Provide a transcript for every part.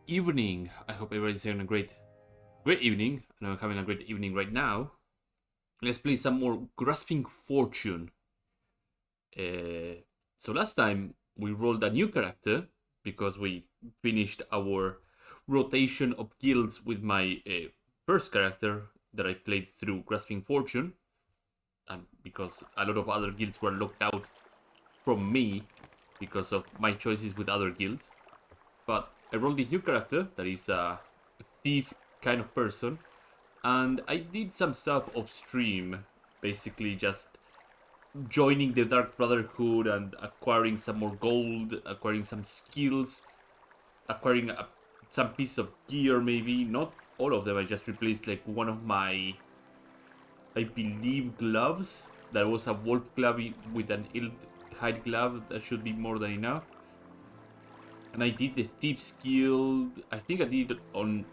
evening. I hope everybody's having a great evening. I know I'm having a great evening right now. Let's play some more Grasping Fortune. So last time we rolled a new character because we finished our rotation of guilds with my first character that I played through Grasping Fortune, and because a lot of other guilds were locked out from me because of my choices with other guilds. But I rolled this new character that is a thief kind of person, and I did some stuff off stream, basically just joining the Dark Brotherhood and acquiring some more gold, acquiring some skills, acquiring some piece of gear maybe. Not all of them, I just replaced like one of my, I believe, gloves. That was a wolf glove with an ill hide glove. That should be more than enough. And I did the Thief's Guild, I think I did it on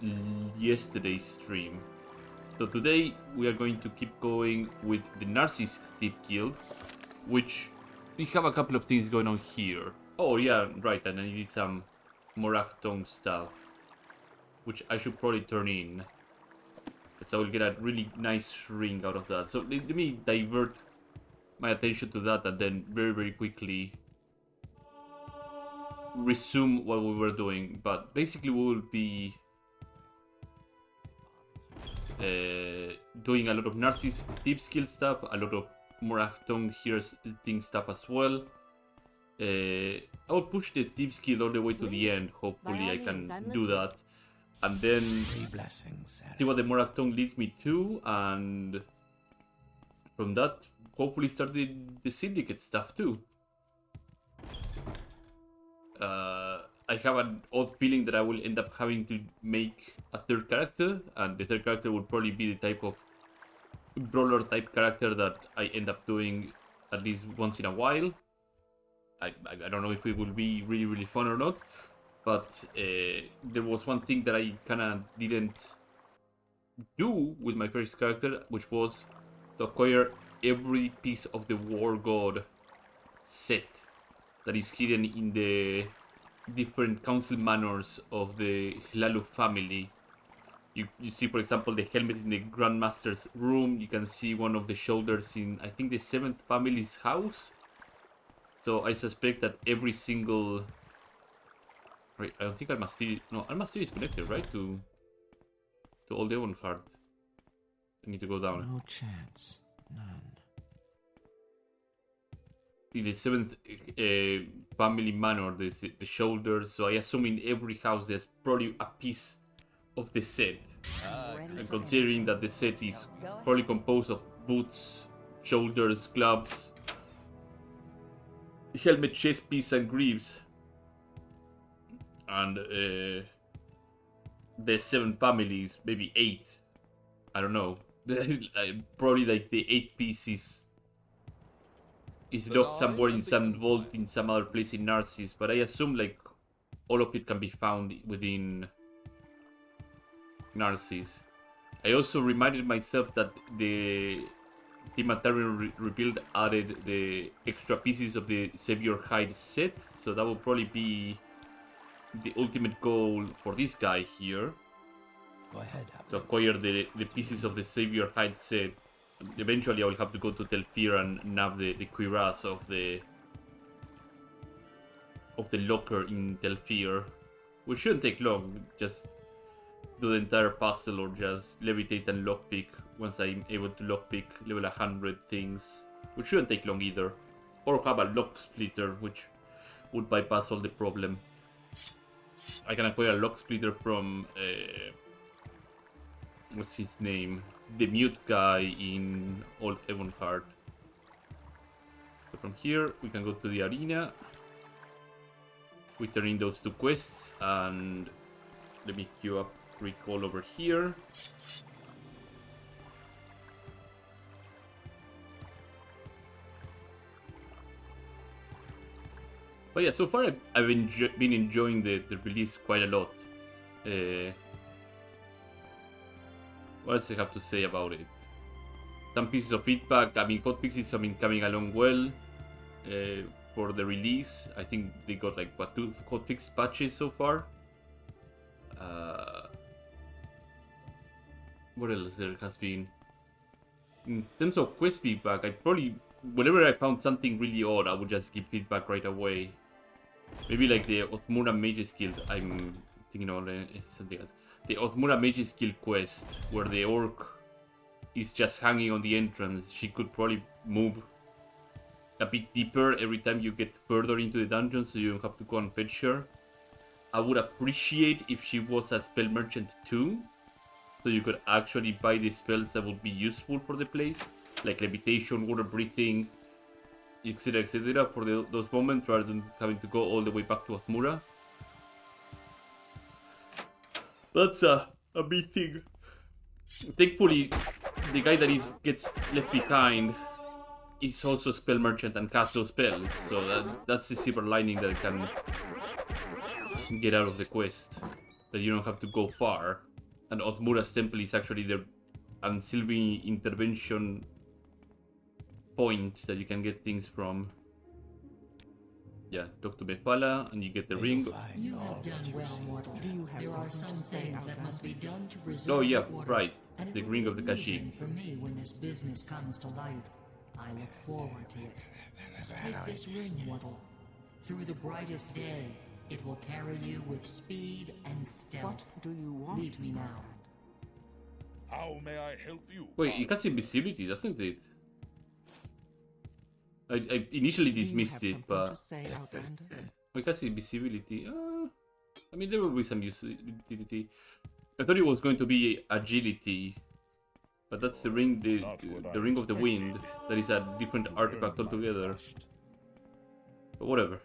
yesterday's stream. So today we are going to keep going with the Narsis Thief Guild, which we have a couple of things going on here. Oh yeah, right, and I need some Morakton stuff, which I should probably turn in. So I will get a really nice ring out of that. So let me divert my attention to that and then very quickly resume what we were doing. But basically we will be doing a lot of Narsis deep skill stuff, a lot of Morakton here thing stuff as well. I will push the deep skill all the way to the end. Hopefully I can do that. And then see what the Morakton leads me to, and from that hopefully start the syndicate stuff too. I have an odd feeling that I will end up having to make a third character, and the third character will probably be the type of brawler type character that I end up doing at least once in a while. I don't know if it will be really fun or not, but there was one thing that I kind of didn't do with my first character, which was to acquire every piece of the War God set that is hidden in the different council manors of the Hlalu family. You see, for example, the helmet in the Grandmaster's room. You can see one of the shoulders in, I think, the 7th family's house. So I suspect that every single... Right, I don't think Almastir... No, Almastir is connected, right? To Old Eonhard. I need to go down. No chance. None. In the 7th family manor, there's the shoulders. So I assume in every house there's probably a piece of the set. And considering that the set is probably composed of boots, shoulders, gloves, helmet, chest piece, and greaves, and the 7 families, maybe 8, I don't know. Probably like the 8th piece is locked somewhere in some vault in some other place in Narsis, but I assume like all of it can be found within Narsis. I also reminded myself that the Tamriel Rebuilt added the extra pieces of the Savior Hide set, so that will probably be the ultimate goal for this guy here. Go ahead. To acquire the pieces of the Savior Hide set. Eventually I will have to go to Telfir and nab the cuirass of the locker in Telfir, which shouldn't take long. Just do the entire puzzle or just levitate and lockpick once I'm able to lockpick level 100 things, which shouldn't take long either. Or have a lock splitter, which would bypass all the problem. I can acquire a lock splitter from what's his name? The mute guy in Old Eonhard. So from here we can go to the arena. We turn in those 2 quests, and let me queue up recall over here. But yeah, so far I've been enjoying the release quite a lot. What else I have to say about it? Some pieces of feedback. I mean, hotfixes have been coming along well for the release. I think they got like, what, 2 hotfix patches so far. What else there has been? In terms of quest feedback, I probably, whenever I found something really odd, I would just give feedback right away. Maybe like the Othmura Mage's Guild, I'm thinking of something else. The Othmura Mage's Guild quest, where the orc is just hanging on the entrance. She could probably move a bit deeper every time you get further into the dungeon, so you don't have to go and fetch her. I would appreciate if she was a spell merchant too, so you could actually buy the spells that would be useful for the place, like levitation, water breathing, etc., for those moments, rather than having to go all the way back to Othmura. That's a big thing. Thankfully, the guy that gets left behind is also a spell merchant and casts those spells, so that's the silver lining that I can get out of the quest. That you don't have to go far. And Othmura's temple is actually the ancillary intervention point that you can get things from. Yeah, talk to Befala and you get the ring. You have done well, mortal. There are some things that must be done to preserve Oh yeah, the order, right. and it The will ring be of the Kashyyyk. amusing for me when this business comes to light. I look forward to it. Take this ring, mortal. Through the brightest day, it will carry you with speed and stealth. What do you want? Leave me now. How may I help you? Wait, it has invisibility, doesn't it? I initially dismissed it, but it has invisibility. I mean, there will be some utility. I thought it was going to be agility, but that's the ring, the ring of the wind. That is a different artifact altogether. But whatever.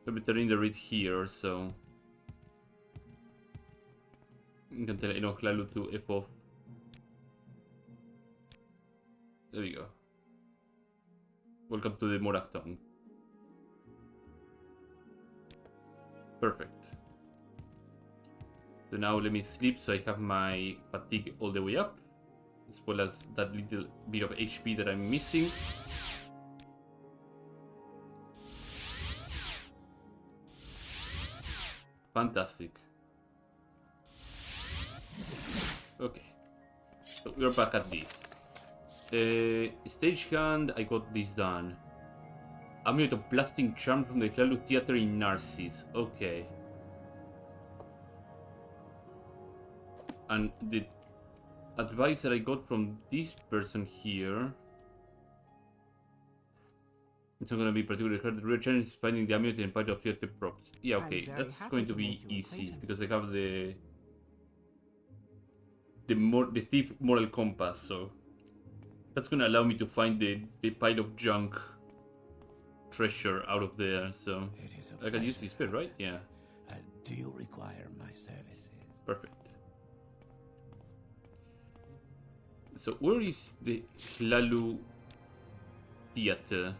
Let me turn in the read here, so you can tell Enoch to F off. There we go. Welcome to the Morak tongue. Perfect. So now let me sleep so I have my fatigue all the way up, as well as that little bit of HP that I'm missing. Fantastic. Okay. So we're back at this. Stagehand, I got this done. Amulet of Blasting Charm from the Clalu Theater in Narsis. Okay. And the advice that I got from this person here. It's not going to be particularly hard. The real challenge is finding the amulet in part of theater props. Yeah, okay. That's going to be easy because I have the thief moral compass, so that's gonna allow me to find the pile of junk treasure out of there, so I can use this spell, right? Yeah. Do you require my services? Perfect. So where is the Hlalu Theater?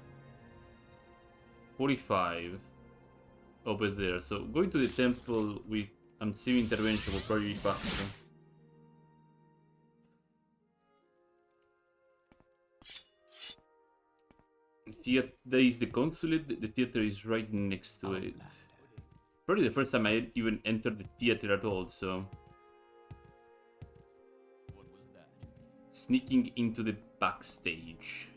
45 over there. So going to the temple with Civil Intervention will probably be faster. There is the consulate. The theater is right next to it. Probably the first time I even entered the theater at all, so What was that? sneaking into the backstage.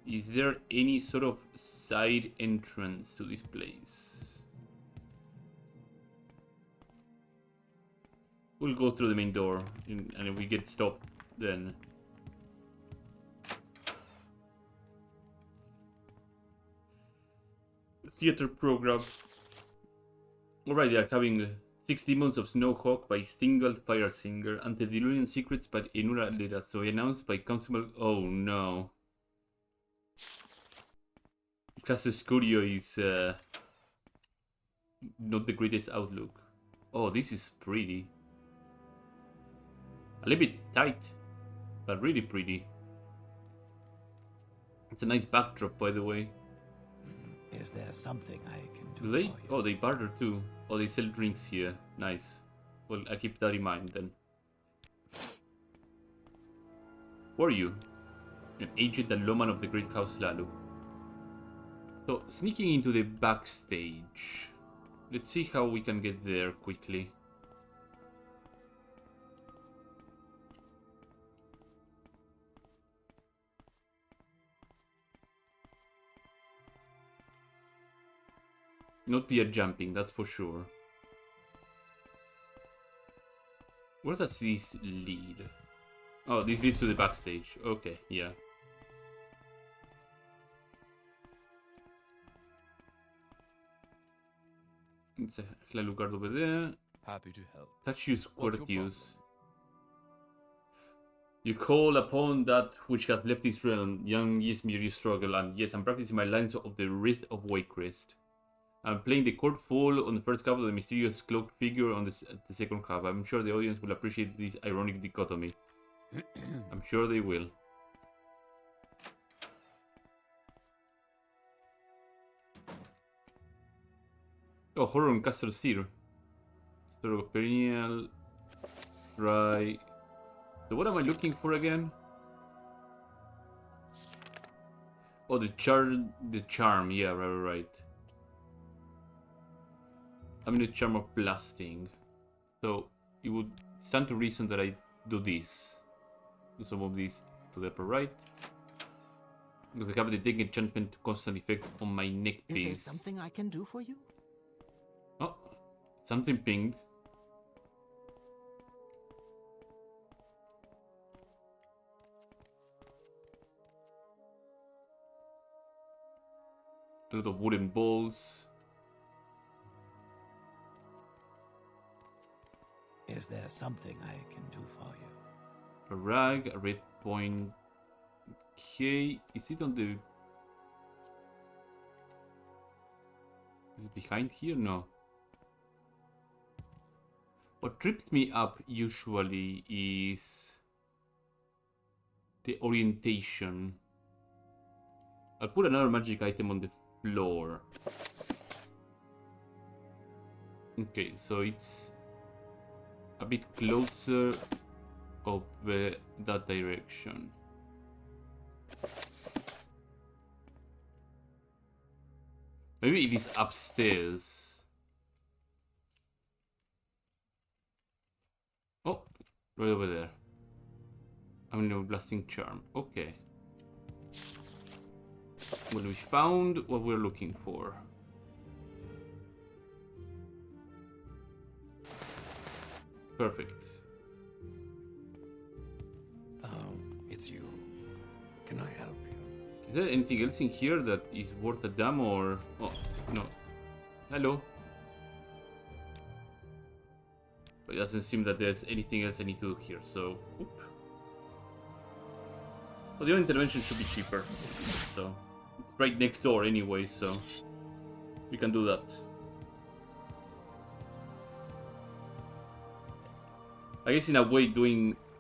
Is there any sort of side entrance to this place? We'll go through the main door, and if we get stopped, then theater program. Alright, they are having 60 Months of Snowhawk by Stingald Fire Singer, Antediluvian Secrets by Enura Lera, so announced by Constable. Oh no. Class Studio is not the greatest outlook. Oh, this is pretty. A little bit tight, but really pretty. It's a nice backdrop, by the way. Is there something I can do? Do they? For you? Oh, they barter too. Oh, they sell drinks here. Nice. Well, I keep that in mind then. Who are you? An agent and lawman of the Great House Lalu. So, sneaking into the backstage. Let's see how we can get there quickly. Not via jumping, that's for sure. Where does this lead? Oh, this leads to the backstage. Okay, yeah. It's a Hlelugard over there. Happy to help. Tachius What's your Quartius. You call upon that which hath left this realm. Young Ysmir you struggle, and yes, I'm practicing my lines of the Wraith of Wakecrest. I'm playing the court fool on the first half of the mysterious cloaked figure on the second half. I'm sure the audience will appreciate this ironic dichotomy. I'm sure they will. Oh, horror on Castle Seer. Sort of perennial. Right. So what am I looking for again? Oh, the charm. Yeah, right. I mean the charm of blasting. So it would stand to reason that I do this. Do some of these to the upper right. Because I have the dig enchantment constant effect on my neck piece. Is there something I can do for you? Oh, something pinged. A lot of wooden balls. Is there something I can do for you? A rag, a red point. Okay, is it on the... Is it behind here? No. What trips me up usually is the orientation. I'll put another magic item on the floor. Okay, so it's a bit closer of that direction. Maybe it is upstairs. Oh, right over there. I'm in a blasting charm. Okay. Well, we found what we're looking for. Perfect. Oh, it's you. Can I help you? Is there anything else in here that is worth a damn or... Oh, no. Hello. But it doesn't seem that there's anything else I need to do here, so... Oop. Well, the intervention should be cheaper. So... It's right next door anyway, so... We can do that. I guess in a way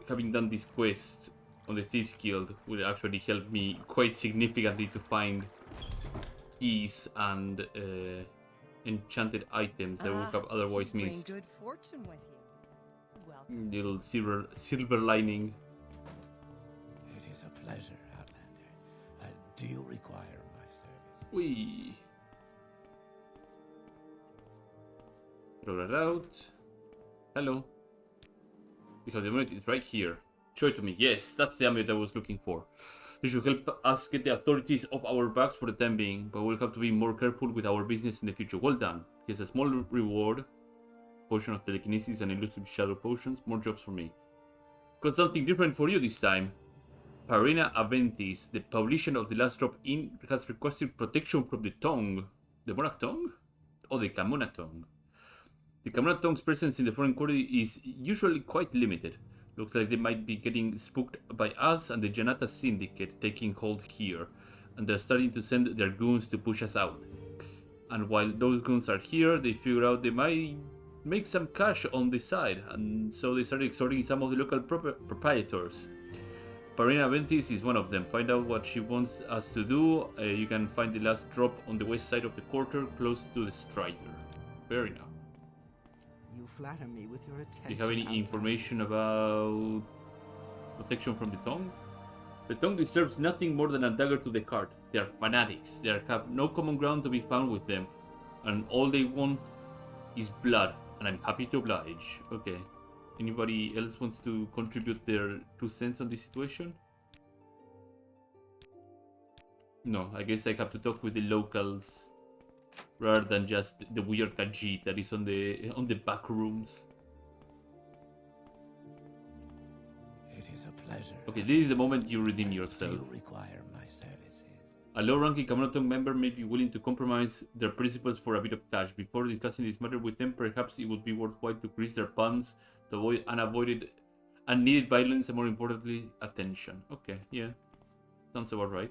having done this quest on the Thieves Guild will actually help me quite significantly to find keys and enchanted items that would have otherwise bring missed. good fortune with you. Welcome. Little silver lining. It is a pleasure, Outlander. Do you require my service? Whee! Roll it out. Hello. Because the amulet is right here. Show it to me. Yes, that's the amulet I was looking for. You should help us get the authorities off our backs for the time being, but we'll have to be more careful with our business in the future. Well done. Here's a small reward. Potion of telekinesis and elusive shadow potions. More jobs for me. Got something different for you this time. Parina Aventis, the publisher of the Last Drop Inn, has requested protection from the tongue. The Monarch tongue? Oh, the Kamona tongue. The Kamona tongue's presence in the foreign quarter is usually quite limited. Looks like they might be getting spooked by us and the Janata Syndicate taking hold here, and they're starting to send their goons to push us out. And while those goons are here, they figure out they might make some cash on the side, and so they started extorting some of the local proprietors. Parina Ventis is one of them. Find out what she wants us to do. You can find the last drop on the west side of the quarter, close to the Strider. Fair enough. You flatter me with your attention. Do you have any Outlander. information about protection from the tongue? The tongue deserves nothing more than a dagger to the heart. They are fanatics. They have no common ground to be found with them, and all they want is blood. And I'm happy to oblige. Okay. Anybody else wants to contribute their 2 cents on this situation? No, I guess I have to talk with the locals rather than just the weird Khajiit that is on the back rooms. It is a pleasure. Okay, this is the moment you redeem Do yourself. you require my services? A low-ranking Kamanatung member may be willing to compromise their principles for a bit of cash. Before discussing this matter with them, perhaps it would be worthwhile to grease their palms to avoid unneeded violence and, more importantly, attention. Okay, yeah. Sounds about right.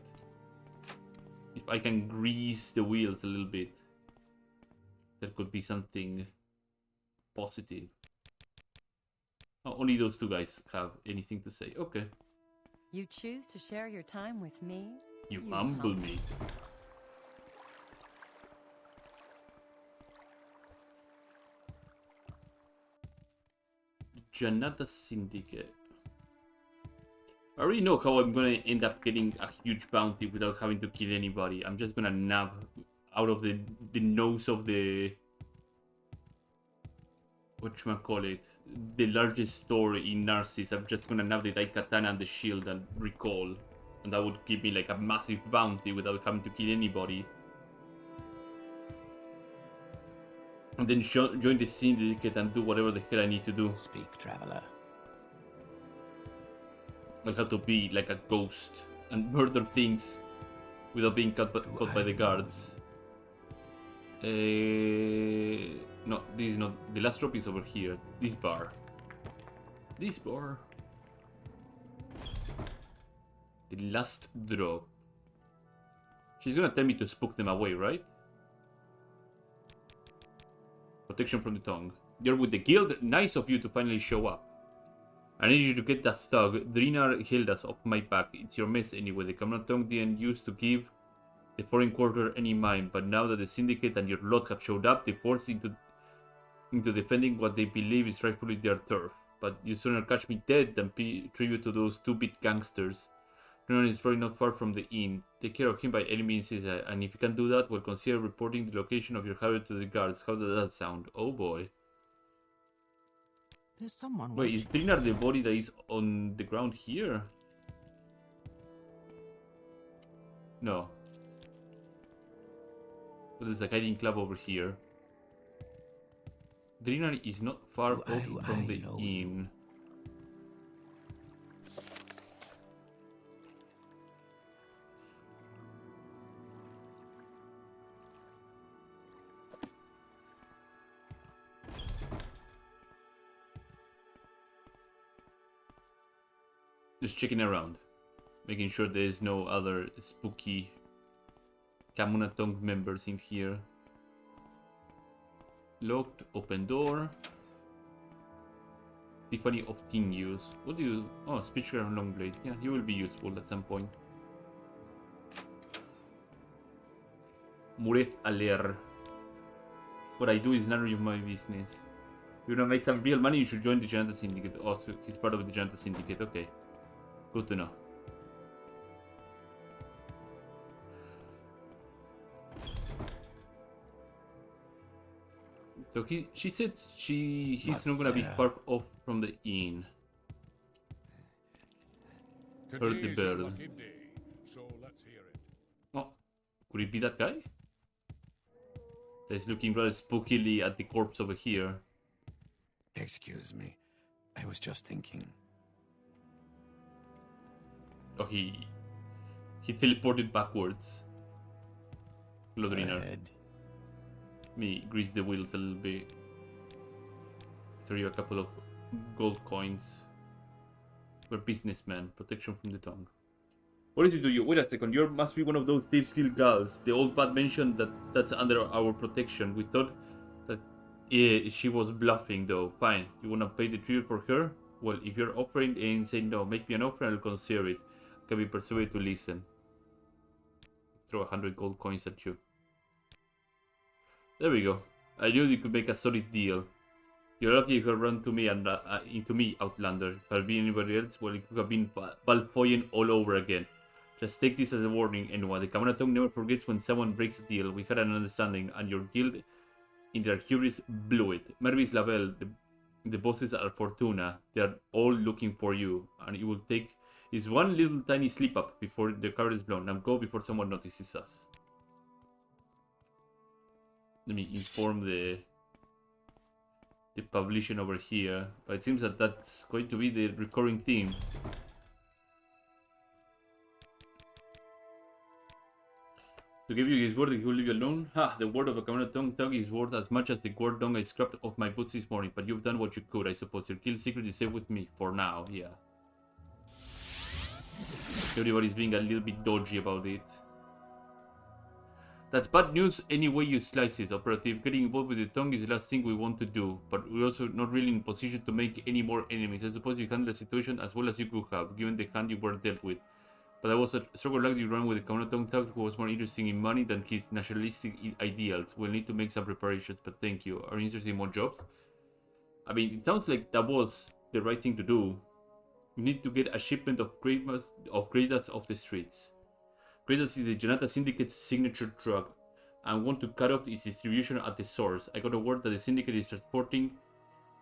If I can grease the wheels a little bit, that could be something positive. Oh, only those two guys have anything to say. Okay. You choose to share your time with me? You humble me. Janata Syndicate. I already know how I'm gonna end up getting a huge bounty without having to kill anybody. I'm just gonna nab out of the nose of the... whatchamacallit? The largest store in Narsis. I'm just gonna nab the Daikatana and the shield and recall. And that would give me like a massive bounty without having to kill anybody. And then join the syndicate and do whatever the hell I need to do. Speak, traveler. I'll have to be like a ghost and murder things without being caught by the guards. No, this is not. The last drop is over here. This bar. This bar. The last drop. She's gonna tell me to spook them away, right? Protection from the tongue. You're with the guild. Nice of you to finally show up. I need you to get that thug. Drinar held us off my back. It's your mess anyway. The common tongue didn't used to give the foreign quarter any mind, but now that the syndicate and your lot have showed up, they force into defending what they believe is rightfully their turf. But you sooner catch me dead than pay tribute to those two-bit gangsters. Drinar is probably not far from the inn. Take care of him by any means, and if you can do that, well, consider reporting the location of your habit to the guards. How does that sound? Oh boy. There's someone Wait, is Drinar the body that is on the ground here? No. But there's a guiding club over here. Drinar is not far off from the inn. Just checking around, making sure there is no other spooky Kamunatong members in here. Locked, open door. Tiffany of Teen use. What do you... Oh, Speechcraft and Longblade. Yeah, he will be useful at some point. Muret Aler. What I do is none of my business. You wanna make some real money, you should join the Janata Syndicate. Oh, so he's part of the Janata Syndicate, okay. Good to know. So she said he's not gonna be far off from the inn. Heard the Today's bird. a lucky day, so let's hear it. Oh, could it be that guy? That's looking rather spookily at the corpse over here. Excuse me. I was just thinking. Oh, he teleported backwards. Go Lodrina. ahead. Me grease the wheels a little bit. Throw you a couple of gold coins. We're businessmen. Protection from the tongue. What is it to you? Wait a second. You must be one of those thief steel gals. The old bat mentioned that that's under our protection. We thought that she was bluffing though. Fine. You wanna pay the tribute for her? Well, if you're offering and saying no, make me an offer and I'll consider it. I can be persuaded to listen. Throw 100 gold coins at you. There we go. I knew you could make a solid deal. You're lucky if you run to me and into me, Outlander. If I'd been anybody else, well, it could have been Balfoyan all over again. Just take this as a warning, anyone. The Kamanatong never forgets when someone breaks a deal. We had an understanding, and your guild, in their hubris, blew it. Mervis Lavelle, the bosses are Fortuna. They are all looking for you, and it will take is one little tiny slip up before the cover is blown. Now go before someone notices us. Let me inform the publishing over here. But it seems that that's going to be the recurring theme. To give you his word, he will leave you alone. Ha! The word of a common tongue thug is worth as much as the gourd dung I scrubbed off my boots this morning. But you've done what you could, I suppose. Your kill secret is safe with me for now. Yeah. Everybody's being a little bit dodgy about it. That's bad news any way you slice it, Operative. Getting involved with the tongue is the last thing we want to do, but we're also not really in position to make any more enemies. I suppose you handled the situation as well as you could have, given the hand you were dealt with. But I was a struggle like you run with a common tongue thug who was more interested in money than his nationalistic ideals. We'll need to make some preparations, but thank you. Are you interested in more jobs? I mean, it sounds like that was the right thing to do. We need to get a shipment of Greatas off the streets. Greatas is the Janata Syndicate's signature drug, and want to cut off its distribution at the source. I got a word that the Syndicate is transporting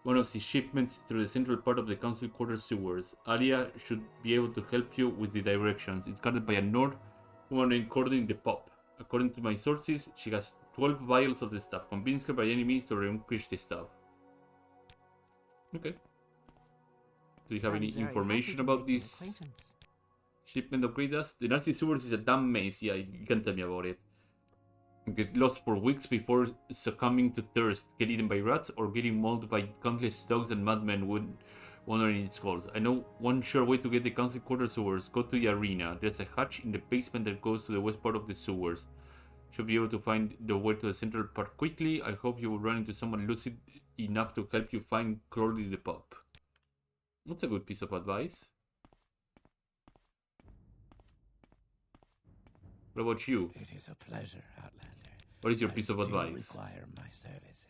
one of these shipments through the central part of the council quarter sewers. Alia should be able to help you with the directions. It's guarded by a Nord woman named Courtney the Pop. According to my sources, she has 12 vials of the stuff. Convince her by any means to relinquish the stuff. Okay. Do you have any information about this shipment of Greatas? The Nazi sewers is a damn maze. Yeah, you can tell me about it. Get lost for weeks before succumbing to thirst, get eaten by rats, or getting mauled by countless dogs and madmen wandering its halls. I know one sure way to get the council quarter sewers. Go to the arena. There's a hatch in the basement that goes to the west part of the sewers. Should be able to find the way to the central part quickly. I hope you will run into someone lucid enough to help you find Crowley the Pup. That's a good piece of advice. What about you? It is a pleasure, Outlander. What is your piece of advice? Require my services.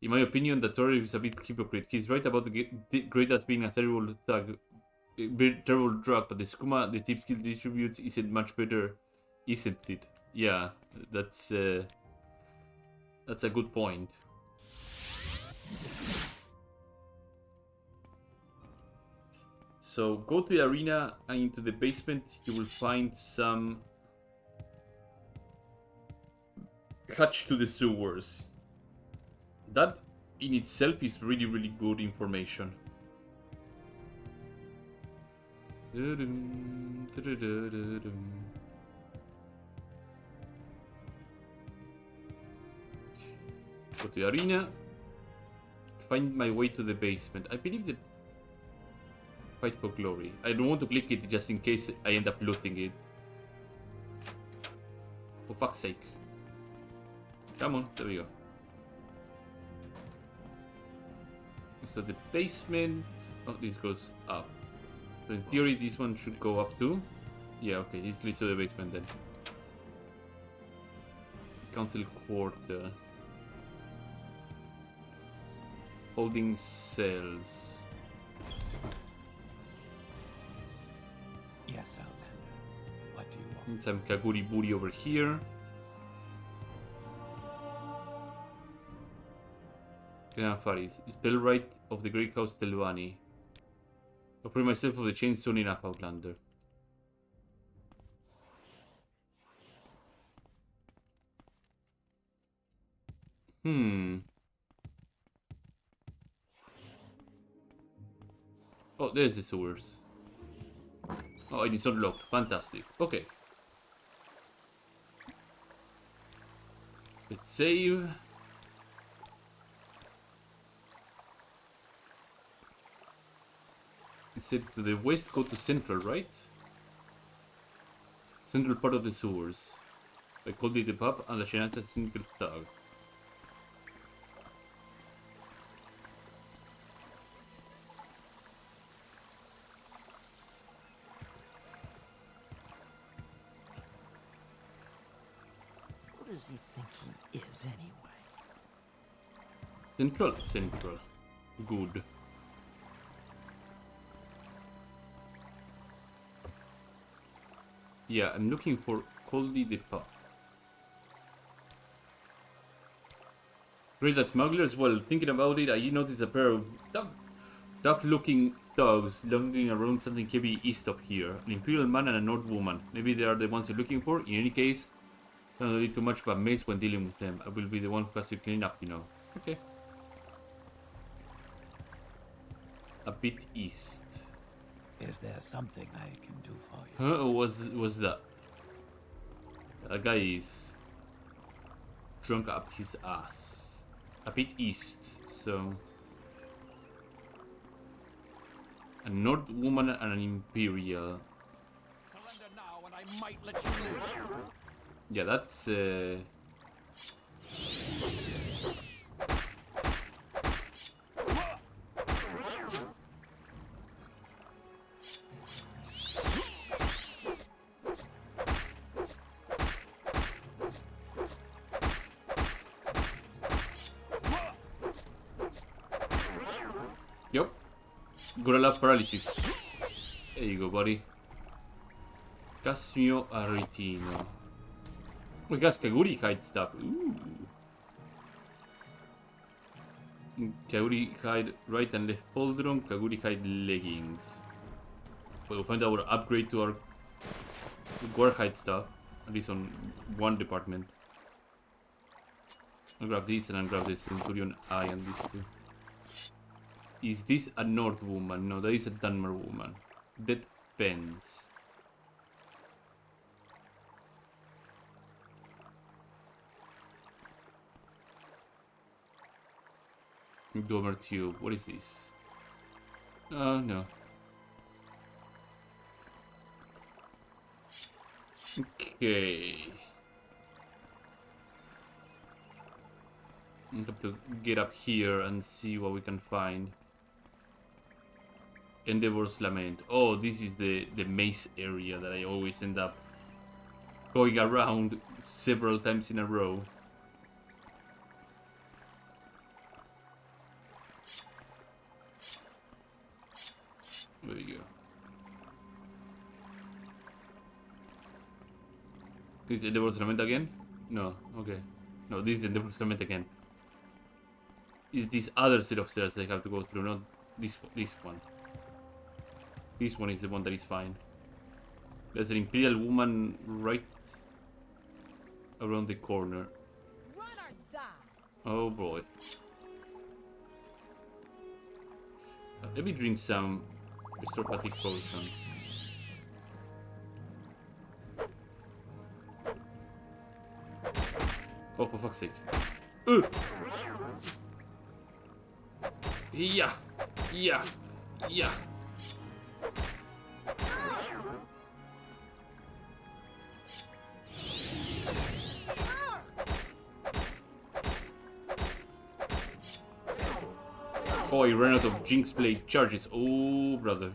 In my opinion, the Torre is a bit hypocrite. He's right about the Greatas being a terrible drug, but the skooma the tip skill distributes isn't much better, isn't it? Yeah, that's a good point. So go to the arena and into the basement. You will find some hatch to the sewers. That in itself is really, really good information. Go to the arena. Find my way to the basement. I believe the fight for glory. I don't want to click it just in case I end up looting it. For fuck's sake. Come on, there we go. So the basement... Oh, this goes up. So in theory, this one should go up too. Yeah, okay, this leads to the basement then. Council quarter. Holding cells. Yes, Outlander. What do you want? Some Kaguri booty over here. Yeah, Faris. Spell right of the Great House Telvani. I'll free myself of the chain soon enough, Outlander. Oh, there's the sewers. Oh, it is unlocked. Fantastic. Okay. Let's save. It said to the west, go to central, right? Central part of the sewers. I called it the pub and the Shenata single tag. What does he think he is, anyway? Central. Good. Yeah, I'm looking for Coldy the Pup. Great, that smugglers. Well, thinking about it, I noticed a pair of tough-looking thugs lumbering around something heavy east of here. An Imperial man and a Nord woman. Maybe they are the ones you're looking for. In any case, Don't need too much of a mess when dealing with them. I will be the one who has to clean up, you know. Okay. A bit east. Is there something I can do for you? Huh? What's that? That guy is drunk up his ass. A bit east, so... A Nord woman and an Imperial. Surrender now and I might let you live. Yeah, that's... Yup. Gorilla paralysis. There you go, buddy. Casmio Aretino. We got Kaguri hide stuff. Ooh. Kaguri hide right and left pauldron. Kaguri hide leggings. We'll find our upgrade to our war hide stuff. At least on one department. I'll grab this and I'll grab this Centurion Eye and this too. Is this a North woman? No, that is a Dunmer woman. That depends. Domer tube. What is this? No. Okay. I have to get up here and see what we can find. Endeavor's Lament. Oh, this is the maze area that I always end up going around several times in a row. There we go. Is Endeavor's Lament again? No, okay. No, this is Endeavor's Lament again. Is this other set of stairs I have to go through, not this one. This one is the one that is fine. There's an Imperial woman right around the corner. Run or die. Oh boy. Let me drink some restorative potion. Oh, for fuck's sake. Yeah. Oh, he ran out of Jinx Blade charges. Oh, brother.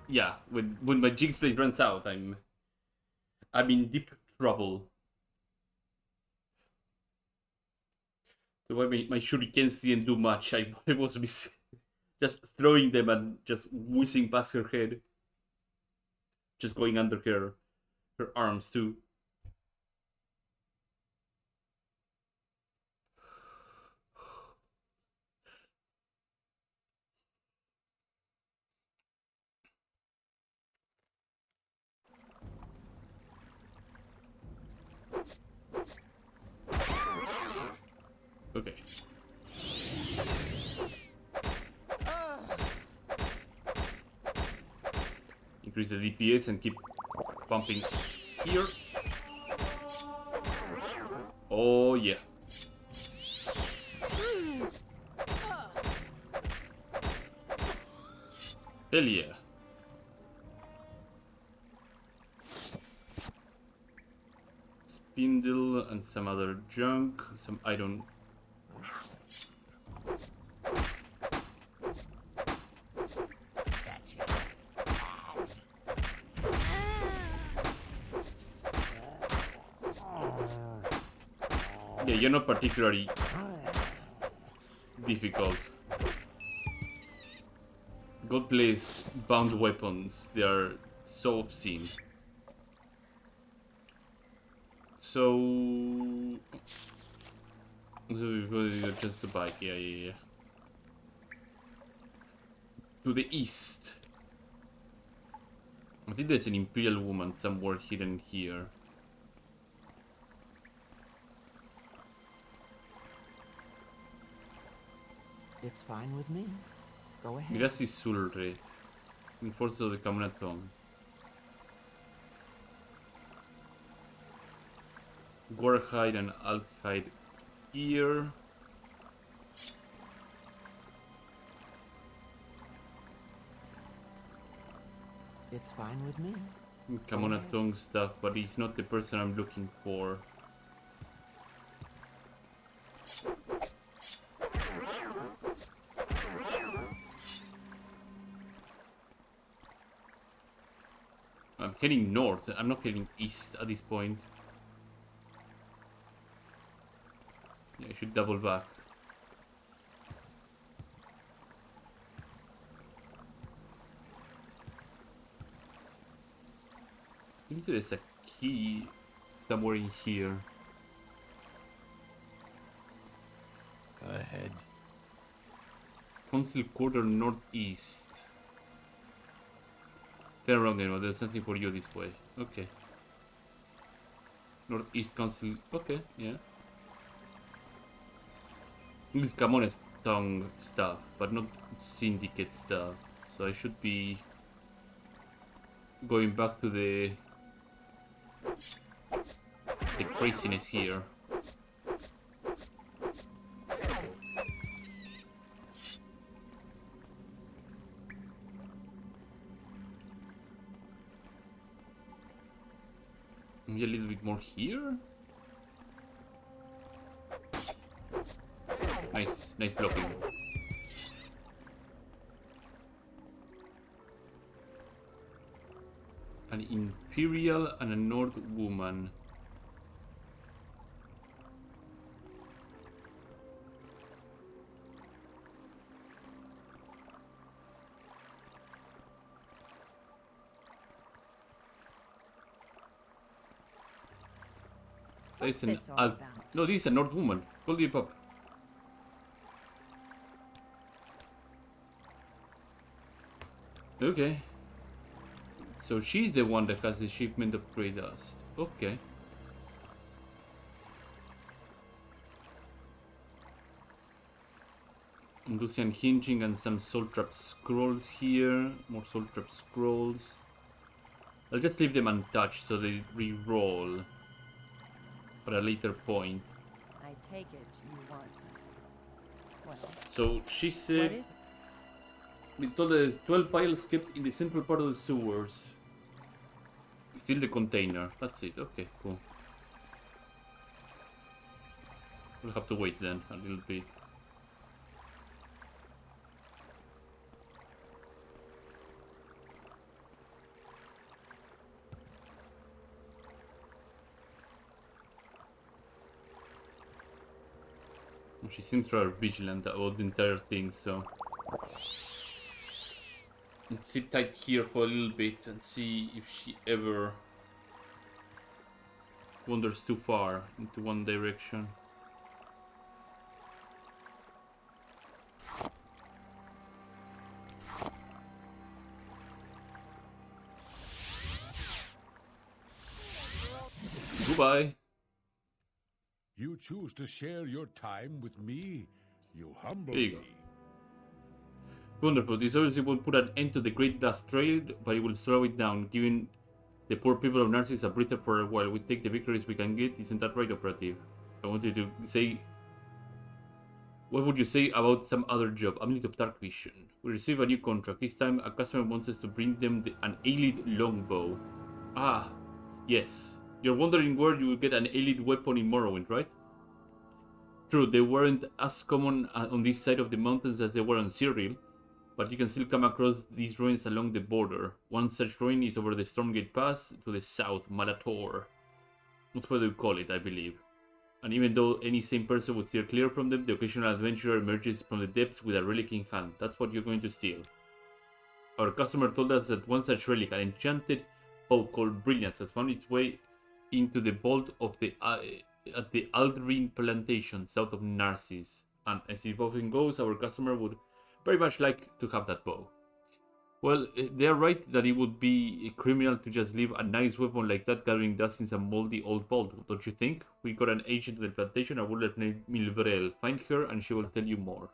Yeah, when my Jinx Blade runs out, I'm in deep trouble. The way my shurikens didn't do much. I was just throwing them and just whizzing past her head. Just going under her arms too. Okay. Increase the DPS and keep pumping here. Oh yeah. Hell yeah. Spindle and some other junk, some iron. Yeah, you're not particularly difficult. God bless bound weapons, they are so obscene. So just the bike, yeah. To the east. I think there's an Imperial woman somewhere hidden here. It's fine with me. Go ahead. Mirasi Sulre. Reinforced of the Camonatong. Gorhide and Alkhide here. It's fine with me. Camonatong stuff, but he's not the person I'm looking for. I'm heading north. I'm not heading east at this point. Yeah, I should double back. I think there's a key somewhere in here. Go ahead. Council Quarter Northeast. Turn around then, there's something for you this way. Okay. Northeast Council. Okay, yeah. This Camones tongue stuff, but not Syndicate stuff. So I should be going back to the craziness here. Maybe a little bit more here. Nice blocking. An Imperial and a Nord woman. What's There's this all about? no, this is a Nord woman. Hold it up. Okay. So she's the one that has the shipment of grey dust. Okay. Lucian hinging and some soul trap scrolls here. More soul trap scrolls. I'll just leave them untouched so they re-roll at a later point. I take it you want something. Well, So she what said is it? we told there's 12 piles kept in the central part of the sewers. Still the container. That's it. Okay, cool. We'll have to wait then a little bit. She seems rather vigilant about the entire thing, so let's sit tight here for a little bit and see if she ever wanders too far into one direction. Goodbye. You choose to share your time with me. You humble There you go. me. Wonderful. This obviously will put an end to the Great Dust Trade, but it will slow it down, giving the poor people of Narsis a breather for a while. We take the victories we can get. Isn't that right, Operative? I wanted to say... What would you say about some other job? Amulet of Dark Vision. We receive a new contract. This time, a customer wants us to bring them an Aelid longbow. Ah, yes. You're wondering where you will get an Aelid weapon in Morrowind, right? True, they weren't as common on this side of the mountains as they were on Cyril, but you can still come across these ruins along the border. One such ruin is over the Stormgate Pass to the south, Malator. That's what they call it, I believe. And even though any sane person would steer clear from them, the occasional adventurer emerges from the depths with a relic in hand. That's what you're going to steal. Our customer told us that one such relic, an enchanted bow called Brilliance, has found its way into the vault of the at the Aldrine plantation south of Narsis. And as it often goes, our customer would very much like to have that bow. Well, they're right that it would be a criminal to just leave a nice weapon like that gathering dust in some moldy old vault, don't you think? We got an agent in the plantation, a woman named Milbrel. Find her and she will tell you more.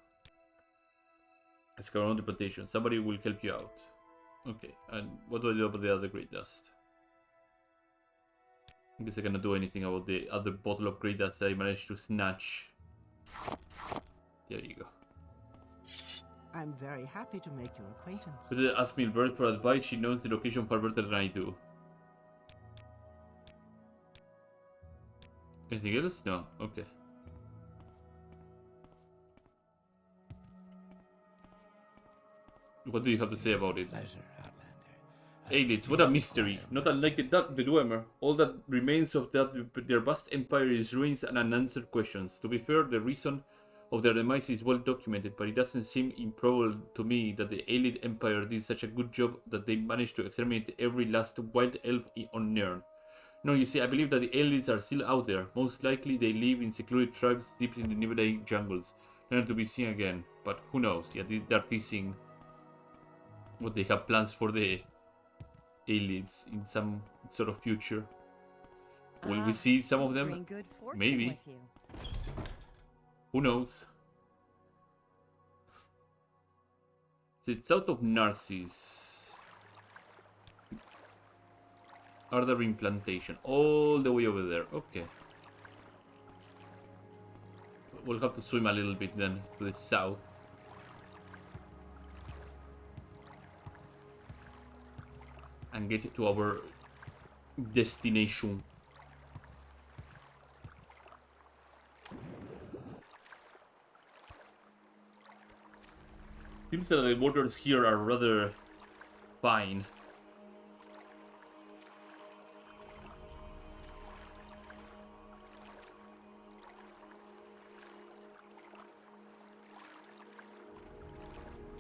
Let's go around the plantation. Somebody will help you out. Okay, and what do I do about the other great dust? I guess I cannot do anything about the other bottle of great dust that I managed to snatch. There you go. I'm very happy to make your acquaintance. But ask Milbert for advice. She knows the location far better than I do. Anything else? No. Okay. What do you have to say about it? Pleasure, Outlander. Aliens, what a mystery. Not unlike the Dwemer. All that remains of their vast empire is ruins and unanswered questions. To be fair, the reason of their demise is well documented, but it doesn't seem improbable to me that the Alien Empire did such a good job that they managed to exterminate every last wild elf on Nern. No, you see, I believe that the aliens are still out there. Most likely they live in secluded tribes deep in the nearby jungles, never to be seen again. But who knows? Yeah, they're teasing what they have plans for the aliens in some sort of future. Will we see some of them? Bring good fortune Maybe. with you. Who knows? So it's south of Narsis. Ardarin Plantation. All the way over there. Okay. We'll have to swim a little bit then to the south. And get to our destination. Seems that the waters here are rather fine.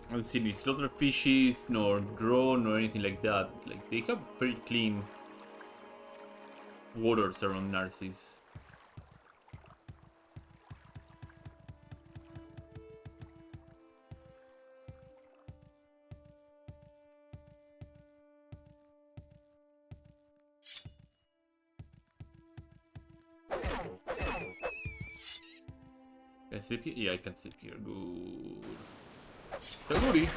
I don't see any slaughter fishes, nor drone, or anything like that. Like, they have very clean waters around Narsis. Can I sleep here? Yeah, I can sleep here. Good. Tandoori.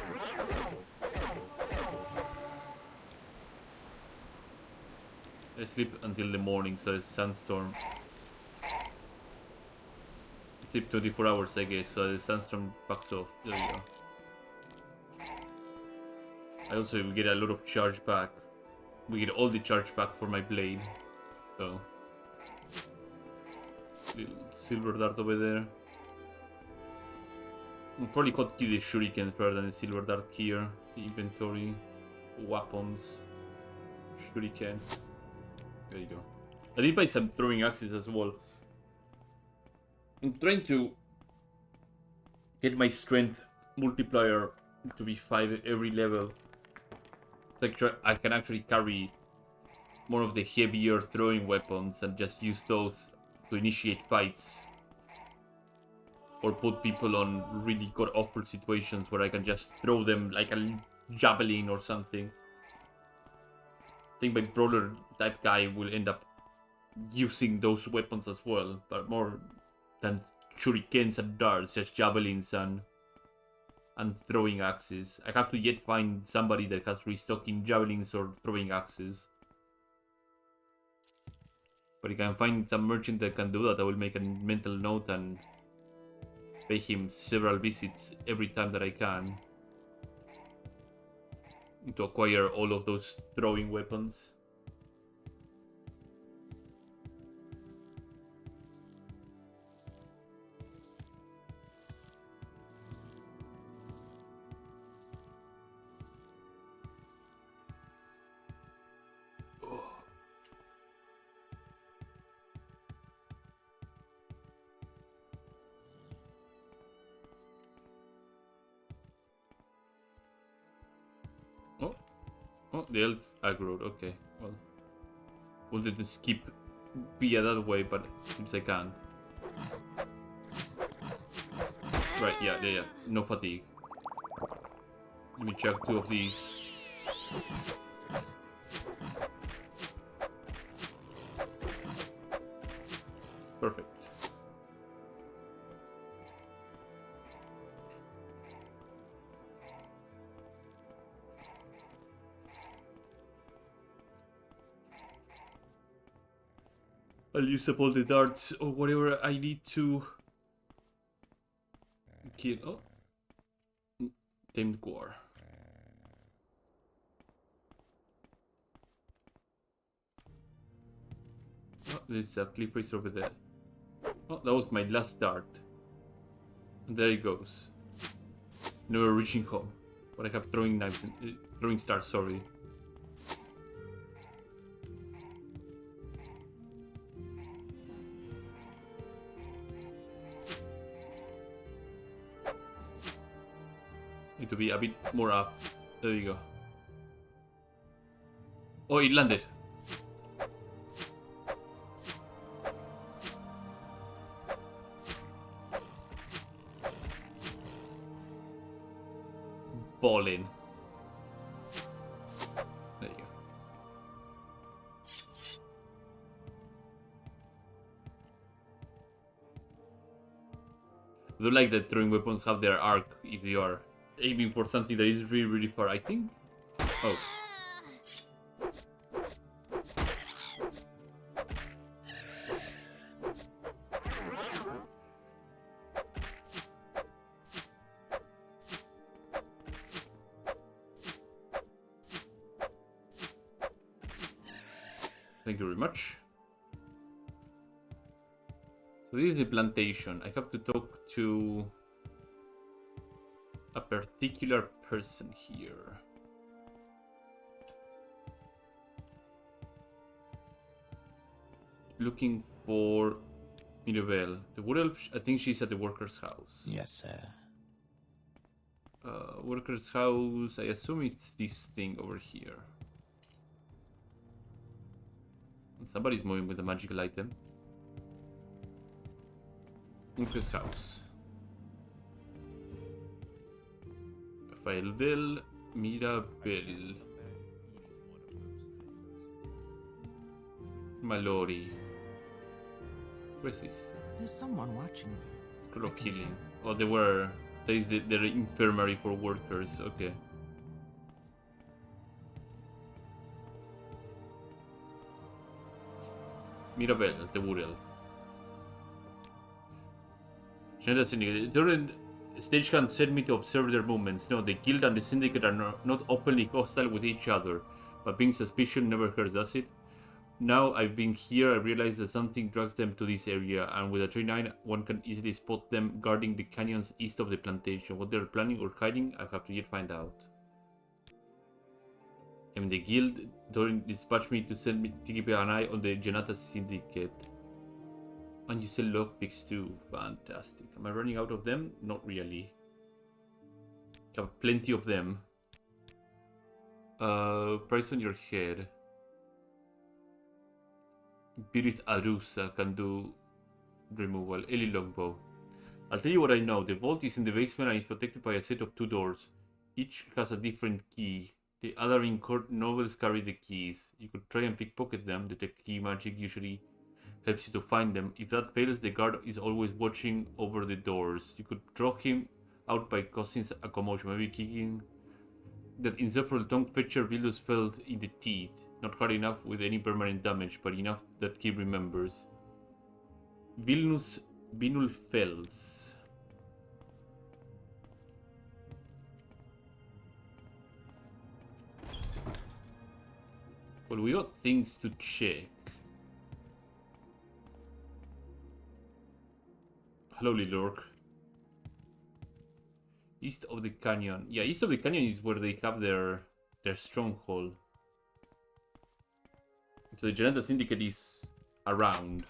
I sleep until the morning, so it's sandstorm. I sleep 24 hours, I guess, so the sandstorm backs off. There we go. I also get a lot of charge back. We get all the charge back for my blade. So. Little silver dart over there. I'll probably cut the shuriken rather than the silver dart here. Inventory, weapons, shuriken. There you go. I did buy some throwing axes as well. I'm trying to get my strength multiplier to be 5 every level. So I can actually carry more of the heavier throwing weapons and just use those to initiate fights. Or put people on really god-awful situations where I can just throw them like a javelin or something. I think my brawler type guy will end up using those weapons as well, but more than shurikens and darts, just javelins and throwing axes. I have to yet find somebody that has restocking javelins or throwing axes. But if I can find some merchant that can do that, I will make a mental note and pay him several visits every time that I can to acquire all of those throwing weapons. Oh, the Elt aggroed, okay. Well, wanted to skip via that way, but seems I can't. Right, yeah. No fatigue. Let me check 2 of these. Perfect. I'll use up all the darts or whatever I need to kill. Oh, tamed Guar. Oh, there's a cliff racer over there. Oh, that was my last dart. And there it goes. Never reaching home. But I kept throwing knives, throwing stars. Sorry. Need to be a bit more up. There you go. Oh, it landed. Ballin. There you go. I do like that throwing weapons have their arc if you are aiming for something that is really, really far. I think. Oh. Thank you very much. So this is the plantation. I have to talk to a particular person here. Looking for Mirabelle. The wood elf, I think she's at the worker's house. Yes, sir. Worker's house, I assume it's this thing over here. And somebody's moving with a magical item. Worker's house. Rafael del Mirabel. Mallory. Where's this? There's someone watching me. Scroll of healing. Oh, they were. There is the infirmary for workers. Okay. Mirabel, the wood elf. During Stagehand sent me to observe their movements. No, the guild and the syndicate are not openly hostile with each other, but being suspicious never hurts, does it? Now I've been here, I realize that something drags them to this area, and with a tree 9, one can easily spot them guarding the canyons east of the plantation. What they're planning or hiding, I have to yet find out. And the guild during dispatched me to keep an eye on the Janata syndicate. And you sell lockpicks too. Fantastic. Am I running out of them? Not really. I have plenty of them. Price on your head. Birit Arusa can do removal. Eli Longbow. I'll tell you what I know. The vault is in the basement and is protected by a set of 2 doors. Each has a different key. The other in court novels carry the keys. You could try and pickpocket them. Detect key magic usually helps you to find them. If that fails, the guard is always watching over the doors. You could draw him out by causing a commotion, maybe kicking that insufferable tongue feature Vilus felt in the teeth. Not hard enough with any permanent damage, but enough that he remembers. Vilnus Vinul Fels. Well, we got things to check. Hello, little orc. East of the canyon. Yeah, east of the canyon is where they have their stronghold. So the Janata Syndicate is around.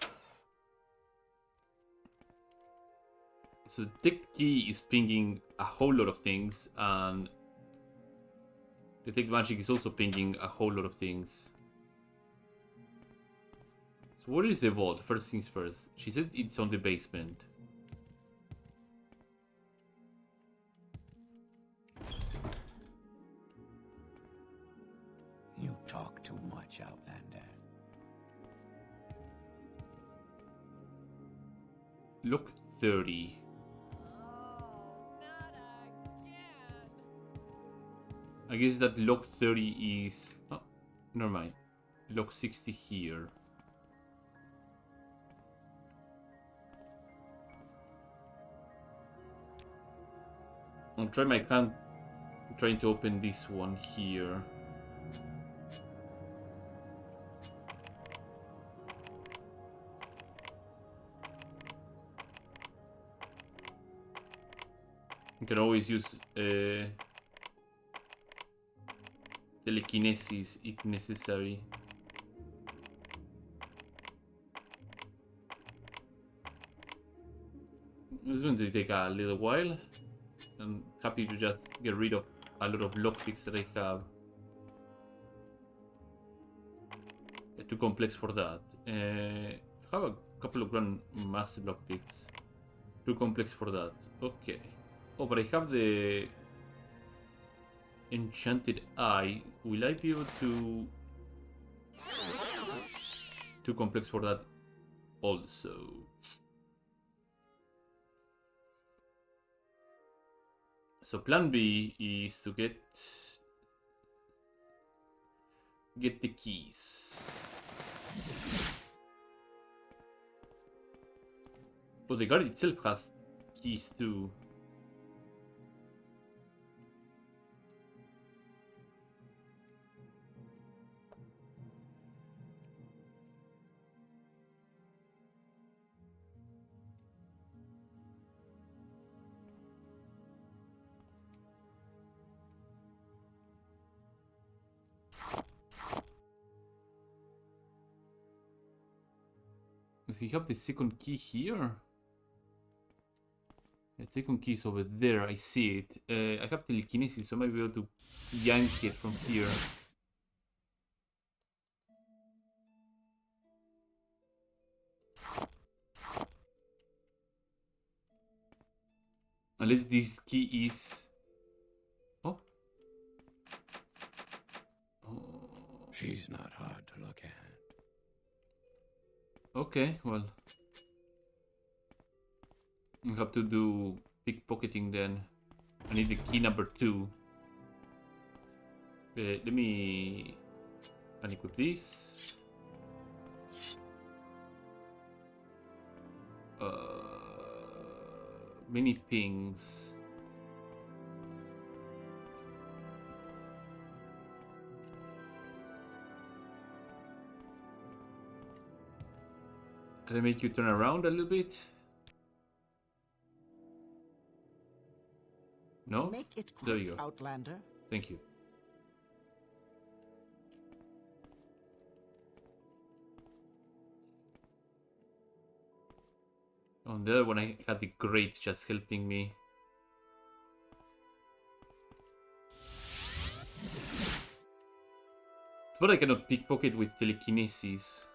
So the tech key is pinging a whole lot of things, and the tech magic is also pinging a whole lot of things. So where is the vault? First things first. She said it's on the basement. Lock 30. I guess that lock 30 is... Oh, never mind. Lock 60 here. I'll try my hand trying to open this one here. You can always use telekinesis if necessary. It's going to take a little while. I'm happy to just get rid of a lot of lockpicks that I have. Too complex for that. I have a couple of grand massive lockpicks. Too complex for that. Okay. Oh, but I have the enchanted eye. Will I be able to... Too complex for that also. So plan B is to get the keys. But the guard itself has keys too. Does he have the second key here? The second key is over there, I see it. I have telekinesis, so I might be able to yank it from here. Unless this key is... Oh. Oh. She's not hard to look at. Okay, well. I'll have to do pickpocketing then. I need the key number 2. Let me unequip this. Many pings. Can I make you turn around a little bit? No? Make it There you quick, go. Outlander. Thank you. On the other one, I had the grate just helping me. But I cannot pickpocket with telekinesis.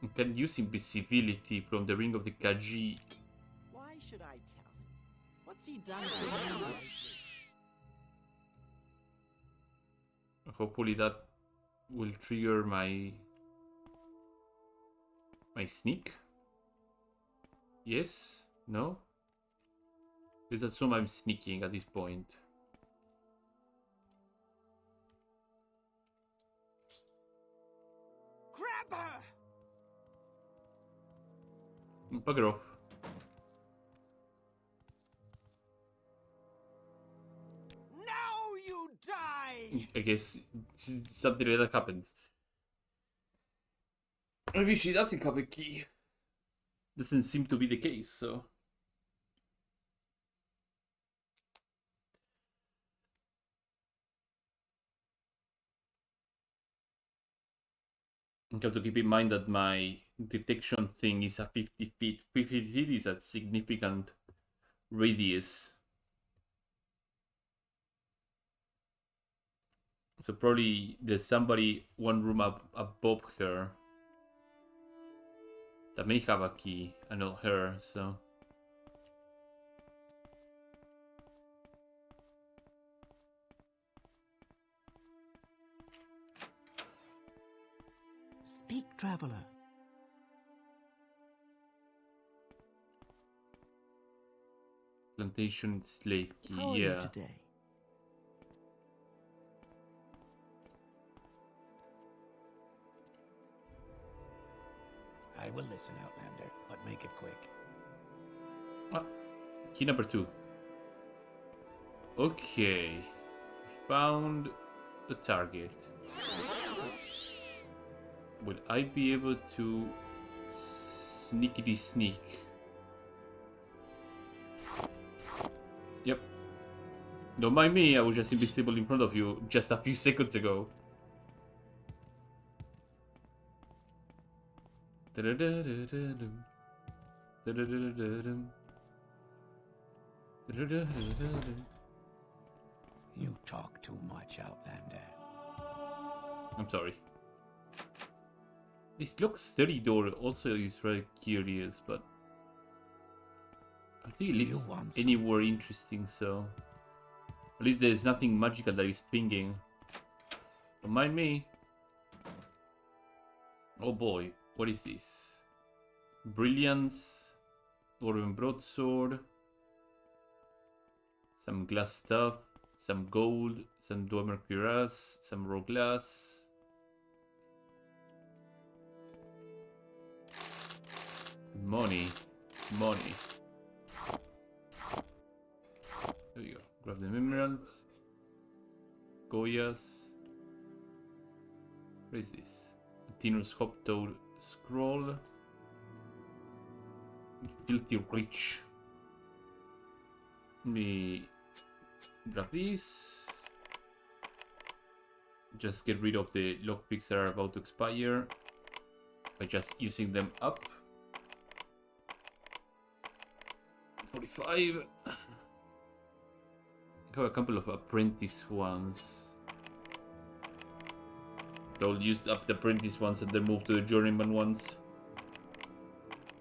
I can use invisibility from the Ring of the Kaji. Why should I tell him? What's he done for you lately? Hopefully that will trigger my sneak. Yes? No? Let's assume I'm sneaking at this point. Grab her! Bugger off. Now you die! I guess something like that happens. Maybe she doesn't have a key. Doesn't seem to be the case, so... You have to keep in mind that my detection thing is a 50 feet. 50 feet is a significant radius. So probably there's somebody one room up above her that may have a key and not her, so... Speak, traveler. Plantation slave key, How are you yeah. today? I will listen, Outlander, but make it quick. Ah, key number 2. Okay. Found a target. Will I be able to sneakity sneak? Yep. Don't mind me, I was just invisible in front of you just a few seconds ago. You talk too much, Outlander. I'm sorry. This looks 30 door also is very curious, but I think it You leads want some- anywhere interesting, so at least there's nothing magical that is pinging. Don't mind me. Oh boy, what is this? Brilliance, Dwarven Broadsword, some glass stuff, some gold, some Dwemer Cuirass, some raw glass. Money. Money. There we go. Grab the emeralds. Goyas. What is this? Tinner's Hoptoad Scroll. Filthy Rich. Let me grab these. Just get rid of the lockpicks that are about to expire by just using them up. 45. I have a couple of apprentice ones. I'll use up the apprentice ones and then move to the journeyman ones.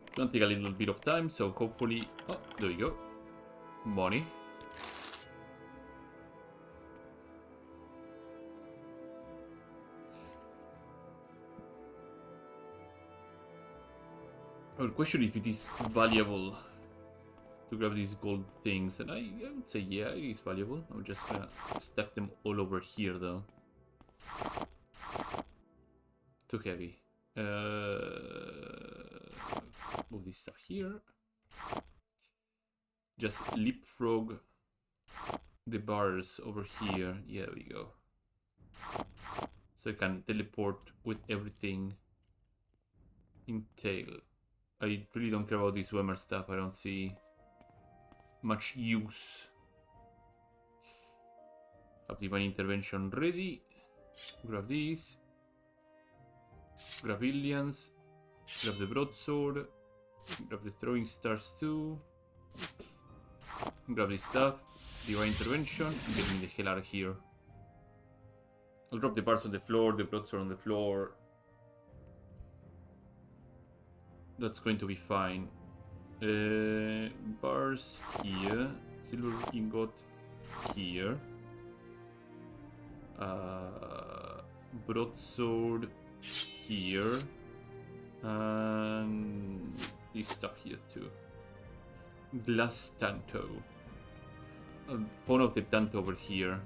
It's gonna take a little bit of time, so hopefully... Oh, there we go. Money. I would question if it is valuable to grab these gold things, and I would say yeah, it is valuable. I'm just gonna stack them all over here though. Too heavy. Move this stuff here. Just leapfrog the bars over here. Yeah, there we go. So I can teleport with everything in tail. I really don't care about this Wemmer stuff. I don't see much use. Have divine intervention ready. Grab these. Grab Illians. Grab the broadsword. Grab the throwing stars too. Grab this stuff. Divine intervention. And get me the hell out of here. I'll drop the bars on the floor, the broadsword on the floor. That's going to be fine. Bars here. Silver ingot here. Broadsword here. And this stuff here too. Glass Tanto. Pawn of the Tanto over here.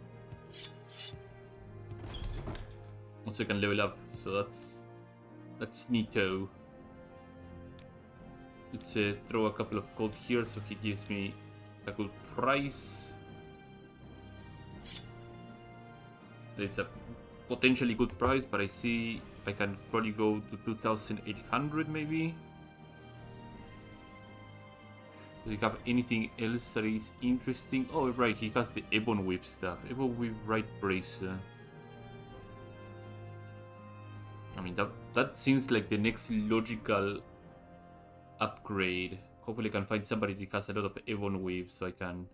Also I can level up, so that's neato. Let's throw a couple of gold here so he gives me a good price. It's a potentially good price, but I see I can probably go to 2,800 maybe. Does he have anything else that is interesting? Oh right, he has the Ebon Whip stuff. Ebon Whip right bracer. I mean that seems like the next logical upgrade. Hopefully I can find somebody that has a lot of Ebon Weave so I can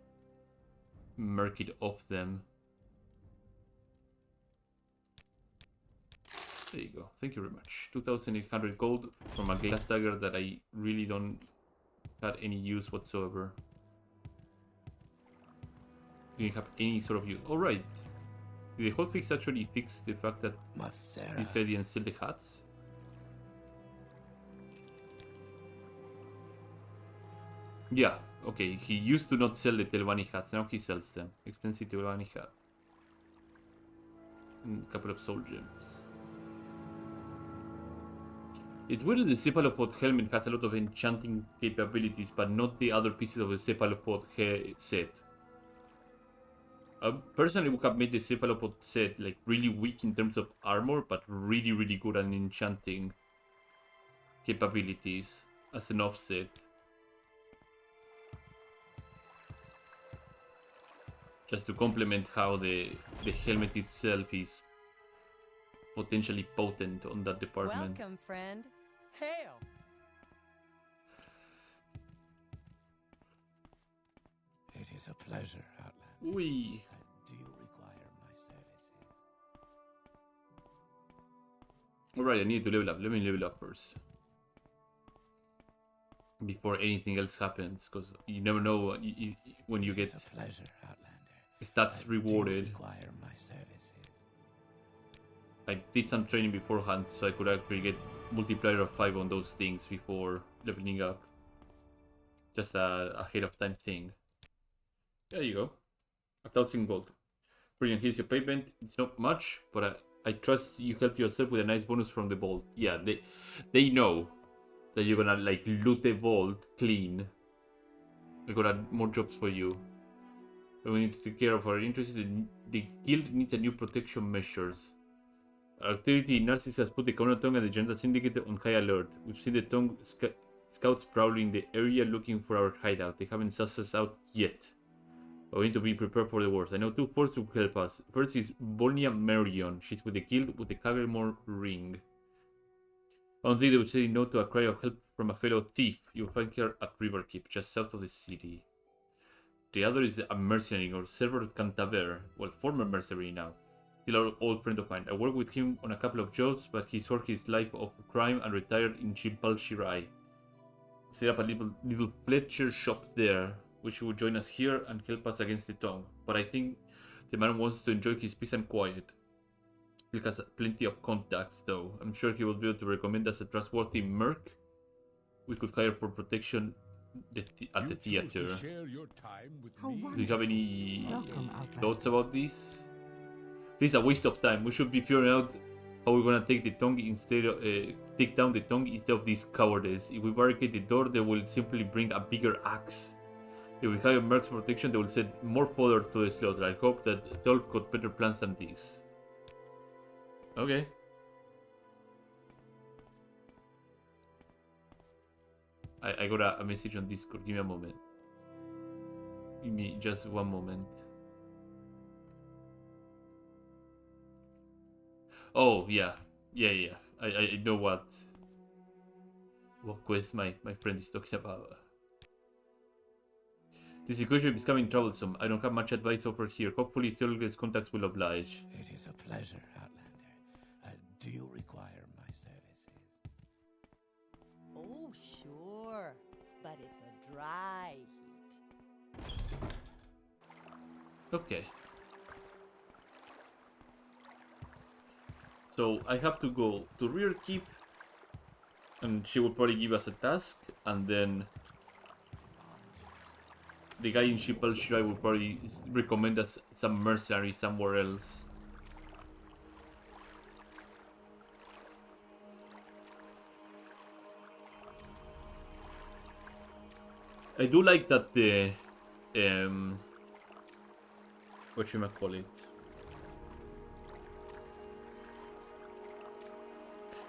merc it off them. There you go. Thank you very much. 2,800 gold from a glass dagger that I really don't have any use whatsoever. Didn't have any sort of use. Alright. Did the hotfix actually fix the fact that Mathera. this guy didn't sell the hats? Yeah, Okay, he used to not sell the Telvanni hats, now he sells them. Expensive Telvanni hat. And a couple of soul gems. It's weird that the cephalopod helmet has a lot of enchanting capabilities, but not the other pieces of the cephalopod set. I personally would have made the cephalopod set like really weak in terms of armor, but really good at enchanting capabilities as an offset. Just to complement how the helmet itself is potentially potent on that department. Welcome, friend. Hail. It is a pleasure, Outlander. Ui. Do you require my services? Alright, I need to level up. Let me level up first. Before anything else happens, because you never know when you It get is a pleasure, Outlander. stats rewarded. Do you require my services? I did some training beforehand, so I could actually get multiplier of 5 on those things before leveling up. Just a ahead of time thing. There you go. 1,000 gold. Brilliant, here's your payment. It's not much, but I trust you helped yourself with a nice bonus from the vault. Yeah, they know that you're gonna like loot the vault clean. We got more jobs for you. We need to take care of our interests. The guild needs a new protection measures. Our activity in Narsis has put the Corona Tongue and the General Syndicate on high alert. We've seen the Tongue scouts prowling the area looking for our hideout. They haven't sussed us out yet. But we need to be prepared for the worst. I know two forces will help us. First is Volnia Marion. She's with the guild with the Cagelmore ring. I don't think they would say no to a cry of help from a fellow thief. You'll find her at Riverkeep, just south of the city. The other is a mercenary, or Server Cantaver. Well, former mercenary now. Still an old friend of mine. I worked with him on a couple of jobs, but he's worked his life of crime and retired in Chimpal Shirai. Set up a little Fletcher shop there, which will join us here and help us against the Tongue. But I think the man wants to enjoy his peace and quiet. He has plenty of contacts, though. I'm sure he will be able to recommend us a trustworthy merc we could hire for protection at the theater. To share your time with How me? Do you have any Welcome, Outlander. thoughts about this? This is a waste of time. We should be figuring out how we're gonna take the Tongue instead of take down the Tongue instead of this cowardice. If we barricade the door, they will simply bring a bigger axe. If we hire mercs for protection, they will send more fodder to the slaughter. I hope that Tholp got better plans than this. Okay. I got a message on Discord. Give me a moment. Give me just one moment. Oh, yeah. Yeah. I know what quest my friend is talking about. This equation is becoming troublesome. I don't have much advice over here. Hopefully Theolog's contacts will oblige. It is a pleasure, Outlander. Do you require my services? Oh, sure. But it's a dry heat. Okay. So I have to go to Rear Keep, and she will probably give us a task, and then the guy in Shipal Shirai will probably recommend us some mercenary somewhere else. I do like that the what you might call it.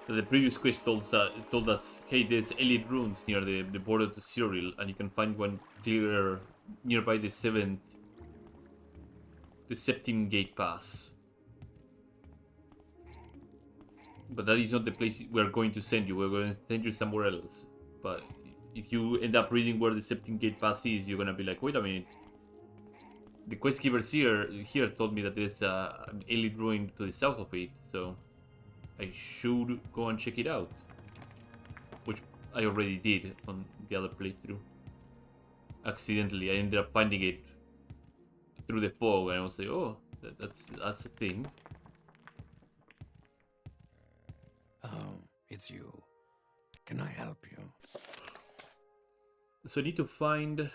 The previous quest told us, hey, there's elite runes near the border to Cyril, and you can find one clear nearby the 7th, the Septim Gate Pass. But that is not the place we're going to send you. We're going to send you somewhere else. But if you end up reading where the Septim Gate Pass is, you're gonna be like, wait a minute. The quest givers here told me that there's an elite ruin to the south of it, so I should go and check it out. Which I already did on the other playthrough. Accidentally, I ended up finding it through the fog, and I was like, oh, that's a thing. Oh, it's you. Can I help you? So I need to find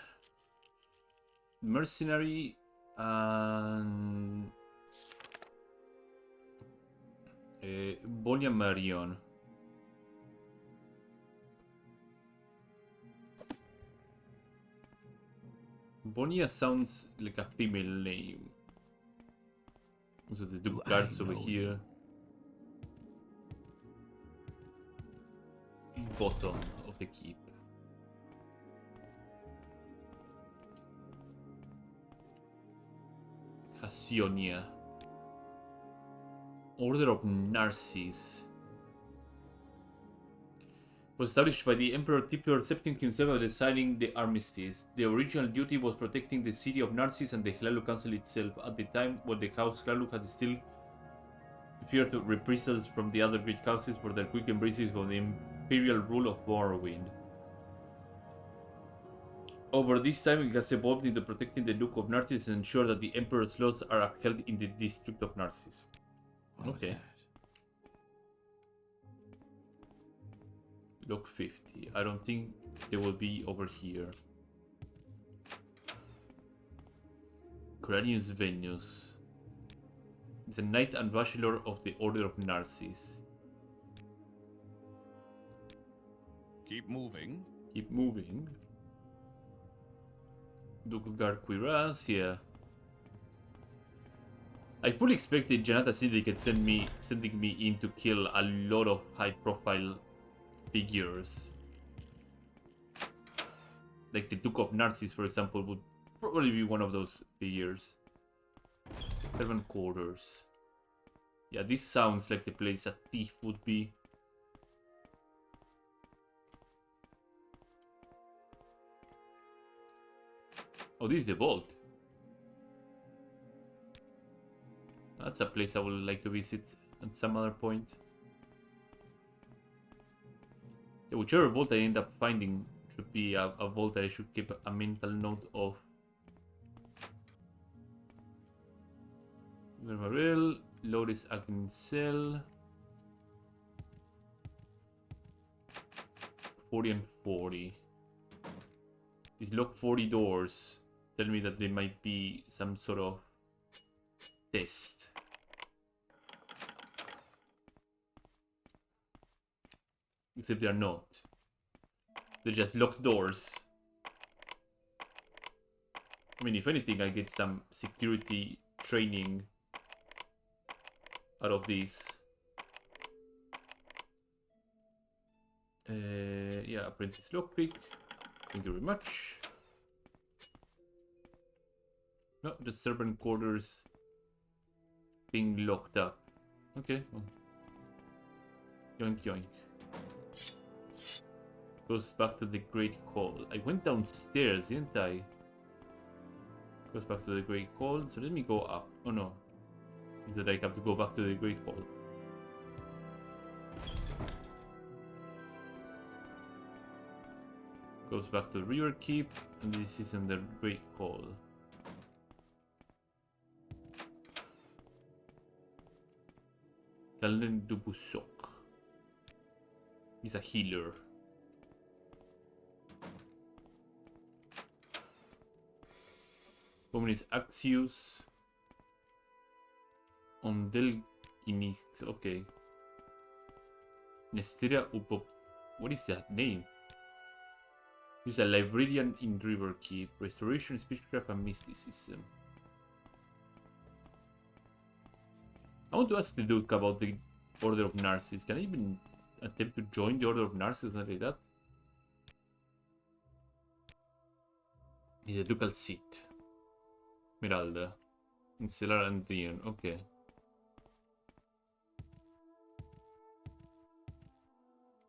Mercenary and Bonia Marion. Bonia sounds like a female name. So the two guards over here. Bottom of the keep. Hassionia. Order of Narsis. Was established by the Emperor Tipur accepting himself of deciding the armistice. The original duty was protecting the city of Narsis and the Hlalu Council itself at the time when the House Hlalu had still feared reprisals from the other great houses for their quick embraces of the imperial rule of Morrowind. Over this time, it has evolved into protecting the Duke of Narsis and ensure that the Emperor's laws are upheld in the district of Narsis. Okay. Log 50. I don't think they will be over here. Cranius Venus. It's a Knight and Bachelor of the Order of Narsis. Keep moving. Keep moving. Dukugar Quiraz, yeah. I fully expected Janata Syndicate sending me in to kill a lot of high-profile figures. Like the Duke of Narsis, for example, would probably be one of those figures. 7 quarters. Yeah, this sounds like the place a thief would be. Oh, this is the vault. That's a place I would like to visit at some other point. Yeah, whichever vault I end up finding should be a vault that I should keep a mental note of. Vermaril, Lotus Agnicel. 40 and 40. These lock 40 doors. Tell me that there might be some sort of test. Except they are not. They're just locked doors. I mean, if anything, I get some security training out of these. Yeah, apprentice lockpick. Thank you very much. No, the servant quarters being locked up. Okay. Well. Yoink yoink. Goes back to the Great Hall. I went downstairs, didn't I? Goes back to the Great Hall. So let me go up. Oh no. Seems that I have to go back to the Great Hall. Goes back to the River Keep. And this is in the Great Hall. Calden Dubusok. He's a healer. Woman is Axius. Ondelginis. Okay. Nesteria Upop. What is that name? He's a librarian in River Keep. Restoration, Speechcraft, and Mysticism. I want to ask the Duke about the Order of Narsis. Can I even attempt to join the Order of Narsis or something like that? It's a ducal seat. Miralda. Insular and Dion. Okay.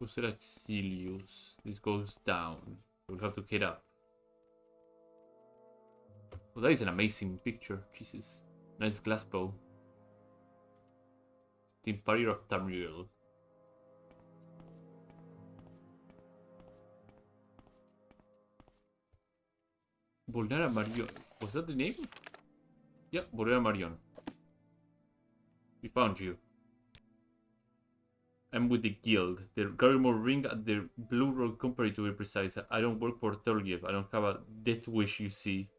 Puseraxilius. This goes down. We'll have to head up. Well, that is an amazing picture. Jesus. Nice glass bow. The Empire of Tamriel. Bolnara Marion. Was that the name? Yeah, Bolnara Marion. We found you. I'm with the guild. The Garrimore ring at the Blue Road Company to be precise. I don't work for Thorgiev. I don't have a death wish, you see.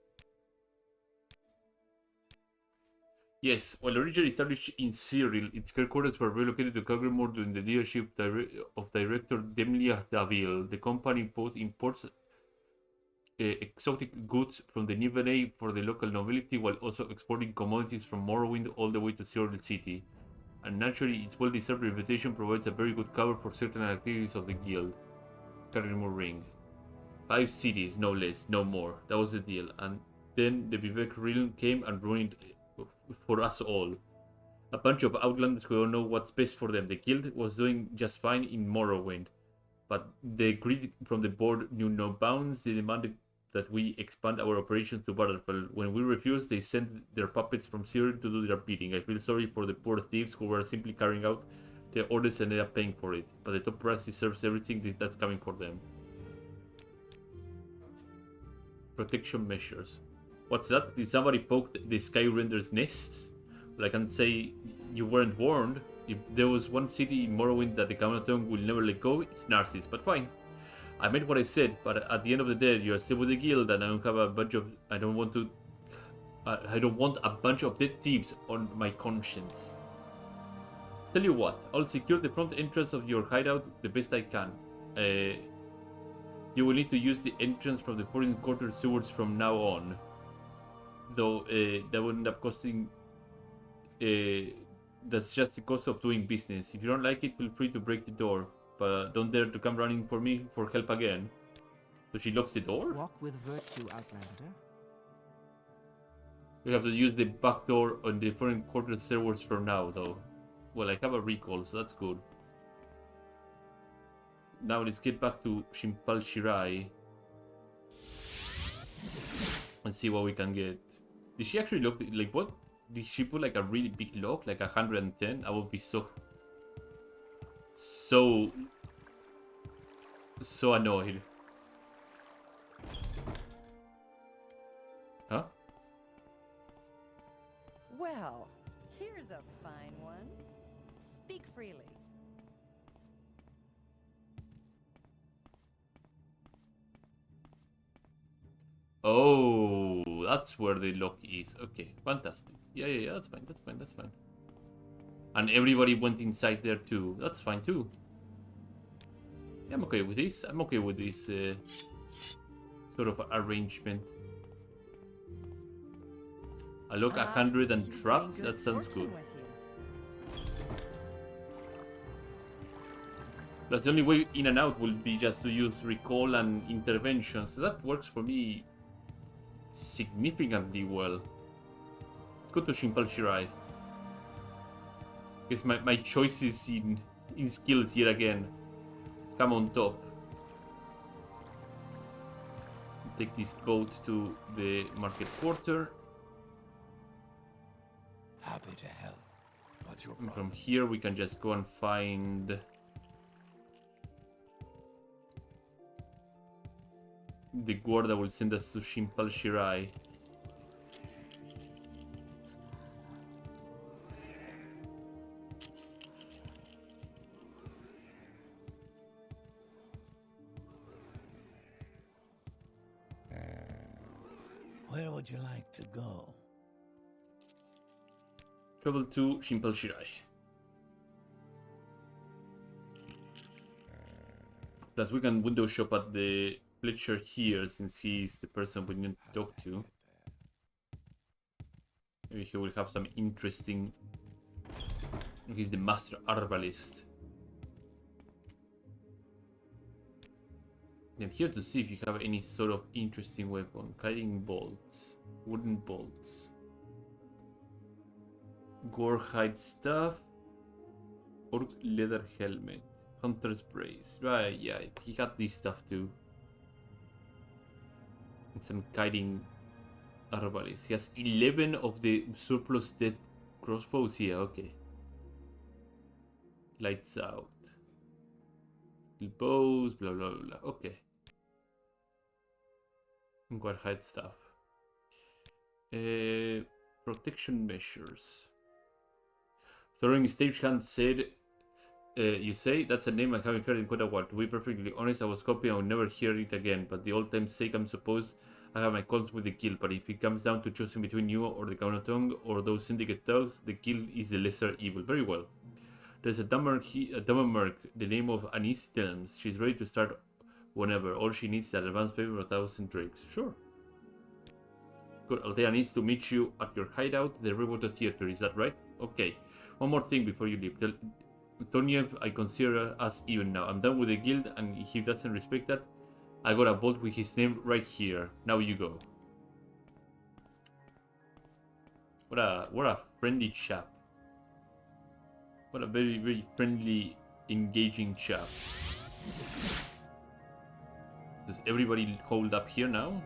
Yes, while originally established in Cyril, its headquarters were relocated to Kagrimor during the leadership of Director Demlia Davil. The company both imports exotic goods from the Nivene for the local nobility while also exporting commodities from Morrowind all the way to Cyril City. And naturally, its well-deserved reputation provides a very good cover for certain activities of the guild. Kagrimor Ring. 5 cities, no less, no more. That was the deal. And then the Vivek realm came and ruined for us all. A bunch of outlanders who don't know what's best for them. The guild was doing just fine in Morrowind, but the greed from the board knew no bounds. They demanded that we expand our operations to Battlefell. When we refused, they sent their puppets from Cyril to do their bidding. I feel sorry for the poor thieves who were simply carrying out their orders and ended up paying for it. But the top brass deserves everything that's coming for them. Protection measures. What's that? Did somebody poke the Skyrender's nests? Well, I can say you weren't warned. If there was one city in Morrowind that the Countertongue will never let go, it's Narsis, but fine. I meant what I said, but at the end of the day, you're still with the guild, and I don't have a bunch of. I don't want a bunch of dead thieves on my conscience. Tell you what, I'll secure the front entrance of your hideout the best I can. You will need to use the entrance from the foreign quarter sewers from now on. Though that would end up costing. That's just the cost of doing business. If you don't like it, feel free to break the door. But don't dare to come running for me for help again. So she locks the door? Walk with virtue, Outlander. We have to use the back door on the foreign quarter servers for now, though. Well, I have a recall, so that's good. Now let's get back to Shimpal Shirai. And see what we can get. Did she actually look like what? Did she put like a really big lock, like 110? I would be so annoyed. Huh? Well, here's a fine one. Speak freely. Oh, that's where the lock is. Okay, fantastic. Yeah, that's fine. And everybody went inside there too. That's fine too. Yeah, I'm okay with this. I'm okay with this sort of arrangement. I look 100 and You trapped. bring That sounds fortune good. with you. That's the only way in and out will be just to use recall and intervention. So that works for me significantly well. Let's go to Shimpal Shirai. Guess my choices in skills yet again come on top. Take this boat to the market quarter. Happy to help. What's your And problem? from here we can just go and find the guard that will send us to Shimpal Shirai. Where would you like to go? Travel to Shimpal Shirai. Plus we can window shop at the Fletcher here since he's the person we need to talk to. Maybe he will have some interesting... He's the master arbalist. I'm here to see if you have any sort of interesting weapon. Guiding bolts, wooden bolts, gorehide staff, orc leather helmet, hunter's brace. Right, yeah, he had this stuff too. And some guiding arbalist. He has 11 of the surplus dead crossbows here. Okay. Lights out. Bows, blah blah blah. Okay. Gorehide stuff. Protection measures. Throwing stagehand said, you say? That's a name I haven't heard in quite a while. To be perfectly honest, I was hoping I would never hear it again, but the old time's sake, I suppose I have my calls with the guild, but if it comes down to choosing between you or the Countertongue or those syndicate thugs, the guild is the lesser evil. Very well. There's a Dummermerk, the name of Anise Delms. She's ready to start whenever. All she needs is an advance payment of 1,000 drakes. Sure. Good. Althea needs to meet you at your hideout, the Rebuilt Theater. Is that right? Okay. One more thing before you leave. Toniev, I consider us even now. I'm done with the guild, and if he doesn't respect that, I got a bolt with his name right here. Now you go. What a friendly chap. What a very, very friendly, engaging chap. Does everybody hold up here now?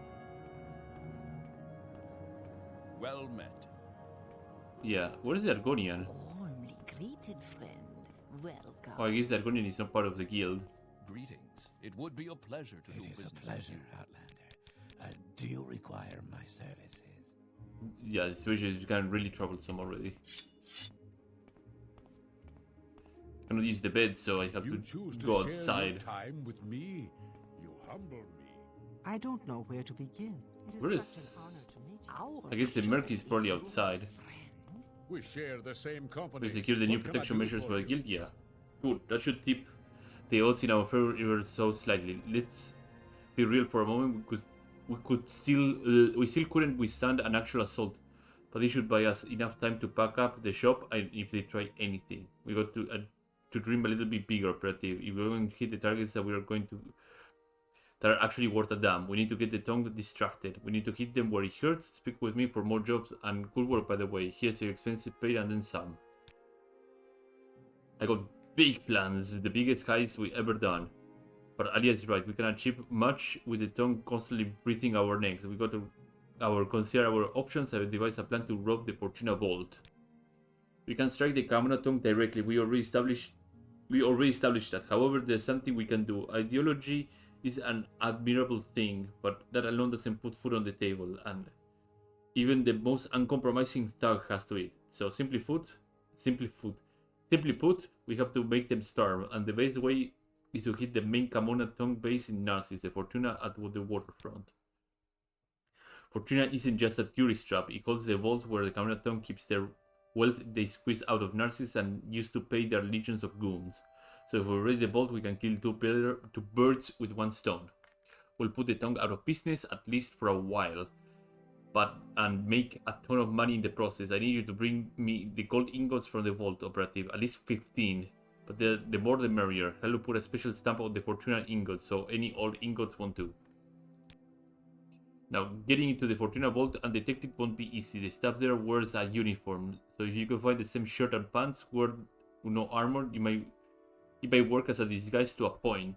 Well met. Yeah. Where is the Argonian? Warmly greeted, friend. Welcome. Oh, I guess the Argonian is not part of the guild. Greetings. It would be a pleasure to do It is business a with pleasure, you. Outlander. Do you require my services? Yeah, the situation is becoming really troublesome already. I cannot use the bed, so I have You to choose to go share outside. your time with me. You humble me. I don't know where to begin. It Where is is- such an honor to meet you. I guess the Merc is probably outside. We share the same company. We secure the new What can I protection do measures for the you? guild. Yeah, good. That should tip the odds in our favor so slightly. Let's be real for a moment, because we still couldn't withstand an actual assault, but they should buy us enough time to pack up the shop. And if they try anything, we got to dream a little bit bigger, operative. If we're going to hit the targets that that are actually worth a damn, we need to get the tongue distracted. We need to hit them where it hurts. Speak with me for more jobs, and good work, by the way. Here's your expensive pay and then some. I got big plans, the biggest heist we ever done. But Alia is right, we can achieve much with the tongue constantly breathing our necks. We got to consider our options and devise a plan to rob the Fortuna Vault. We can strike the Kamuna tongue directly. We already established that. However, there's something we can do. Ideology is an admirable thing, but that alone doesn't put food on the table, and even the most uncompromising thug has to eat. So simply put, we have to make them starve, and the best way is to hit the main Kamona tongue base in Narsis, the Fortuna at the waterfront. Fortuna isn't just a tourist trap, it holds the vault where the Kamona tongue keeps their wealth they squeeze out of Narsis and used to pay their legions of goons. So if we raise the vault, we can kill two birds with one stone. We'll put the tongue out of business, at least for a while, and make a ton of money in the process. I need you to bring me the gold ingots from the vault, operative, at least 15. But the more the merrier. Hello, put a special stamp on the Fortuna ingots, so any old ingots won't do. Now, getting into the Fortuna vault undetected won't be easy. The staff there wears a uniform, so if you can find the same shirt and pants with no armor, it might work as a disguise to a point.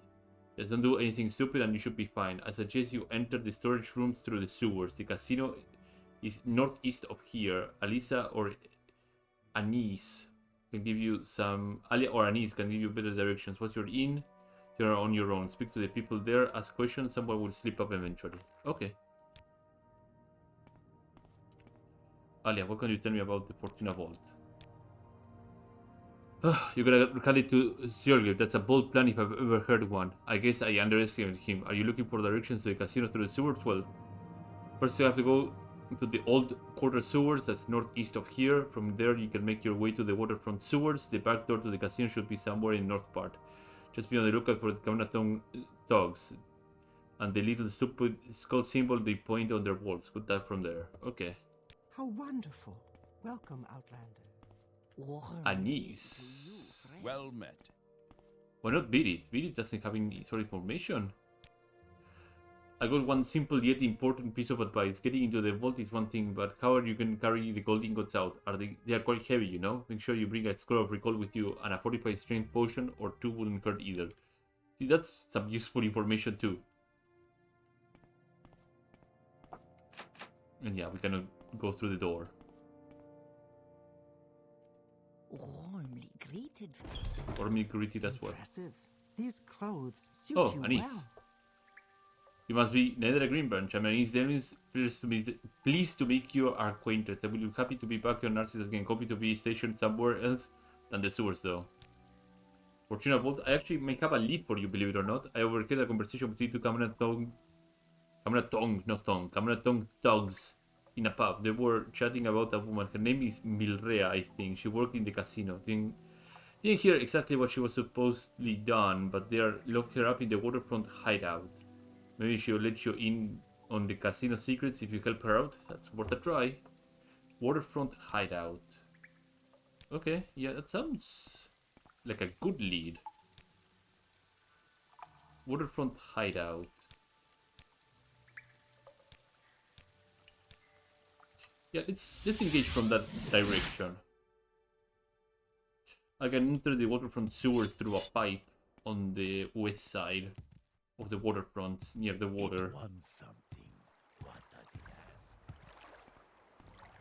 Just don't do anything stupid and you should be fine. I suggest you enter the storage rooms through the sewers. The casino is northeast of here. Alisa or Anise can give you better directions. Once you're in, you're on your own. Speak to the people there, ask questions, someone will slip up eventually. Okay. Alia, what can you tell me about the Fortuna Vault? You gotta cut it to Sjolgir. That's a bold plan if I've ever heard one. I guess I underestimated him. Are you looking for directions to the casino through the sewers? Well, first you have to go to the old quarter sewers, that's northeast of here. From there you can make your way to the waterfront sewers. The back door to the casino should be somewhere in the north part. Just be on the lookout for the Kamanaton dogs. And the little stupid skull symbol they point on their walls. Put that from there. Okay. How wonderful. Welcome, Outlander. Anise. Well met. Why not beat it? Beat it doesn't have any sort of information. I got one simple yet important piece of advice. Getting into the vault is one thing, but how are you going to carry the gold ingots out? They are quite heavy, you know? Make sure you bring a scroll of recall with you, and a 45 strength potion or 2 wouldn't hurt either. See, that's some useful information too. And yeah, we cannot go through the door. Warmly greeted. Warmly greeted as well. Impressive. These clothes suit Oh, you Anise. well. You must be neither a green branch. I mean, Anise Dennis, pleased to make you acquainted. I will be happy to be back on Narsis again. Copy to be stationed somewhere else than the sewers, though. Fortuna Vault, I actually may have a lead for you, believe it or not. I overheard a conversation between two Cameron Camera tongue, not tongue. Camera tongue dogs in a pub. They were chatting about a woman. Her name is Milrea, I think. She worked in the casino. Didn't hear exactly what she was supposedly done, but they locked her up in the waterfront hideout. Maybe she'll let you in on the casino secrets if you help her out. That's worth a try. Waterfront hideout. Okay, yeah, that sounds like a good lead. Waterfront hideout. Yeah, let's engage from that direction. I can enter the waterfront sewer through a pipe on the west side of the waterfront, near the water. It wants something. What does it ask?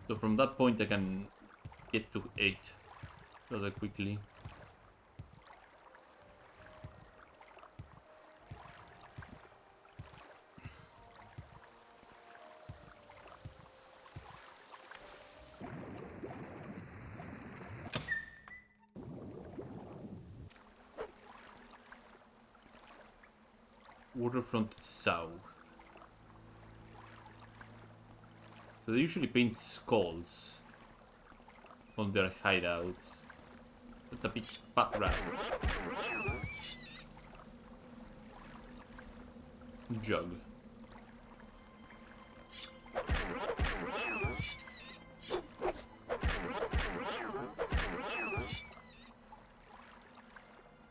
So from that point I can get to 8 rather quickly. Waterfront south. So they usually paint skulls on their hideouts. That's a big fat rat. Jug.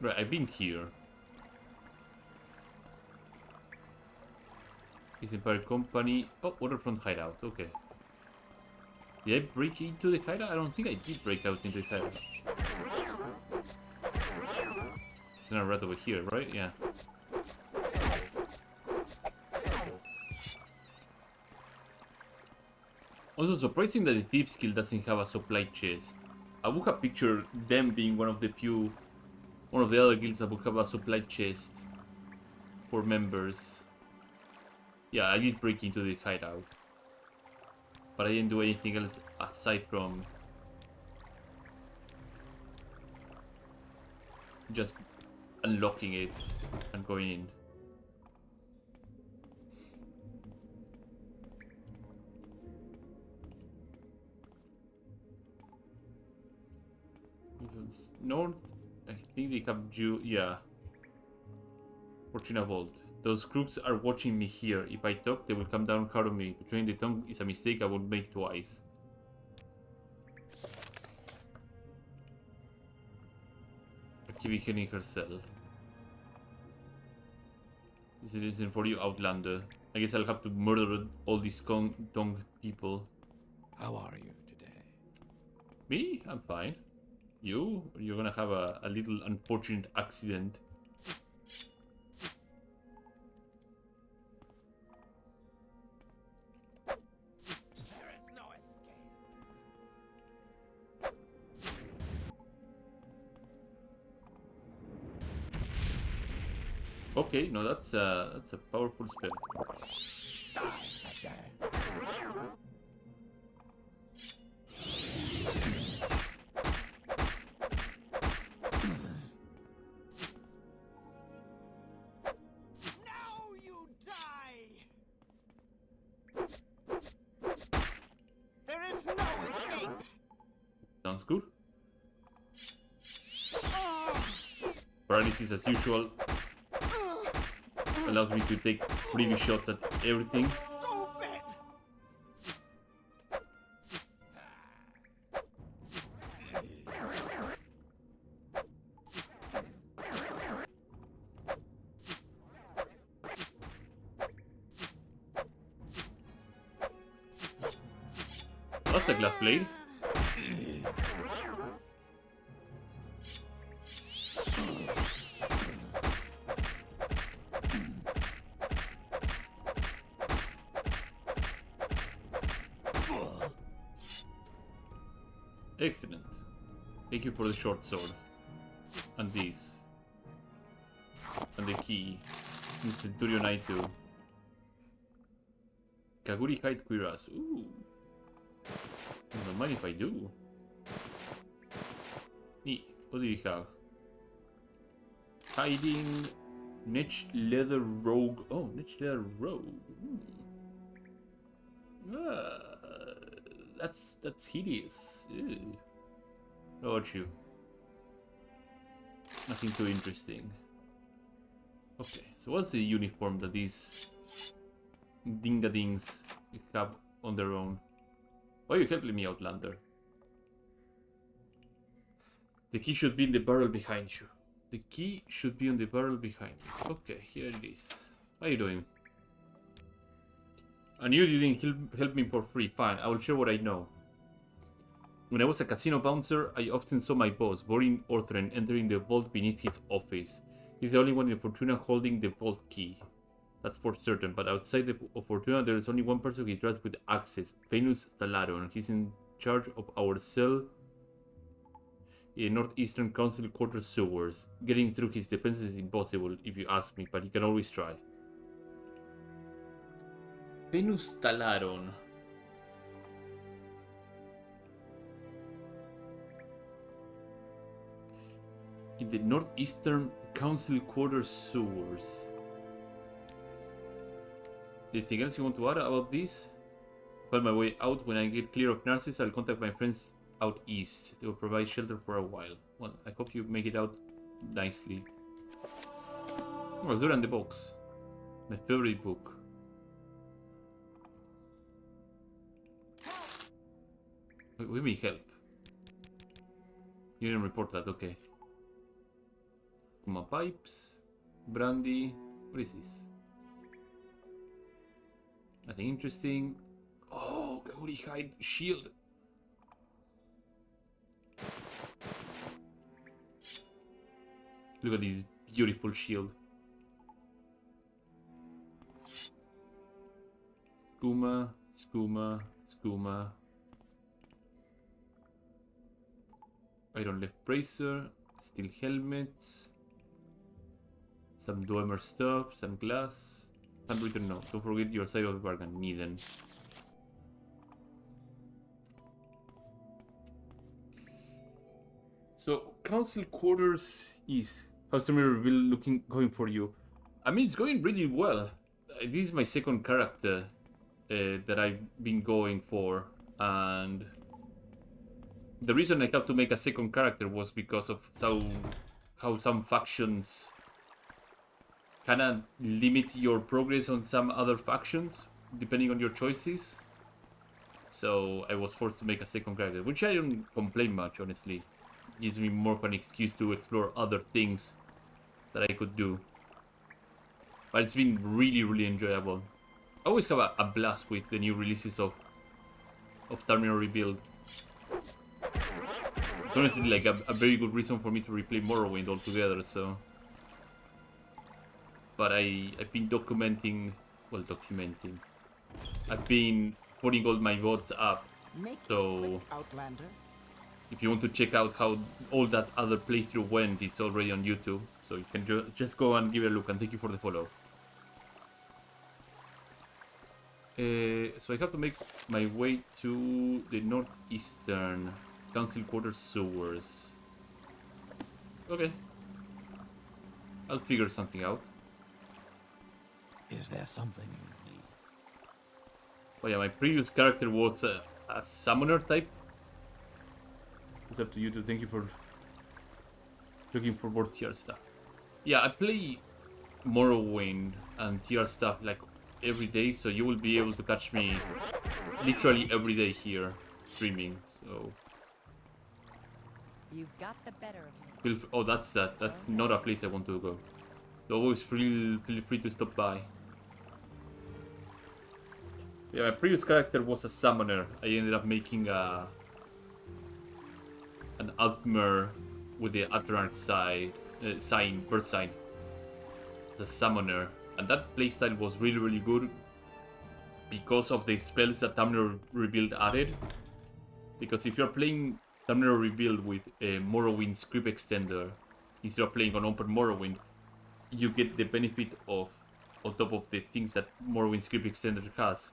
Right, I've been here. Is Empire Company. Oh, Waterfront hideout. Okay. Did I break into the hideout? I don't think I did break out into the hideout. It's not right over here, right? Yeah. Also surprising that the Thieves Guild doesn't have a supply chest. I would have pictured them being one of the other guilds that would have a supply chest for members. Yeah, I did break into the hideout. But I didn't do anything else aside from just unlocking it and going in. North, I think they have yeah. Fortuna Vault. Those crooks are watching me here. If I talk, they will come down hard on me. Betraying the tongue is a mistake I won't make twice. Activation in her cell. This isn't for you, Outlander. I guess I'll have to murder all these tongue people. How are you today? Me? I'm fine. You? You're gonna have a little unfortunate accident. Okay, no, that's a powerful spell. Now you die! There is no escape! Sounds good. Paralysis as usual. Allows me to take previous shots at everything. Stupid! That's a glass blade. Excellent. Thank you for the short sword. And this. And the key. And Centurion I2. Kaguri Hide Quiras. Ooh. I don't mind if I do. Neat. What do you have? Hiding. Niche leather rogue. Oh, niche leather rogue. That's hideous. Ew. How about you? Nothing too interesting. Okay, so what's the uniform that these dingadings have on their own? Why are you helping me, Outlander? The key should be in the barrel behind you. The key should be on the barrel behind you. Okay, here it is. How are you doing? I knew you didn't help me for free. Fine, I will share what I know. When I was a casino bouncer, I often saw my boss, Borin Orthren, entering the vault beneath his office. He's the only one in Fortuna holding the vault key. That's for certain, but outside of Fortuna, there is only one person he trusts with access, Venus Talaron. He's in charge of our cell in Northeastern Council Quarter sewers. Getting through his defenses is impossible, if you ask me, but he can always try. Venus Talaron. In the Northeastern Council Quarter sewers. Anything else you want to add about this? Find my way out. When I get clear of Narsis, I'll contact my friends out east. They will provide shelter for a while. Well, I hope you make it out nicely. Oh, Dura and the Box. My favorite book. We may help. You didn't report that, okay. Kuma pipes. Brandy. What is this? Nothing interesting. Oh, Kahuri hide shield. Look at this beautiful shield. Skooma, skooma, skooma. Iron left bracer, steel helmets, some Dwemer stuff, some glass. Handwritten note. Don't forget your side of the bargain. Needen. So, council quarters is how's Tamriel Rebuilt going for you? I mean, it's going really well. This is my second character that I've been going for, and the reason I had to make a second character was because of how some factions kind of limit your progress on some other factions, depending on your choices. So I was forced to make a second character, which I don't complain much, honestly. It gives me more of an excuse to explore other things that I could do. But it's been really, really enjoyable. I always have a blast with the new releases of Tamriel Rebuilt. It's honestly like a very good reason for me to replay Morrowind altogether, so... But I've been documenting... Well, documenting. I've been putting all my VODs up. So... Outlander. If you want to check out how all that other playthrough went, it's already on YouTube. So you can just go and give it a look, and thank you for the follow. So I have to make my way to the Northeastern Council Quarter sewers. Okay. I'll figure something out. Is there something you need? Oh yeah, my previous character was a summoner type. It's up to you to thank you for looking for more tier stuff. Yeah, I play Morrowind and tier stuff like every day, so you will be able to catch me literally every day here streaming. So You've got the better of me. oh, that's that. That's not a place I want to go. So always feel free to stop by. Yeah, my previous character was a summoner. I ended up making an Altmer with the Atronach bird sign, the summoner, and that playstyle was really, really good because of the spells that Tamriel Rebuilt added. Because if you're playing Tamriel Rebuilt with a Morrowind script extender instead of playing on Open Morrowind, you get the benefit of, on top of the things that Morrowind script extender has,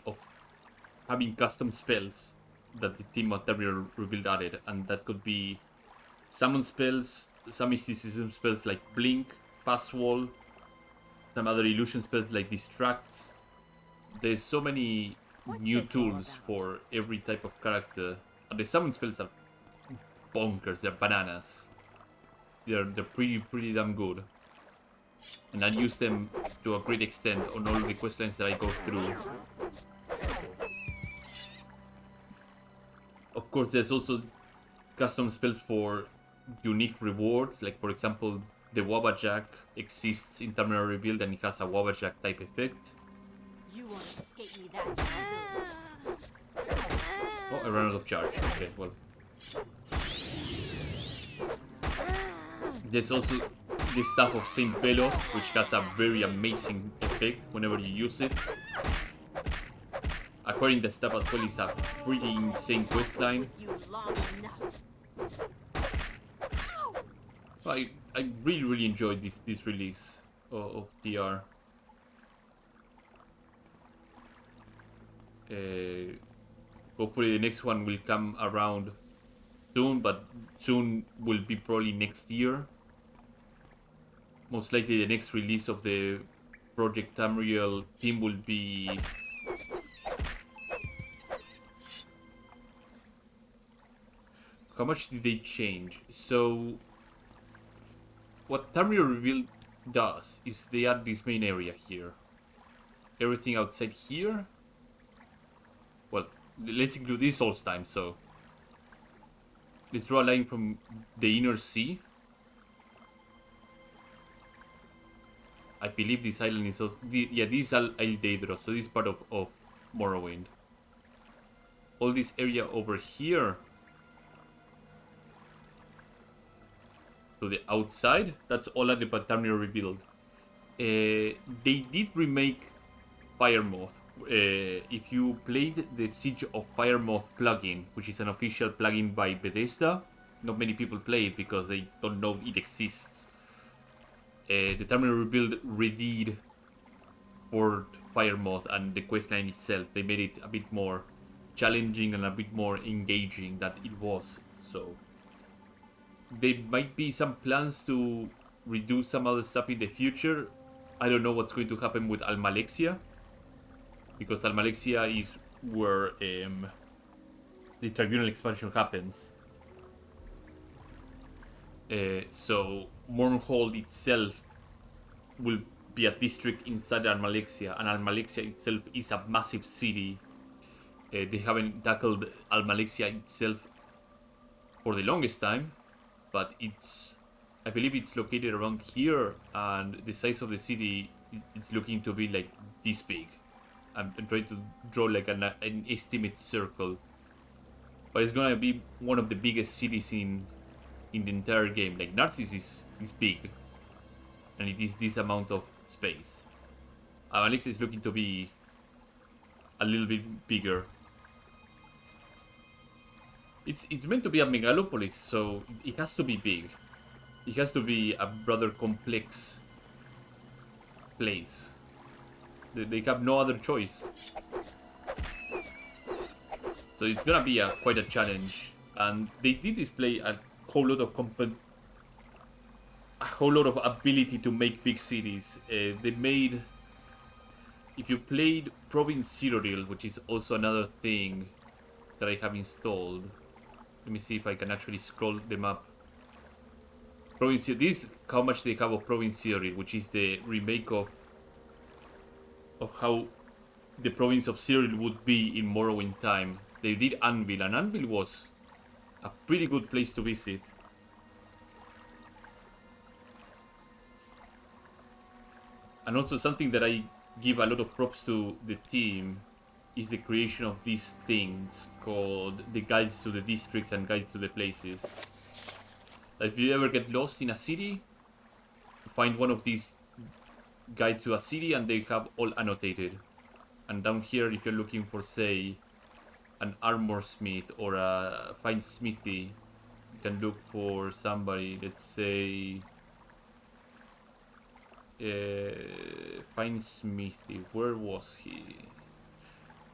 of having custom spells that the team of Tamriel Rebuilt added, and that could be summon spells, some mysticism spells like Blink, Pass Wall, some other illusion spells like Distracts. There's so many new this all tools about? for every type of character. And the summon spells are bonkers, they're bananas. They're pretty damn good. And I use them to a great extent on all the quest lines that I go through. Of course, there's also custom spells for unique rewards, like for example, the Wabajack exists in Tamriel Rebuilt and it has a Wabajack type effect. You won't escape me that easily. Oh, I ran out of charge. Okay, well. There's also this stuff of Saint Velo, which has a very amazing effect whenever you use it. Acquiring that stuff as well is a pretty insane questline. With you long enough. I really enjoyed this release of TR. Hopefully the next one will come around soon, but soon will be probably next year. Most likely the next release of the Project Tamriel team will be... How much did they change? So, what Tamriel Rebuilt does is they add this main area here. Everything outside here... Well, let's include this Solstheim, so... Let's draw a line from the inner sea. I believe this island is also... Yeah, this is Isle Daedra, so this is part of Morrowind. All this area over here... To the outside, that's all at the Tamriel Rebuilt. They did remake Firemoth. If you played the Siege of Firemoth plugin, which is an official plugin by Bethesda, not many people play it because they don't know it exists. The Tamriel Rebuilt redid for Firemoth and the questline itself. They made it a bit more challenging and a bit more engaging than it was. So there might be some plans to redo some other stuff in the future. I don't know what's going to happen with Almalexia, because Almalexia is where the Tribunal expansion happens. So Mournhold itself will be a district inside Almalexia, and Almalexia itself is a massive city. They haven't tackled Almalexia itself for the longest time, but I believe it's located around here, and the size of the city is looking to be like this big. I'm trying to draw like an estimate circle, but it's gonna be one of the biggest cities in the entire game. Like Narsis is big, and it is this amount of space. Alex is looking to be a little bit bigger. It's meant to be a megalopolis, so it has to be big. It has to be a rather complex place. They have no other choice. So it's gonna be quite a challenge. And they did display a whole lot of ability to make big cities. They made... If you played Province Cyrodiil, which is also another thing that I have installed. Let me see if I can actually scroll them up. Province, this is how much they have of Province Cyrodiil, which is the remake of how the province of Cyrodiil would be in Morrowind time. They did Anvil, and Anvil was a pretty good place to visit. And also something that I give a lot of props to the team is the creation of these things called the guides to the districts and guides to the places. If you ever get lost in a city, find one of these guide to a city and they have all annotated. And down here, if you're looking for, say, an armor smith or a fine smithy, you can look for somebody, let's say, fine smithy. Where was he?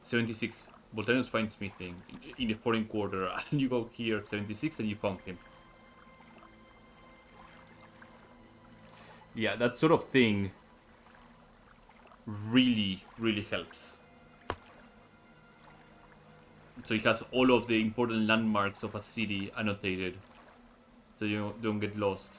76. Voltanius fine smithing in the foreign quarter. And you go here, 76, and you found him. Yeah, that sort of thing really, really helps. So it has all of the important landmarks of a city annotated, so you don't get lost.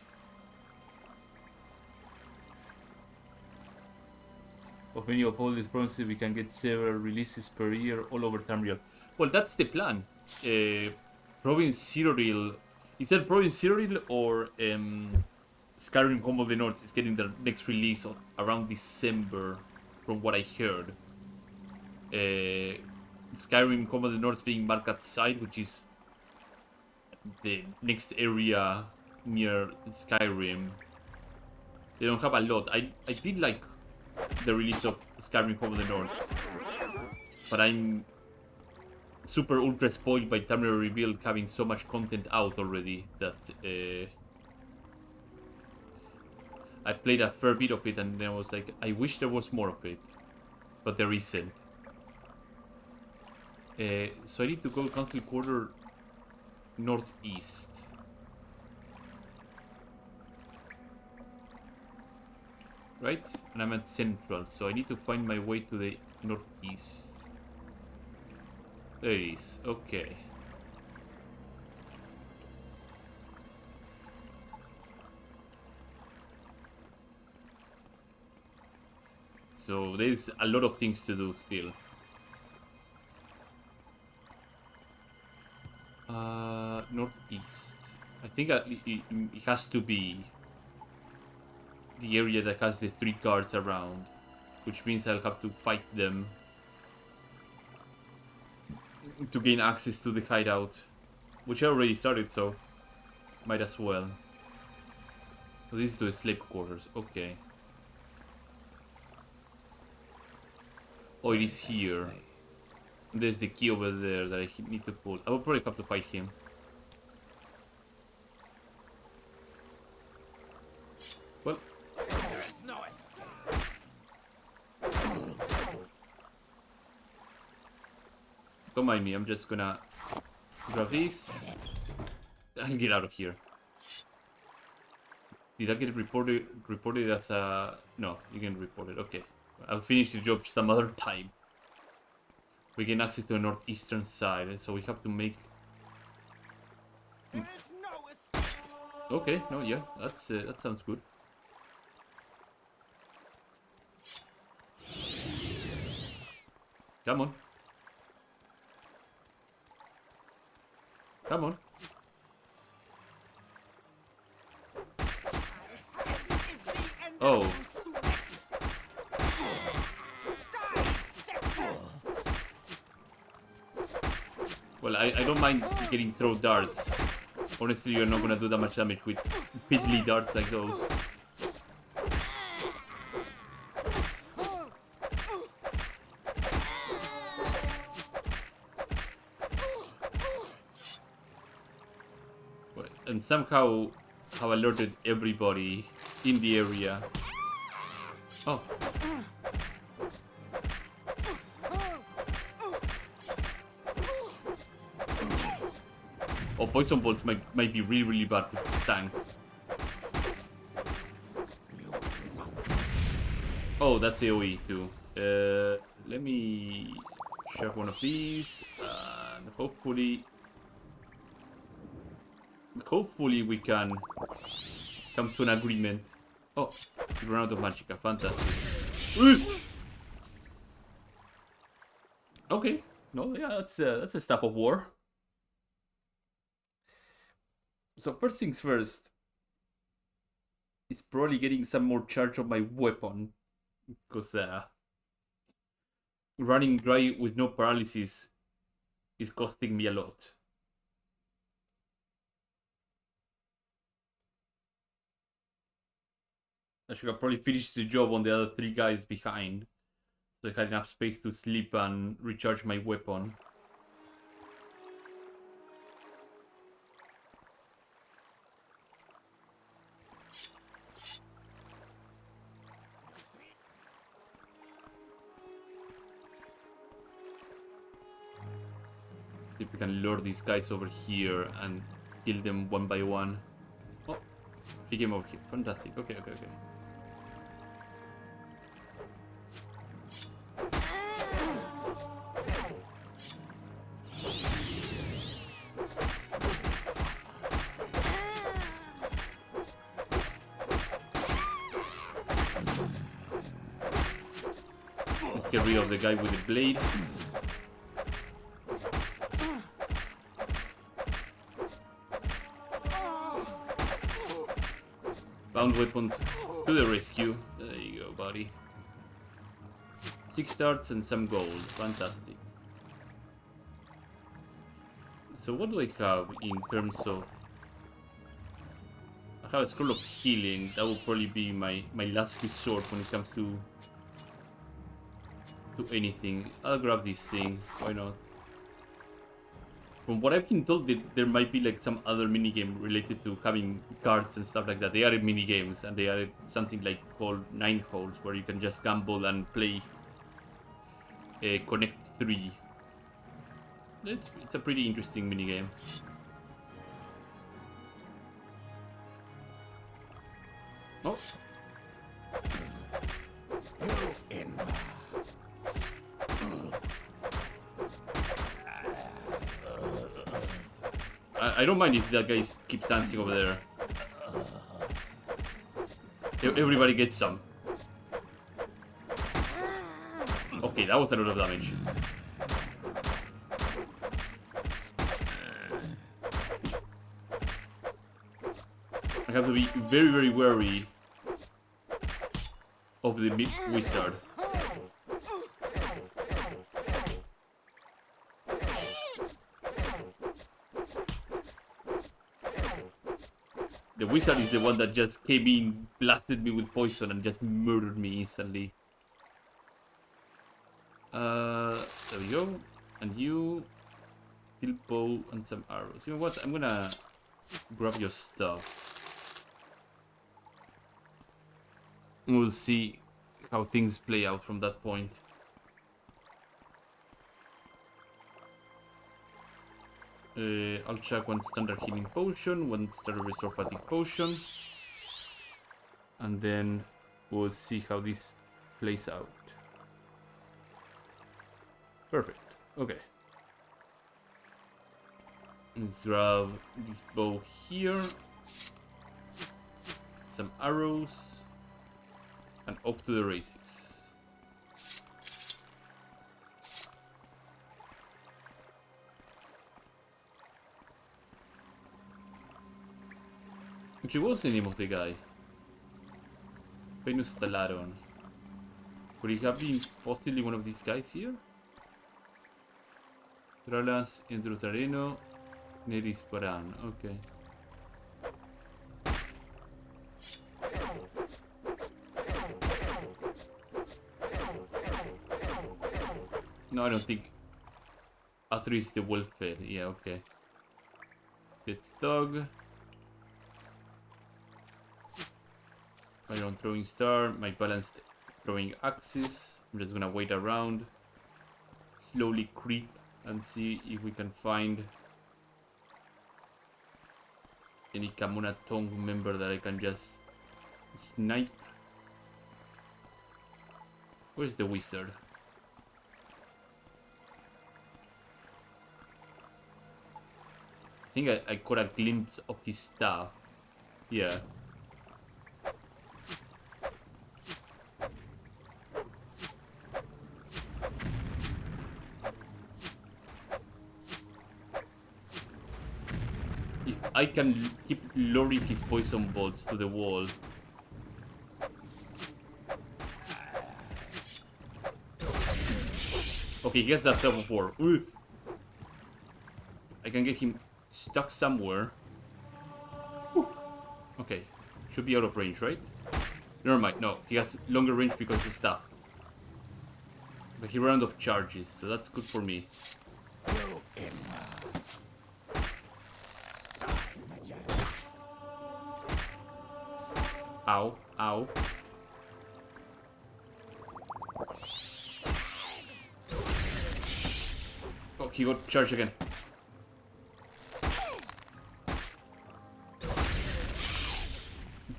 Of many of all these provinces, we can get several releases per year all over Tamriel. Well, that's the plan. Province Cyrodiil. Is that Province Cyrodiil or Skyrim Home of the North is getting their next release around December, from what I heard. Skyrim Home of the North being Market Side, which is the next area near Skyrim. They don't have a lot. I did like the release of Skyrim Home of the North, but I'm super ultra spoiled by Tamriel Rebuilt having so much content out already that I played a fair bit of it and then I was like, I wish there was more of it, but there isn't. So I need to go Council Quarter northeast. Right? And I'm at Central, so I need to find my way to the northeast. There it is. Okay. So there's a lot of things to do still. Northeast. I think it has to be the area that has the 3 guards around, which means I'll have to fight them to gain access to the hideout, which I already started, so might as well. So this is to the slave quarters. Okay. Oh, it is here. There's the key over there that I need to pull. I will probably have to fight him. Well. Don't mind me, I'm just gonna grab this and get out of here. Did I get reported as a... No, you can report it. Okay. I'll finish the job some other time. We gain access to the northeastern side, so we have to make... Okay, no, yeah, that sounds good. Come on. Come on. Oh. Well, I don't mind getting throw darts. Honestly, you're not gonna do that much damage with piddly darts like those. And somehow have alerted everybody in the area. Oh. Oh, poison bolts might be really, really bad to tank. Oh, that's AoE too. Let me shove one of these, and hopefully we can come to an agreement. Oh, we run out of magicka. Fantastic. Okay. No, yeah, that's a step of war. So first things first is probably getting some more charge of my weapon, because running dry with no paralysis is costing me a lot. I should have probably finished the job on the other 3 guys behind, so I had enough space to sleep and recharge my weapon. See if we can lure these guys over here and kill them one by one. Oh, he came over here. Fantastic. Okay. get rid of the guy with the blade. Bound weapons to the rescue. There you go, buddy. 6 darts and some gold. Fantastic. So what do I have in terms of... I have a scroll of healing. That will probably be my last resort when it comes to anything. I'll grab this thing. Why not? From what I've been told, there might be like some other minigame related to having cards and stuff like that. They added minigames, and they added something like called 9 holes, where you can just gamble and play Connect 3. It's a pretty interesting minigame. Oh. I don't mind if that guy keeps dancing over there. Everybody gets some. Okay, that was a lot of damage. I have to be very, very wary of the wizard. The wizard is the one that just came in, blasted me with poison, and just murdered me instantly. There we go. And you... Steel bow and some arrows. You know what? I'm gonna grab your stuff. And we'll see how things play out from that point. I'll check one standard healing potion, one standard restore fatigue potion, and then we'll see how this plays out. Perfect. Okay. Let's grab this bow here, some arrows, and off to the races. Which was the name of the guy? Venus Talaron. Could he have been possibly one of these guys here? Tralas Endrotareno Neris Paran. Okay. No, I don't think. Arthur is the welfare. Yeah, okay. It's Thug. Iron throwing star, my balanced throwing axis. I'm just gonna wait around, slowly creep, and see if we can find any Kamuna Tong member that I can just snipe. Where's the wizard? I think I caught a glimpse of his staff. Yeah. I can keep luring his poison bolts to the wall. Okay, he has that level 4. Ooh. I can get him stuck somewhere. Ooh. Okay, should be out of range, right? Never mind, no, he has longer range because of stuff. But he ran out of charges, so that's good for me. Ow, ow. Oh, he got charged again.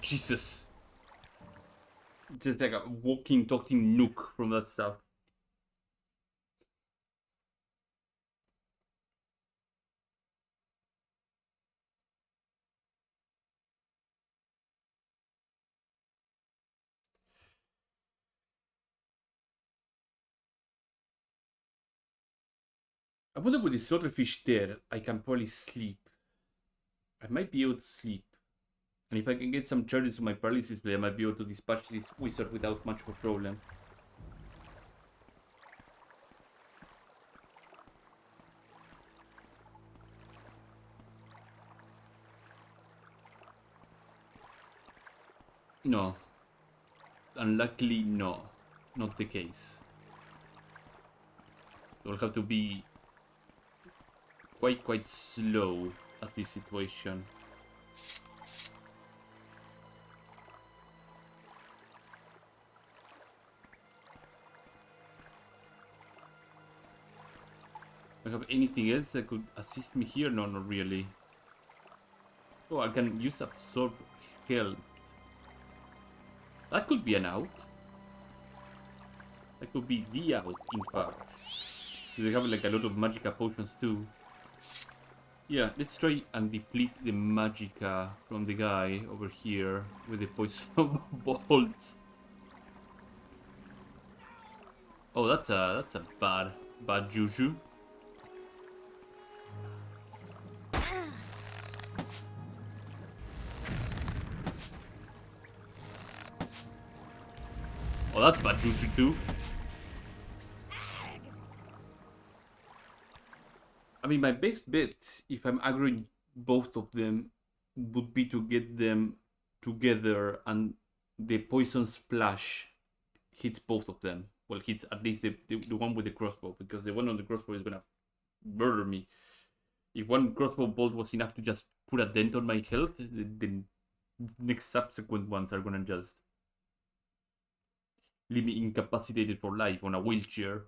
Jesus. Just like a walking, talking nuke from that stuff. I wonder with the slaughterfish there, I can probably sleep. I might be able to sleep. And if I can get some charges on my paralysis blade, I might be able to dispatch this wizard without much of a problem. No. Unluckily, no. Not the case. We'll have to be quite slow at this situation. Do I have anything else that could assist me here? No, not really. Oh, I can use absorb health. That could be an out. That could be the out, in fact. They have like a lot of magicka potions too. Yeah, let's try and deplete the magicka from the guy over here with the poison bolts. Oh, that's a bad juju. Oh, that's bad juju too. I mean, my best bet, if I'm aggroing both of them, would be to get them together and the poison splash hits both of them. Well, hits at least the one with the crossbow, because the one on the crossbow is gonna murder me. If one crossbow bolt was enough to just put a dent on my health, the next subsequent ones are gonna just leave me incapacitated for life on a wheelchair.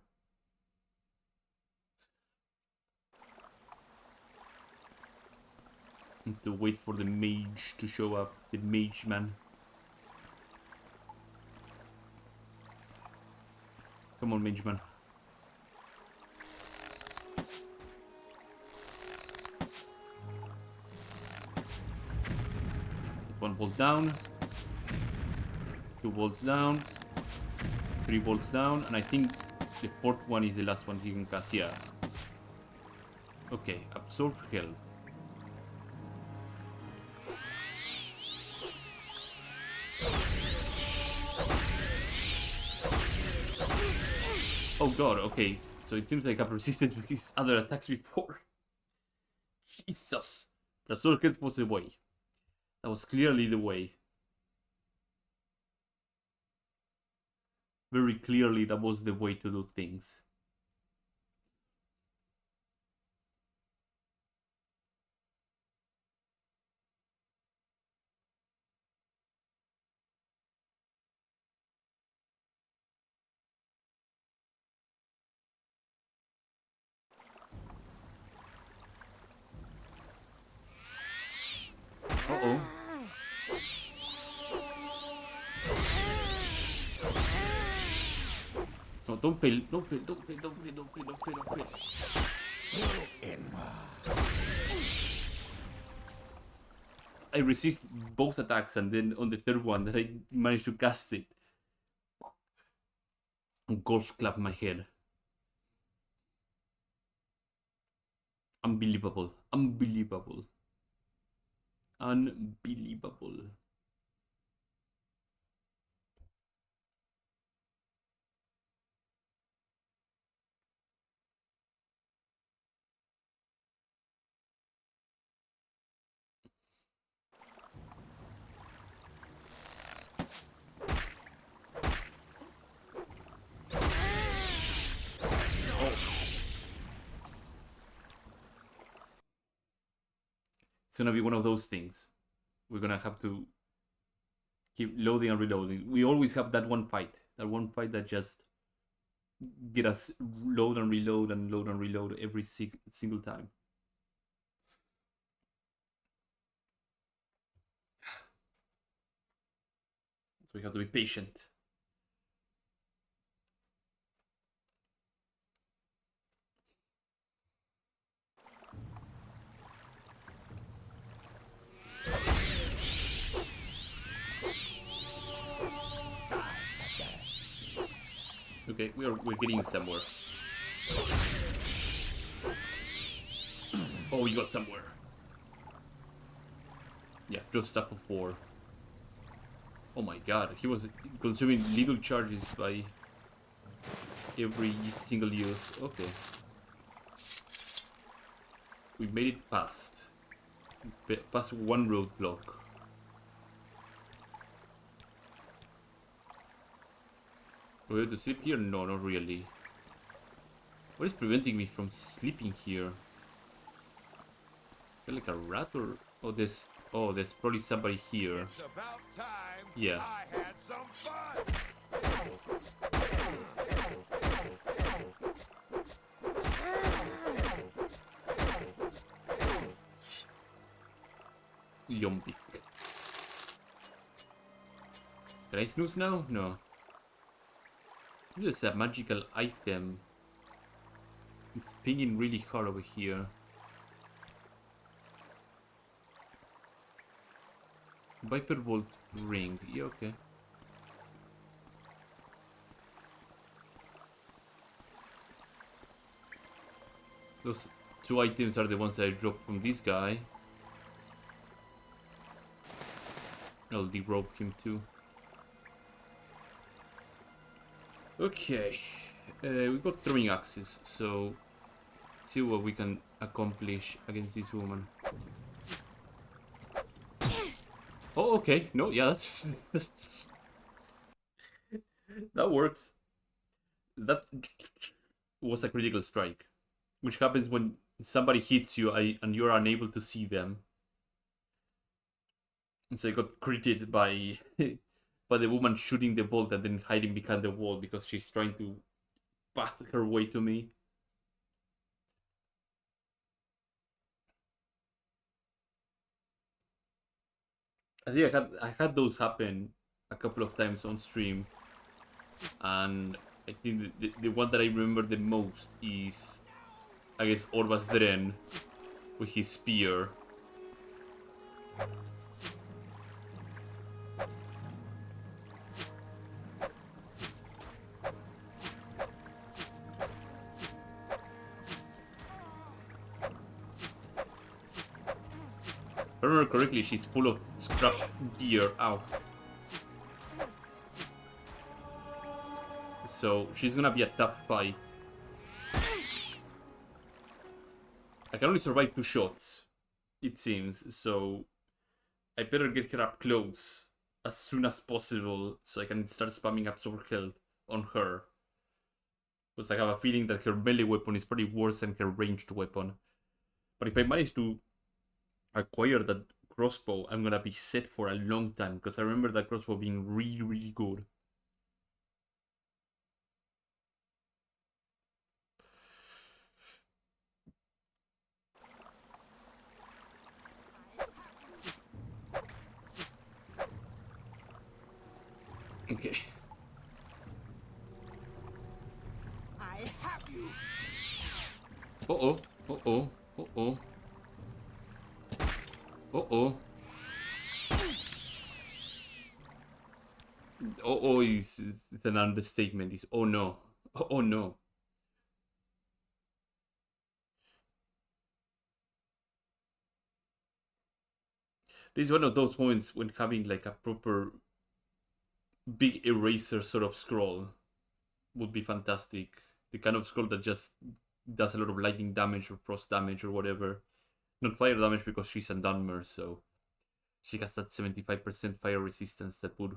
Need to wait for the mage to show up, the mage man. Come on, mage man. One bolt down. 2 bolts down. 3 bolts down. And I think the 4th one is the last one he can cast. Yeah. Okay, absorb health. Oh god, okay. So it seems like I've resisted his other attacks before. Jesus. The sword health was the way. That was clearly the way. Very clearly that was the way to do things. Uh-oh. No, don't fail, don't fail, don't fail, don't fail, don't fail, don't fail, don't fail. I resist both attacks, and then on the third one that I managed to cast it, golf clap my head. Unbelievable, unbelievable, unbelievable. It's gonna be one of those things. We're gonna have to keep loading and reloading. We always have that one fight that just get us load and reload and load and reload every single time. So we have to be patient. Okay, we're getting somewhere. he got somewhere. Yeah, just stack of 4. Oh my god, he was consuming little charges by every single use. Okay. We made it past. Past one roadblock. Are we able to sleep here? No, not really. What is preventing me from sleeping here? Feel like a rat or... Oh, there's probably somebody here. It's about time Yeah. I had some fun. Yombik. Can I snooze now? No. This is a magical item. It's pinging really hard over here. Viper Bolt ring. Yeah, okay. Those 2 items are the ones that I dropped from this guy. I'll derope him too. Okay. We got throwing axes, so let's see what we can accomplish against this woman. Oh, okay. No, yeah, that's that works. That was a critical strike, which happens when somebody hits you and you're unable to see them. And so I got critted by by the woman shooting the bolt and then hiding behind the wall because she's trying to path her way to me. I think I had those happen a couple of times on stream, and I think the one that I remember the most is, I guess, Orvas Dren with his spear. If I remember correctly, she's full of scrap gear. Ow. So she's gonna be a tough fight. I can only survive 2 shots, it seems, so I better get her up close as soon as possible so I can start spamming Absorb Health on her. Because I have a feeling that her melee weapon is probably worse than her ranged weapon. But if I manage to acquire that crossbow, I'm gonna be set for a long time, because I remember that crossbow being really, really good. Okay. I have you. Uh-oh. Uh-oh. Uh-oh. Uh-oh. Oh, is an understatement. Is oh no. Oh no. This is one of those moments when having like a proper big eraser sort of scroll would be fantastic. The kind of scroll that just does a lot of lightning damage or frost damage or whatever. Not fire damage because she's a Dunmer, so she has that 75% fire resistance that would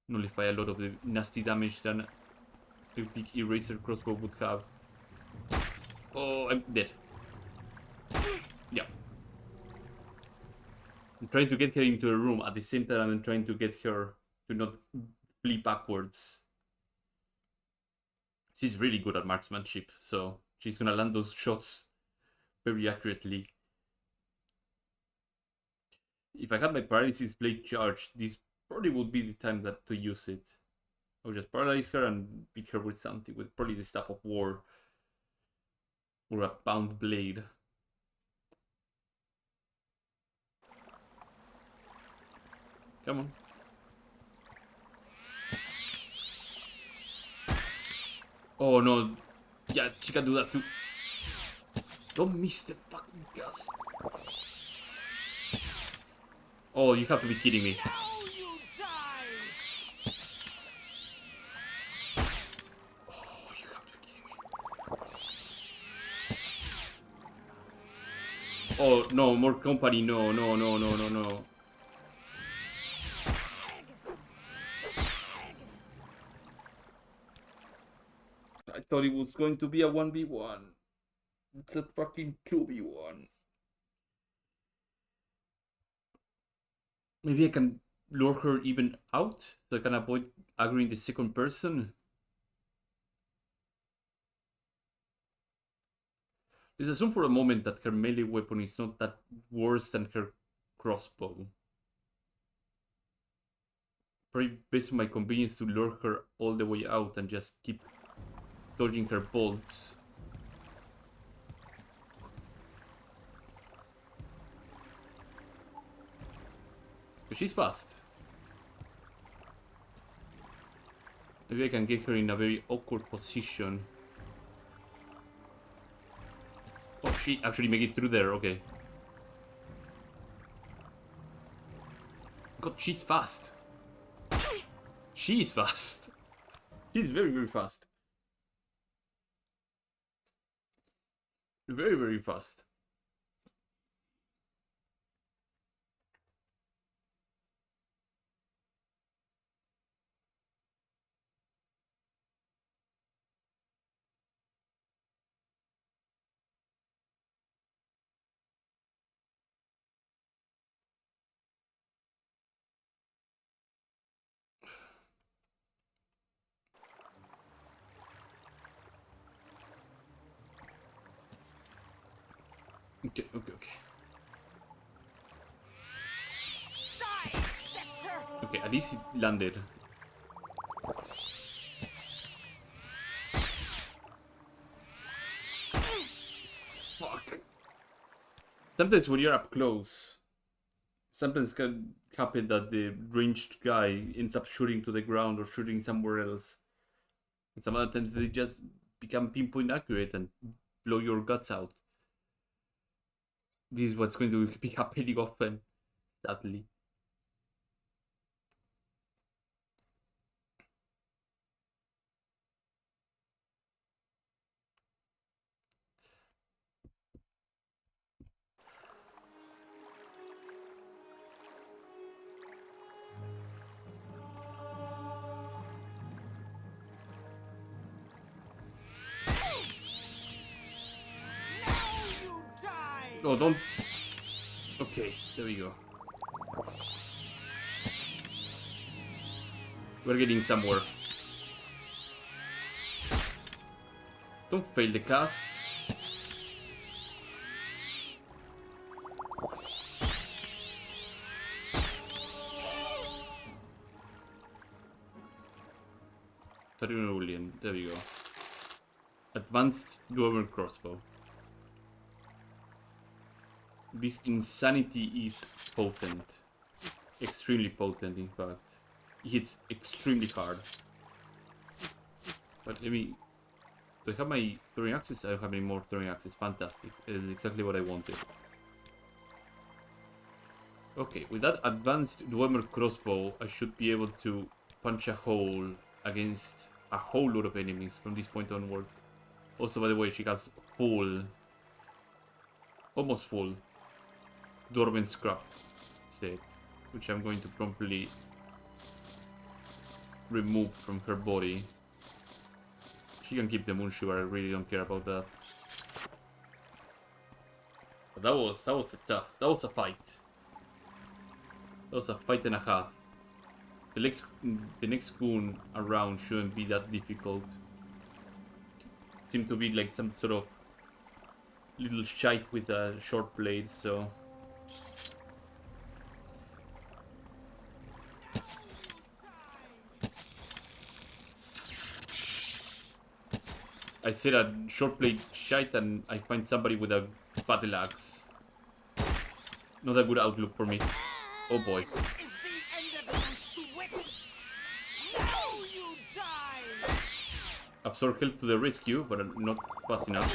nullify a lot of the nasty damage that a big eraser crossbow would have. Oh, I'm dead. Yeah. I'm trying to get her into a room at the same time I'm trying to get her to not flee backwards. She's really good at marksmanship, so she's gonna land those shots very accurately. If I had my paralysis blade charged, this probably would be the time to use it. I'll just paralyze her and beat her with something, with probably the Staff of War or a Bound Blade. Come on. Oh no. Yeah, she can do that too. Don't miss the fuck. Gust. Oh, you have to be kidding me. Oh, you have to be kidding me. Oh, no, more company. No, no, no, no, no, no. I thought it was going to be a 1v1. It's a fucking 2v1. Maybe I can lure her even out so I can avoid aggroing the second person. Let's assume for a moment that her melee weapon is not that worse than her crossbow. Probably based on my convenience to lure her all the way out and just keep dodging her bolts. But she's fast. Maybe I can get her in a very awkward position. Oh, she actually made it through there, okay. God, she's fast. She's fast. She's very, very fast. Very, very fast. Okay, okay, okay. Okay, at least it landed. Fuck. Sometimes when you're up close, sometimes can happen that the ranged guy ends up shooting to the ground or shooting somewhere else. And some other times they just become pinpoint accurate and blow your guts out. This is what's going to be happening often, sadly. Oh, don't... Okay, there we go. We're getting somewhere. Don't fail the cast. Cerulean, there we go. Advanced dual crossbow. This insanity is potent. Extremely potent, in fact. It hits extremely hard. But let me... Do I have my throwing axes? I don't have any more throwing axes. Fantastic. It is exactly what I wanted. Okay, with that advanced Dwemer crossbow, I should be able to punch a hole against a whole lot of enemies from this point onward. Also, by the way, she has full... Almost full... Dwarven Scrap set, which I'm going to promptly remove from her body. She can keep the moon sugar, I really don't care about that. But that was a fight. That was a fight and a half. The next goon around shouldn't be that difficult. It seemed to be like some sort of little shite with a short blade, so... I said a short blade shite and I find somebody with a battle axe. Not a good outlook for me. Oh boy. Absorb help to the rescue, but not fast enough.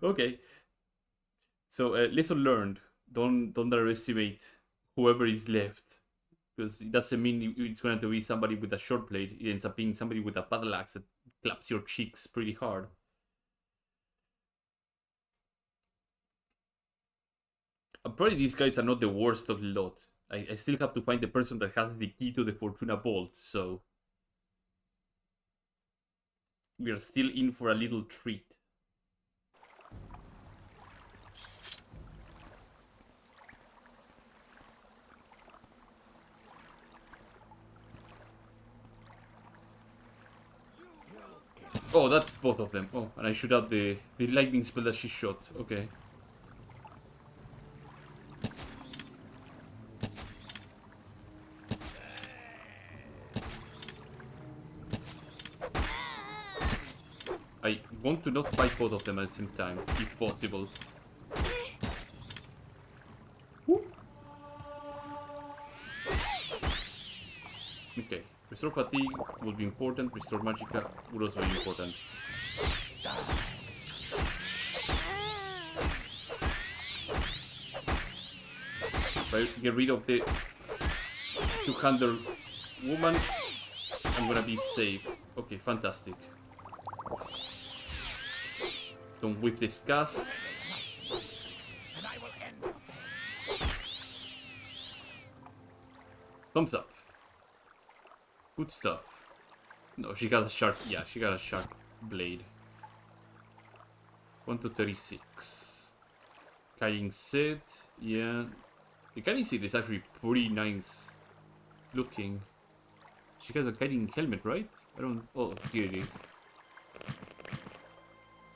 Okay. So lesson learned: don't underestimate whoever is left, because it doesn't mean it's going to be somebody with a short blade. It ends up being somebody with a battle axe that claps your cheeks pretty hard. Probably these guys are not the worst of the lot. I still have to find the person that has the key to the Fortuna Vault, so we are still in for a little treat. Oh, that's both of them. Oh, and I should have the lightning spell that she shot. Okay. I want to not fight both of them at the same time, if possible. Woo. Okay, restore fatigue will be important, restore magicka would also be important. If I get rid of the two-hander woman, I'm gonna be safe. Okay, fantastic. Don't whip this cast. Thumbs up. Good stuff. No, she got a sharp. Yeah, she got a sharp blade. 1 to 36. Kiting set. Yeah. The kiting set is actually pretty nice looking. She has a kiting helmet, right? I don't. Oh, here it is.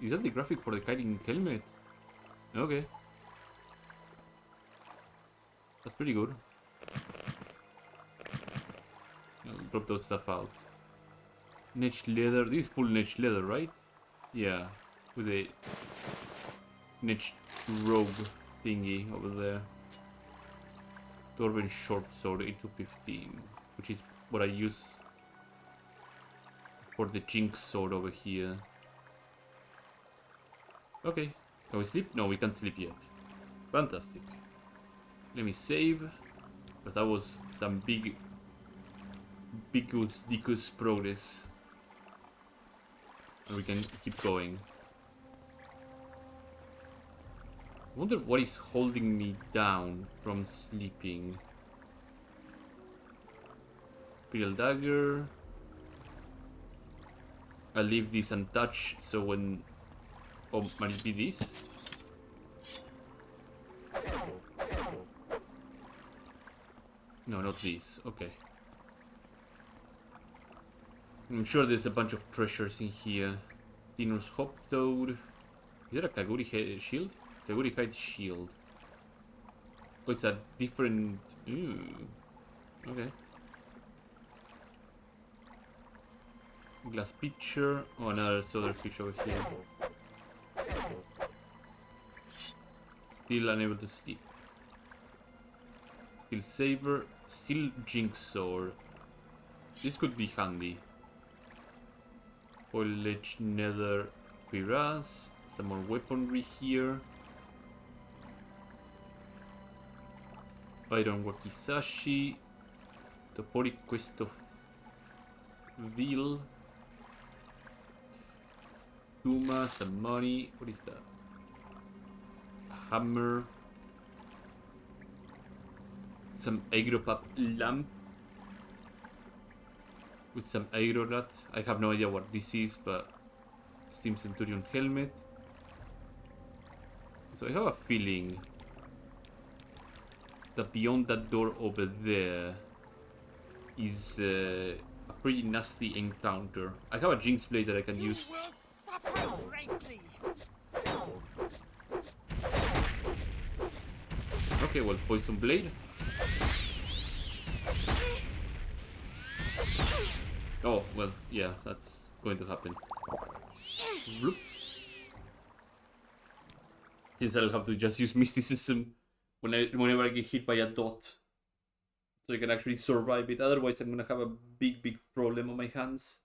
Is that the graphic for the kiting helmet? Okay. That's pretty good. I'll drop those stuff out. Niche leather. This is full niche leather, right? Yeah. With a niche robe thingy over there. Dwarven short sword 8 to 15. Which is what I use for the jinx sword over here. Okay. Can we sleep? No, we can't sleep yet. Fantastic. Let me save. Because that was some dicus progress. And we can keep going. I wonder what is holding me down from sleeping. Imperial dagger. I'll leave this untouched so when... Oh, might it be this? No, not this. Okay. I'm sure there's a bunch of treasures in here. Dinor's Hop Toad. Is that a Kaguri shield? Kaguri Hide shield. Oh, it's a different... Ooh. Okay. Glass pitcher. Oh, another solar fish over here. Still unable to sleep. Still saber. Still jinx sword. This could be handy. Foliage nether cuirass. Some more weaponry here. Iron wakizashi. Toporic quest of veal. Tuma, some money. What is that? A hammer. Some agropap lamp. With some aerorat. I have no idea what this is, but Steam Centurion helmet. So I have a feeling that beyond that door over there is a pretty nasty encounter. I have a jinx blade that I can use. Okay, well, poison blade. Oh, well, yeah, that's going to happen. Bloop. Since I'll have to just use mysticism whenever I get hit by a dot. So I can actually survive it. Otherwise, I'm gonna have a big problem on my hands.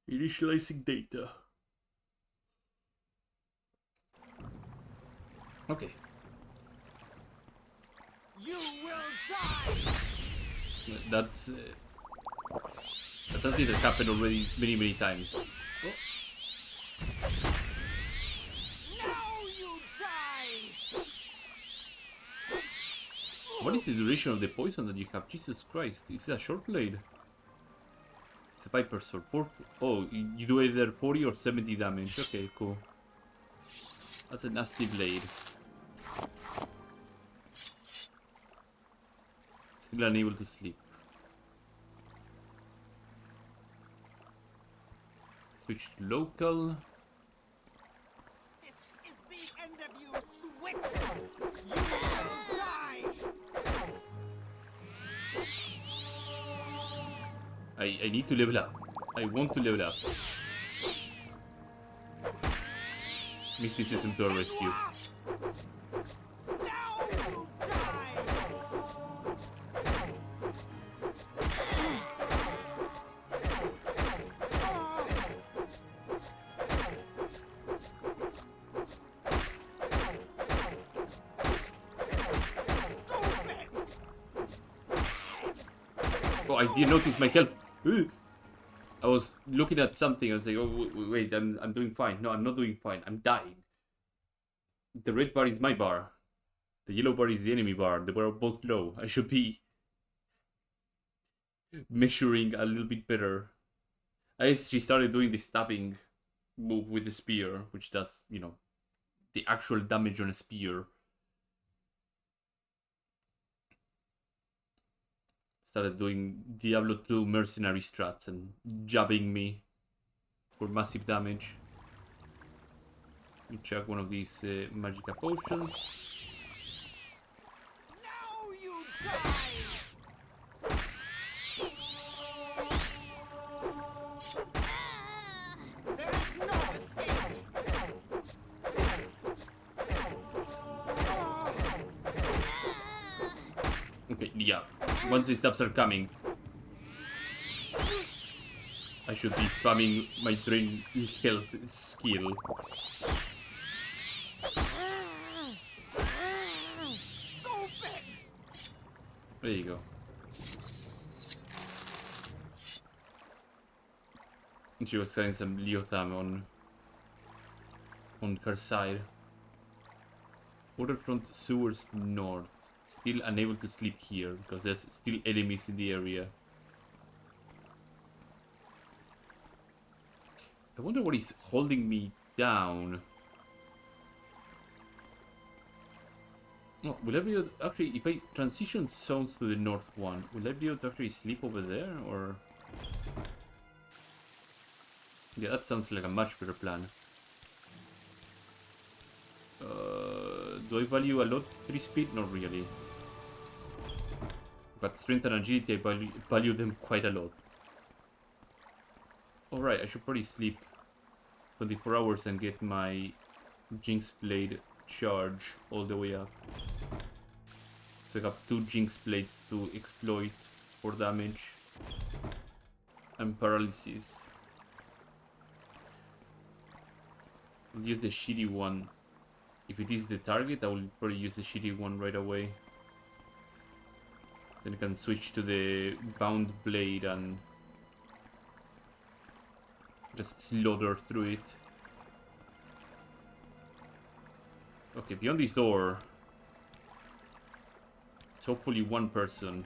Initializing data. Okay. You will die! That's something that happened already many times. Oh. Now you die! What is the duration of the poison that you have? Jesus Christ, is it a short blade? It's a Viper Sword. Oh, you do either 40 or 70 damage. Okay, cool. That's a nasty blade. Still unable to sleep. Switch to local. This is the end of you, Swit! You will die! I need to level up. I want to level up. Mysticism to a rescue. Now you die! Oh, I didn't notice my health. Ugh. I was looking at something. I was like, oh, wait, I'm doing fine. No, I'm not doing fine. I'm dying. The red bar is my bar. The yellow bar is the enemy bar. They were both low. I should be measuring a little bit better. I actually started doing the stabbing move with the spear, which does, you know, the actual damage on a spear. Started doing Diablo 2 mercenary strats and jabbing me for massive damage. Let me check one of these magica potions. Now you die! There is no escape! Okay, yeah. Once these stuffs are coming, I should be spamming my drain health skill. Stupid! There you go. And she was selling some Leotham on her side. Waterfront sewers north. Still unable to sleep here because there's still enemies in the area. I wonder what is holding me down. Oh, will I be able to, actually, if I transition zones to the north one, will I be able to actually sleep over there, or? Yeah, that sounds like a much better plan. Do I value a lot 3 speed? Not really. But strength and agility, I value them quite a lot. Alright, I should probably sleep 24 hours and get my Jinx Blade charge all the way up. So I have 2 Jinx Blades to exploit for damage and paralysis. I'll use the shitty one. If it is the target, I will probably use the shitty one right away. Then I can switch to the bound blade and just slaughter through it. Okay, beyond this door, it's hopefully one person.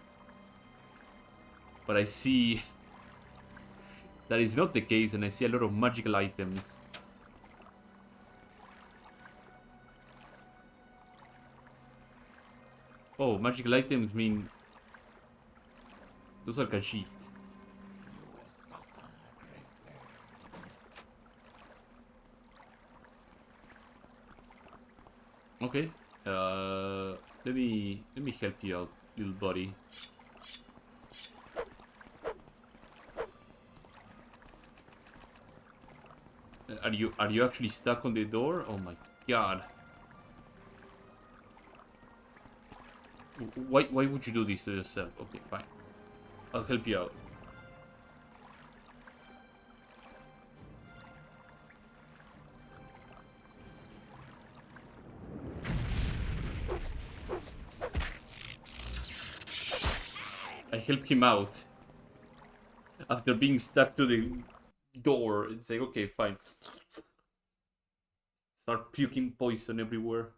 But I see that is not the case, and I see a lot of magical items. Oh, magical items mean those are Khajiit. Okay. Let me help you out, little buddy. Are you actually stuck on the door? Oh my god. Why would you do this to yourself? Okay, fine. I'll help you out. I help him out. After being stuck to the door, it's like, okay, fine. Start puking poison everywhere.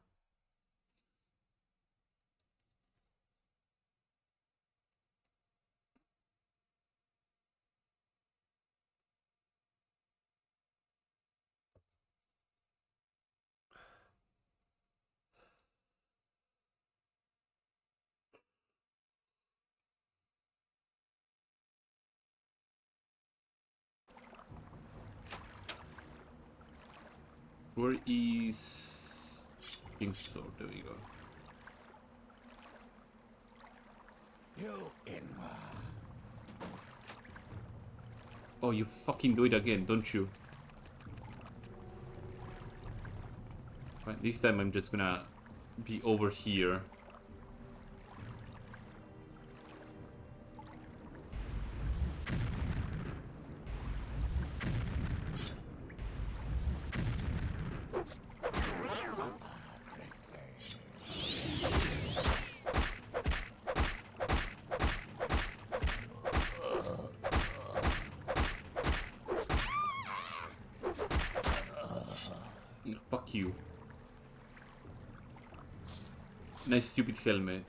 Where is King's Sword? There we go. Oh, you fucking do it again, don't you? Right, this time I'm just gonna be over here. Fuck you. Nice stupid helmet.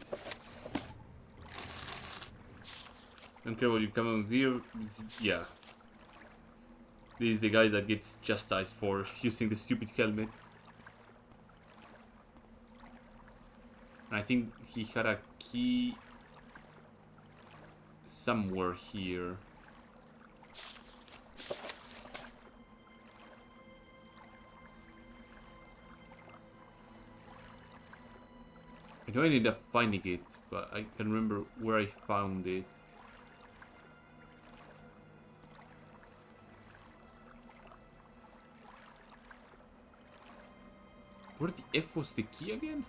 Don't care what you come out here. Yeah. This is the guy that gets chastised for using the stupid helmet. And I think he had a key somewhere here. I know I ended up finding it, but I can remember where I found it. Where the F was the key again?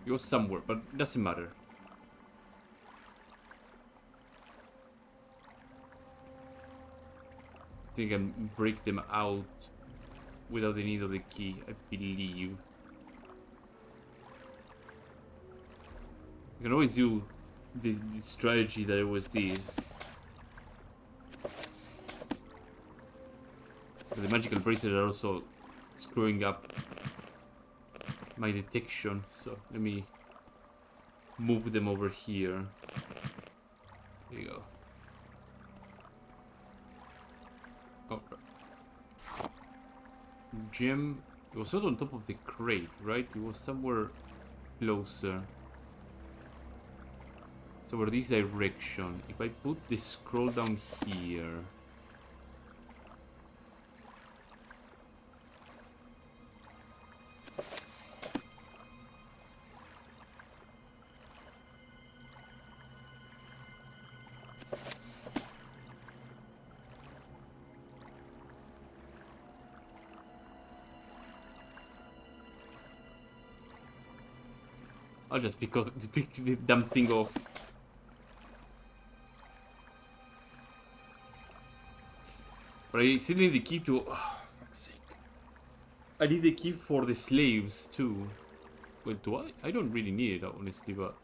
It was somewhere, but it doesn't matter. I think I can break them out without the need of the key, I believe. I can always do the strategy that I always did. But the magical bracelets are also screwing up my detection, so let me move them over here. There you go. Oh, gem. It was not on top of the crate, right? It was somewhere closer. Somewhere this direction. If I put the scroll down here. I'll just pick the damn thing off. But I still need the key to... Oh, fuck's sake. I need the key for the slaves too. Wait, do I? I don't really need it, honestly, but...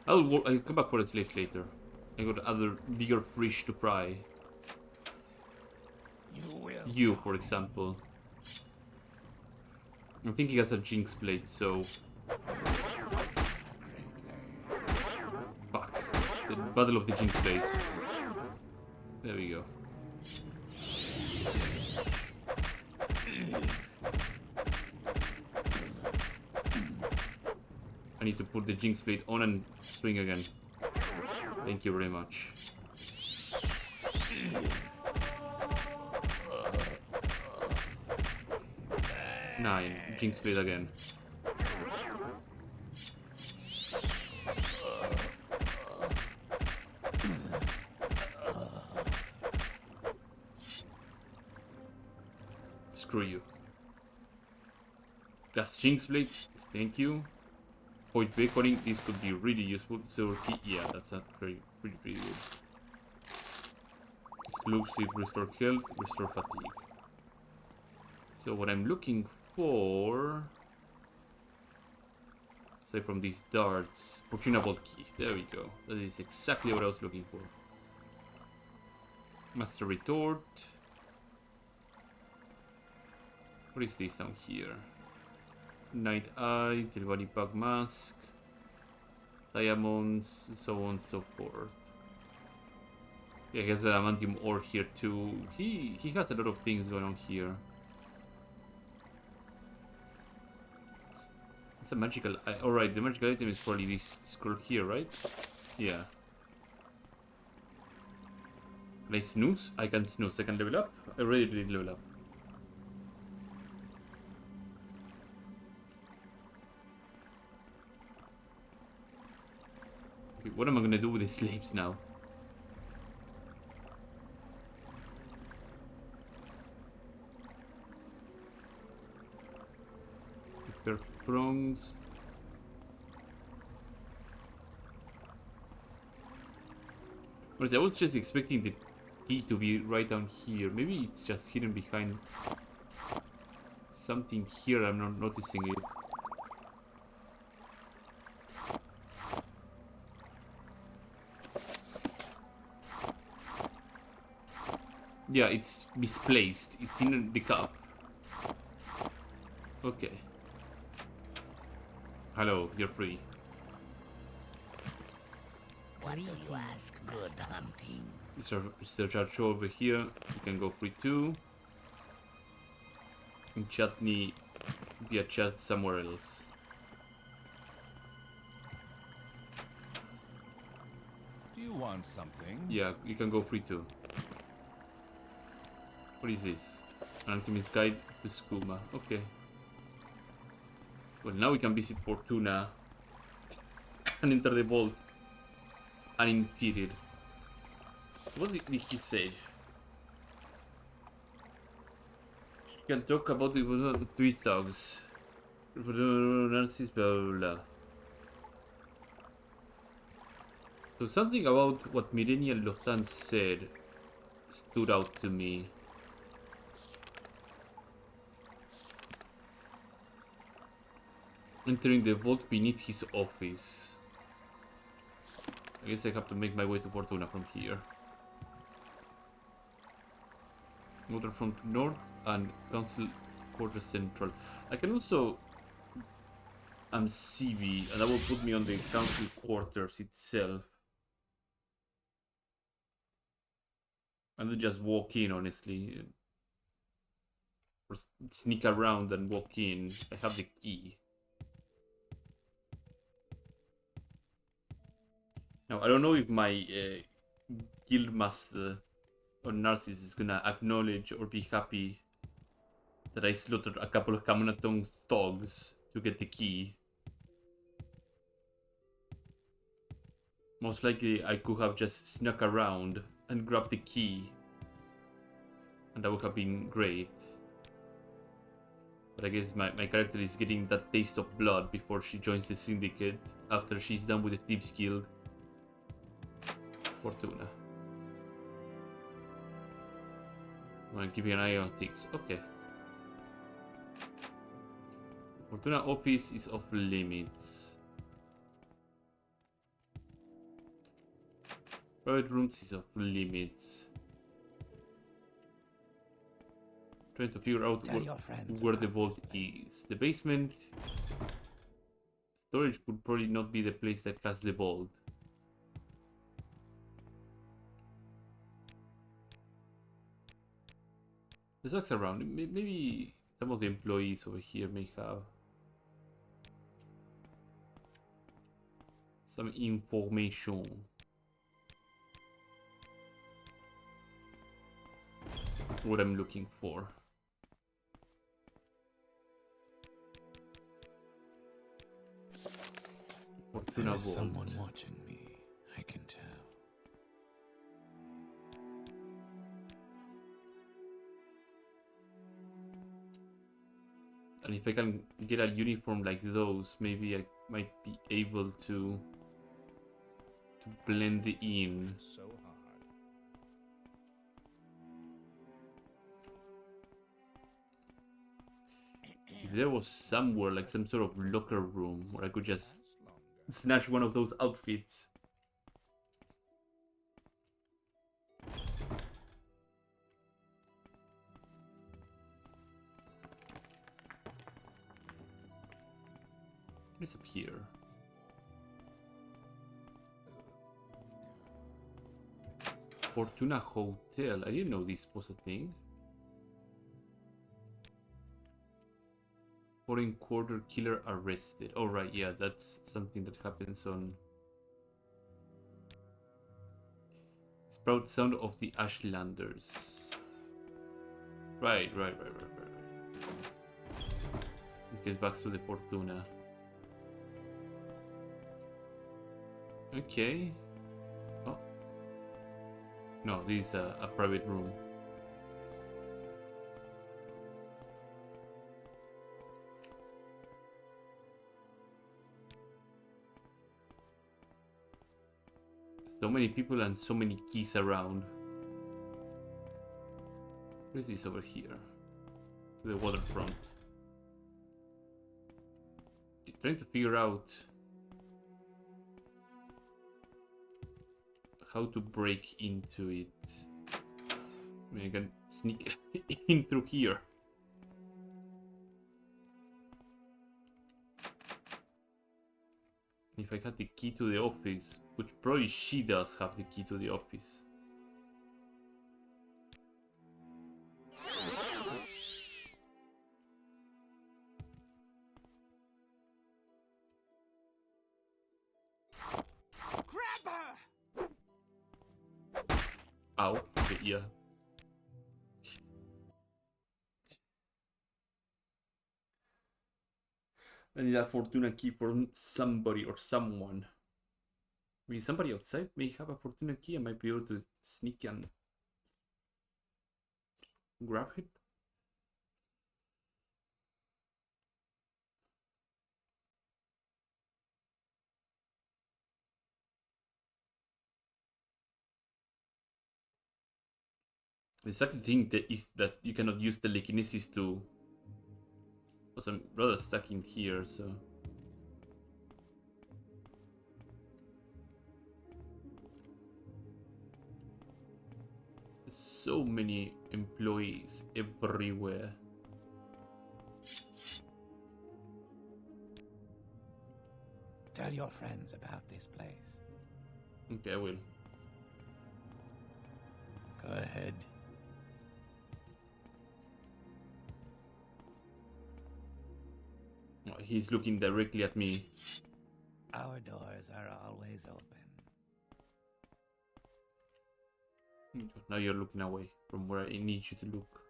I'll come back for the slaves later. I got other bigger fish to fry. You, for example. I think he has a Jinx blade, so... Fuck. The Battle of the Jinx blade. There we go. I need to put the Jinx blade on and swing again. Thank you very much. Nine. Jinx blade again. Screw you. Glass Jinx Blade, thank you. Point Beaconing, this could be really useful. Silver Key, yeah, that's a pretty good. Exclusive, restore health, restore fatigue. So what I'm looking for, aside from these darts, Fortuna Bolt Key. There we go. That is exactly what I was looking for. Master Retort. What is this down here? Night Eye, Tilvani Bug Mask, Diamonds, so on and so forth. Yeah, he has an Adamantium ore here too. He has a lot of things going on here. It's a magical... Alright, the magical item is probably this scroll here, right? Yeah. Can I snooze? I can snooze. I can level up. I already did level up. Okay, what am I gonna do with the slaves now? Repair prongs. Honestly, I was just expecting the key to be right down here. Maybe it's just hidden behind something here. I'm not noticing it. Yeah, it's misplaced. It's in the cup. Okay. Hello, you're free. What do you ask? Good hunting. Mr. Judge over here. You can go free too. And Chutney be a chat somewhere else. Do you want something? Yeah, you can go free too. What is this? An Alchemist's Guide to Skooma. Okay. Well, now we can visit Fortuna and enter the vault unimpeded. What did he say? You can talk about the three thugs. Narsis, blah blah blah. So something about what Millennial Lothtan said stood out to me. Entering the vault beneath his office. I guess I have to make my way to Fortuna from here. Waterfront North and Council Quarter Central. I can also CV, and that will put me on the Council Quarters itself. And then just walk in, honestly. Or sneak around and walk in. I have the key. Now, I don't know if my guild master or Narsis is gonna acknowledge or be happy that I slaughtered a couple of Kamunatong thugs to get the key. Most likely, I could have just snuck around and grabbed the key, and that would have been great. But I guess my character is getting that taste of blood before she joins the Syndicate after she's done with the Thieves Guild. Fortuna. I'm keeping an eye on things. Okay. Fortuna office is off limits. Private rooms is off limits. Trying to figure out where the vault is. The basement. Storage would probably not be the place that has the vault. There's ask around. Maybe some of the employees over here may have some information. What I'm looking for. Fortuna There is Vault. someone watching me, I can tell. And if I can get a uniform like those, maybe I might be able to blend in. So hard. If there was somewhere like some sort of locker room where I could just Last longer. snatch one of those outfits. What's up here? Fortuna Hotel. I didn't know this was a thing. Foreign quarter killer arrested. Oh right, yeah, that's something that happens on Sprout Sound of the Ashlanders. Right. This gets back to the Fortuna. Okay. Oh. No, this is a private room. So many people and so many keys around. What is this over here? The waterfront. Trying to figure out how to break into it. I mean, I can sneak in through here. If I had the key to the office, which probably she does have the key to the office. Grab her! Ow, okay, yeah. I need a Fortuna key for somebody or someone. Maybe somebody outside may have a Fortuna key. I might be able to sneak and grab it. The exact thing that is that you cannot use telekinesis to. Because I'm rather stuck in here, so. There's so many employees everywhere. Tell your friends about this place. Okay, I will. Go ahead. Oh, he's looking directly at me. Our doors are always open. Now you're looking away from where I need you to look.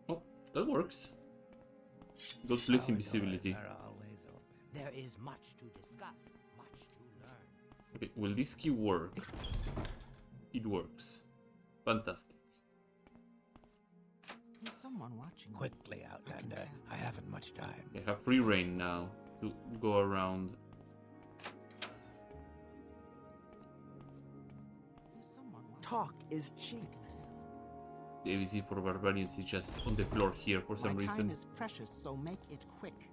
Oh, that works. Goes less Our invisibility. doors are always open. There is much to discuss, much to learn. Okay, will this key work? It works. Fantastic. There's someone watching. Quickly, Outlander. I haven't much time. I have free reign now to go around. There's someone watching. Talk is cheap. The ABC for barbarians is just on the floor here for some My reason. time is precious, so make it quick.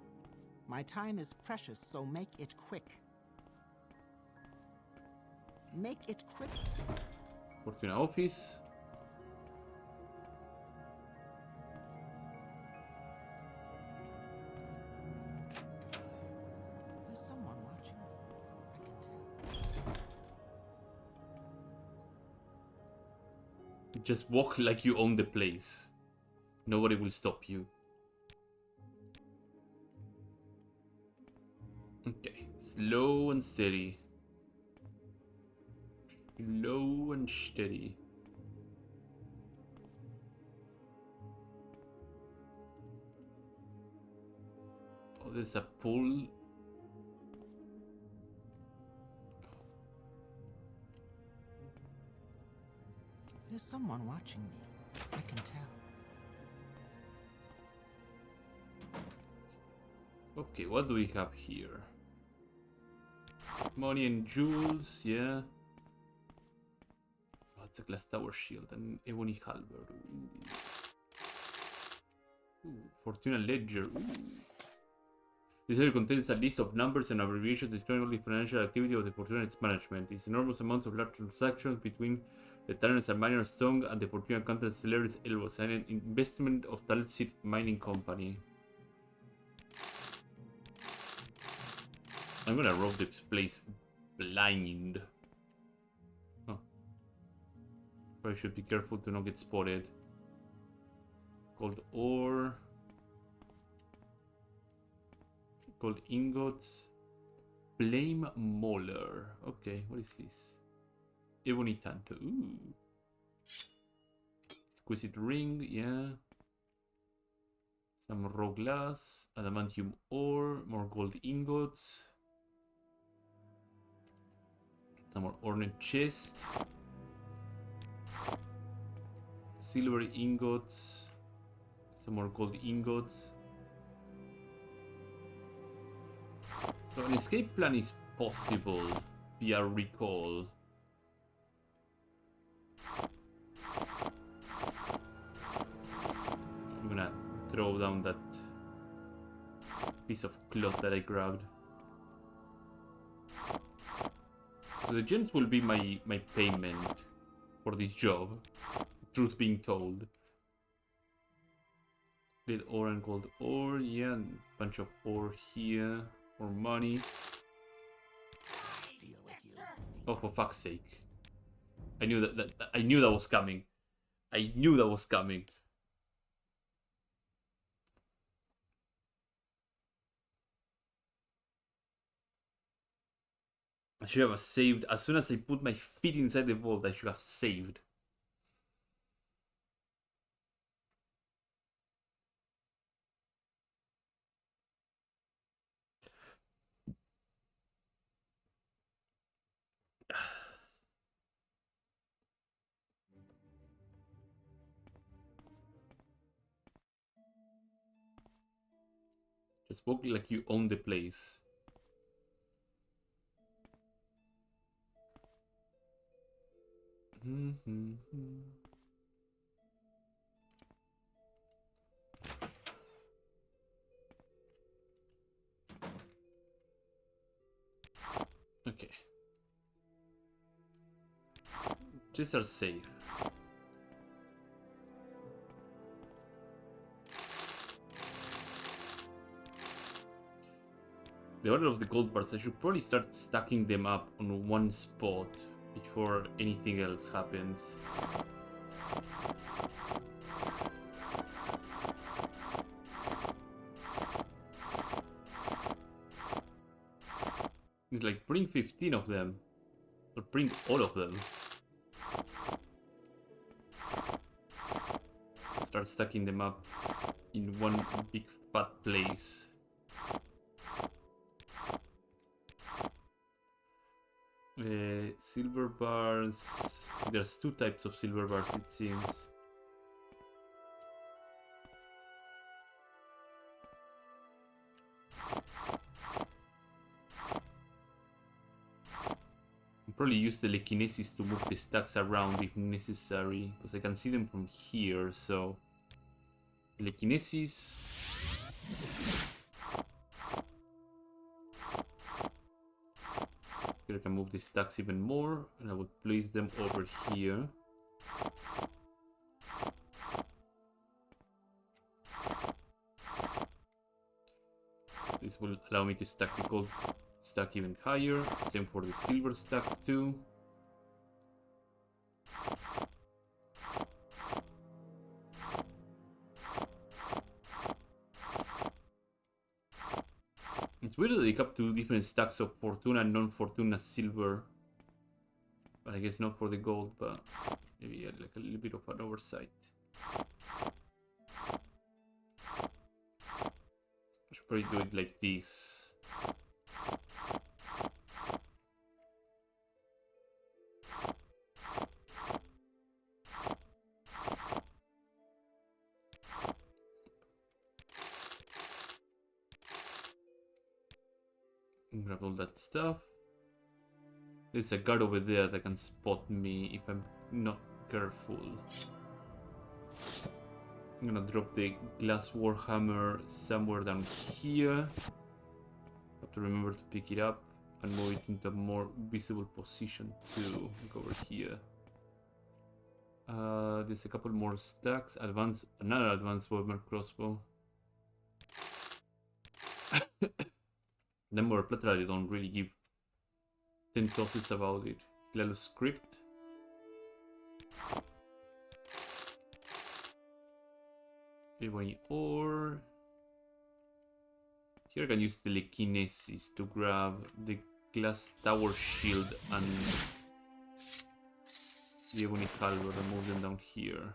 My time is precious, so make it quick. Make it quick. Fortuna office. There's someone watching me. I can tell. Just walk like you own the place. Nobody will stop you. Okay, slow and steady. Slow and steady. Oh, there's a pool. There's someone watching me. I can tell. Okay, what do we have here? Money and jewels, yeah. Oh, it's a glass tower shield and ebony halberd. Ooh, Fortuna ledger. Ooh. This area contains a list of numbers and abbreviations describing all the financial activity of the Fortuna and its management. It's enormous amounts of large transactions between the Tyrants and Minor Stone and the Fortuna Counter Celeris Elbows, and an investment of Talsit Mining Company. I'm gonna rob this place blind. Oh. Probably should be careful to not get spotted. Gold ore. Gold ingots. Flame Mauler. Okay, what is this? Ebony Tanto. Ooh. Exquisite ring, yeah. Some raw glass. Adamantium ore. More gold ingots. Some more ornate chest. Silver ingots. Some more gold ingots. So an escape plan is possible via recall. I'm gonna throw down that piece of cloth that I grabbed. So the gems will be my payment for this job. Truth being told. Lead ore and gold ore, yeah, and a bunch of ore here. More money. Oh, for fuck's sake. I knew that I knew that was coming. I knew that was coming. I should have saved. As soon as I put my feet inside the vault, I should have saved. Just walk like you own the place. Okay. These are safe. The order of the gold bars, I should probably start stacking them up on one spot before anything else happens. It's like, bring 15 of them. Or bring all of them. Start stacking them up in one big fat place. Silver bars. There's two types of silver bars, it seems. I'll probably use the telekinesis to move the stacks around if necessary, because I can see them from here, so... Telekinesis... Here I can move the stacks even more, and I would place them over here. This will allow me to stack the gold stack even higher. Same for the silver stack too. It's weird that they have two different stacks of Fortuna and non-Fortuna silver. But I guess not for the gold, but maybe like a little bit of an oversight. I should probably do it like this. Grab all that stuff. There's a guard over there that can spot me if I'm not careful. I'm gonna drop the glass warhammer somewhere down here. Have to remember to pick it up and move it into a more visible position too. Like over here. There's a couple more stacks. Another advanced bomber crossbow. Then more plethora, they don't really give 10 tosses about it. Glalus script. Ebony ore. Here I can use telekinesis to grab the glass tower shield and the ebony halberd and move them down here.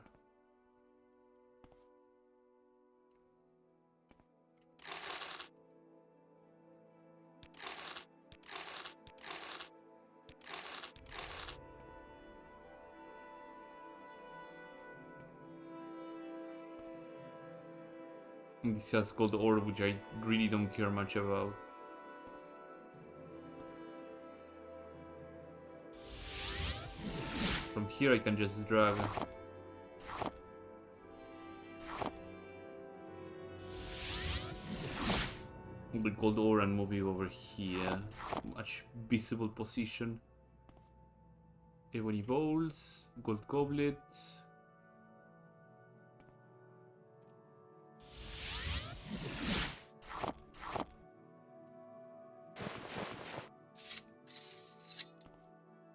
And this has gold ore, which I really don't care much about. From here I can just drag the gold ore and move it over here. Much visible position. Ebony bowls, gold goblets.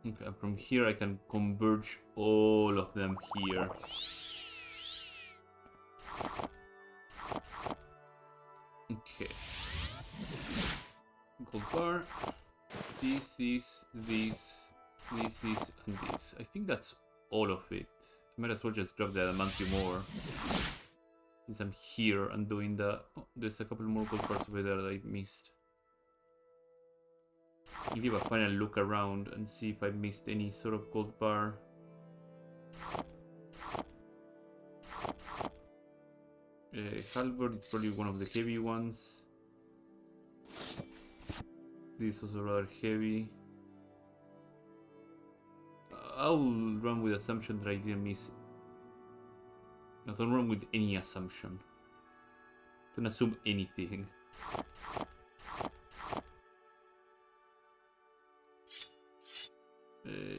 Okay, from here I can converge all of them here. Okay. Gold bar. This, and this. I think that's all of it. Might as well just grab the adamantium ore. Since I'm here and doing the... Oh, there's a couple more gold parts over there that I missed. I'll give a final look around and see if I missed any sort of gold bar. Halberd is probably one of the heavy ones. This is also rather heavy. I'll run with the assumption that I didn't miss. No, don't run with any assumption. Don't assume anything.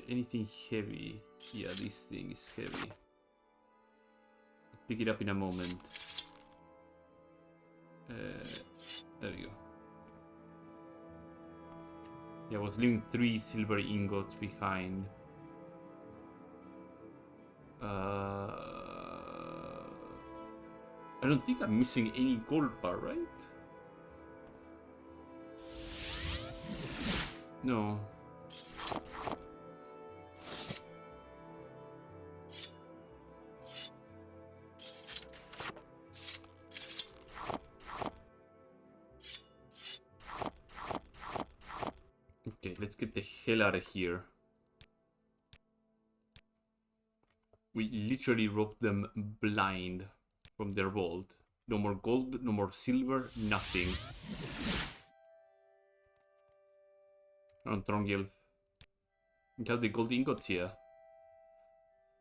Anything heavy? Yeah, this thing is heavy. I'll pick it up in a moment. There we go. Yeah, I was leaving 3 silver ingots behind. I don't think I'm missing any gold bar, right? No. Okay, let's get the hell out of here. We literally robbed them blind from their vault. No more gold, no more silver, nothing. On Trongilf. We have the gold ingots here.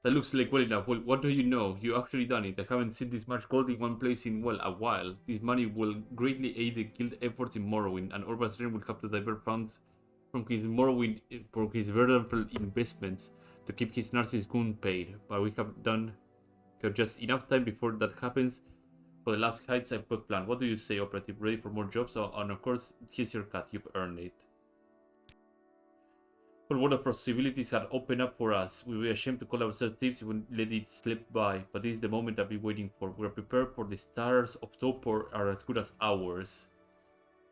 That looks like well enough. Well, what do you know? You actually done it. I haven't seen this much gold in one place in, well, a while. This money will greatly aid the guild efforts in Morrowind, and Orban's Dream will have to divert funds from his Morrowind for his veritable investments to keep his Narsis goon paid. But we have just enough time before that happens for the last heights I've got planned. What do you say, Operative? Ready for more jobs? Oh, and of course, here's your cut. You've earned it. But what the possibilities had opened up for us. We were ashamed to call ourselves thieves if we let it slip by. But this is the moment I've been waiting for. We are prepared for the stars of Topor are as good as ours.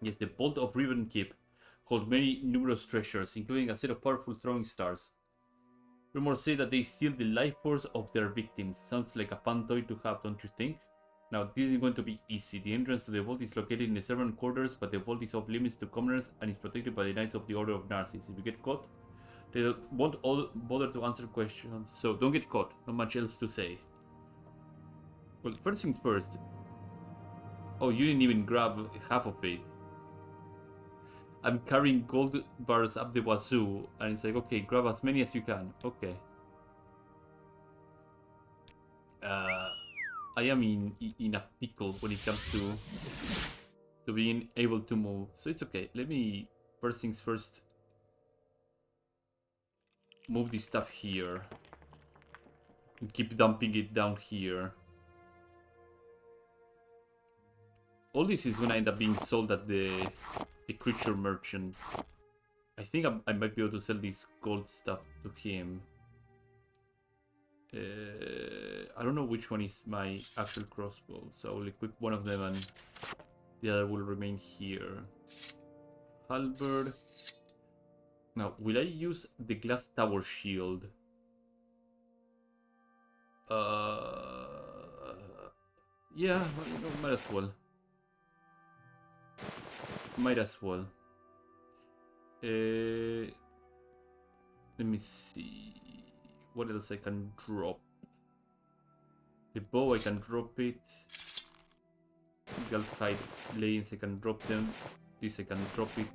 Yes, the Bolt of Riven Keep hold many numerous treasures, including a set of powerful throwing stars. Rumors say that they steal the life force of their victims. Sounds like a fun toy to have, don't you think? Now, this is going to be easy. The entrance to the vault is located in the servant quarters, but the vault is off limits to commoners and is protected by the Knights of the Order of Narsis. If you get caught, they won't all bother to answer questions, so don't get caught. Not much else to say. Well, first things first. Oh, you didn't even grab half of it. I'm carrying gold bars up the wazoo, and it's like, okay, grab as many as you can. Okay. I am in a pickle when it comes to being able to move, so it's okay. Let me first things first move this stuff here and keep dumping it down here. All this is gonna end up being sold at the creature merchant. I think I might be able to sell this gold stuff to him. I don't know which one is my actual crossbow, so I'll equip one of them and the other will remain here. Halberd. Now, will I use the glass tower shield? Yeah, might as well. Might as well. Let me see. What else I can drop? The bow, I can drop it. Galphite lanes, I can drop them. This, I can drop it.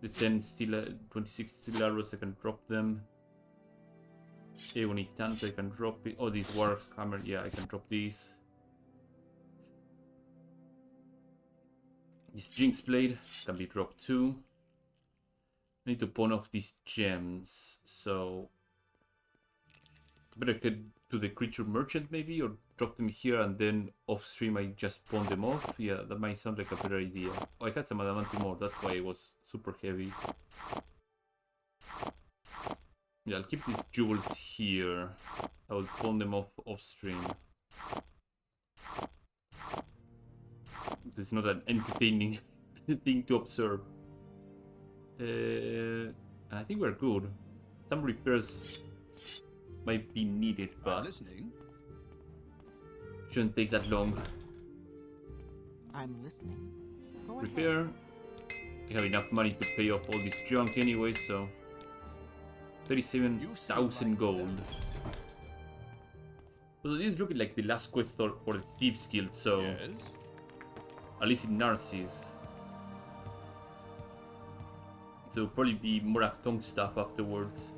The 10 steel, 26 steel arrows, I can drop them. Ebony tons, I can drop it. Oh, this Warhammer, yeah, I can drop these. This Jinx blade can be dropped too. I need to pawn off these gems, so better head to the creature merchant maybe, or drop them here and then off stream I just pawn them off. Yeah, that might sound like a better idea. Oh, I had some adamantium more, that's why it was super heavy. Yeah, I'll keep these jewels here. I will pawn them off stream. It's not an entertaining thing to observe. And I think we're good. Some repairs might be needed, but shouldn't take that long. I'm listening. Go ahead. Repair. I have enough money to pay off all this junk anyway, so 37,000 gold. So this is looking like the last quest for the Thieves Guild, so at least in Narsis. So it'll probably be Morachtong stuff afterwards.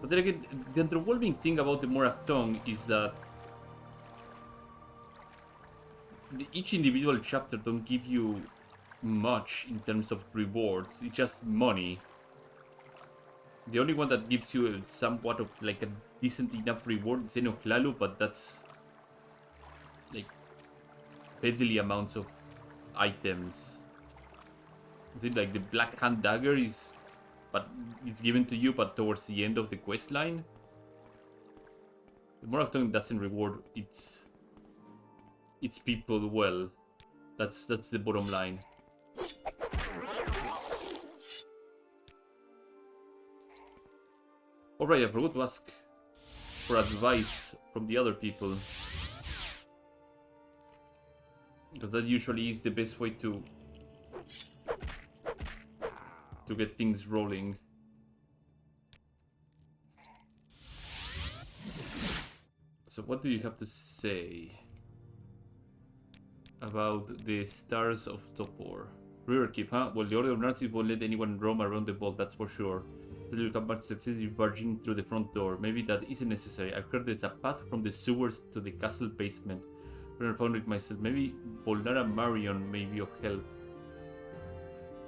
But then again, the underwhelming thing about the Morachtong is that each individual chapter don't give you much in terms of rewards. It's just money. The only one that gives you somewhat of like a decent enough reward is Enoklalu, but that's like peddly amounts of items. I think like the Black Hand Dagger is, but it's given to you, but towards the end of the quest line. The Morachtong doesn't reward its people well. That's the bottom line. Alright, I forgot to ask for advice from the other people. Because that usually is the best way to get things rolling. So what do you have to say about the Stars of Topor? River Keep, huh? Well, the Order of Narsis won't let anyone roam around the vault, that's for sure. But you'll have much success if you barging through the front door. Maybe that isn't necessary. I've heard there's a path from the sewers to the castle basement. But I found it myself. Maybe Polnara Marion may be of help.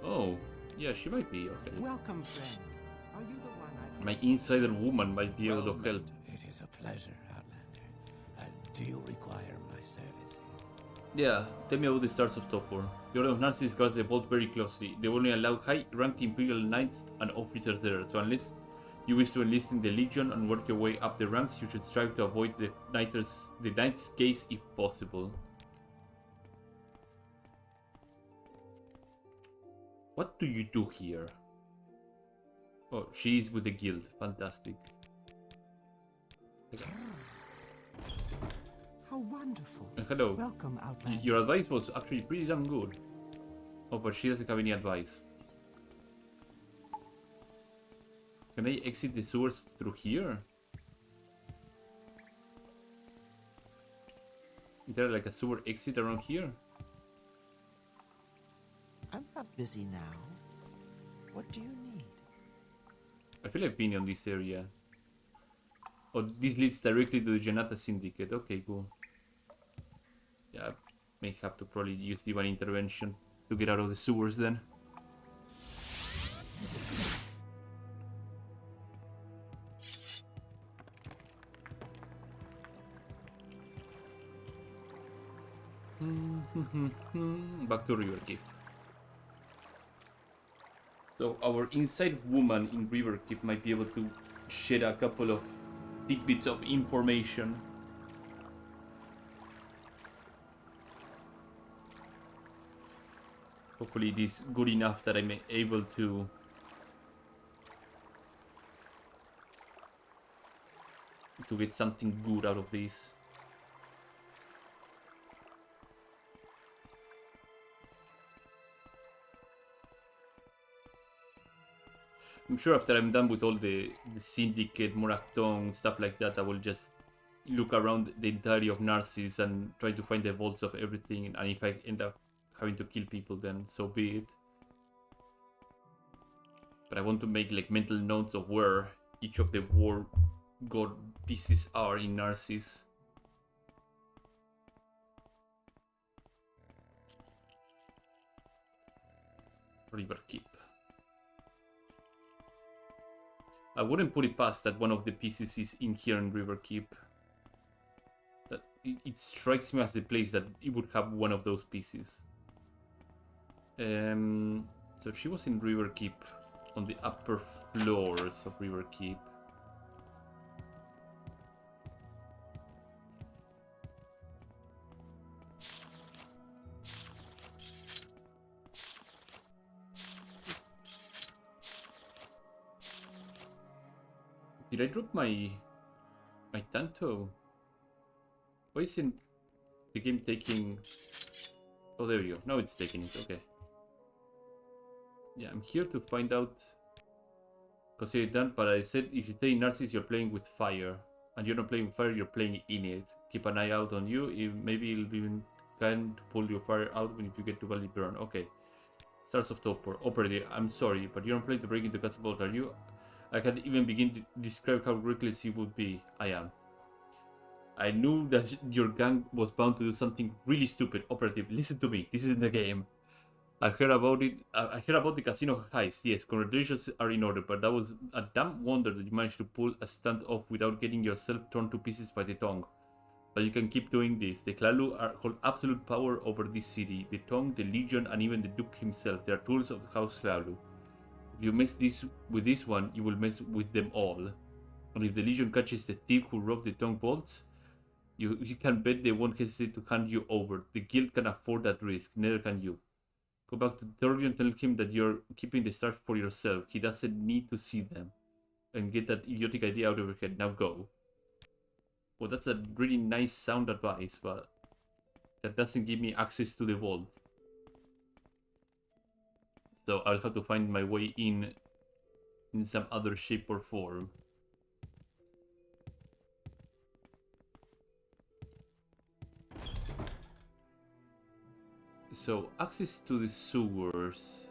Oh, yeah, she might be. Okay. Welcome, friend. Are you the one I've... My insider woman might be able to help. It is a pleasure, Outlander. Do you require my services? Yeah, tell me about the Stars of Topor. The Order of Narsis guards the vault very closely. They only allow high-ranked Imperial Knights and officers there, so unless you wish to enlist in the Legion and work your way up the ranks, you should strive to avoid the Knight's gaze if possible. What do you do here? Oh, she's with the guild. Fantastic. Okay. How wonderful. Hello. Welcome, Outlander. Your advice was actually pretty damn good. Oh, but she doesn't have any advice. Can I exit the sewers through here? Is there like a sewer exit around here? I'm Busy now? What do you need? I feel I've been on this area. Oh, this leads directly to the Janata Syndicate. Okay, cool. Yeah, I may have to probably use divine intervention to get out of the sewers then. Back to River Keep. So our inside woman in River Keep might be able to share a couple of tidbits of information. Hopefully it is good enough that I'm able to get something good out of this. I'm sure after I'm done with all the Syndicate, Morakton, stuff like that, I will just look around the entirety of Narsis and try to find the vaults of everything, and if I end up having to kill people, then so be it. But I want to make like mental notes of where each of the war god pieces are in Narsis. River Keep. I wouldn't put it past that one of the pieces is in here in River Keep. That it strikes me as the place that it would have one of those pieces. So she was in River Keep, on the upper floors of River Keep. Did I drop my Tanto? Why isn't the game taking... Oh, there you go. Now it's taking it. Okay. Yeah, I'm here to find out. Consider it done, but I said if you stay in Narsis, you're playing with fire. And you're not playing with fire, you're playing in it. Keep an eye out on you. Maybe it'll be kind to pull your fire out when you get to Valley Burn. Okay. Stars of Topor. Operator, I'm sorry, but you're not playing to break into Castle Vault, are you? I can't even begin to describe how reckless you would be. I am. I knew that your gang was bound to do something really stupid. Operative, listen to me. This is the game. I heard about it. I heard about the casino heist. Yes, congratulations are in order, but that was a damn wonder that you managed to pull a stunt off without getting yourself torn to pieces by the tongue. But you can keep doing this. The Klalu hold absolute power over this city. The tongue, the Legion, and even the Duke himself. They are tools of House Klalu. If you mess with this one, you will mess with them all. And if the Legion catches the thief who robbed the tongue bolts, you can bet they won't hesitate to hand you over. The guild can afford that risk, neither can you. Go back to Thorian and tell him that you're keeping the stars for yourself. He doesn't need to see them. And get that idiotic idea out of your head. Now go. Well, that's a really nice sound advice, but that doesn't give me access to the vault. So I'll have to find my way in some other shape or form. So, access to the sewers.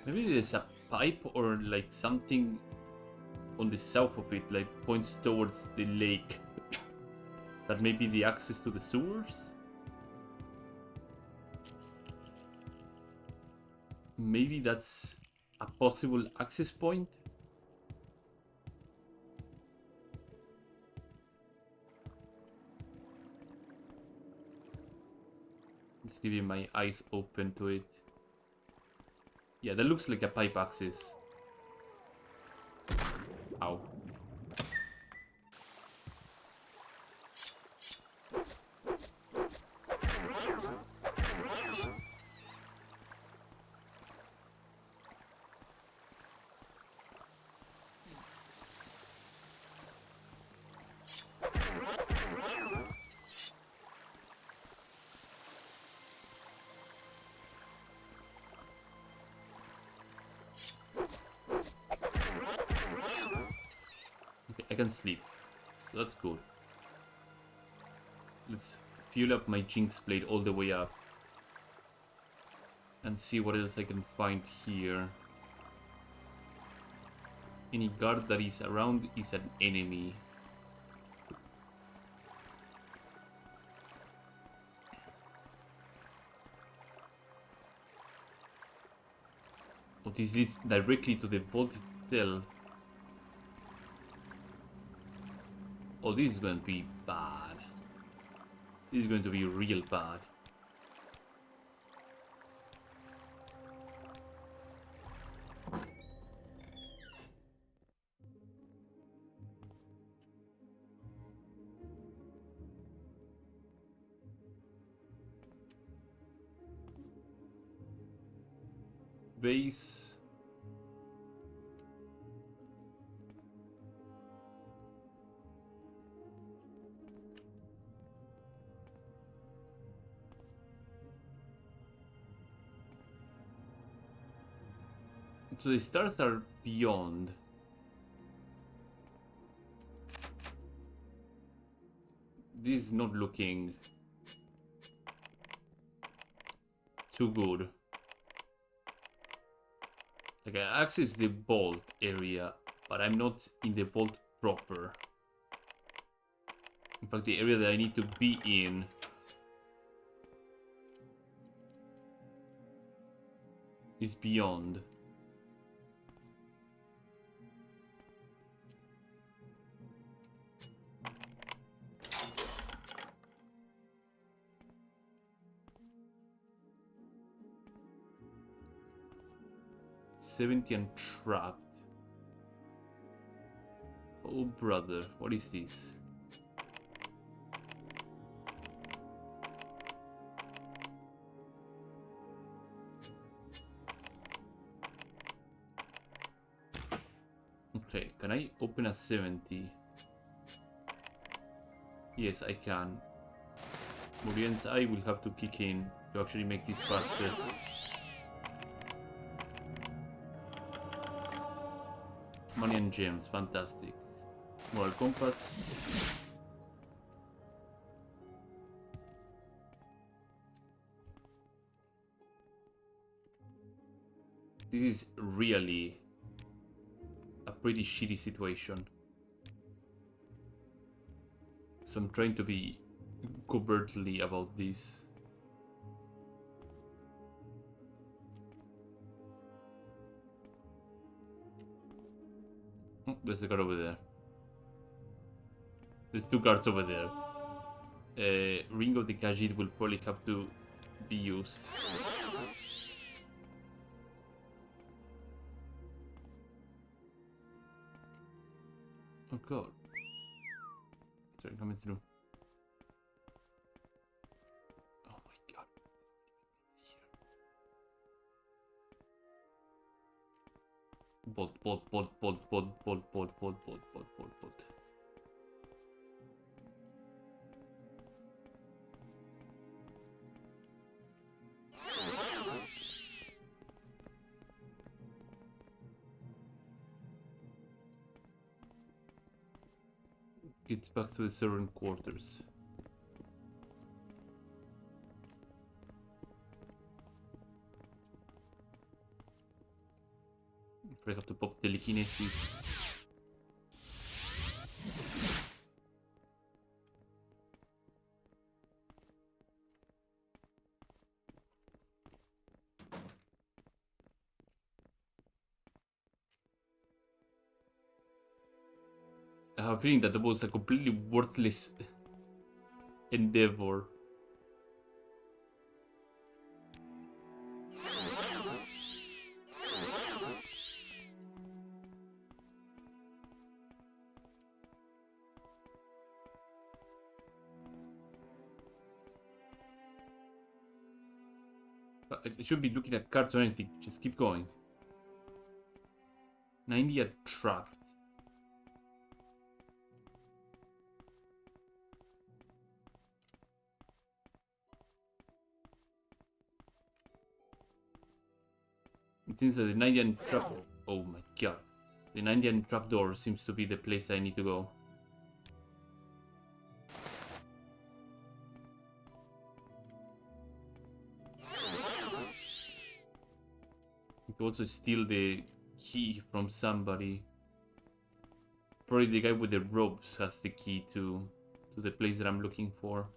Maybe there's a pipe or like something on the south of it, like points towards the lake. That may be the access to the sewers? Maybe that's a possible access point? Let's give my eyes open to it. Yeah, that looks like a pipe access. Ow. I can sleep, so that's good. Let's fuel up my Jinx Blade all the way up. And see what else I can find here. Any guard that is around is an enemy. Oh, this leads directly to the vault itself. Oh, this is going to be bad. This is going to be real bad. Base. So the stars are beyond. This is not looking too good. Like, I access the vault area, but I'm not in the vault proper. In fact, the area that I need to be in is beyond. And trapped. Oh brother, what is this? Okay, can I open a 70? Yes, I can. Murien's eye will have to kick in to actually make this faster. Money and gems, fantastic. Moral compass. This is really a pretty shitty situation. So I'm trying to be covertly about this. Oh, there's a guard over there. There's two guards over there. Ring of the Khajiit will probably have to be used. Oh god. Sorry, coming through. Oh my god. Bolt. Gets back to the servant quarters. I have to pop telekinesis. I have a feeling that was a completely worthless endeavor. I shouldn't be looking at cards or anything, just keep going. 90 are trapped. It seems that the 90 trap... Oh my god. The 90 trapdoor seems to be the place I need to go. to also steal the key from somebody. Probably the guy with the ropes has the key to the place that I'm looking for.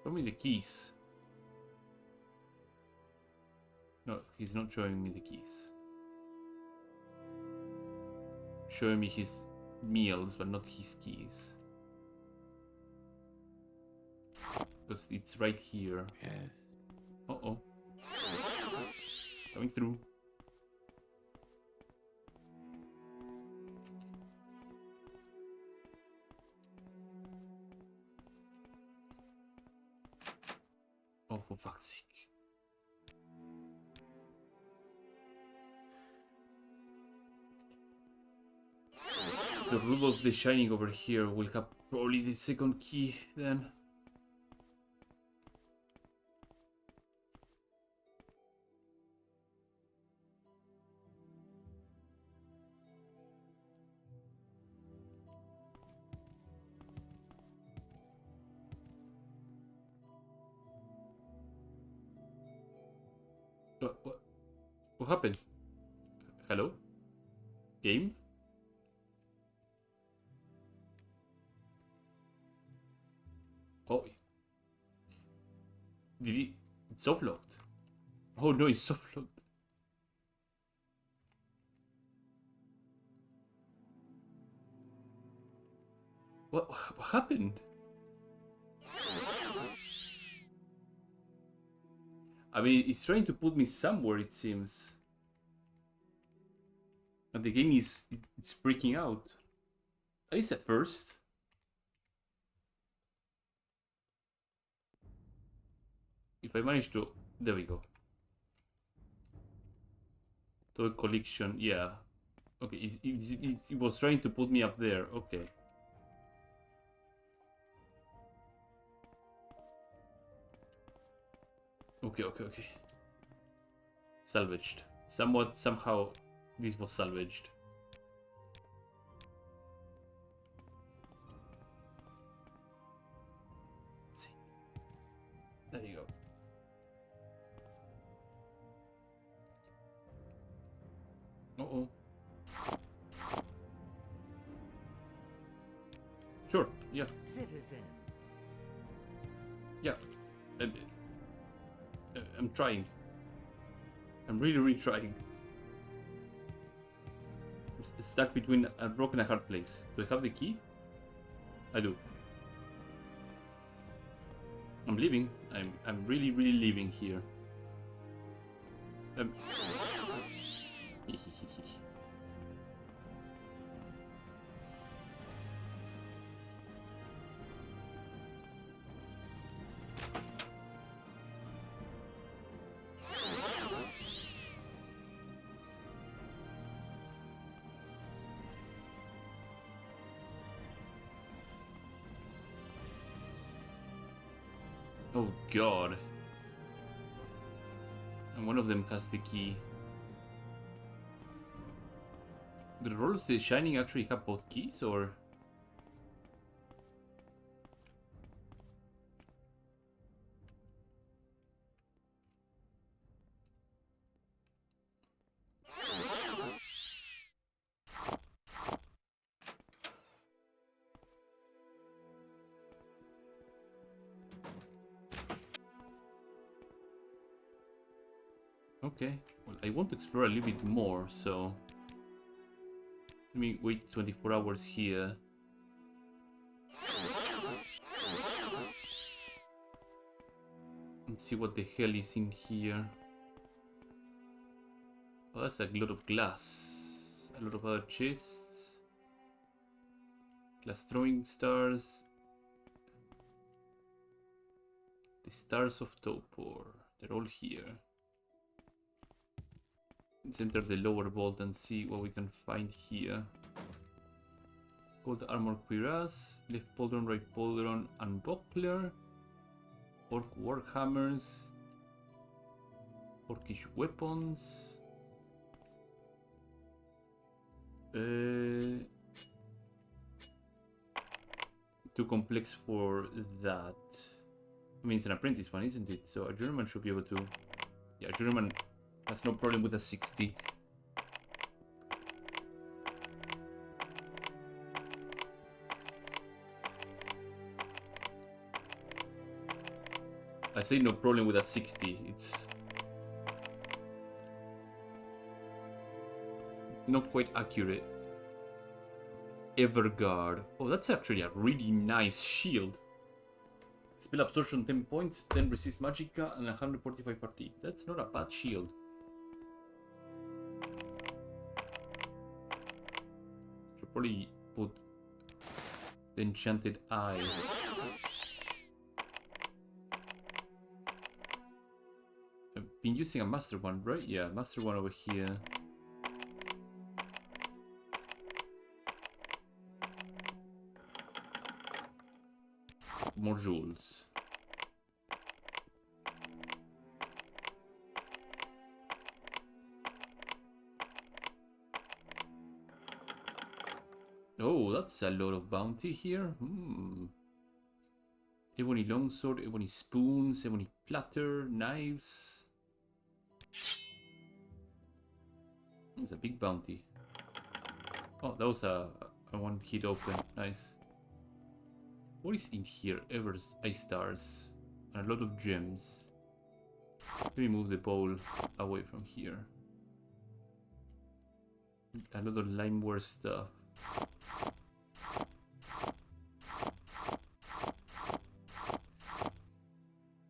Show me the keys. No, he's not showing me the keys. Showing me his meals, but not his keys. Because it's right here. Yeah. Uh-oh. Coming through. Oh, for fuck's sake. So Rudolph the Shining over here will have probably the second key then. What happened? Hello? Game? Oh. Did he... It's soft locked. Oh no, it's soft locked. What happened? I mean, it's trying to put me somewhere, it seems. And the game it's freaking out. At least at first. If I manage to... There we go. Toy collection, yeah. Okay, it was trying to put me up there, okay. Okay. Salvaged. Somehow, this was salvaged. Let's see. There you go. Uh-oh. Sure, yeah. Citizen. Yeah. I'm trying. I'm really trying. I'm stuck between a rock and a hard place. Do I have the key? I do. I'm leaving. I'm really leaving here. Oh god. And one of them has the key. Do the Rolls the Shining actually have both keys, or...? Okay, well, I want to explore a little bit more, so... Let me wait 24 hours here. And see what the hell is in here. Oh, that's a lot of glass. A lot of other chests. Glass throwing stars. The stars of Topor. They're all here. Let's enter the lower vault and see what we can find here. Gold armor cuirass, left pauldron, right pauldron, and buckler. Orc warhammers. Orcish weapons. Too complex for that. I mean, it's an apprentice one, isn't it? So a German should be able to... Yeah, a German has no problem with a 60. I say no problem with that 60. It's not quite accurate. Everguard. Oh, that's actually a really nice shield. Spell absorption 10 points, 10 resist magicka, and 145 party. That's not a bad shield. Should probably put the enchanted eye. I've been using a master one, right? Yeah, master one over here. More jewels. Oh, that's a lot of bounty here. Ebony longsword, ebony spoons, ebony platter, knives. It's a big bounty. Oh, that was a one hit open. Nice. What is in here? Evers, ice stars, and a lot of gems. Let me move the bowl away from here. A lot of limeware stuff.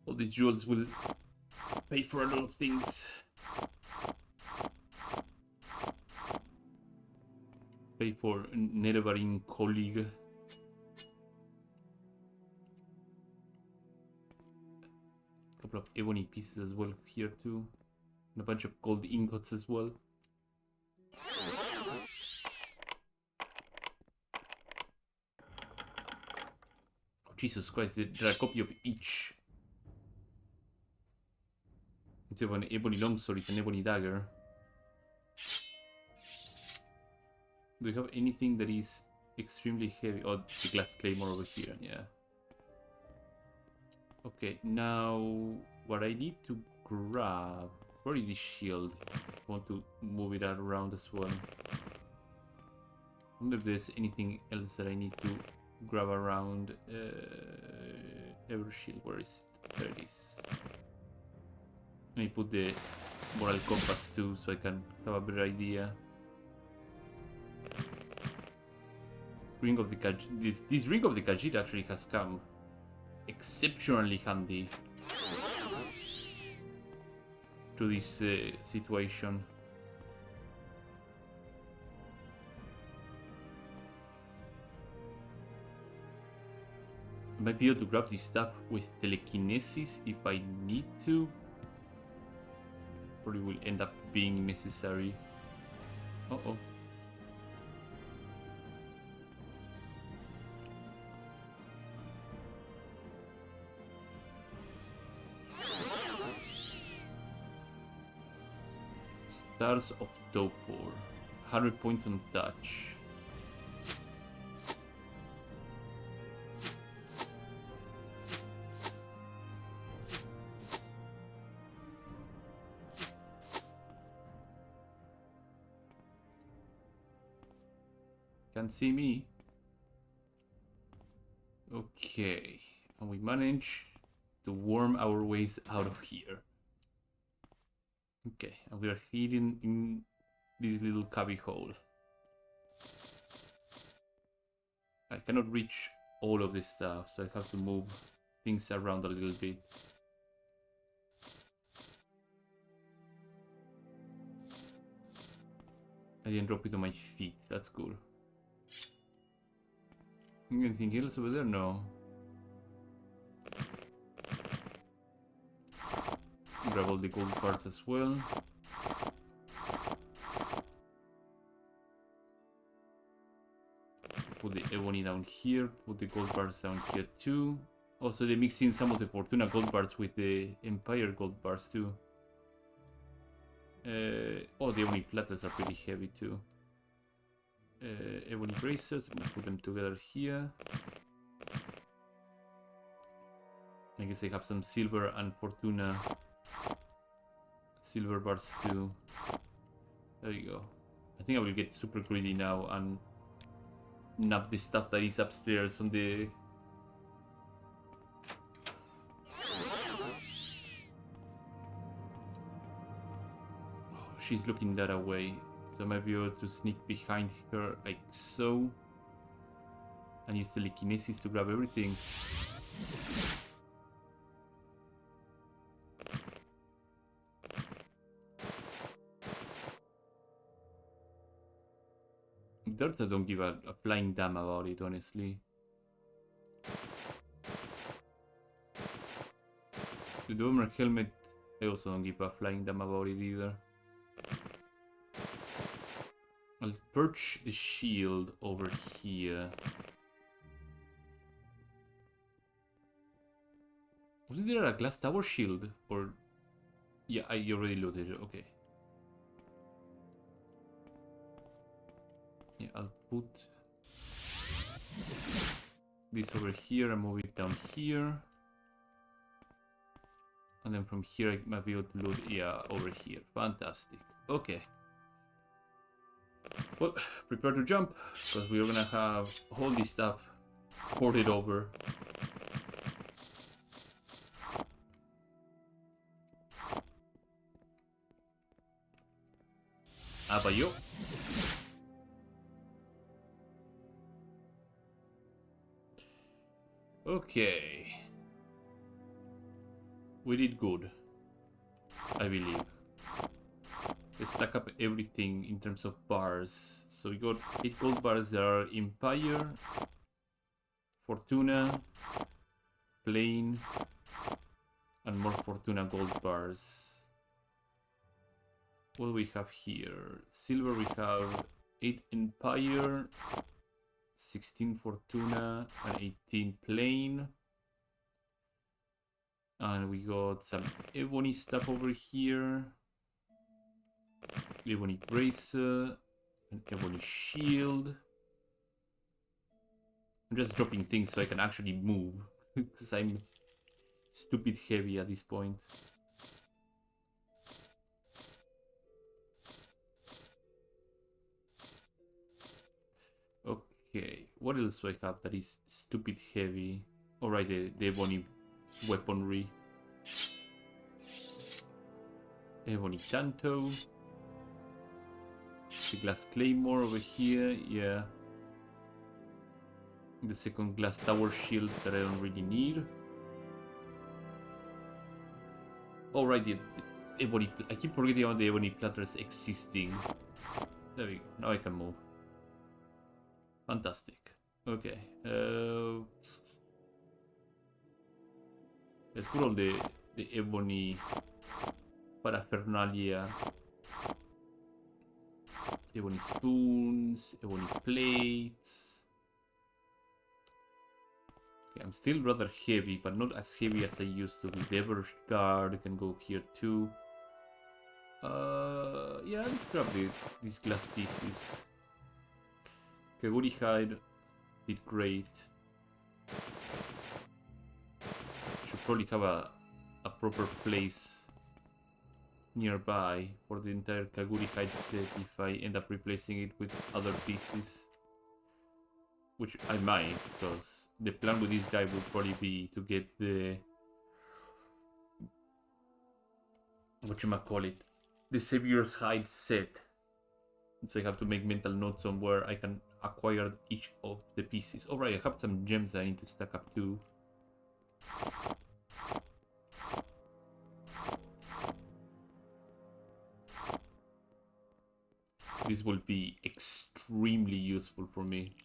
All these jewels will pay for a lot of things. Pay for Nerevarine colleague. Couple of ebony pieces as well here too, and a bunch of gold ingots as well. Oh, Jesus Christ, there are a copy of each. Instead of an ebony longsword, it's an ebony dagger. Do we have anything that is extremely heavy? Oh, the glass claymore over here, yeah. Okay, now what I need to grab, probably this shield. I want to move it around as well. I wonder if there's anything else that I need to grab around. Ever shield, where is it? There it is. Let me put the moral compass too, so I can have a better idea. Ring of the this ring of the Khajiit actually has come exceptionally handy to this situation. I might be able to grab this stuff with telekinesis if I need to. Probably will end up being necessary. Uh-oh. Stars of Topor. 100 points on touch. Can't see me. Okay. And we manage to worm our ways out of here. Okay, and we are hidden in this little cubby hole. I cannot reach all of this stuff, so I have to move things around a little bit. I didn't drop it on my feet, that's cool. Anything else over there? No. Grab all the gold parts as well. Put the ebony down here. Put the gold bars down here too. Also, they mix in some of the Fortuna gold bars with the Empire gold bars too. Oh, the ebony platters are pretty heavy too. Ebony braces, I'm gonna put them together here. I guess I have some silver and Fortuna silver bars too. There you go. I think I will get super greedy now and nab the stuff that is upstairs on the... Oh, she's looking that away. So I might be able to sneak behind her like so. And use telekinesis to grab everything. Darts, I don't give a flying damn about it, honestly. The Domer helmet, I also don't give a flying damn about it either. I'll perch the shield over here. Wasn't there a glass tower shield? Or... yeah, I already looted it, okay. Yeah, I'll put this over here and move it down here. And then from here I might be able to load, yeah, over here. Fantastic. Okay. Well, prepare to jump, because we're gonna have all this stuff ported over. Abayo. Okay. We did good, I believe. Let's stack up everything in terms of bars. So we got 8 gold bars that are Empire, Fortuna, Plain, and more Fortuna gold bars. What do we have here? Silver, we have 8 Empire, 16 Fortuna, and 18 Plain. And we got some ebony stuff over here. Ebony bracer, an ebony shield. I'm just dropping things so I can actually move, because I'm stupid heavy at this point. Okay, what else do I have that is stupid heavy? Alright, the ebony weaponry. Ebony Tanto. The glass claymore over here, yeah. The second glass tower shield that I don't really need. Alright, the ebony... I keep forgetting about the ebony platters existing. There we go, now I can move. Fantastic. Okay. Let's put all the ebony paraphernalia. Ebony spoons, ebony plates. Okay, I'm still rather heavy, but not as heavy as I used to be. The Ever Guard can go here too. Yeah, let's grab these glass pieces. Okay, Woody Hide did great. Should probably have a proper place nearby for the entire Kaguri Hide set if I end up replacing it with other pieces. Which I might, because the plan with this guy would probably be to get the... whatchamacallit? The Savior's Hide set. So I have to make mental notes on where I can acquire each of the pieces. Alright, I have some gems that I need to stack up too. This will be extremely useful for me.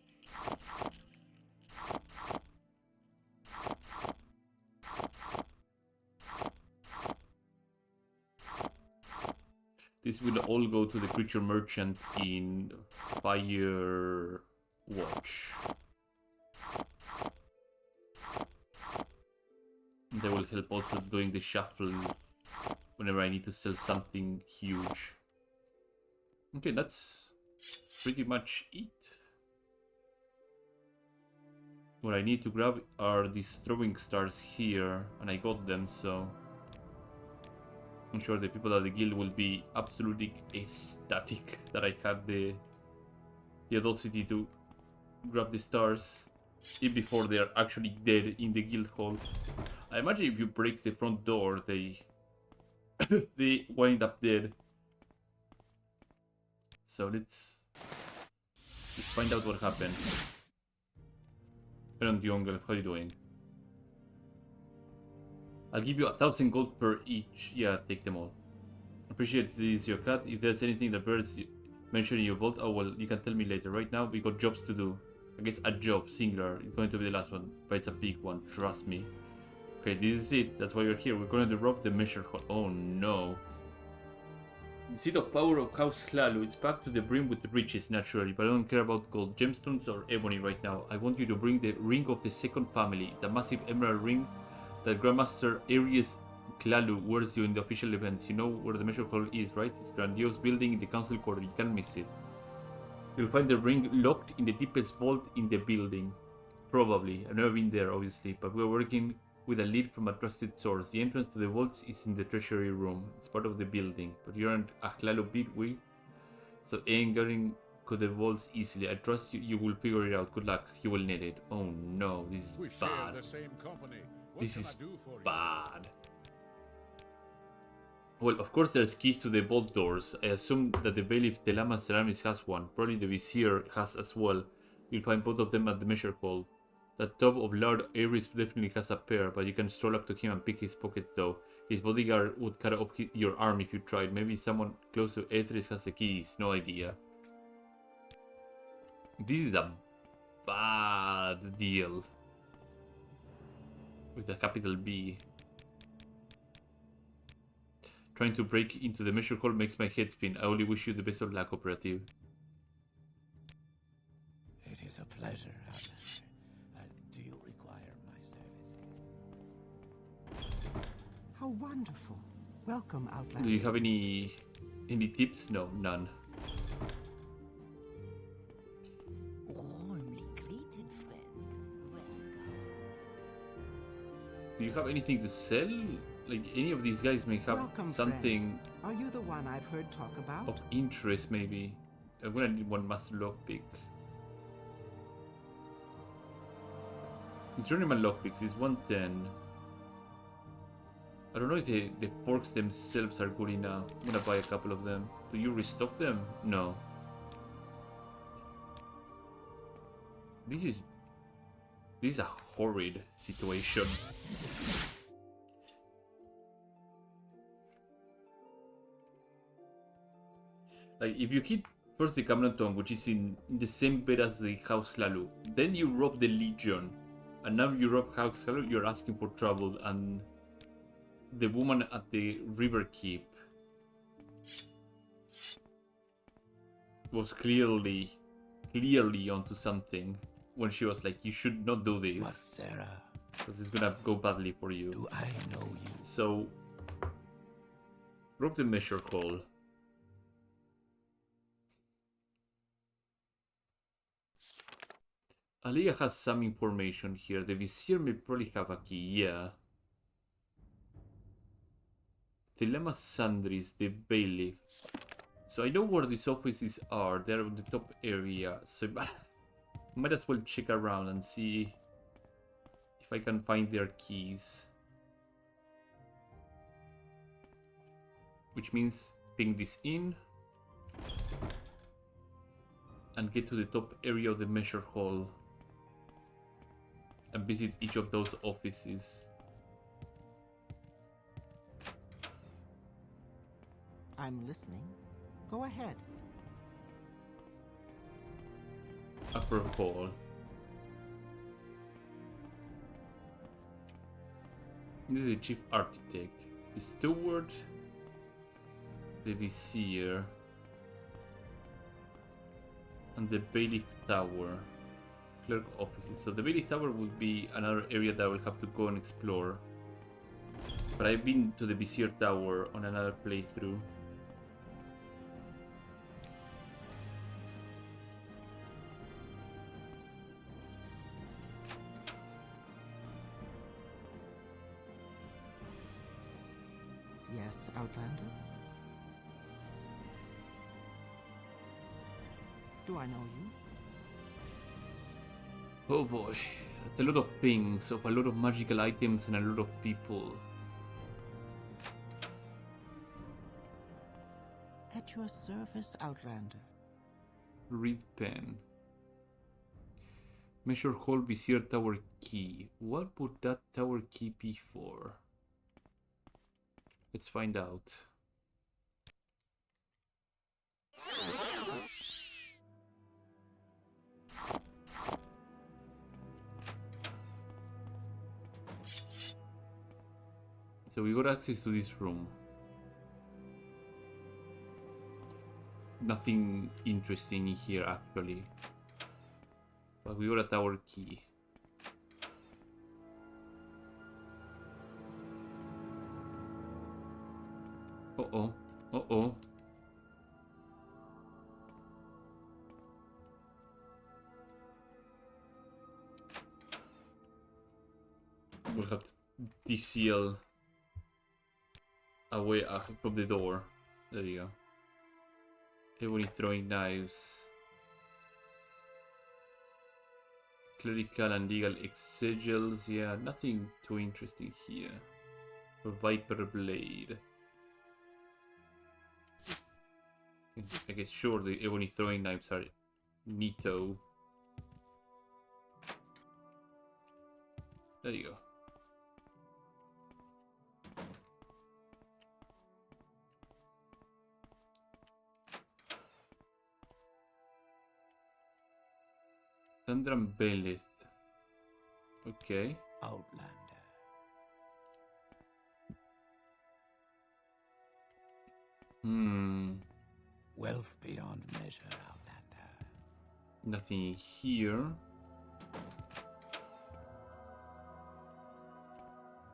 This will all go to the creature merchant in Fire watch. They will help also doing the shuffle whenever I need to sell something huge. Okay, that's pretty much it. What I need to grab are these throwing stars here, and I got them, so I'm sure the people at the guild will be absolutely ecstatic that I had the audacity to grab the stars even before they are actually dead in the guild hall. I imagine if you break the front door, they they wind up dead. So let's find out what happened. Baron Jungle, how are you doing? I'll give you 1,000 gold per each. Yeah, take them all. Appreciate this is your cut. If there's anything that birds mention in your vault, oh well, you can tell me later. Right now, we got jobs to do. I guess a job, singular, is going to be the last one, but it's a big one, trust me. Okay, this is it. That's why we're here. We're going to rob the measure hall. Oh no. The seat of power of House Hlalu. It's packed to the brim with riches, naturally, but I don't care about gold, gemstones, or ebony right now. I want you to bring the ring of the second family, the massive emerald ring that Grandmaster Aries Hlalu wears during the official events. You know where the measure hall is, right? It's a grandiose building in the council quarter. You can't miss it. You'll find the ring locked in the deepest vault in the building. Probably. I've never been there, obviously, but we're working with a lead from a trusted source. The entrance to the vaults is in the treasury room. It's part of the building, but you aren't a Hlalu bit, so ain't getting to the vaults easily. I trust you, you will figure it out. Good luck. You will need it. Oh no, this is We bad. share the same company. What This can is I do for you? bad. Well, of course there's keys to the vault doors. I assume that the bailiff Telama Ceramis has one. Probably the vizier has as well. You'll find both of them at the measure hall. That top of Lord Ares definitely has a pair, but you can stroll up to him and pick his pockets though. His bodyguard would cut off your arm if you tried. Maybe someone close to Aethris has the keys. No idea. This is a bad deal. With a capital B. Trying to break into the measure hall makes my head spin. I only wish you the best of luck, operative. It is a pleasure, Outlander. Do you require my services? How wonderful. Welcome, Outlander. Do you have any tips? No, none. Warmly greeted, friend. Welcome. Do you have anything to sell? Like, any of these guys may have Welcome, something friend. Are you the one I've heard talk about? of interest, maybe. I'm gonna need one master lockpick. The journeyman lockpicks is 110. I don't know if the forks themselves are good enough. I'm gonna buy a couple of them. Do you restock them? No. This is a horrid situation. Like, if you hit first the Cameron Tomb, which is in the same bed as the House Lalu, then you rob the Legion, and now you rob House Lalu, you're asking for trouble, and the woman at the River Keep was clearly onto something when she was like, you should not do But this, Sarah, because it's gonna go badly for you. do I know you? So, rob the measure hall. Aliyah has some information here. The Vizier may probably have a key, yeah. Dilemma Sandris, the bailiff. So I know where these offices are. They're on the top area. So I might as well check around and see if I can find their keys. Which means ping this in and get to the top area of the measure hall and visit each of those offices. I'm listening. Go ahead. Upper hall. This is the chief architect, the steward, the vizier, and the bailiff tower. Clerk offices. So the village tower would be another area that I will have to go and explore. But I've been to the Vizier Tower on another playthrough. Yes, Outlander? Do I know you? Oh boy, that's a lot of things, of a lot of magical items and a lot of people. At your service, Outlander. Read pen. Measure hall Vizier Tower key. What would that tower key be for? Let's find out. So we got access to this room. Nothing interesting here actually. But we got a tower key. Uh-oh. Uh-oh. We'll have to DCL away from the door. There you go. Everybody throwing knives. Clerical and legal exigils. Yeah, nothing too interesting here. Viper blade. I guess sure the ebony throwing knives are neato. There you go. Sandram Belith. Okay. Outlander. Wealth beyond measure, Outlander. Nothing here.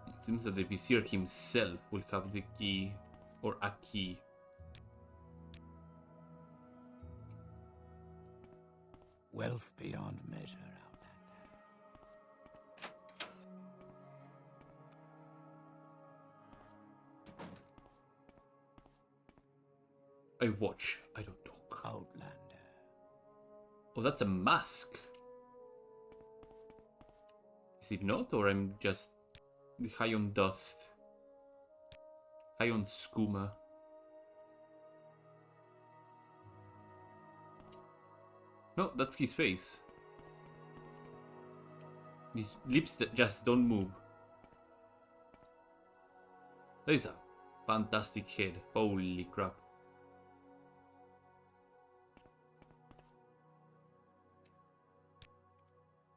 It seems that the Vizier himself will have the key, or a key. Wealth beyond measure, Outlander. I watch, I don't talk. Outlander. Oh, that's a mask. Is it not? Or I'm just high on dust? High on skooma? No, that's his face. His lips that just don't move. That is a fantastic head. Holy crap.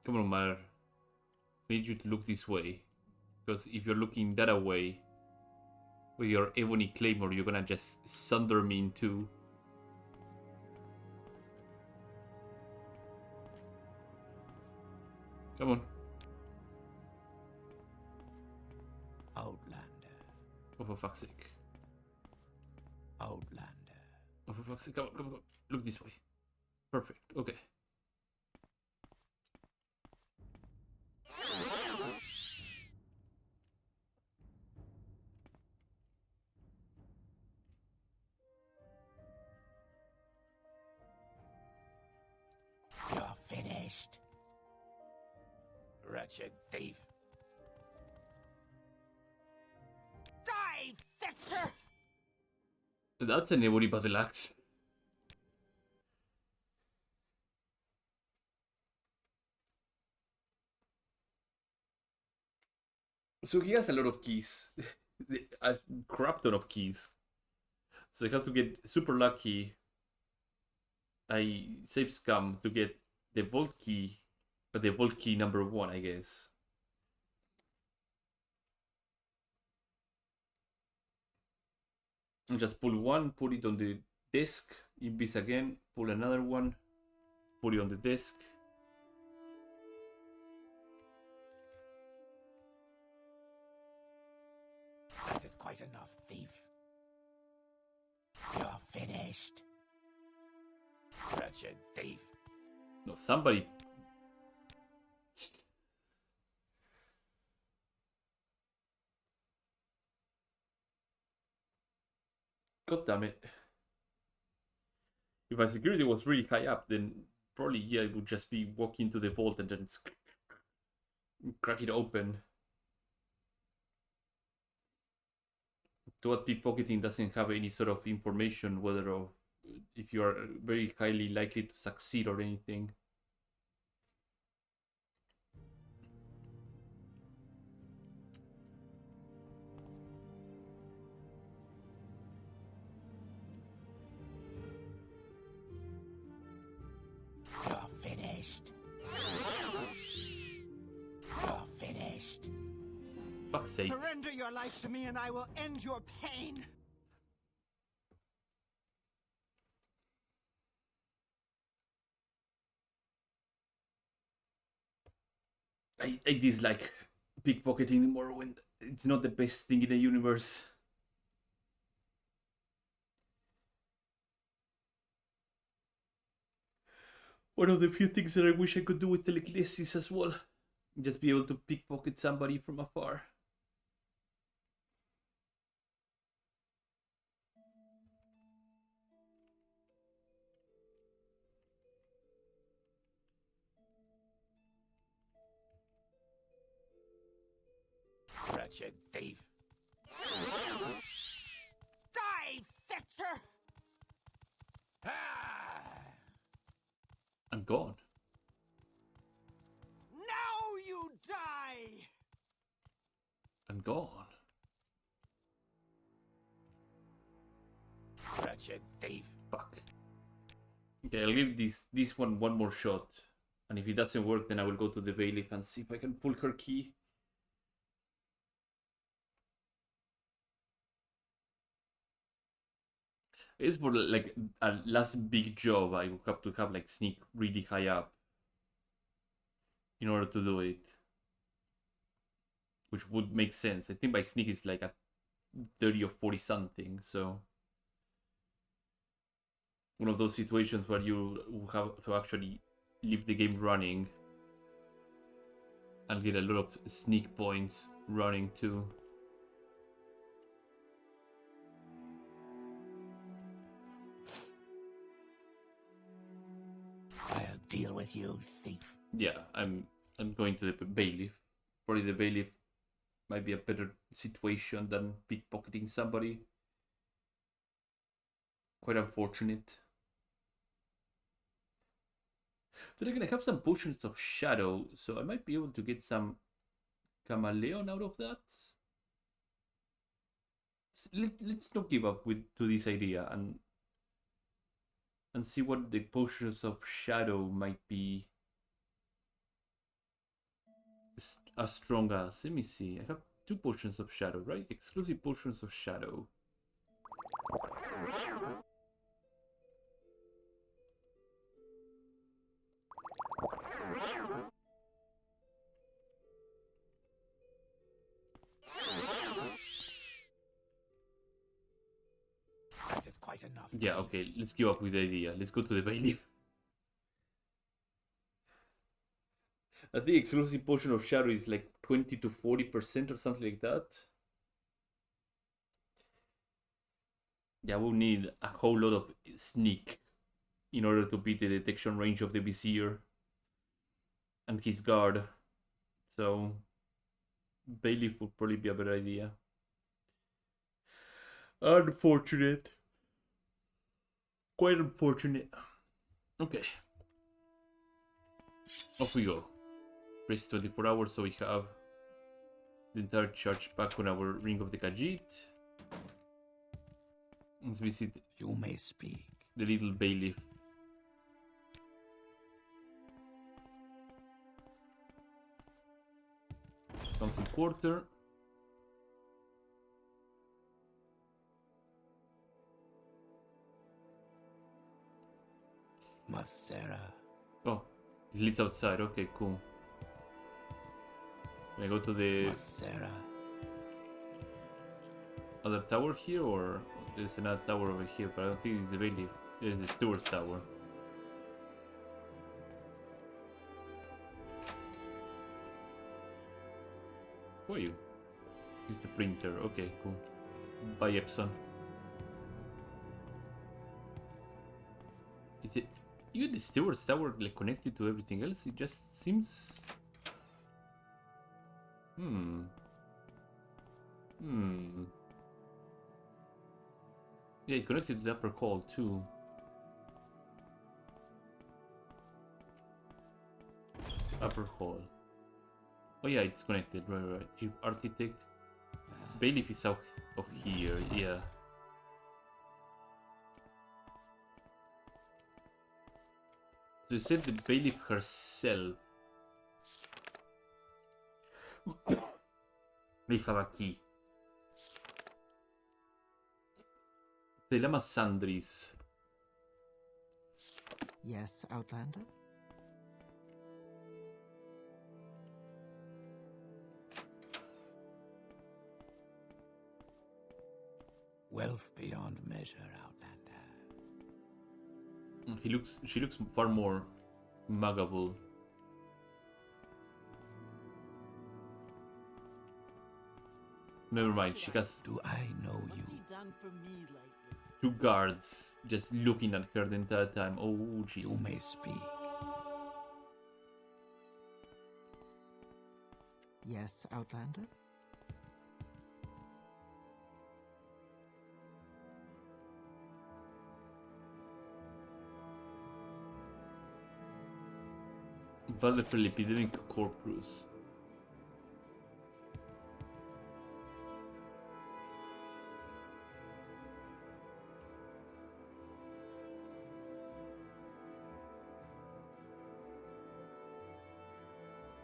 Come on, Mar. I need you to look this way. Because if you're looking that way, with your ebony claymore, you're gonna just sunder me in two. Come on. Outlander. Oh, for fuck's sake. Outlander. Oh, for fuck's sake. Come on, come on, come on. Look this way. Perfect. Okay. You're finished. Wretched thief. Die, Fetcher! That's an ebony battle axe. So he has a lot of keys. A crap ton of keys. So I have to get super lucky. I save scam to get the vault key. The vault key number 1, I guess. And just pull one, put it on the desk, invis again, pull another one, put it on the desk. quite enough, thief. You're finished. Wretched thief. No, somebody. God damn it. If my security was really high up, then probably, yeah, it would just be walk into the vault and then crack it open. What pickpocketing doesn't have any sort of information whether or if you are very highly likely to succeed or anything. You're finished. You're finished. Fuck's sake. Surrender your life to me and I will end your pain. I dislike pickpocketing more when it's not the best thing in the universe. One of the few things that I wish I could do with telekinesis as well. Just be able to pickpocket somebody from afar. Wretched thief. Die, Fetcher! Ah! I'm gone. Now you die! I'm gone. Wretched thief. Fuck. Okay, I'll give this one more shot. And if it doesn't work, then I will go to the bailiff and see if I can pull her key. It's for like a last big job. I would have to have like sneak really high up in order to do it, which would make sense. I think my sneak is like a 30 or 40 something. So one of those situations where you have to actually leave the game running and get a lot of sneak points running too. I'll deal with you, thief. Yeah, I'm going to the bailiff. Probably the bailiff might be a better situation than pickpocketing somebody. Quite unfortunate. Then again, I have some potions of shadow, so I might be able to get some chameleon out of that. Let's not give up to this idea and see what the potions of shadow might be as strong as. Let me see. I have 2 potions of shadow, right? Exclusive potions of shadow. That is quite enough. Yeah, thief. okay, let's give up with the idea. Let's go to the bailiff. I think exclusive potion of shadow is like 20 to 40% or something like that. Yeah, we'll need a whole lot of sneak in order to beat the detection range of the Vizier and his guard. So bailiff would probably be a better idea. Unfortunate. Quite unfortunate. Okay. Off we go. Rest 24 hours so we have the entire charge back on our Ring of the Khajiit. Let's visit You may speak. the little bailiff. Council Quarter. Mathera. Oh, it lives outside. Okay, cool. Can I go to the... Mathera. other tower here, or there's another tower over here, but I don't think it's the bailiff. It's the steward's tower. Who are you? He's the printer. Okay, cool. By Epson. Is it even the steward's tower like connected to everything else? It just seems. Yeah, it's connected to the upper hall too. Upper hall. Oh yeah, it's connected. Right. Chief architect. Bailiff is out of here. Yeah. So you said the bailiff herself. May have a key. The Lama Sandris. Yes, Outlander? Wealth beyond measure, Outlander. She looks far more muggable. Never mind, she has Do I know What's you? he done for me lately? 2 guards just looking at her the entire time. Oh, Jesus. You may speak. Yes, Outlander? Wonderful epidemic corpus.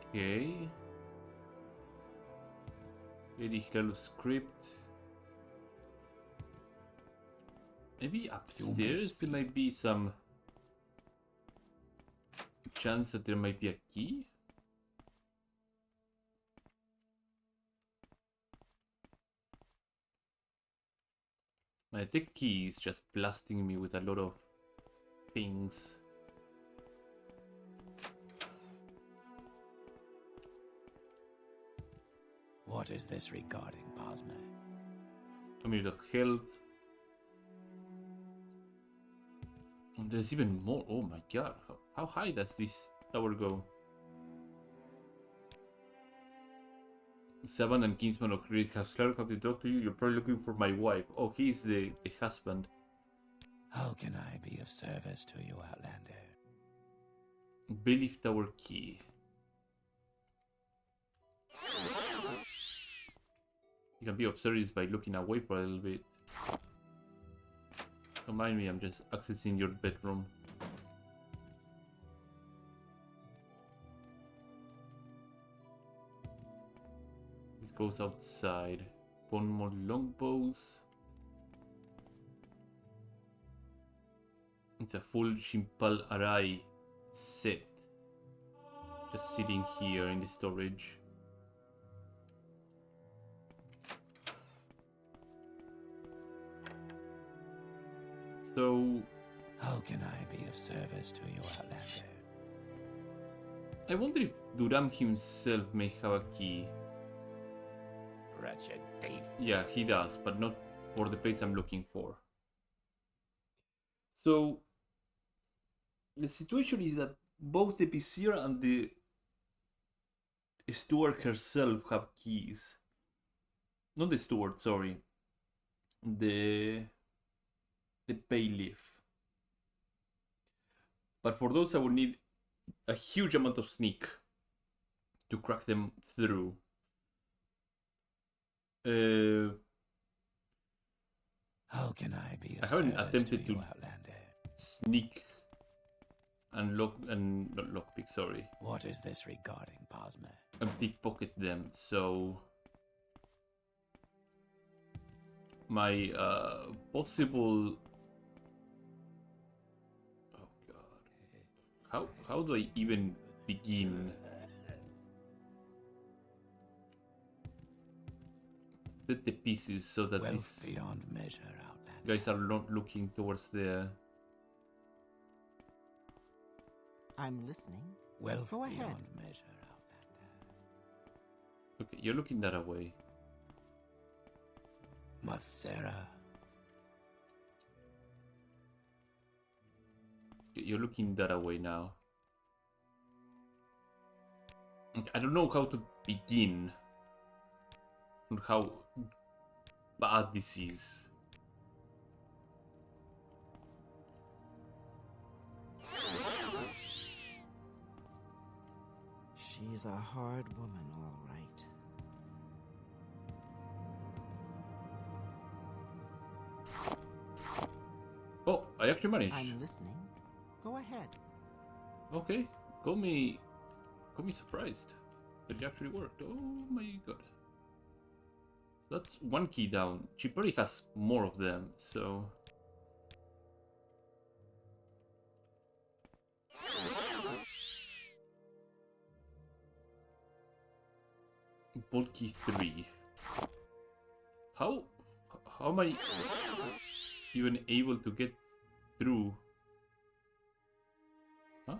Okay. Very hello script. Maybe upstairs there might be some chance that there might be a key. My tech key is just blasting me with a lot of things. What is this regarding, Pasme? A minute of health. And there's even more. Oh my god. How high does this tower go? Saban and Kinsman of Greece has Clark come to talk to you. You're probably looking for my wife. Oh, he's the husband. How can I be of service to you, Outlander? Bailiff Tower key. You can be of service by looking away for a little bit. Don't mind me, I'm just accessing your bedroom. This goes outside. One more longbows. It's a full Shimpal Arai set. Just sitting here in the storage. So, How can I be of service to you, Outlander? I wonder if Duram himself may have a key. Wretched thief. Yeah, he does, but not for the place I'm looking for. So, the situation is that both the Vizier and the steward herself have keys. Not the steward, sorry. The bailiff. But for those I would need a huge amount of sneak to crack them through. How can I be of I haven't service attempted to you, to Outlander? sneak and not lockpick, sorry. What is this regarding, Pasme? And pickpocket them, so my possible. Oh god, how do I even begin? set the pieces so that Wealth these beyond measure, Outlander. guys are not looking towards the... I'm listening. Wealth Go ahead. beyond measure, Outlander. Okay, you're looking that away. Mathsera. You're looking that away now. Okay, I don't know how to begin on how bad this is. She's a hard woman, all right. Oh, I actually managed. I'm listening. Go ahead. Okay, call me surprised that it actually worked. Oh my god. That's one key down. She probably has more of them, so... Bolt key 3. How am I even able to get through? Huh?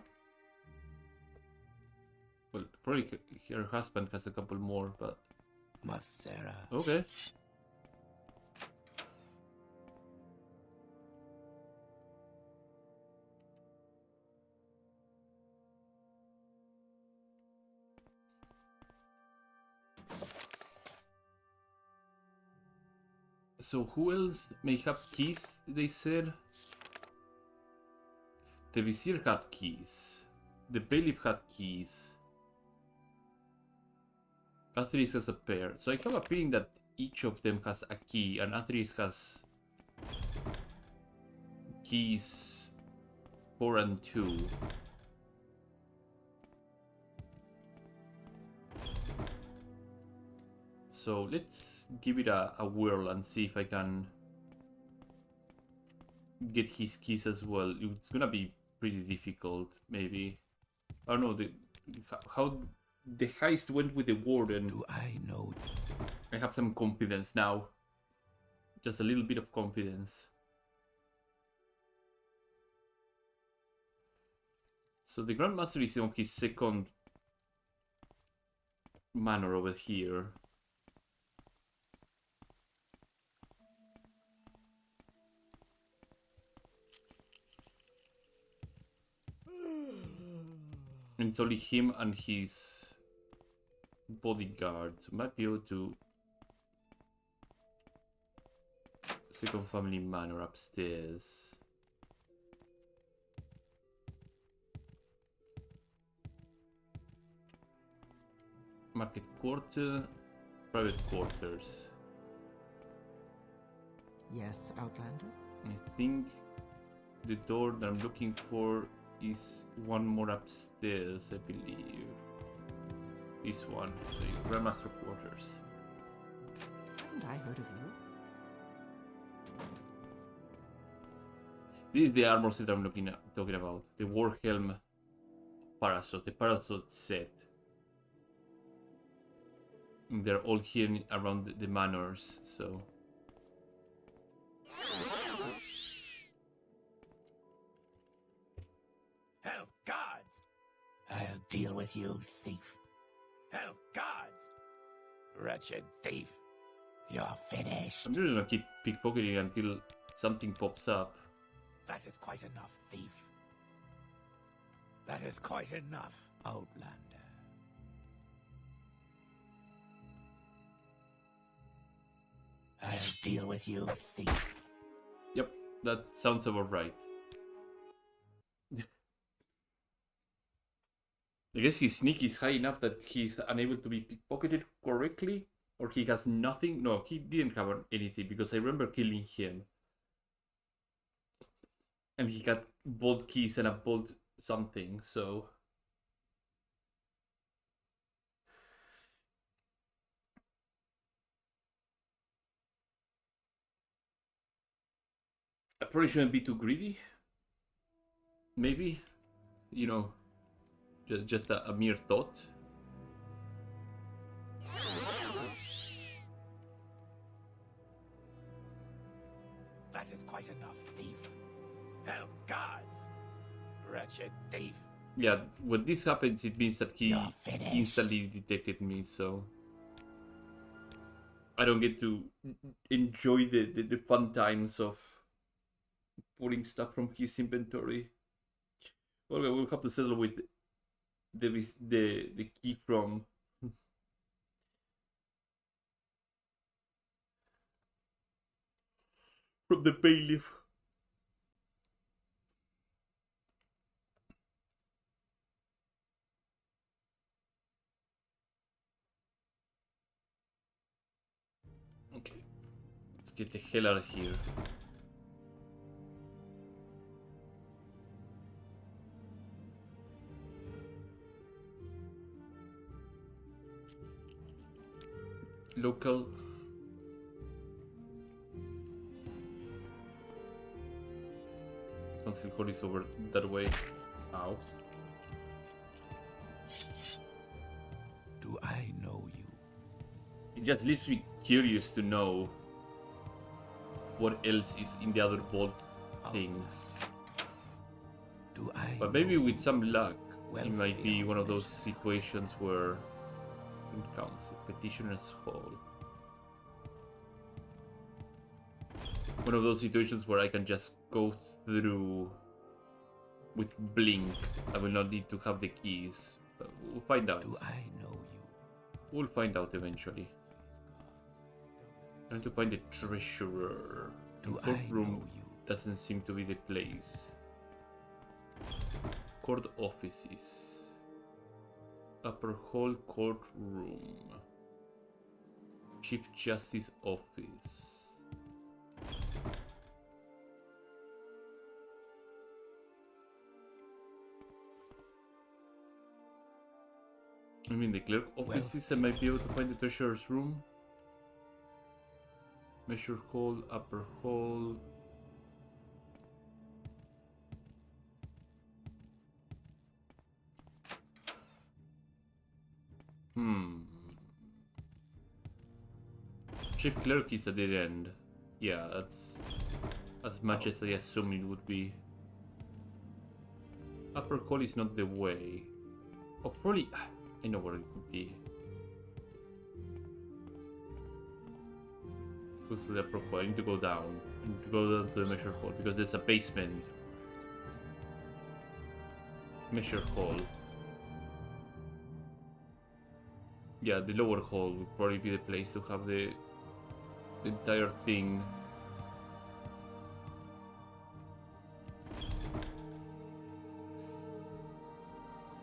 Well, probably her husband has a couple more, but... Mathsera. Okay. So who else may have keys, they said? The Vizier had keys. The Bailiff had keys. Atheris has a pair. So I have a feeling that each of them has a key, and Atheris has keys 4 and 2. So let's give it a whirl and see if I can get his keys as well. It's gonna be pretty difficult, maybe. I don't know how the heist went with the warden. Do I know? I have some confidence now. Just a little bit of confidence. So the Grandmaster is on his second manor over here. And it's only him and his bodyguard. Might be able to... Second family manor upstairs. Market quarter, private quarters. Yes, Outlander? I think the door that I'm looking for is one more upstairs, I believe. This one, the Grandmaster quarters. Haven't I heard of you? This is the armor set I'm talking about. The Warhelm Parasot, the Parasot set. And they're all here around the manors, so... Help gods! I'll deal with you, thief. Help gods! Wretched thief. You're finished. I'm just gonna keep pickpocketing until something pops up. That is quite enough, thief. That is quite enough, Outlander. I'll deal with you, thief. Yep, that sounds about right. I guess his sneak is high enough that he's unable to be pickpocketed correctly, or he has nothing. No, he didn't have anything because I remember killing him. And he got bolt keys and a bolt something, so... I probably shouldn't be too greedy. Maybe, you know, just a mere thought. wretched thief. Yeah, when this happens, it means that he You're finished. instantly detected me, so I don't get to enjoy the fun times of pulling stuff from his inventory. Well, we'll have to settle with the key from the bailiff. Okay, let's get the hell out of here. Local. Council Hall is over that way. Ow. Do I know you? It just leaves me curious to know what else is in the other vault things. Do I But maybe know with some luck, Well, it might be failed, one of those mister. situations where in council petitioner's hall. One of those situations where I can just go through with blink. I will not need to have the keys. But we'll find out. Do I know you? We'll find out eventually. Trying to find the treasurer. Do The I courtroom know you? doesn't seem to be the place. Court offices. Upper hall courtroom. Chief Justice office. I mean, the clerk offices, I might be able to find the treasurer's room. Measure hall, upper hall. Chief clerk is a dead end. Yeah, that's as much as I assumed it would be. Upper hall is not the way. Oh, probably. I know where it could be. Let's go to the upper hall. I need to go down. I need to go down to the measure hall because there's a basement. Measure hall. Yeah, the lower hall would probably be the place to have the entire thing.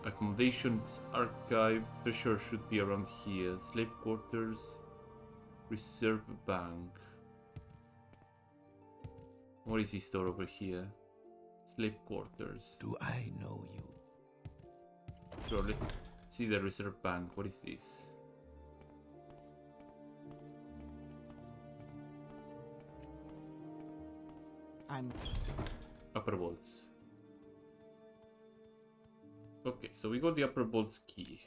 Accommodations, archive, treasure should be around here. Slave quarters, reserve bank. What is this door over here? Slave quarters. Do I know you? Sure, let's see the reserve bank. What is this? I'm Upper vaults. Okay, so we got the upper vault's key.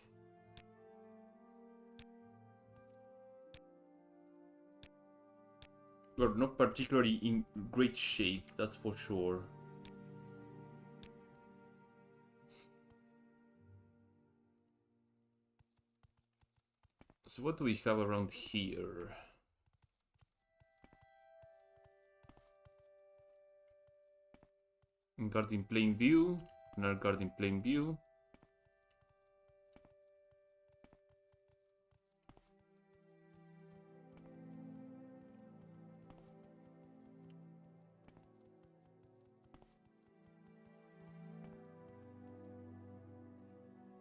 We're not particularly in great shape, that's for sure. So what do we have around here? Guard in plain view. Another guard in plain view.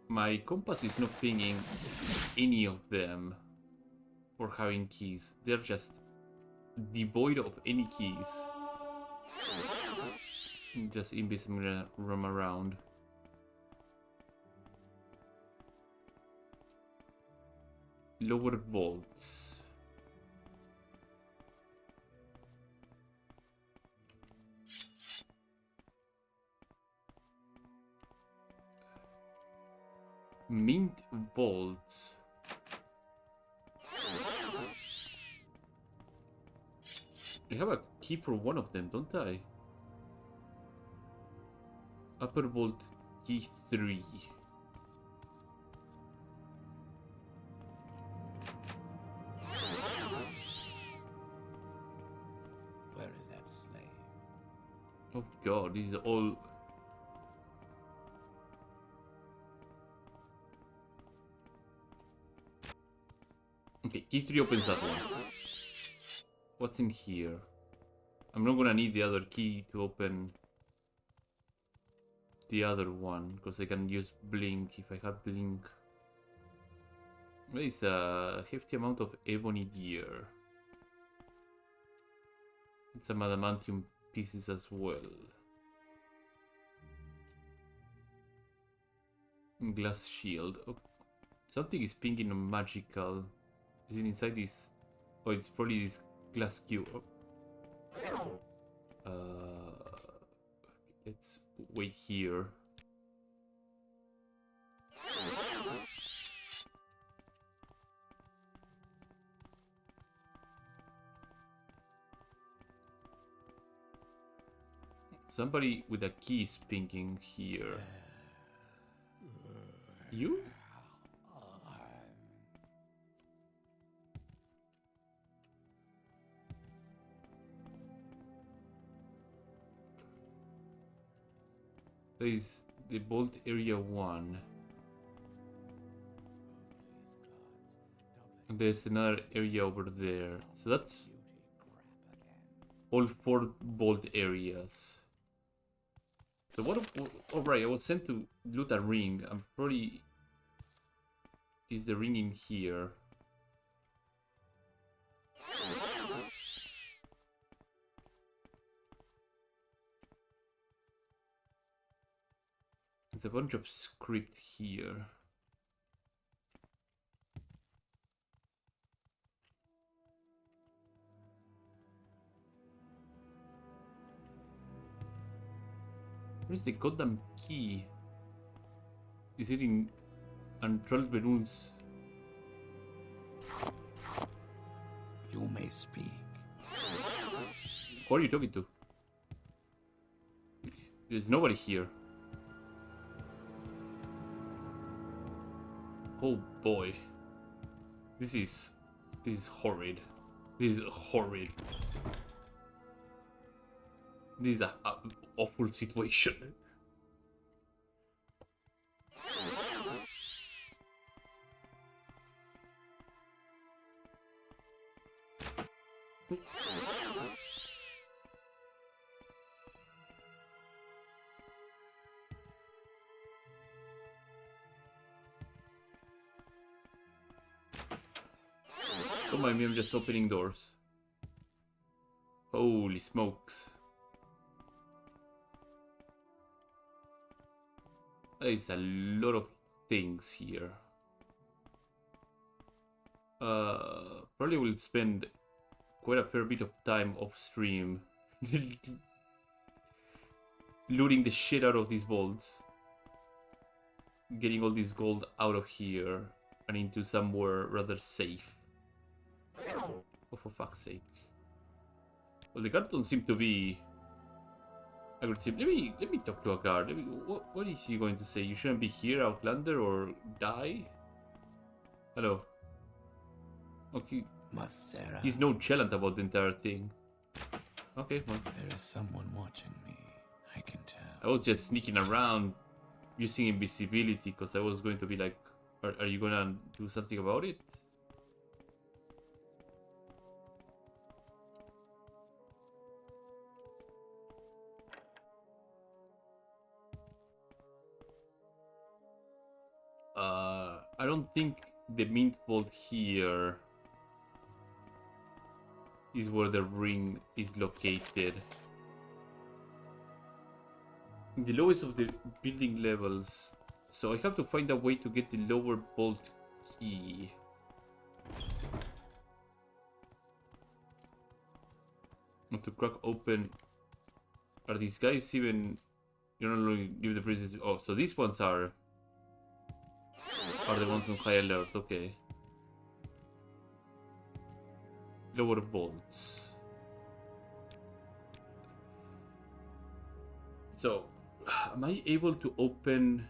My compass is not pinging any of them for having keys. They're just devoid of any keys. Just Invis, I'm gonna roam around. Lower vaults. Mint vaults. I have a key for one of them, don't I? Upper vault key 3. Where is that slave? Oh god, this is all... Okay, key 3 opens that one. What's in here? I'm not gonna need the other key to open the other one, because I can use Blink if I have Blink. There is a hefty amount of ebony gear. And some adamantium pieces as well. Glass shield. Oh, something is pinging on magical. Is it inside this? Oh, it's probably this glass cube. Let's wait here. Somebody with a key is pinging here. You? There is the bolt area 1. And there's another area over there. So that's all 4 bolt areas. So what? Alright, I was sent to loot a ring. I'm probably... Is the ring in here? There's a bunch of script here. Where's the goddamn key? Is it in Untrolled Balloons? You may speak. Who are you talking to? There's nobody here. Oh boy. This is horrid. This is horrid. This is a awful situation. Don't mind me, I'm just opening doors. Holy smokes. There is a lot of things here. Probably will spend quite a fair bit of time off stream looting the shit out of these bolts, getting all this gold out of here and into somewhere rather safe. Oh, for fuck's sake. Well, the guard don't seem to be aggressive. Let me talk to a guard. What is he going to say? You shouldn't be here, Outlander, or die? Hello. Okay. Masera. He's nonchalant about the entire thing. Okay, well. There is someone watching me. I can tell. I was just sneaking around using invisibility because I was going to be like, are you gonna do something about it? I don't think the mint vault here is where the ring is located. The lowest of the building levels, so I have to find a way to get the lower bolt key. And to crack open. Are these guys even? You're not only give the princess. Oh, so these ones are the ones on high alert. Okay. Lower bolts. So Am I able to open...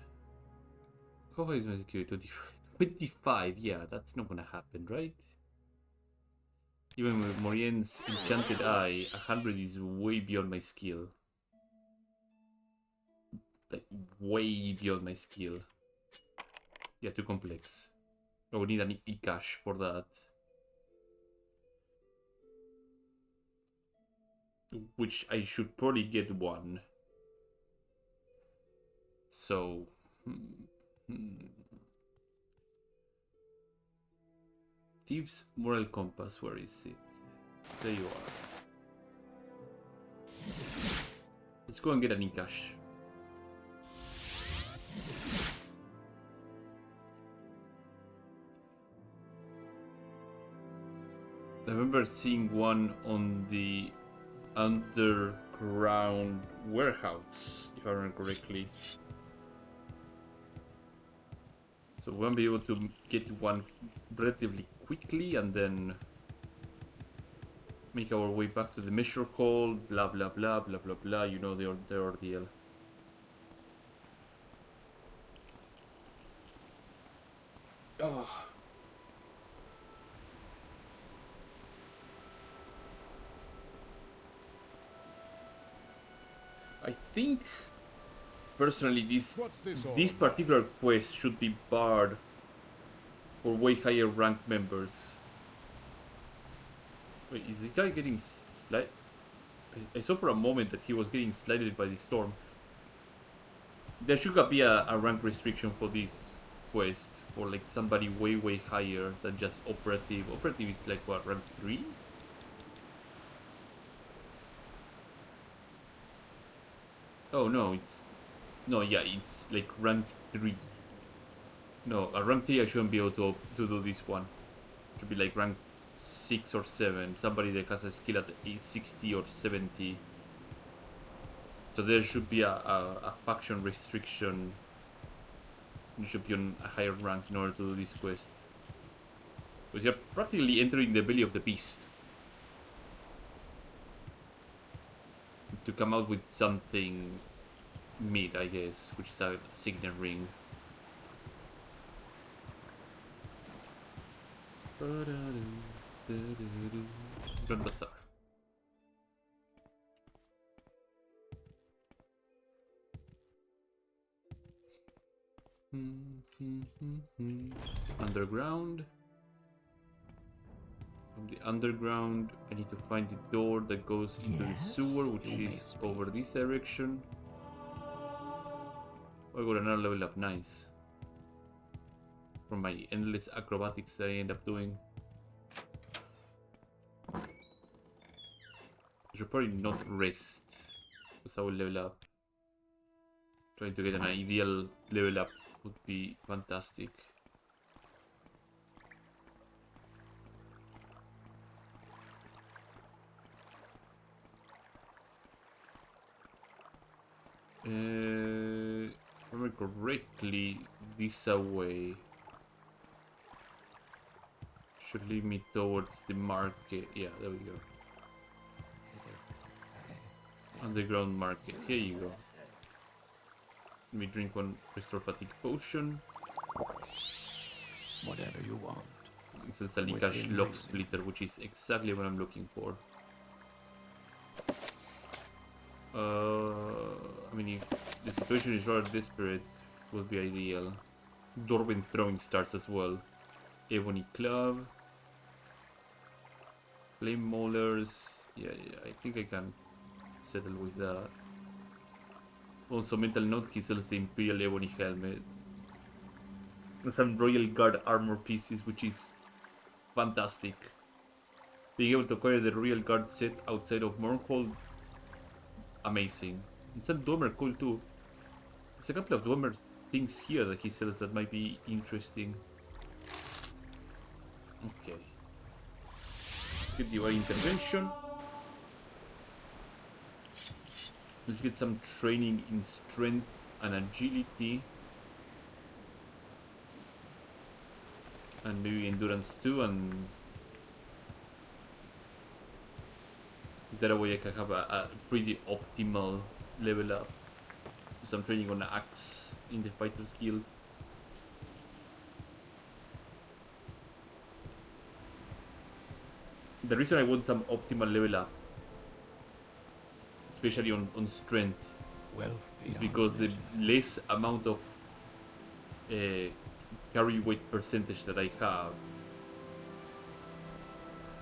How high is my security? 25, yeah, that's not gonna happen, right? Even with Morien's Enchanted Eye, 100 is way beyond my skill. Like, way beyond my skill. Yeah, too complex. I would need an e-cash for that. Which I should probably get one. So... Thieves' Moral Compass, where is it? There you are. Let's go and get an e-cash. I remember seeing one on the underground warehouse, if I remember correctly. So we'll be able to get one relatively quickly and then make our way back to the measure hall, blah blah blah blah blah blah, you know the ordeal. Oh. I think personally this particular quest should be barred for way higher ranked members. Wait, is this guy getting slid? I saw for a moment that he was getting slided by the storm. There should be a rank restriction for this quest for like somebody way higher than just operative. Operative is like what, rank 3? Oh no, it's it's like rank 3. No, at rank 3 I shouldn't be able to do this one. It should be like rank 6 or 7. Somebody that has a skill at 60 or 70. So there should be a faction restriction. You should be on a higher rank in order to do this quest. Because you're practically entering the belly of the beast. To come out with something mid, I guess, which is a signet ring. Grand Bazaar. Underground. From the underground, I need to find the door that goes into the sewer, which is over this direction. Oh, I got another level up, nice. From my endless acrobatics that I end up doing. I should probably not rest, because I will level up. Trying to get an ideal level up would be fantastic. If I remember correctly, this away should lead me towards the market. Yeah, there we go. Underground market. Here you go. Let me drink one restore fatigue potion. Whatever you want. It's a Salikash lock splitter, which is exactly what I'm looking for. I mean, if the situation is rather desperate, it would be ideal. Dwarven throwing starts as well. Ebony club. Flame maulers. Yeah, I think I can settle with that. Also, mental note, he sells the Imperial Ebony helmet. And some Royal Guard armor pieces, which is fantastic. Being able to acquire the Royal Guard set outside of Mournhold, amazing. And some Dwemer cool too. There's a couple of Dwemer things here that he sells that might be interesting. Okay. Get the intervention. Let's get some training in strength and agility. And maybe endurance too, and that way I can have a pretty optimal level up. some training on Axe in the Fighters Guild. The reason I want some optimal level up, especially on strength, Wealth is beyond because the measure. less amount of carry weight percentage that I have,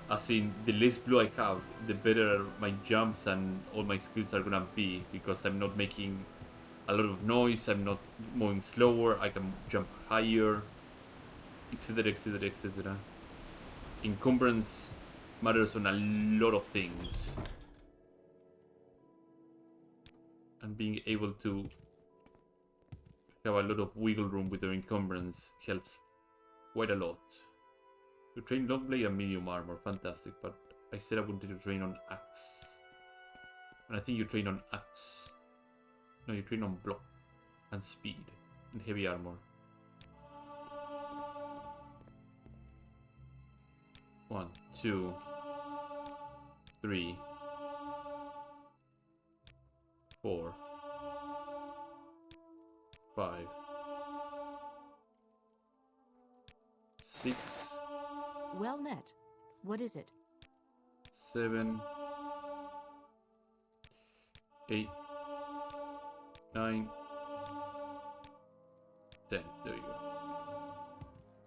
as in the less blue I have, the better my jumps and all my skills are gonna be, because I'm not making a lot of noise, I'm not moving slower, I can jump higher, etc, etc, etc. Encumbrance matters on a lot of things, and being able to have a lot of wiggle room with your encumbrance helps quite a lot. You train long blade and medium armor, fantastic, but I said I wanted to train on axe. And I think you train on axe. No, you train on block and speed and heavy armor. One, two, three, four, 5, 6, Well met. What is it? 7, 8, 9, 10. There you go.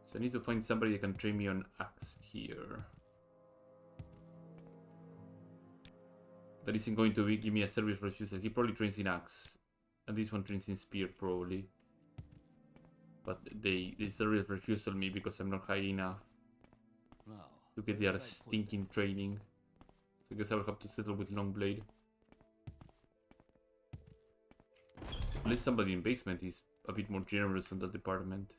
So I need to find somebody that can train me on axe here. That isn't going to give me a service refusal. He probably trains in axe. And this one trains in spear probably. But they service refusal me because I'm not high enough Now, to get where their did I put stinking training. So I guess I will have to settle with Longblade. Unless somebody in basement is a bit more generous on that department.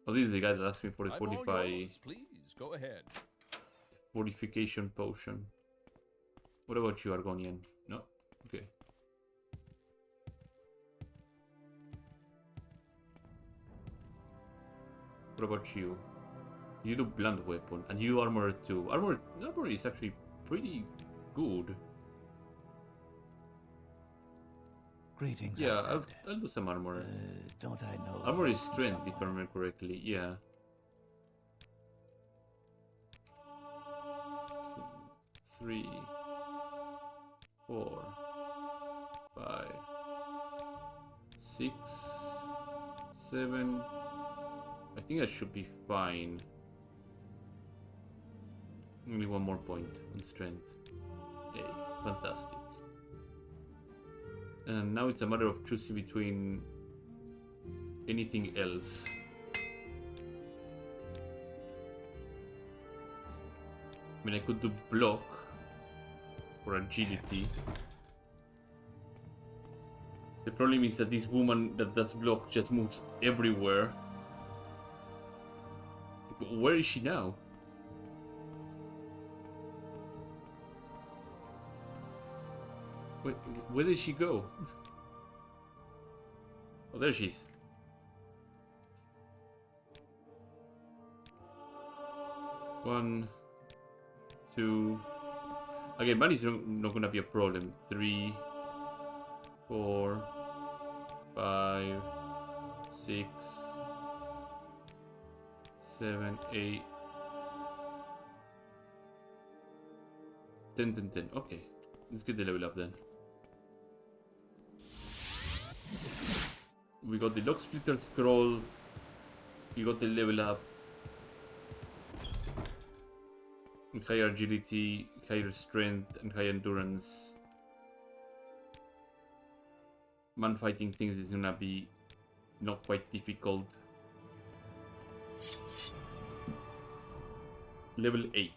Oh, this is the guy that asked me for the I'm all yours. Please, go ahead. fortification potion. What about you, Argonian? No? Okay. What about you? You do blunt weapon, and you armor too. Armor is actually pretty good. Greetings. Yeah, Outlander. I'll do some armor. Don't I know? Armor is strength, if I someone? remember correctly. Yeah. 2, 3, 4, 5, 6, 7. I think I should be fine. Only one more point on strength. Hey, fantastic. And now it's a matter of choosing between anything else. I mean, I could do block or agility. The problem is that this woman that does block just moves everywhere. Where is she now? Where did she go? Oh, there she is. One, 2. Again, money is not gonna be a problem. 3, 4, 5, 6, 7, 8, 10, 10, 10. Okay, let's get the level up then. We got the lock splitter scroll. We got the level up. With higher agility, higher strength, and high endurance. Man fighting things is gonna be not quite difficult. Level 8.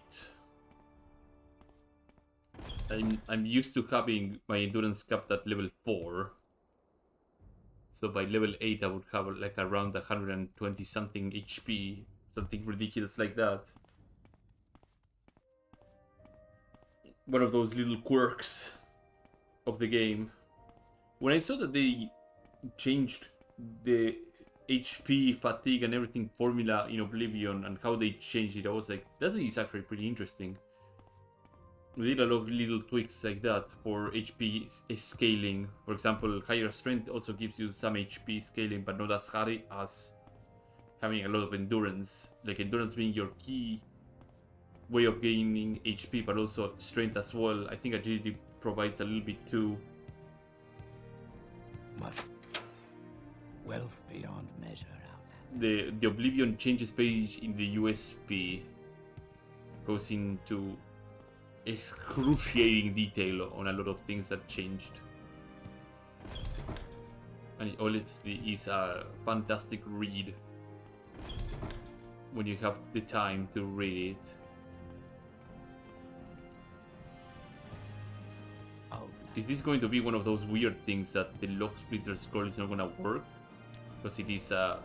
I'm used to having my endurance capped at level 4. So by level 8 I would have like around 120 something HP. Something ridiculous like that. One of those little quirks of the game. When I saw that they changed the HP, fatigue, and everything formula in Oblivion and how they changed it, I was like, that is actually pretty interesting. We did a lot of little tweaks like that for HP scaling. For example, higher strength also gives you some HP scaling, but not as high as having a lot of endurance. Like endurance being your key way of gaining HP, but also strength as well. I think agility provides a little bit too. Much wealth beyond measure, Outlander. The Oblivion changes page in the USP goes into excruciating detail on a lot of things that changed. And all it is a fantastic read when you have the time to read it. Is this going to be one of those weird things that the lock splitter scroll is not going to work? Because it is a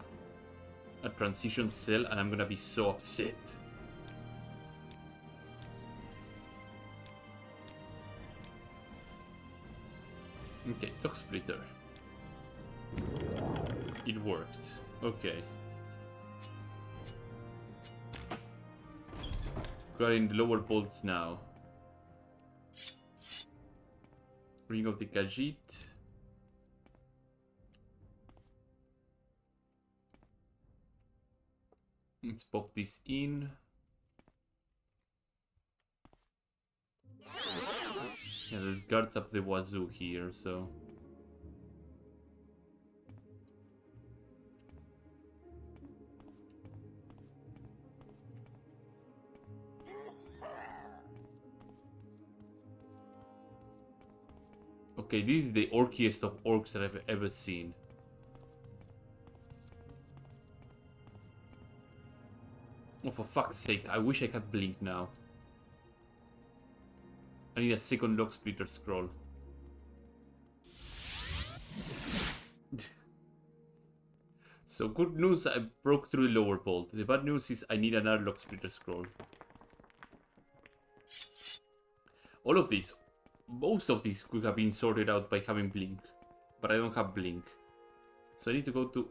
transition cell and I'm going to be so upset. Okay, lock splitter. It worked. Okay. Got in the lower bolts now. Ring of the Khajiit. Let's pop this in. Yeah, there's guards up the wazoo here, so... Okay, this is the orkiest of orcs that I've ever seen. Oh, for fuck's sake, I wish I could blink now. I need a second lock splitter scroll. So good news, I broke through the lower bolt. The bad news is I need another lock splitter scroll. All of these, most of these could have been sorted out by having blink. But I don't have blink. So I need to go to...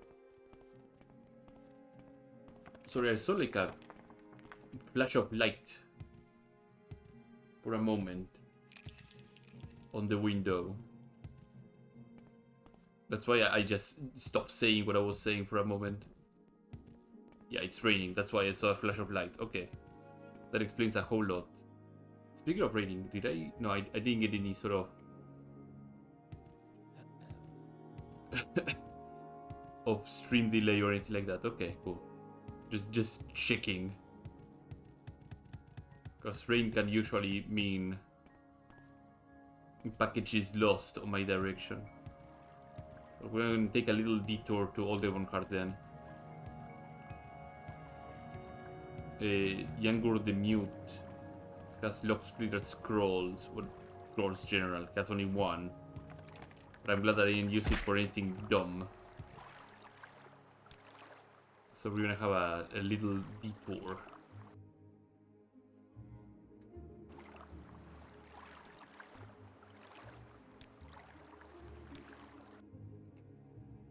Sorry, I saw like a flash of light for a moment on the window. That's why I just stopped saying what I was saying for a moment. Yeah, it's raining. That's why I saw a flash of light. Okay. That explains a whole lot. Speaking of raining, did I... No, I didn't get any sort of... of stream delay or anything like that. Okay, cool. Just checking. Because rain can usually mean packages lost on my direction. But we're going to take a little detour to Old Devonheart then. Yangur the Mute has lock splitter scrolls. What scrolls general? Has only one. But I'm glad that I didn't use it for anything dumb. So we're gonna have a little detour.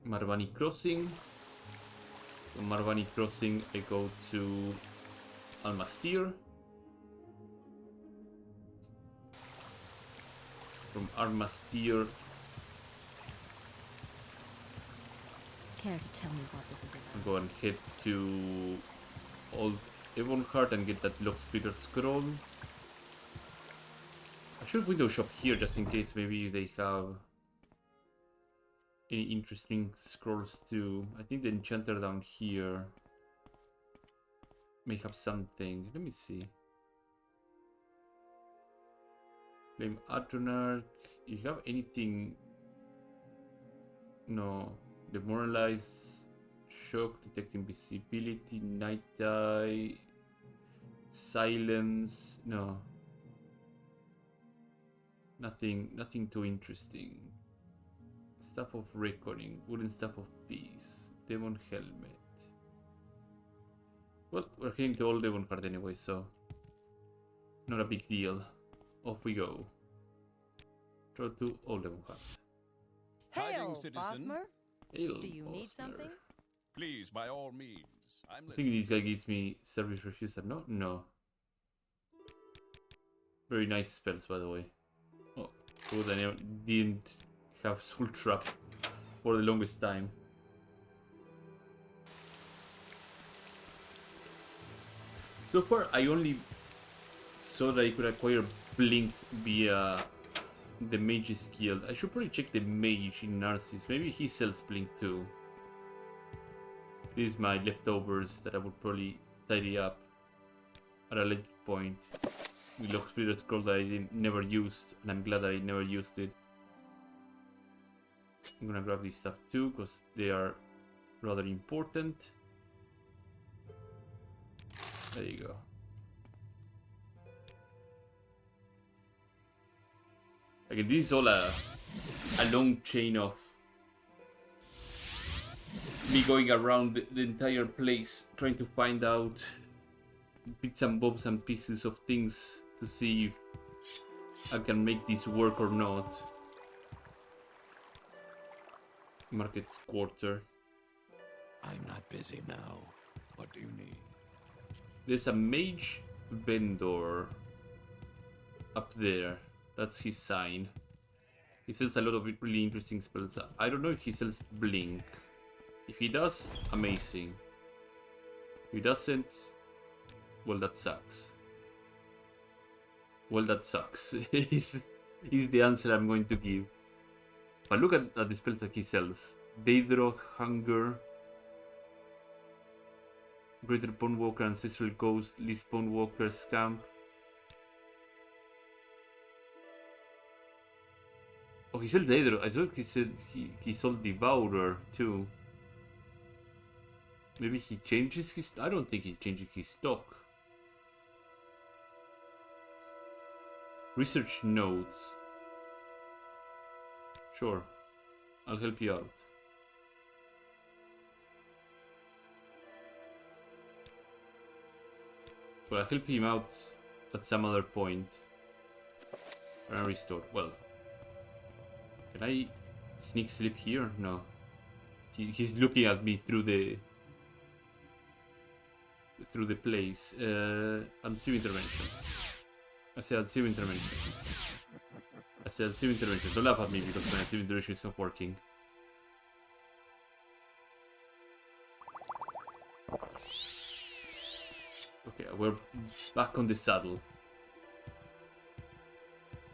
Marvani Crossing. From Marvani Crossing I go to Almastir. From Almastir Care to tell me what this is about? go and head to Old Evonheart and get that lock splitter scroll. I should window shop here just in case maybe they have any interesting scrolls too. I think the enchanter down here may have something. Let me see. Flame Atronach. You have anything? No. Demoralize, shock, detect invisibility, night eye, silence. No. Nothing too interesting. Staff of Reckoning, Wooden Staff of Peace, Demon Helmet. Well, we're heading to Old Devonheart anyway, so not a big deal. Off we go. Draw to Old Devonheart. Hail, citizen. Bosmer. Hail, Do you need Bosmer. something? Please, by all means. I'm I think this guy gives me service refusal. No? No. Very nice spells, by the way. Oh, good, I didn't have Soul Trap for the longest time. So far, I only saw that I could acquire Blink via the Mage's Guild. I should probably check the Mage in Narsis. Maybe he sells Blink too. These are my leftovers that I would probably tidy up at a later point. The Lock Splitter Scroll that I never used, and I'm glad that I never used it. I'm gonna grab this stuff too, because they are rather important. There you go. Again, this is all a long chain of me going around the entire place, trying to find out bits and bobs and pieces of things to see if I can make this work or not. Market's quarter. I'm not busy now. What do you need? There's a mage vendor up there. That's his sign. He sells a lot of really interesting spells. I don't know if he sells Blink. If he does, amazing. If he doesn't, well, that sucks. Well, that sucks. is the answer I'm going to give. But look at the spells that he sells. Daedroth, Hunger, Greater Bonewalker, Ancestral Ghost, Least Bonewalker, Scamp. Oh, he sold Daedroth. I thought he said he sold Devourer too. Maybe he changes his... I don't think he's changing his stock. Research notes. Sure. I'll help you out. Well, I'll help him out at some other point. And restore. Well. Can I sneak sleep here? No. He's looking at me through the place. Unseen intervention. I said unseen intervention. I said unseen intervention. Don't laugh at me because my unseen intervention is not working. Okay, we're back on the saddle.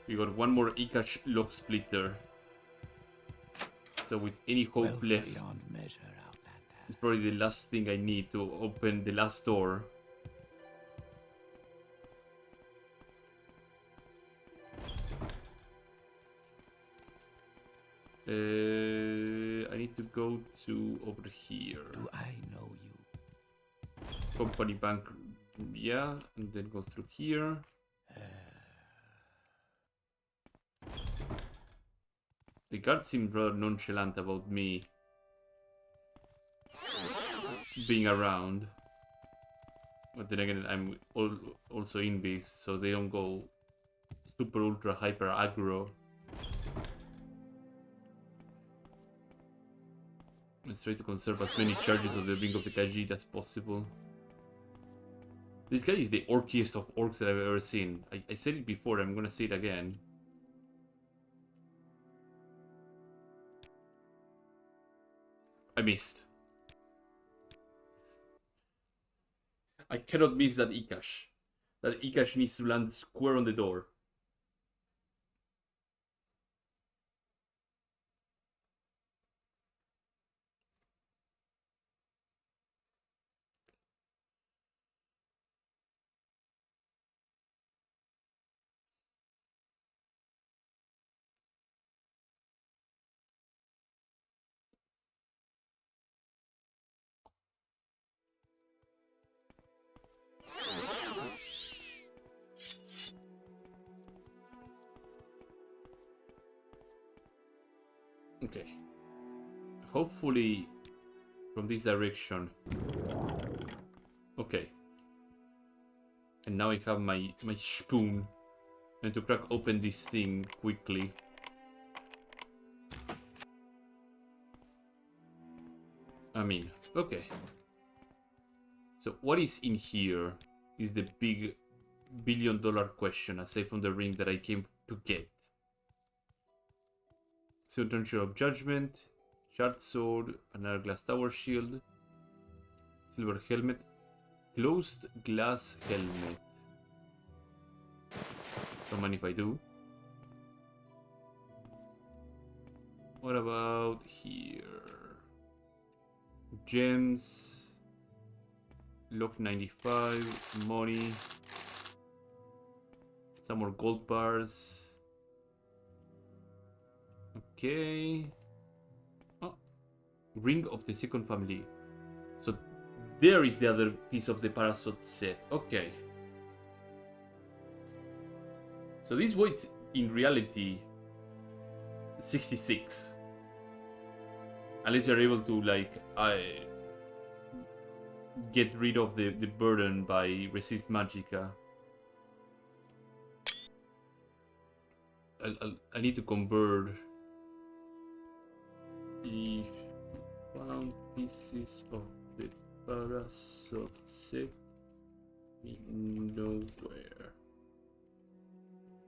We got one more Ikash Lock Splitter. So with any hope left, it's probably the last thing I need to open the last door. I need to go to over here. Do I know you? Company bank, yeah, and then go through here. The guard seemed rather nonchalant about me being around. But then again, I'm also in beast, so they don't go super ultra hyper aggro. Let's try to conserve as many charges of the Ring of the Khajiit as possible. This guy is the orkiest of orcs that I've ever seen. I said it before, I'm gonna say it again. I missed. I cannot miss that Ikash. That Ikash needs to land square on the door. Okay. Hopefully from this direction. Okay. And now I have my spoon. And to crack open this thing quickly. I mean, okay. So what is in here is the big billion-dollar question, aside from the ring that I came to get. Silver of Judgment, Shard Sword, another glass tower shield, silver helmet, closed glass helmet. Don't mind if I do. What about here? Gems, lock 95, money, some more gold bars. Okay. Oh, ring of the second family. So there is the other piece of the parasite set. Okay. So this weight's in reality 66. Unless you're able to like get rid of the burden by resist magicka. I need to convert the found pieces of the parasite set in nowhere.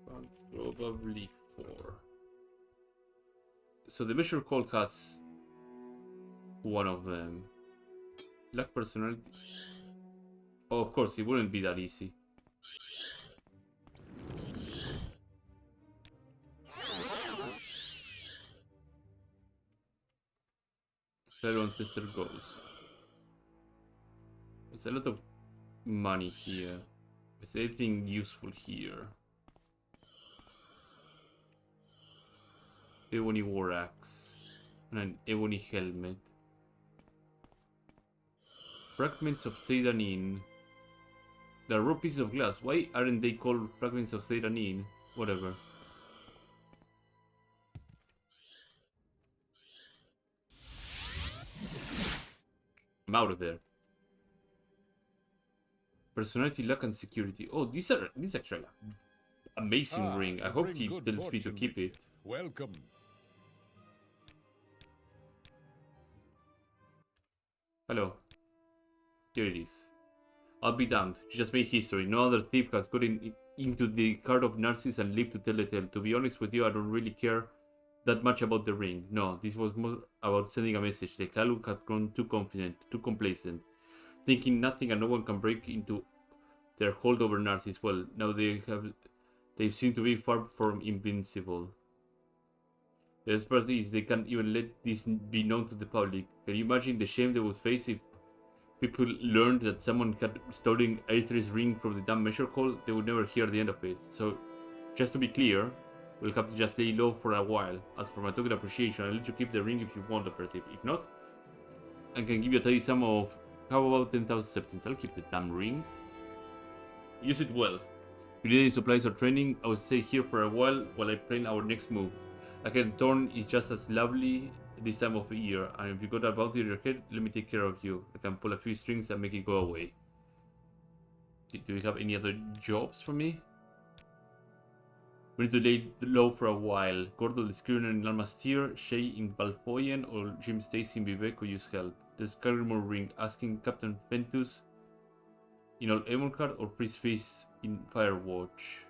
Found probably 4. So the measure call has one of them. Lack personality. Oh, of course, it wouldn't be that easy. Fellow ancestor goes. There's a lot of money here. Is there anything useful here? Ebony war axe and an ebony helmet. Fragments of Seidanin. There are raw pieces of glass. Why aren't they called fragments of Seidanin? Whatever. I'm out of there. Personality, luck, and security. Oh, these actually amazing ring. I hope he tells me to keep it. Welcome. Hello. Here it is. I'll be damned. You just made history. No other thief has got into the card of Narsis and lived to tell the tale. To be honest with you, I don't really care that much about the ring. No, this was more about sending a message. The Kaluk had grown too confident, too complacent, thinking nothing and no one can break into their hold over Narsis. Well, now they seem to be far from invincible. The best part is they can't even let this be known to the public. Can you imagine the shame they would face if people learned that someone had stolen Aetheri's ring from the damn measure call? They would never hear the end of it. So, just to be clear, we'll have to just lay low for a while. As for my token appreciation, I'll let you keep the ring if you want, operative. If not, I can give you a tidy sum of, how about 10,000 septins? I'll keep the damn ring. Use it well. If you need any supplies or training, I will stay here for a while I plan our next move. Again, Thorn is just as lovely this time of the year, and if you got a bounty in your head, let me take care of you. I can pull a few strings and make it go away. Do you have any other jobs for me? We need to lay low for a while. Gordon the Scrivener in Lalmastir, Shay in Valpoyen, or Jim Stacy in Vivek could use help. There's Carrymore ring asking Captain Ventus in Old Emonhart or Priest Face in Firewatch.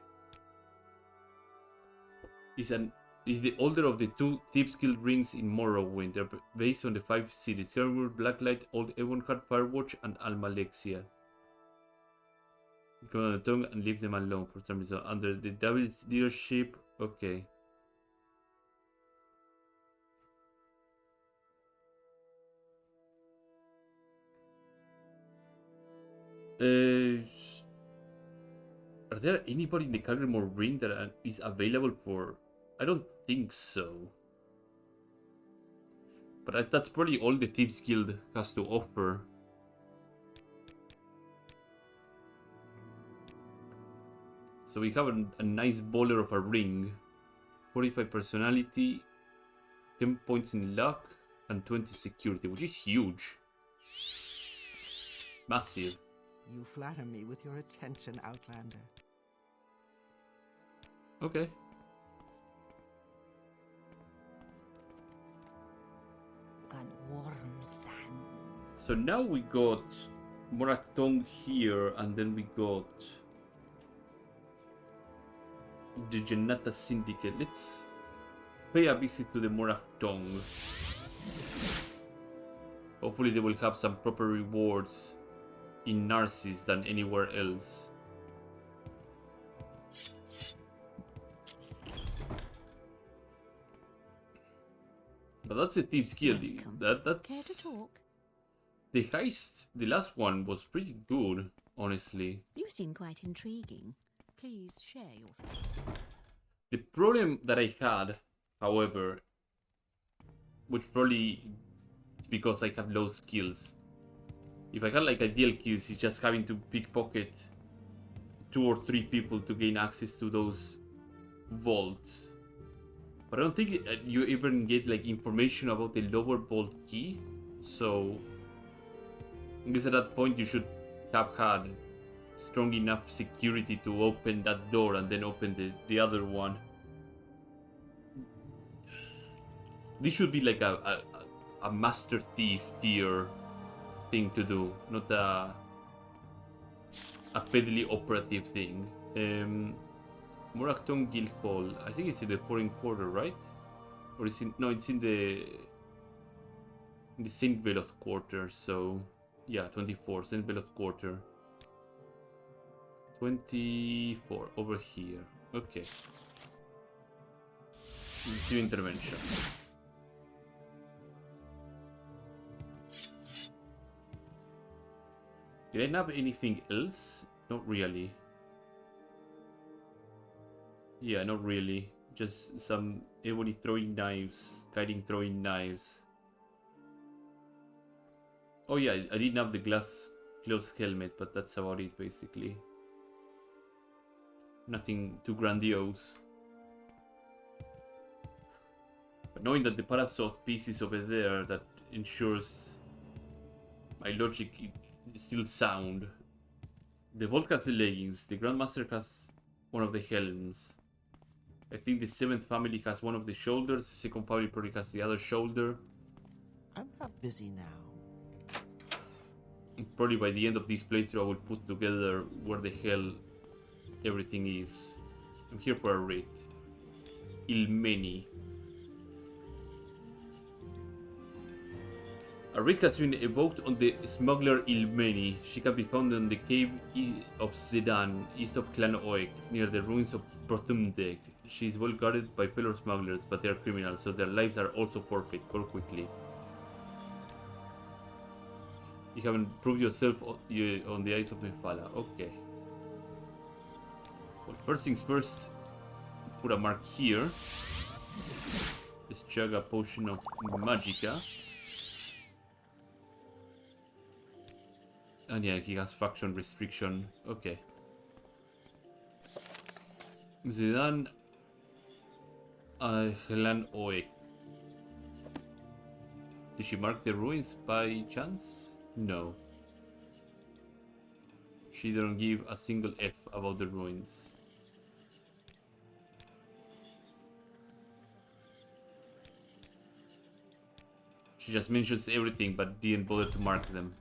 Is the older of the two Thieves Guild rings in Morrowind. They're based on the 5 cities: Carrymore, Blacklight, Old Emonhart, Firewatch, and Almalexia. Go on the tongue and leave them alone for some reason. Under the David's leadership, okay. Are there anybody in the Carrymore ring that is available for? I don't think so. But that's probably all the Thieves Guild has to offer. So we have a nice baller of a ring. 45 personality, 10 points in luck, and 20 security, which is huge. Massive. You flatter me with your attention, Outlander. Okay. Warm sands. So now we got Moraktong here, and then we got the Janata Syndicate. Let's pay a visit to the Moraktong. Hopefully they will have some proper rewards in Narsis than anywhere else. But that's a Thieves Guild. That's... Care to talk? The heist, the last one, was pretty good, honestly. You seem quite intriguing. Please share your thoughts. The problem that I had, however, which probably is because I have low skills. If I had like ideal kills, it's just having to pickpocket 2 or 3 people to gain access to those vaults. But I don't think you even get like information about the lower vault key. So I guess at that point you should have had strong enough security to open that door and then open the other one. This should be like a Master Thief tier thing to do, not a fairly operative thing. Morakton Guild Hall. I think it's in the foreign quarter, right? Or is it? No, it's in the Saint Veloth quarter. So yeah, 24 Saint Veloth quarter. 24 over here. Okay. Receive intervention. Did I nab anything else? Not really. Yeah, not really. Just some ebony throwing knives, guiding throwing knives. Oh yeah, I didn't have the glass closed helmet, but that's about it basically. Nothing too grandiose. But knowing that the Parasoth piece is over there, that ensures my logic is still sound. The Vault has the leggings, the Grandmaster has one of the helms. I think the 7th family has one of the shoulders, the 2nd family probably has the other shoulder. I'm not busy now. And probably by the end of this playthrough I will put together where the hell everything is. I'm here for a raid. Ilmeni. A raid has been evoked on the smuggler Ilmeni. She can be found in the cave of Zedan, east of Clan Oek, near the ruins of Prothumdeg. She is well guarded by fellow smugglers, but they are criminals, so their lives are also forfeit. Go quickly. You haven't proved yourself on the eyes of Mephala. Okay. Well, first things first, let's put a mark here. Let's chug a potion of Magicka. And yeah, he has faction restriction. Okay. Zedan Hlan Oek. Did she mark the ruins by chance? No. She didn't give a single F about the ruins. She just mentions everything but didn't bother to mark them.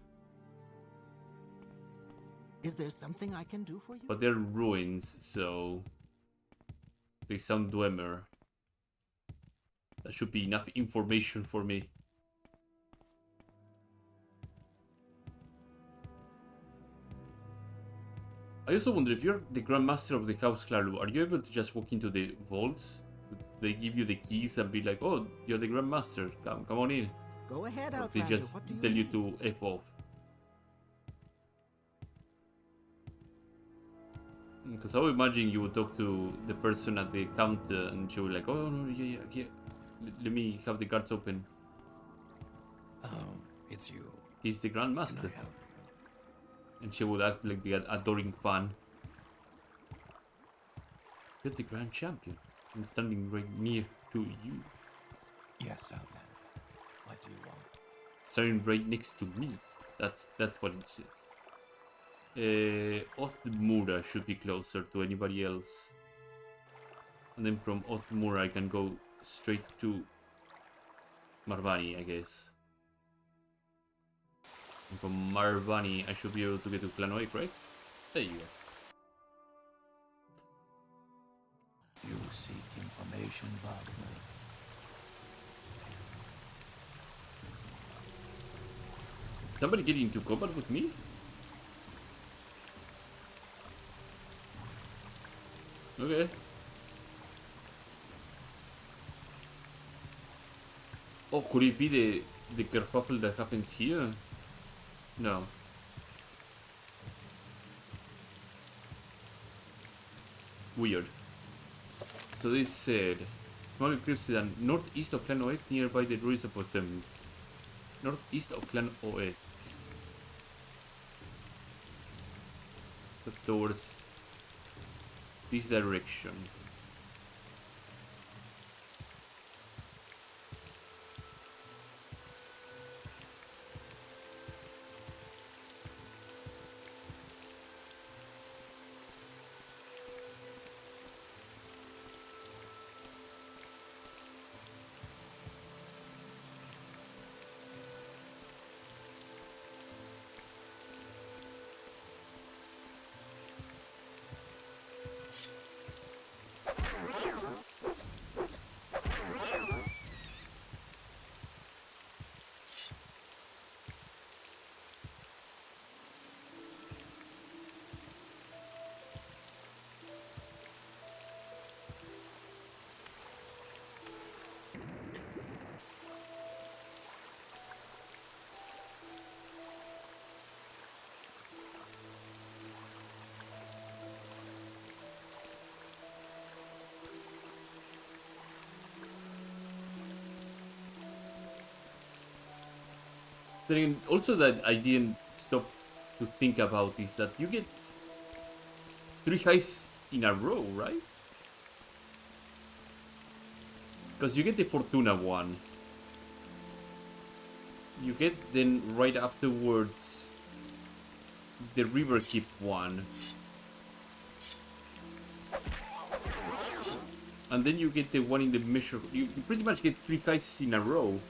Is there something I can do for you? But they're ruins, so they sound Dwemer. That should be enough information for me. I also wonder if you're the Grandmaster of the House Klalu, are you able to just walk into the vaults? They give you the keys and be like, oh, you're the Grandmaster, come on in. Go ahead, Or they Outlander. just What do you tell you need? to F off. Because I would imagine you would talk to the person at the counter and she would like, oh no, yeah. Let me have the guards open. Oh, it's you. He's the Can I Grandmaster. help you? And she would act like the adoring fan. You're the Grand Champion. I'm standing right near to you. Yes, Outlander. What do you want? Standing right next to me. That's what it says. Othmura should be closer to anybody else. And then from Othmura I can go straight to Marvani, I guess. And from Marvani I should be able to get to Clan Oek, right? There you go. direction, Wagner. Somebody get into combat with me? Okay. Oh, could it be the kerfuffle that happens here? No. Weird. So they said, small eclipse to the northeast of Clan Oek, nearby the ruins of Potem. Northeast of Clan Oek. So towards this direction. Then also that I didn't stop to think about is that you get 3 highs in a row, right? Because you get the Fortuna one. You get then right afterwards the River Keep one. And then you get the one in the measure. You pretty much get 3 highs in a row.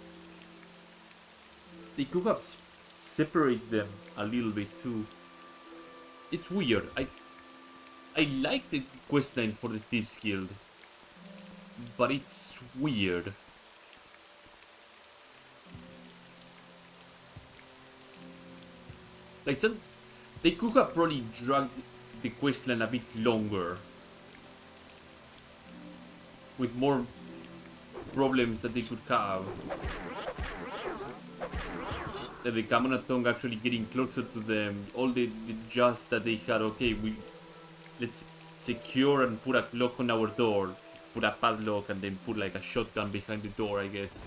They could have separate them a little bit too. It's weird. I like the questline for the Thieves Guild, but it's weird. Like they could have probably dragged the questline a bit longer, with more problems that they could have. The Kamanathong actually getting closer to them, all the just that they had, okay, let's secure and put a lock on our door, put a padlock and then put like a shotgun behind the door, I guess.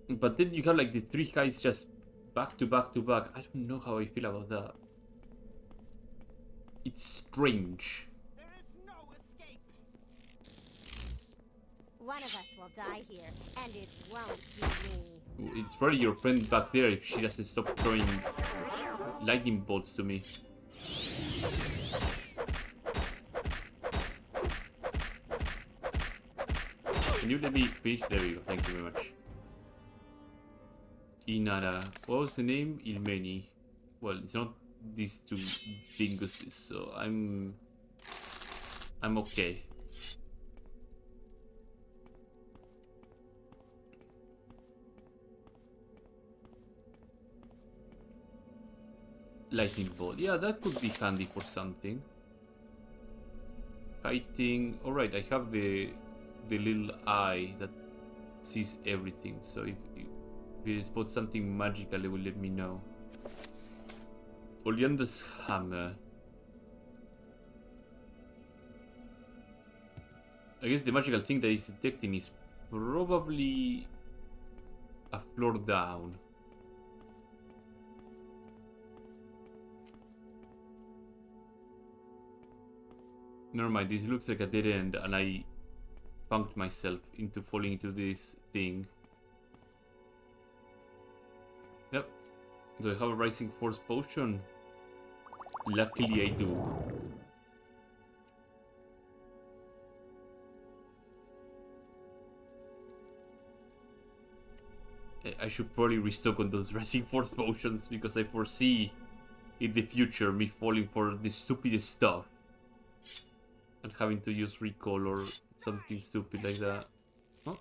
But then you have like the 3 guys just back to back to back. I don't know how I feel about that. It's strange. There is no escape. One of us will die here, and it won't be me. It's probably your friend back there if she doesn't stop throwing lightning bolts to me. Can you let me finish? There we go. Thank you very much. Inara. What was the name? Ilmeni. Well, it's not these 2 dinguses, so I'm okay. Lightning bolt. Yeah, that could be handy for something. Kiting. Alright, I have the little eye that sees everything, so if it spots something magical, it will let me know. Oleander's hammer. I guess the magical thing that is detecting is probably a floor down. Never mind, this looks like a dead end and I punked myself into falling into this thing. Yep. Do I have a Rising Force potion? Luckily I do. I should probably restock on those Rising Force potions because I foresee in the future me falling for the stupidest stuff. and having to use recall or something stupid like that. Huh?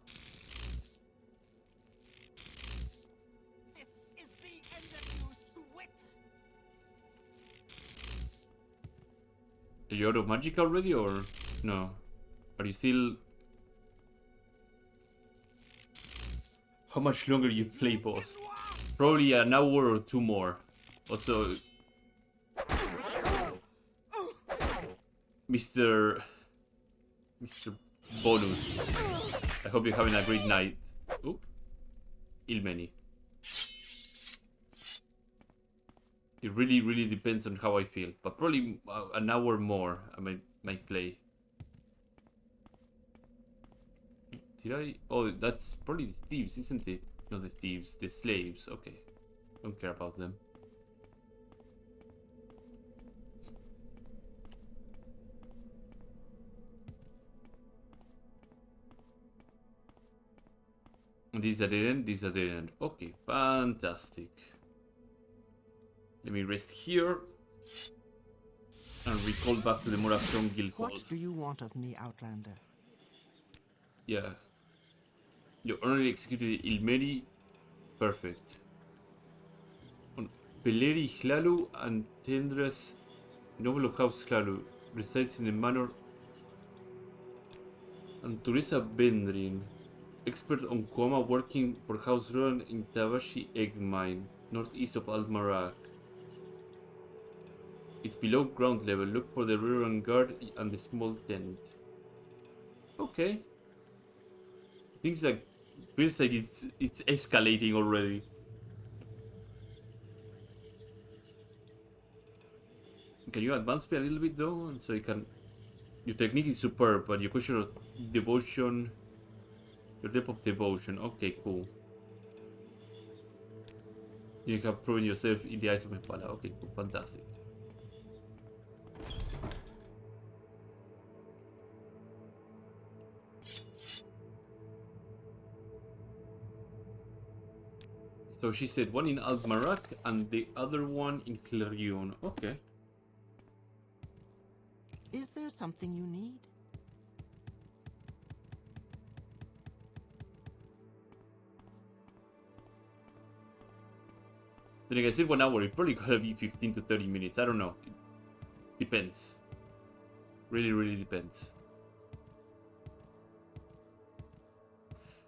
This is the end of you, Swit. Are you out of magic already, or no? Are you still... How much longer you play, boss? Probably an hour or two more. Also, Mr. Bonus, I hope you're having a great night. Oh, Ilmeni. It really depends on how I feel, but probably an hour more I might play. Did I? Oh, that's probably the thieves, isn't it? Not the thieves, the slaves. Okay, don't care about them. These are the end. These are the end. Okay, fantastic. Let me rest here and recall back to the Morapion Guild Hall. What do you want of me, Outlander? Yeah. You already executed Ilmeri. Perfect. On Peleri Hlalu and Tendras, noble of House Hlalu, resides in the manor. And Teresa Bendrin, expert on Kuama, working for House Rowan in Tabashi Egg Mine, northeast of Almarak. It's below ground level. Look for the Rowan guard and the small tent. Okay. Things like feels like it's escalating already. Can you advance me a little bit though, and so you can? Your technique is superb, but your question of devotion, your depth of devotion. Okay, cool. You have proven yourself in the eyes of Mepala. Okay, cool, fantastic. So she said one in Aldmarak and the other one in Clarion. Okay. Is there something you need? Then like I said 1 hour, it probably gotta be 15 to 30 minutes. I don't know. It depends. Really depends.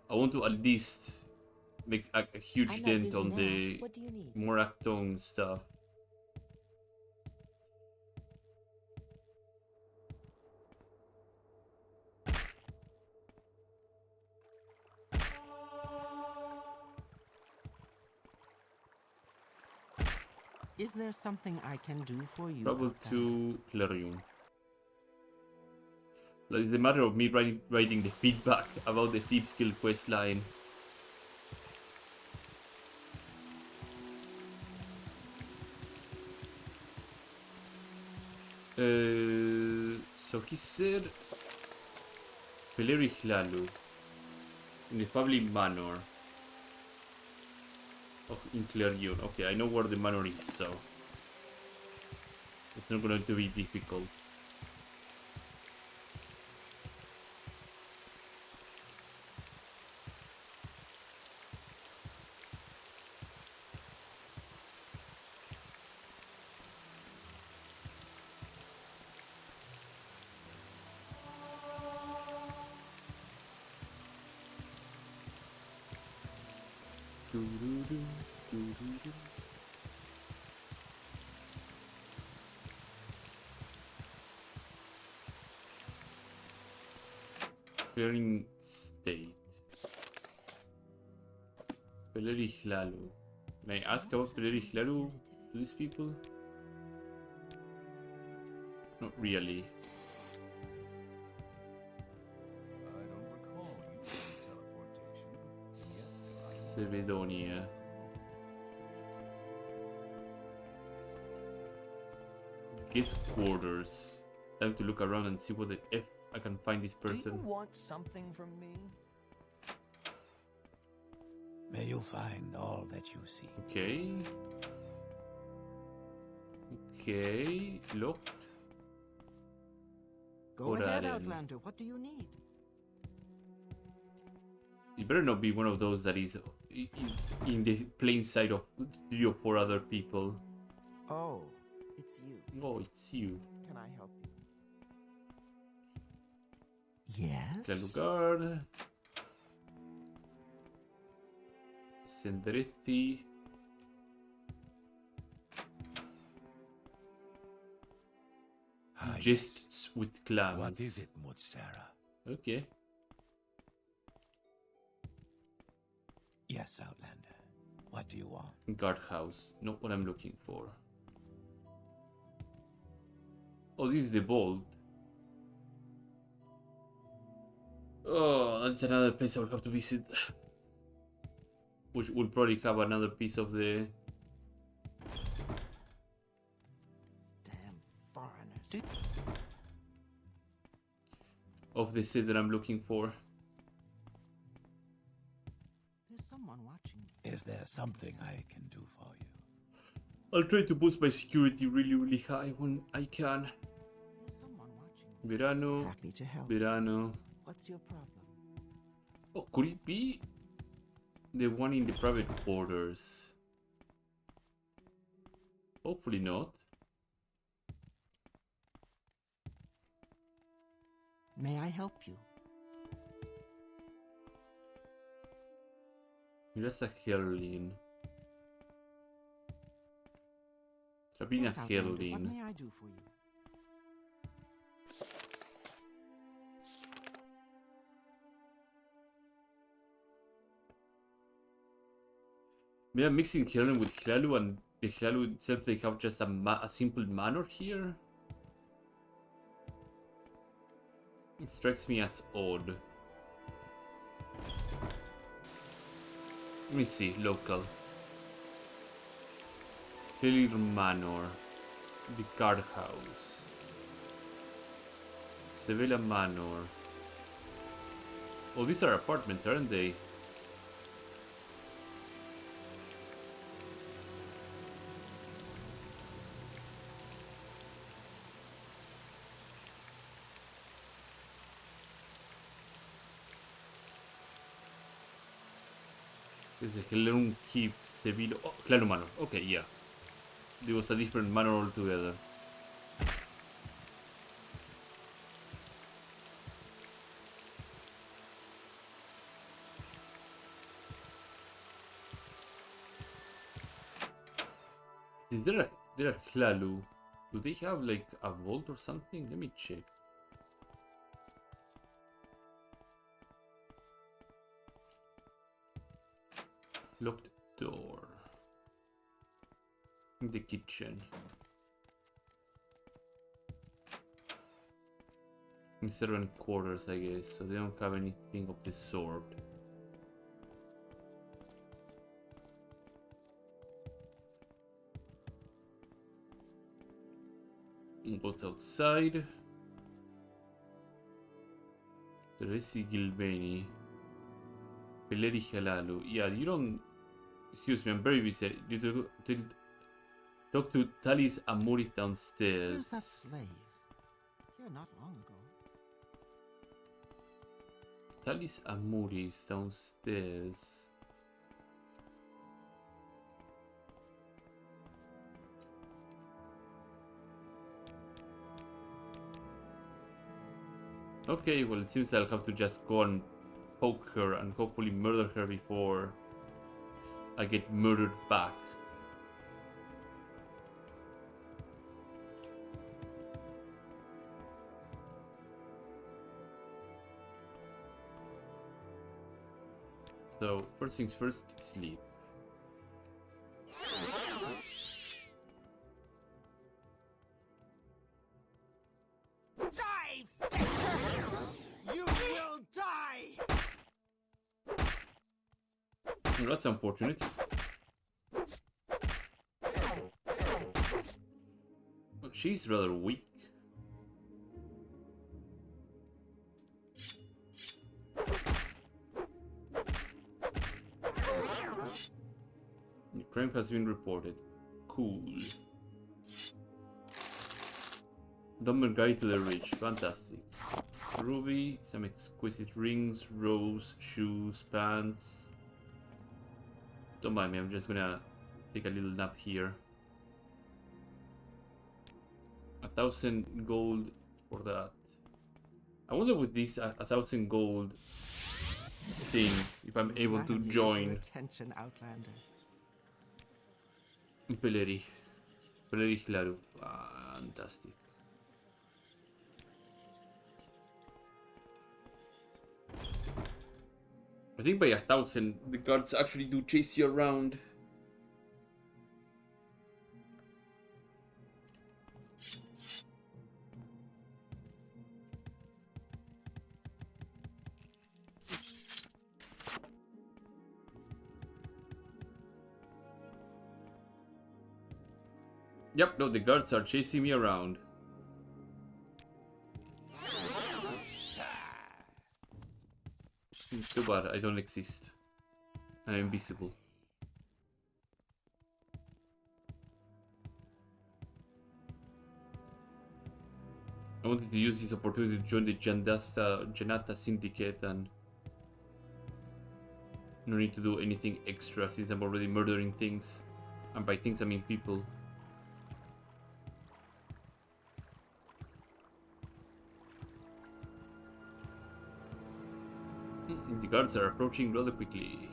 I want to at least make a huge dent on the Morakton stuff. Is there something I can do for you? Travel to Clarion. It's the matter of me writing the feedback about the Thieves Guild quest line. So he said Peleri Hlalu in the family manor in Clarion. Okay, I know where the manor is, so it's not going to be difficult. Clearing state. Peleri Hlalu. Can I ask about Peleri Hlalu to these people? Not really. I don't recall using teleportation. Sevedonia. Guest quarters. Time to look around and see what the F I can find this person. Do you want something from me? May you find all that you seek. Okay. Okay. Locked. Go ahead, Outlander. What do you need? You better not be one of those that is in the plain sight of 3 or 4 other people. Oh, it's you. Oh, it's you. Can I help you? Yes? Galugard. Sendrethi. Gists with clams. What is it, Mutsara? Okay. Yes, Outlander. What do you want? Guardhouse. Not what I'm looking for. Oh, this is the vault. Oh, that's another place I will have to visit. Which will probably have another piece of the... Damn foreigners. of the set that I'm looking for. There's someone watching me. Is there something I can do for you? I'll try to boost my security really high when I can. There's someone watching me. Verano. Happy to help. Verano. What's your problem? Oh, could it be the one in the private quarters? Hopefully not. May I help you? That's a Herlin. Trabina Yes, Outlander, what Herlin. may I do for you? We are mixing Herlin with Hlalu, and the Hlalu itself, they have just a simple manor here. It strikes me as odd. Let me see, local. Hillir Manor. The guardhouse. Sevilla Manor. Oh, these are apartments, aren't they? There's a Hellerun Keep, Sevilla. Oh, Claro Manor. Okay, yeah. There was a different manor altogether. Is there a Hlalu? Do they have like a vault or something? Let me check. Locked door. In the kitchen. In servant quarters, I guess, so they don't have anything of the sort. What's outside? Teresi Gilbeni. Peleri Halalu. Yeah, you don't... Excuse me, I'm very busy. You talk to Talis Amuris Where's downstairs. that slave? Here not long ago. Talis Amuris downstairs. Okay, well, it seems I'll have to just go and poke her and hopefully murder her before I get murdered back. So, first things first, sleep. Die, Victor! You will die! Well, that's unfortunate. Well, she's rather weak. The crime has been reported. Cool. Dumber guide to the rich. Fantastic. Ruby, some exquisite rings, rose, shoes, pants. Don't mind me, I'm just gonna take a little nap here. 1,000 gold for that. I wonder with this 1,000 gold thing if I'm able to join Attention, Outlander. Peleri. Peleri Hilaru. Fantastic. I think by 1,000 the guards actually do chase you around. Yep, no, the guards are chasing me around. Too bad, I don't exist. I'm invisible. I wanted to use this opportunity to join the Janata Syndicate and no need to do anything extra since I'm already murdering things. And by things I mean people. The guards are approaching rather quickly.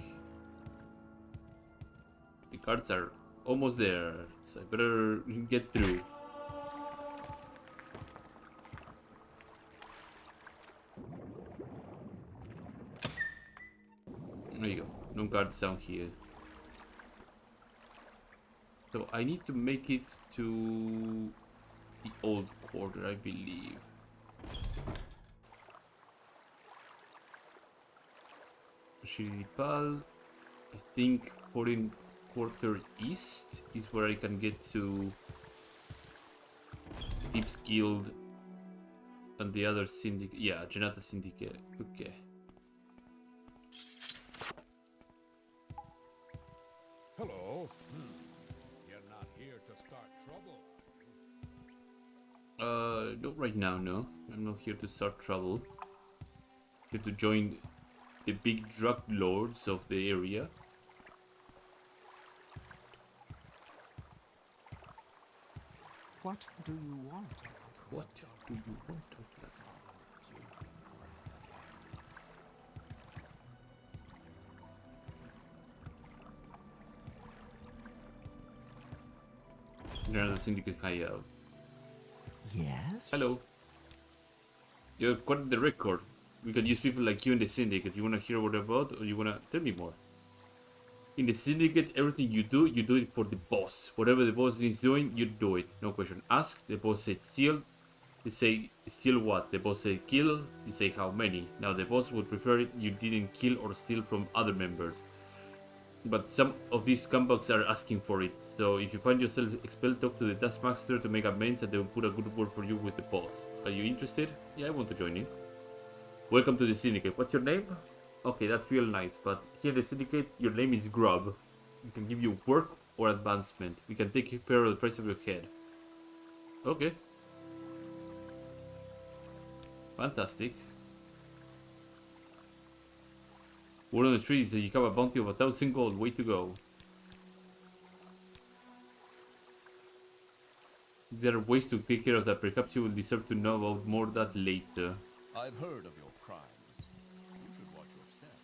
The guards are almost there, so I better get through. There you go. No guards down here. So I need to make it to the old quarter, I believe. Shiripal, I think foreign quarter east is where I can get to Deep's Guild and the other syndicate. Yeah, Janata Syndicate. Okay. Hello. You're not here to start trouble. Not right now, no. I'm not here to start trouble. Here to join the big drug lords of the area. What do you want? What do you want? General Syndicate Hideout. Yes? Hello. You're quite the record. We could use people like you in the Syndicate. You wanna hear what about, or you wanna tell me more? In the Syndicate, everything you do it for the boss. Whatever the boss is doing, you do it. No question. Ask, the boss says steal. You say, steal what? The boss says kill. You say how many. Now the boss would prefer it you didn't kill or steal from other members. But some of these scumbags are asking for it. So if you find yourself expelled, talk to the Taskmaster to make amends and they will put a good word for you with the boss. Are you interested? Yeah, I want to join in. Welcome to the Syndicate. What's your name? Okay, that's real nice, but here in the Syndicate, your name is Grub. We can give you work or advancement. We can take care of the price of your head. Okay. Fantastic. Word on the street is that you have a bounty of 1,000 gold. Way to go. There are ways to take care of that. Perhaps you will deserve to know about more of that later. I've heard of your crimes. You should watch your step.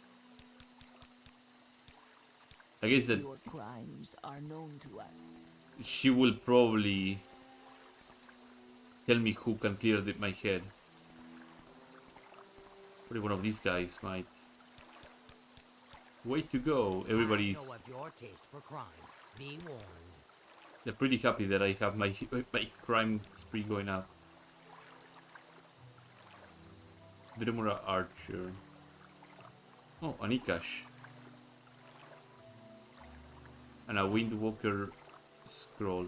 I guess that Your crimes are known to us. she will probably tell me who can clear my head. Probably one of these guys might. Way to go. Everybody's... I know of your taste for crime. Be warned. They're pretty happy that I have my crime spree going up. Dremora Archer. Oh, an Ikash. And a Windwalker scroll.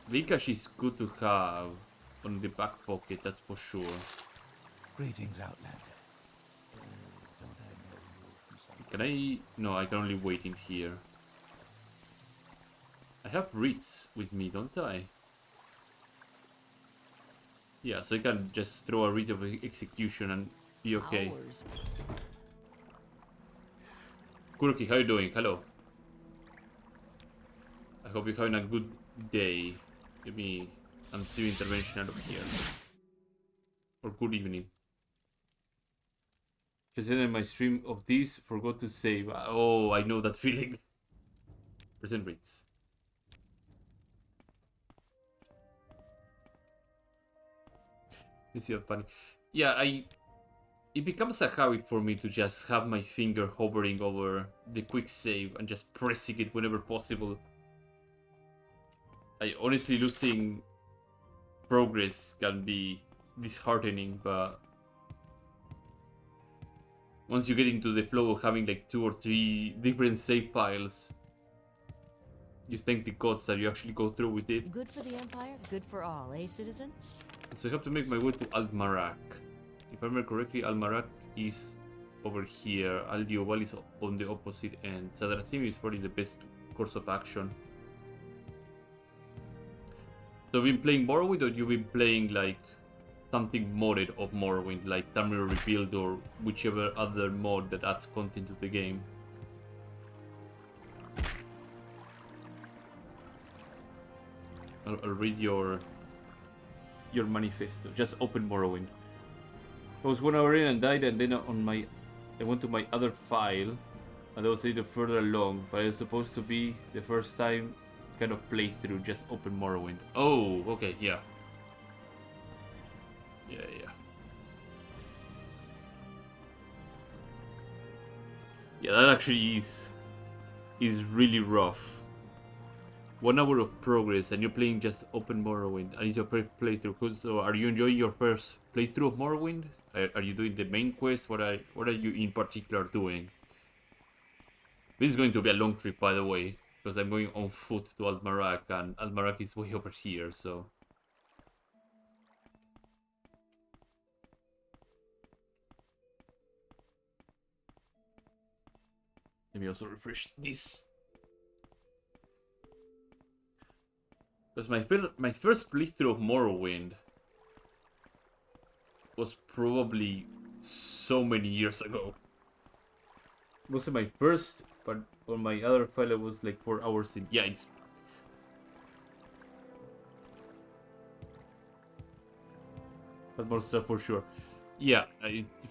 The Ikash is good to have on the back pocket, that's for sure. Greetings, Outlander. Don't I know you from some... Can I... No, I can only wait in here. I have Ritz with me, don't I? Yeah, so I can just throw a rite of execution and be okay. Hours. Kuroki, how you doing? Hello. I hope you're having a good day. Give me unseen intervention out of here. Or good evening. Just ended my stream of this, forgot to save. Oh, I know that feeling. Percent rates. You see that funny? Yeah, it becomes a habit for me to just have my finger hovering over the quick save and just pressing it whenever possible. I honestly losing progress can be disheartening, but once you get into the flow of having like 2 or 3 different save piles, you thank the gods that you actually go through with it. Good for the Empire, good for all, eh, citizen? So I have to make my way to Al-Marak. If I remember correctly, Al-Marak is over here. Al-Diobal is on the opposite end. Sadrathim is probably the best course of action. So you've been playing Morrowind, or you've been playing like something modded of Morrowind, like Tamriel Rebuilt or whichever other mod that adds content to the game? I'll read your manifesto. Just open Morrowind. I was 1 hour in and died, and then I went to my other file, and I was a little further along, but it was supposed to be the first time kind of playthrough. Just open Morrowind. Oh, okay, yeah. Yeah. Yeah, that actually is really rough. 1 hour of progress and you're playing just open Morrowind, and it's your first playthrough. So are you enjoying your first playthrough of Morrowind? Are you doing the main quest? What are you in particular doing? This is going to be a long trip, by the way, because I'm going on foot to Al-Marak, and Al-Marak is way over here, so... Let me also refresh this. Because my first playthrough of Morrowind was probably so many years ago. It wasn't my first, but on my other file it was like 4 hours in. Yeah, it's... But more stuff for sure. Yeah,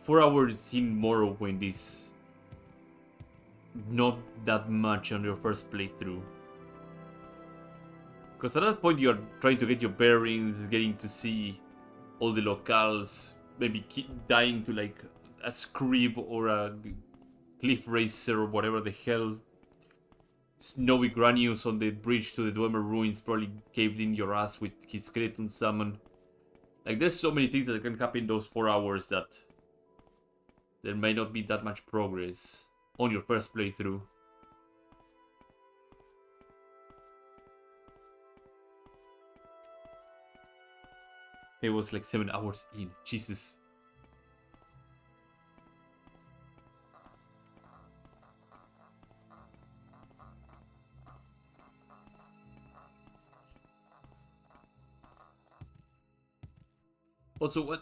4 hours in Morrowind is not that much on your first playthrough. Because at that point you're trying to get your bearings, getting to see all the locales, maybe dying to like a scrib or a cliff racer or whatever the hell. Snowy Granius on the bridge to the Dwemer ruins probably caved in your ass with his skeleton summon. Like there's so many things that can happen in those 4 hours that there may not be that much progress on your first playthrough. It was like 7 hours in. Jesus. Also,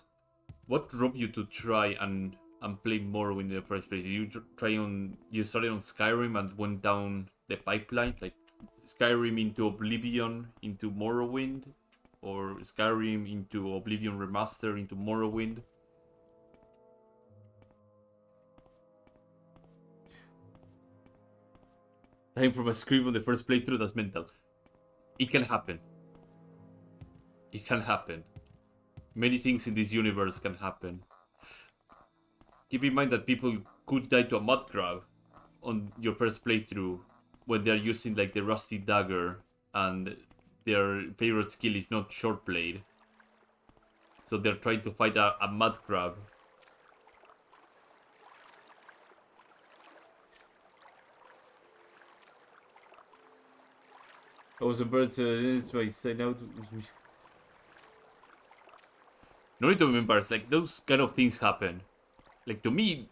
what drove you to try and play Morrowind in the first place? Did you started on Skyrim and went down the pipeline, like Skyrim into Oblivion into Morrowind? Or Skyrim into Oblivion Remaster into Morrowind? Dying from a scream on the first playthrough, that's mental. It can happen. It can happen. Many things in this universe can happen. Keep in mind that people could die to a mud crab on your first playthrough when they're using like the rusty dagger and their favorite skill is not short blade. So they're trying to fight a mud crab. I was a bird, that's why I said out. No need to be embarrassed, like those kind of things happen. Like to me,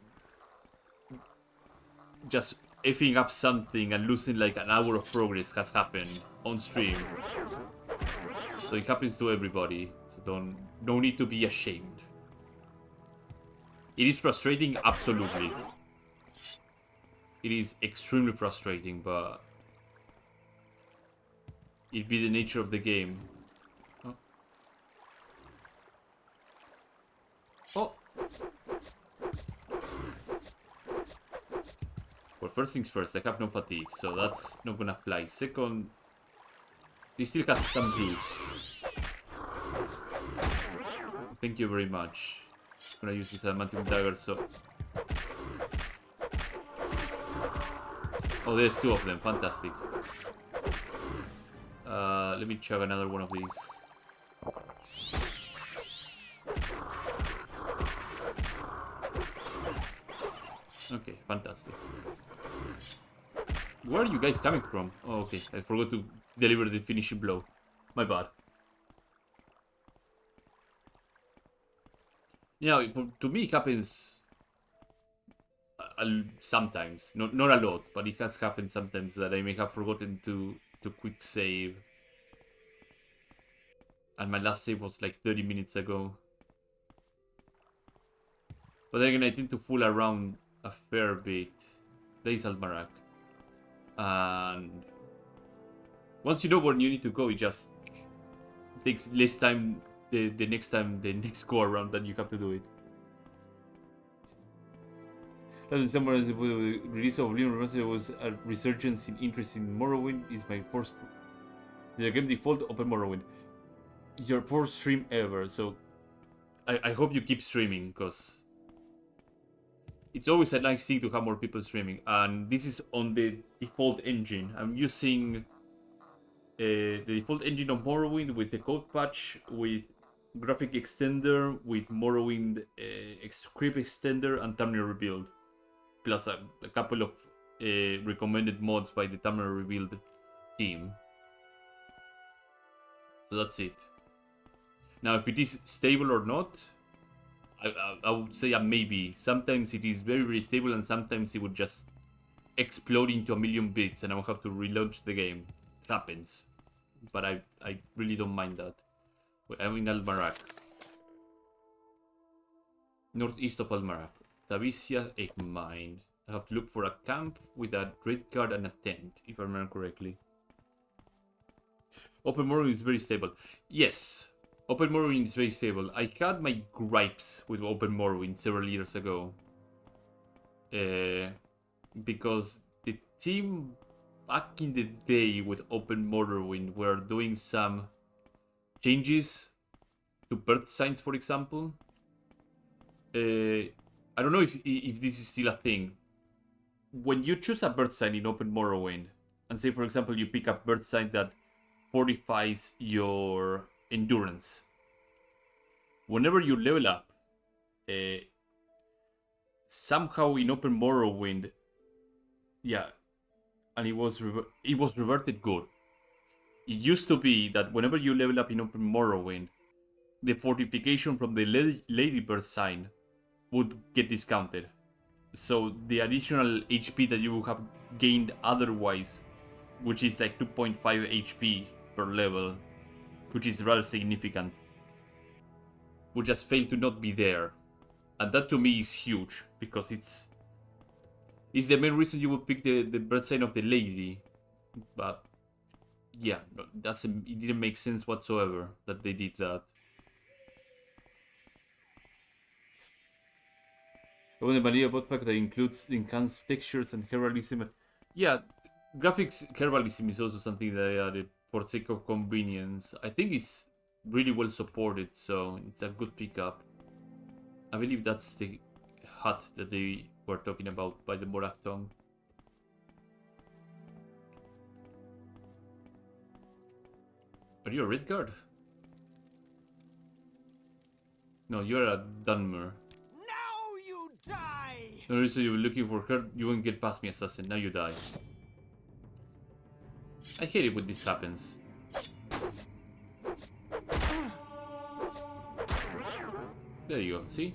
just effing up something and losing like an hour of progress has happened on stream. so it happens to everybody. So no need to be ashamed. It is frustrating, absolutely. It is extremely frustrating, but it be the nature of the game. Oh. Oh. Well, first things first, I have no fatigue, so that's not gonna fly. Second, he still has some juice. Thank you very much. I'm gonna use this adamantium dagger, so... Oh, there's 2 of them. Fantastic. Let me chug another one of these. Okay, fantastic. Where are you guys coming from? Oh, okay. I forgot to deliver the finishing blow. My bad. You know, to me it happens sometimes. Not a lot, but it has happened sometimes that I may have forgotten to quick save. And my last save was like 30 minutes ago. But then again, I tend to fool around a fair bit. There is Almarak. And once you know where you need to go, it just takes less time the next go around that you have to do it. As in summarize, the release of Oblivion Remastered, there was a resurgence in interest in Morrowind. Is my first the game default open Morrowind. Your first stream ever, so I hope you keep streaming, because it's always a nice thing to have more people streaming. And this is on the default engine. I'm using the default engine of Morrowind with the code patch, with graphic extender, with Morrowind script extender, and Tamriel Rebuilt, plus a couple of recommended mods by the Tamriel Rebuilt team. So that's it. Now, if it is stable or not, I would say a maybe. Sometimes it is very, very stable, and sometimes it would just explode into a million bits, and I will have to relaunch the game. It happens. But I really don't mind that. I'm in Almarak. Northeast of Almarak. Tavisia Egg Mine. I have to look for a camp with a red card and a tent, if I remember correctly. Open Morrowind is very stable. Yes, Open Morrowind is very stable. I had my gripes with Open Morrowind several years ago. Because the team back in the day with Open Morrowind were doing some changes to birth signs, for example. I don't know if this is still a thing. When you choose a birth sign in Open Morrowind, and say, for example, you pick a birth sign that fortifies your endurance, whenever you level up, somehow in Open Morrowind, yeah, and it was reverted good. It used to be that whenever you level up in Open Morrowind, the fortification from the Ladybird sign would get discounted. So the additional HP that you would have gained otherwise, which is like 2.5 HP per level, which is rather significant, would just fail to not be there. And that to me is huge, because it's the main reason you would pick the birth sign of the lady. But yeah, it didn't make sense whatsoever that they did that. I want a vanilla bot pack that includes enhanced textures and herbalism. Yeah, graphics herbalism is also something that I added for sake of convenience. I think it's really well supported, so it's a good pickup. I believe that's the hut that they were talking about by the Morak tongue. Are you a red guard? No, you're a Dunmer. Now you die! No reason you were looking for her, you won't get past me, assassin. Now you die. I hate it when this happens. There you go, see?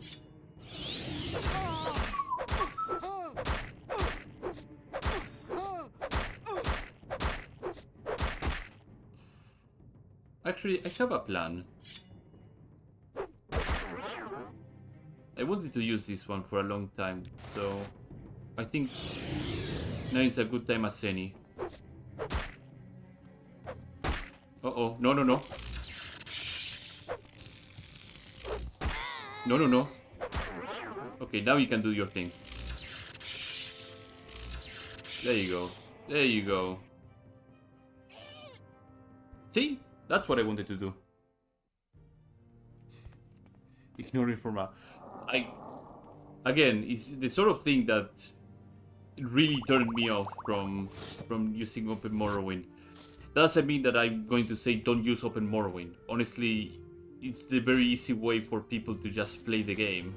Actually, I have a plan. I wanted to use this one for a long time, so I think now is a good time as any. Uh-oh, no, no, no. No, no, no. Okay, now you can do your thing. There you go. There you go. See? That's what I wanted to do. Ignoring from a... Again, it's the sort of thing that really turned me off from using Open Morrowind. That doesn't mean that I'm going to say don't use Open Morrowind. Honestly, it's the very easy way for people to just play the game.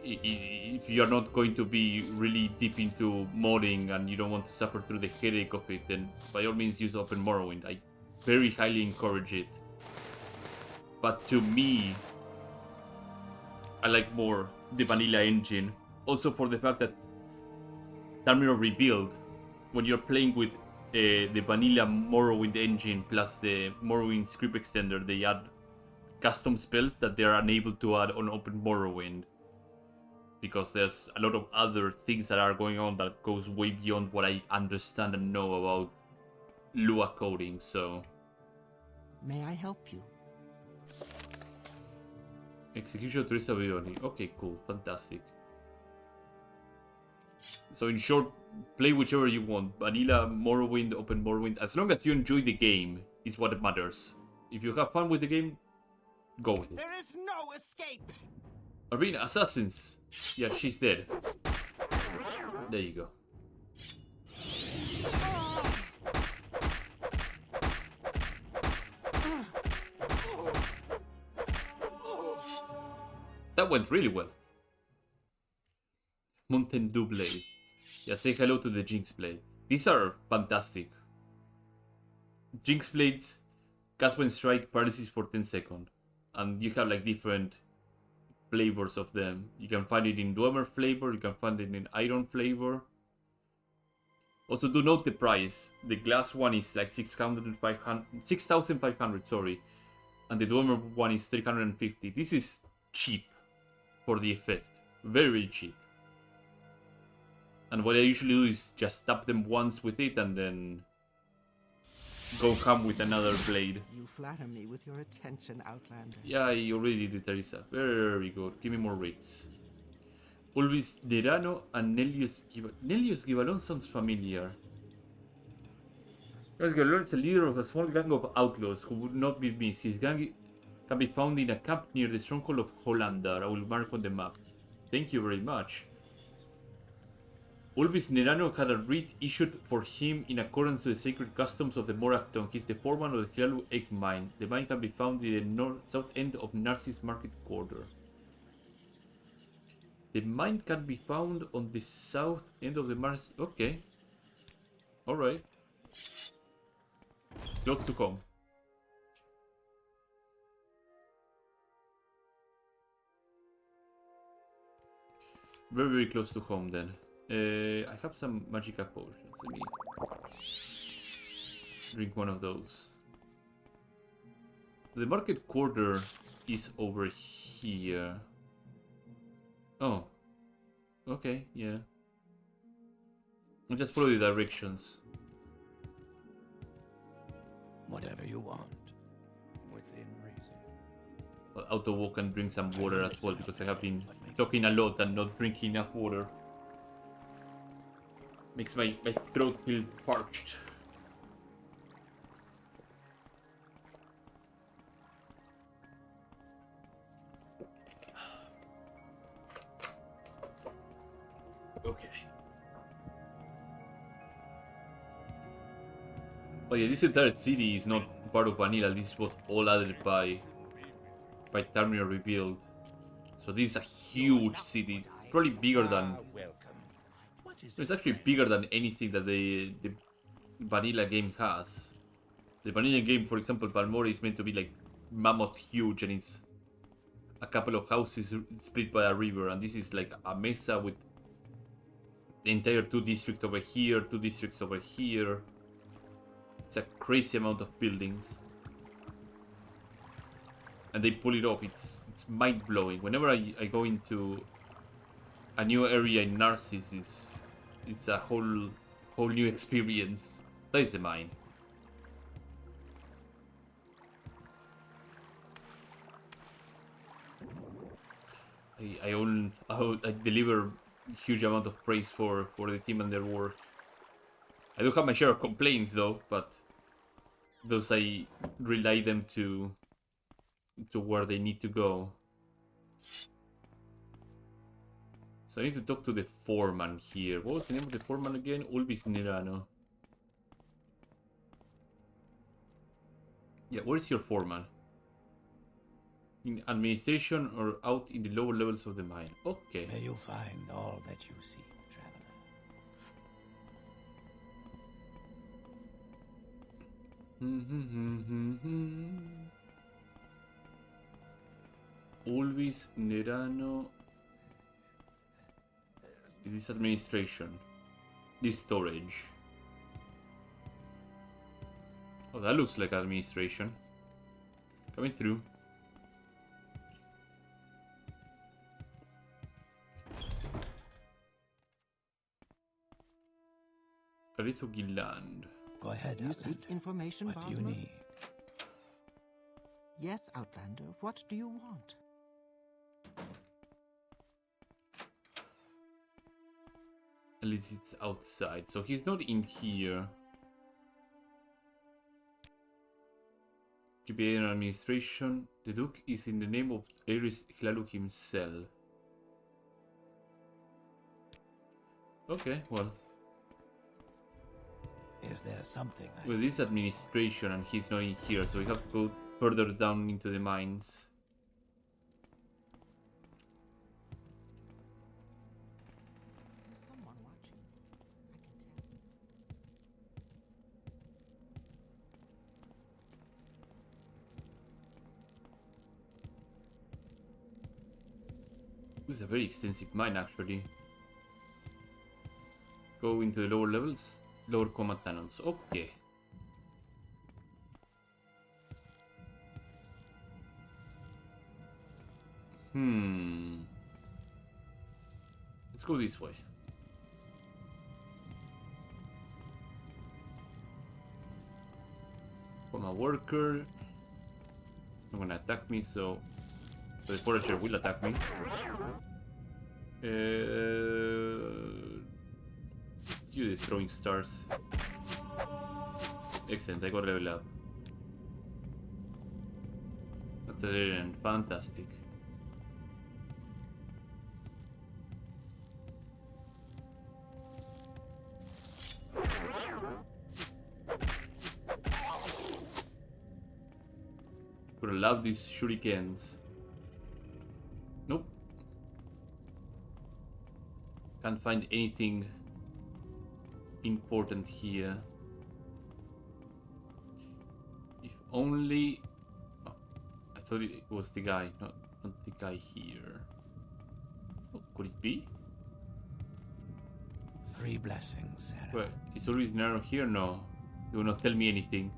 If you're not going to be really deep into modding and you don't want to suffer through the headache of it, then by all means use Open Morrowind. I very highly encourage it. But to me, I like more the vanilla engine. Also for the fact that Tamriel Rebuilt, when you're playing with the vanilla Morrowind engine plus the Morrowind script extender, they add custom spells that they are unable to add on Open Morrowind. Because there's a lot of other things that are going on that goes way beyond what I understand and know about Lua coding, so... May I help you? Execution Teresa Vironi. Okay, cool. Fantastic. So in short, play whichever you want. Vanilla, Morrowind, Open Morrowind. As long as you enjoy the game is what matters. If you have fun with the game, go with it. There is no escape. Arena Assassins. Yeah, she's dead. There you go. That went really well. Mountain Dew Blade. Yeah, say hello to the Jinx Blade. These are fantastic. Jinx Blades cast when strike paralysis for 10 seconds. And you have like different flavors of them. You can find it in Dwemer flavor, you can find it in Iron flavor. Also do note the price. The glass one is like 6,500, sorry. And the Dwemer one is 350. This is cheap for the effect. Very, very cheap. And what I usually do is just tap them once with it and then go come with another blade. You flatter me with your attention, Outlander. Yeah, I already did Teresa. Very good. Give me more rates. Ulvis Nerano and Nelius Givalon. Nelius Givalon sounds familiar. Nelius Givalon is a leader of a small gang of outlaws who would not be missed. His gang can be found in a camp near the stronghold of Hollander. I will mark on the map. Thank you very much. Ulvis Nerano had a writ issued for him in accordance with the sacred customs of the Morakton. He is the foreman of the Hilalu Egg Mine. The mine can be found in the south end of Narsis Market Quarter. The mine can be found on the south end of the Mars. Okay. Alright. Close to home. Very, very close to home then. I have some magical potions. Let me drink one of those. The market quarter is over here. Oh. Okay, yeah. I'll just follow the directions. Whatever you want, within reason. I'll auto walk and drink some water as well because I have been talking a lot and not drinking enough water. Makes my throat feel parched. Okay. Oh yeah, this entire city is not part of Vanilla. This was all added by Tamriel Rebuilt. So this is a huge city. It's probably bigger than... It's actually bigger than anything that the vanilla game has. The vanilla game, for example, Balmora is meant to be like mammoth huge, and it's a couple of houses split by a river, and this is like a mesa with the entire 2 districts over here, 2 districts over here. It's a crazy amount of buildings. And they pull it off. It's mind-blowing. Whenever I go into a new area in Narsis, it's a whole new experience. That is the mine. I deliver huge amount of praise for the team and their work. I do have my share of complaints though, but those I relay them to where they need to go. So I need to talk to the foreman here. What was the name of the foreman again? Ulvis Nirano. Yeah, where is your foreman? In administration or out in the lower levels of the mine? Okay. May you find all that you seek, traveler. Ulvis Nerano. This administration. This storage. Oh, that looks like administration. Coming through. Land. Go ahead, You Outlander. seek information, What do you Bosmer? need? Yes, Outlander. What do you want? At least it's outside, so he's not in here. GPA and administration. The Duke is in the name of Aris Hlalu himself. Okay, well. Is there something I... Well, this is administration and he's not in here, so we have to go further down into the mines. There's someone watching me. I can tell. This is a very extensive mine, actually. Go into the lower levels. Lower combat tunnels. Okay. Let's go this way. I'm a worker. Not gonna attack me, so the forager will attack me. You throwing stars. Excellent, I got level up. That's brilliant, fantastic. Gotta love these shurikens. Nope. Can't find anything important here. If only... Oh, I thought it was the guy, not the guy here. Oh, could it be? 3 blessings, Sarah. Well, is always narrow here? No. You will not tell me anything.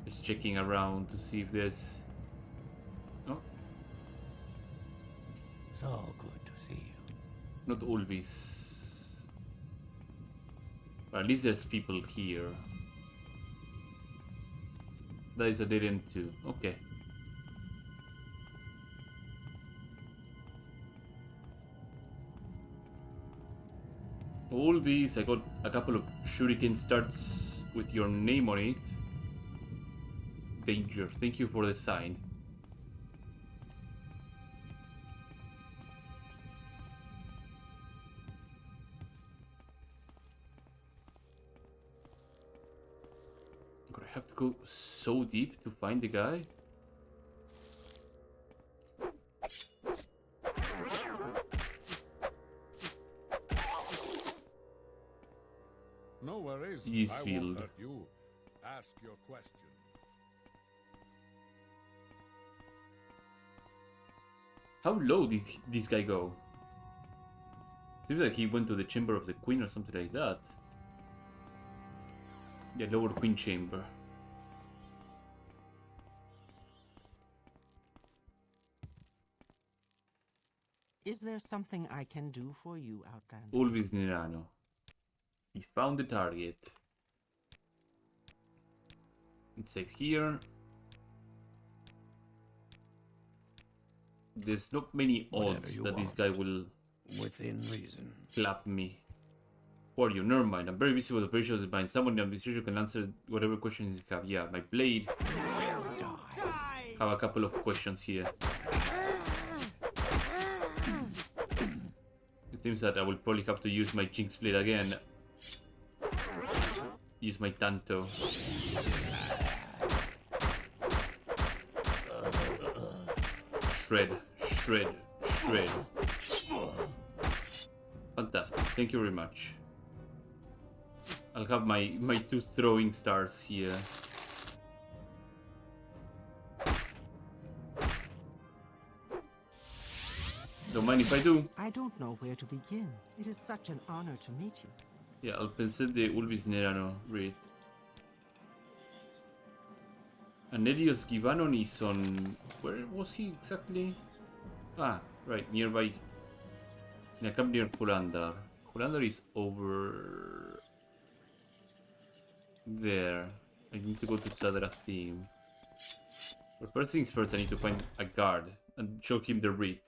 Just checking around to see if there's... Oh, So good to see you. not always. But at least there's people here. That is a dead end too. Okay. All these, I got a couple of shuriken starts with your name on it. Danger. Thank you for the sign. I'm gonna have to go so deep to find the guy. No worries. Eastfield. I won't hurt you. Ask your question. How low did this guy go? Seems like he went to the chamber of the queen or something like that. Yeah, lower queen chamber. Is there something I can do for you, Outlander? Ulvis Nirano. He found the target. Let's save here. There's not many odds that this guy will Within reason. clap me. Who are you? Never mind. I'm very busy with operations of mine. Someone in the administration can answer whatever questions you have. Yeah, my blade. Have a couple of questions here. It seems that I will probably have to use my Jinx blade again. Use my Tanto. Shred, shred, shred. Fantastic. Thank you very much. I'll have my two throwing stars here. Don't mind if I do. I don't know where to begin. It is such an honor to meet you. Yeah, I'll pensare de Ulvis Nerano, read. Anelios Givanon is on... Where was he exactly? Ah, right, nearby. In a camp near Kulandar. Kulandar is over... there. I need to go to Sadrathim. But first things first, I need to find a guard and show him the read.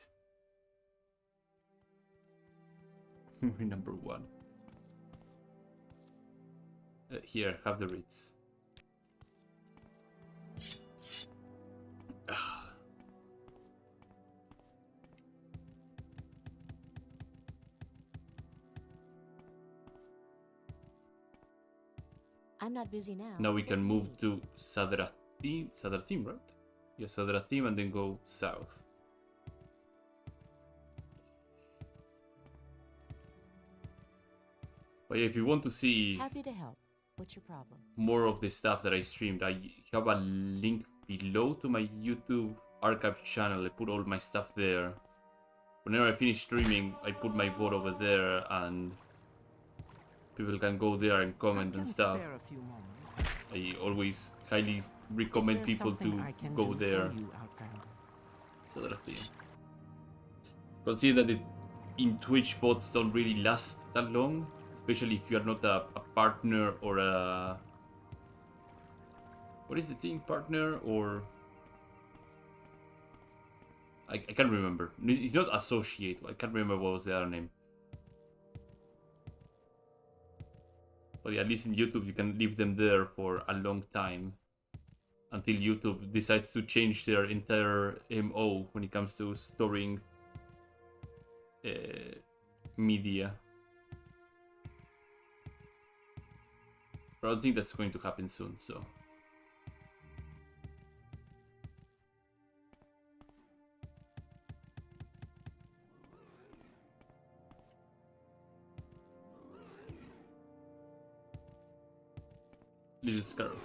Number 1. Here, have the reads. I'm not busy now. Now we can What do you move need? to Sadrathim, right? Yeah, Sadrathim and then go south. But yeah, if you want to see Happy to help. What's your problem? more of the stuff that I streamed, I have a link below to my YouTube archive channel. I put all my stuff there. Whenever I finish streaming, I put my vote over there and people can go there and comment and stuff. Spare a few moments. I always highly recommend Is there people something to I can go do there. for you, Outlander? So that's the thing. Consider that in Twitch bots don't really last that long, especially if you are not a partner or a... What is the thing? Partner or... I can't remember. It's not associate. I can't remember what was the other name. But yeah, at least in YouTube you can leave them there for a long time. Until YouTube decides to change their entire MO when it comes to storing media. But I don't think that's going to happen soon, so... Little Scarab.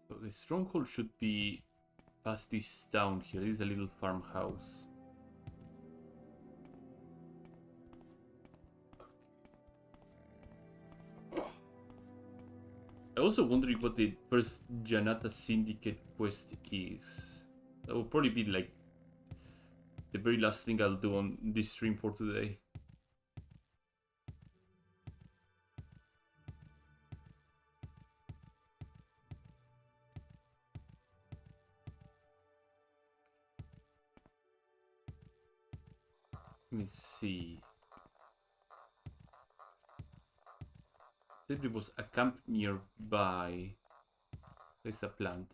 So the stronghold should be past this town here. This is a little farmhouse. I also wondering what the first Janata Syndicate quest is. That will probably be like the very last thing I'll do on this stream for today. Let me see. Said there was a camp nearby. There's a plant.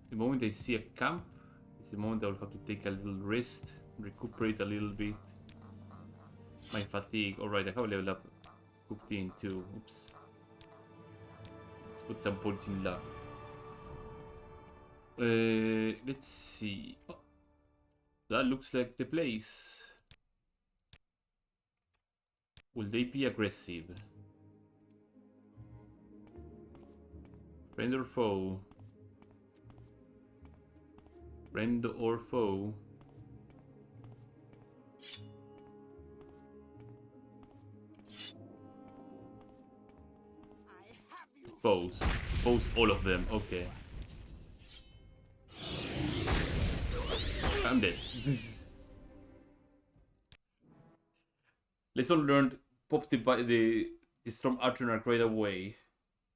The moment I see a camp is the moment I will have to take a little rest, recuperate a little bit. My fatigue. Alright, I have a level up cooked in too. Oops. Let's put some points in luck. Let's see. Oh, that looks like the place. Will they be aggressive? Friend or foe? Friend or foe? Foes. Foes, all of them. Okay. I'm dead. Lesson learned. Pop the Storm Atronach right away.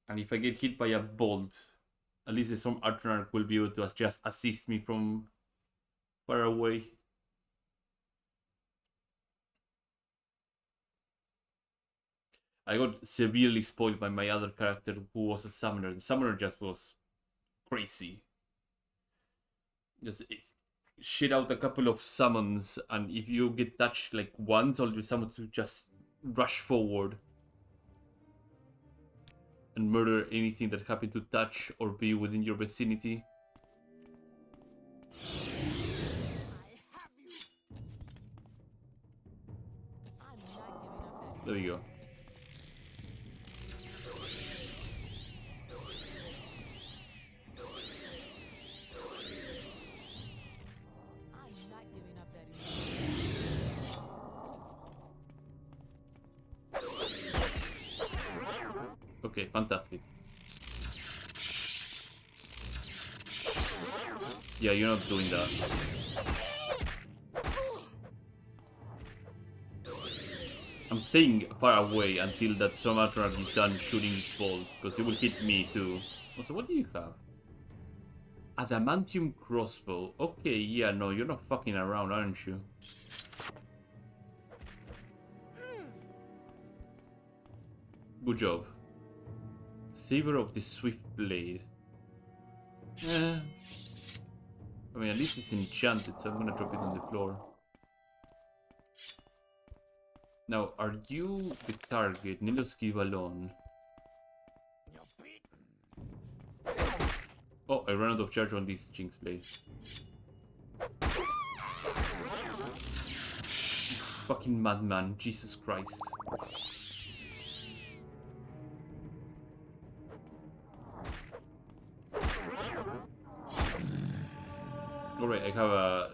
And if I get hit by a bolt, at least the Storm Atronach will be able to just assist me from far away. I got severely spoiled by my other character who was a summoner. The summoner just was crazy. Just shit out a couple of summons, and if you get touched like once, all your summons will just rush forward and murder anything that happened to touch or be within your vicinity. There we go. Okay, fantastic. Yeah, you're not doing that. I'm staying far away until that Sumatra is done shooting its bolt, because it will hit me too. Also, what do you have? Adamantium crossbow. Okay, yeah, no, you're not fucking around, aren't you? Good job. Saber of the Swift Blade. I mean, at least it's enchanted, so I'm gonna drop it on the floor. Now, are you the target? Niloski Ballon. Oh, I ran out of charge on this Jinx Blade. Fucking madman, Jesus Christ. Alright, I have a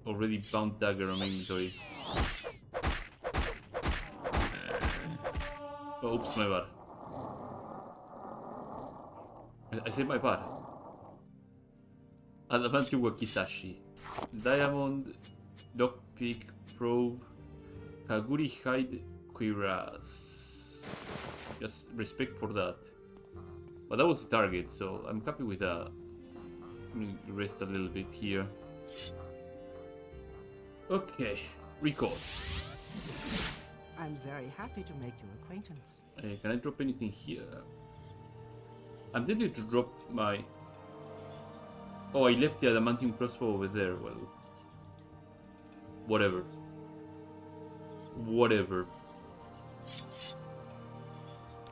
already bound dagger on my inventory. Oh, oops, my bad. I said my bad. Adamantium Wakizashi. Diamond, Lockpick, Probe, Kaguri Hide, Cuirass. Just respect for that. But that was the target, so I'm happy with that. Let me rest a little bit here. Okay, record. I'm very happy to make your acquaintance. Can I drop anything here? I'm tempted to drop my... Oh, I left the adamantium crossbow over there. Well, whatever. Whatever.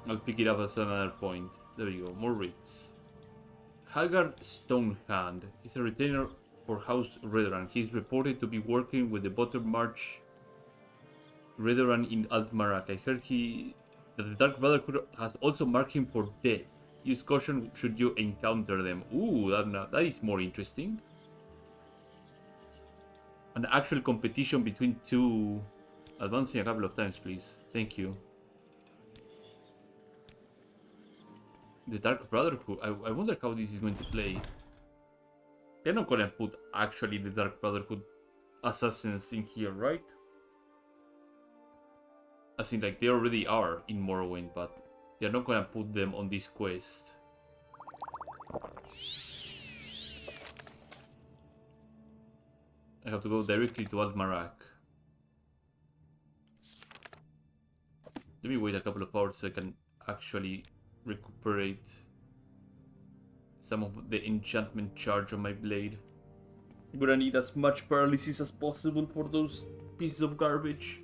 I'll pick it up at another point. There we go, more reads. Haggard Stonehand. He's a retainer for House Redoran. He's reported to be working with the Bottom March Redoran in Altmarak. I heard that the Dark Brotherhood has also marked him for death. Use caution should you encounter them. Ooh, that is more interesting. An actual competition between two. Advance me a couple of times, please. Thank you. The Dark Brotherhood. I wonder how this is going to play. They're not gonna put actually the Dark Brotherhood assassins in here, right? As in, like, they already are in Morrowind, but they're not gonna put them on this quest. I have to go directly to Altmarak. Let me wait a couple of hours so I can actually recuperate some of the enchantment charge on my blade. I'm gonna need as much paralysis as possible for those pieces of garbage.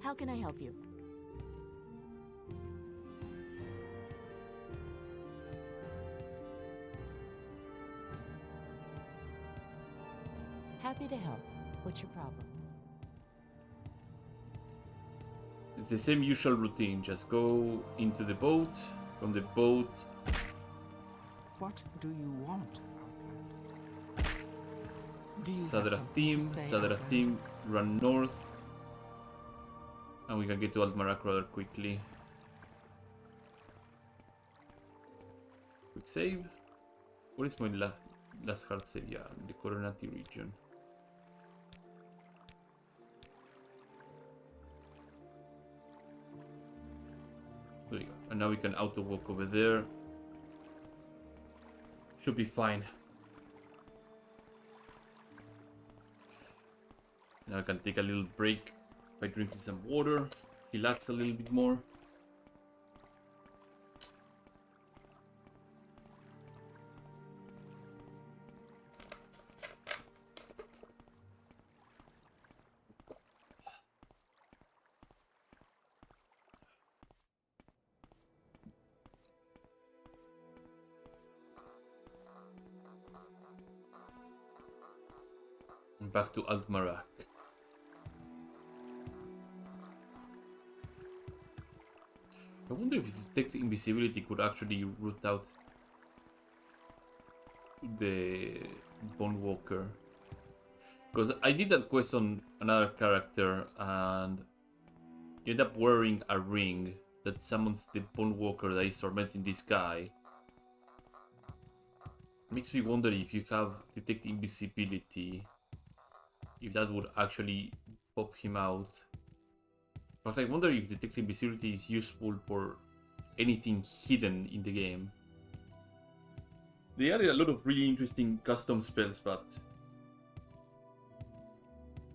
How can I help you? Happy to help. What's your problem? It's the same usual routine. Just go into the boat. From the boat, What do you want, Outlander? Do you have Sadra something theme, to say, Sadra Outlander? theme, run north. And we can get to Altmarak rather quickly. Quick save. What is my last hard save? Yeah, the Coronati region. There you go. And now we can auto walk over there. Should be fine. Now I can take a little break by drinking some water, relax a little bit more. And back to Altmarak. I wonder if detect invisibility could actually root out the Bone Walker. Because I did that quest on another character and you end up wearing a ring that summons the Bone Walker that is tormenting this guy. Makes me wonder if you have detect invisibility, if that would actually pop him out. But I wonder if detect invisibility is useful for anything hidden in the game. They added a lot of really interesting custom spells, but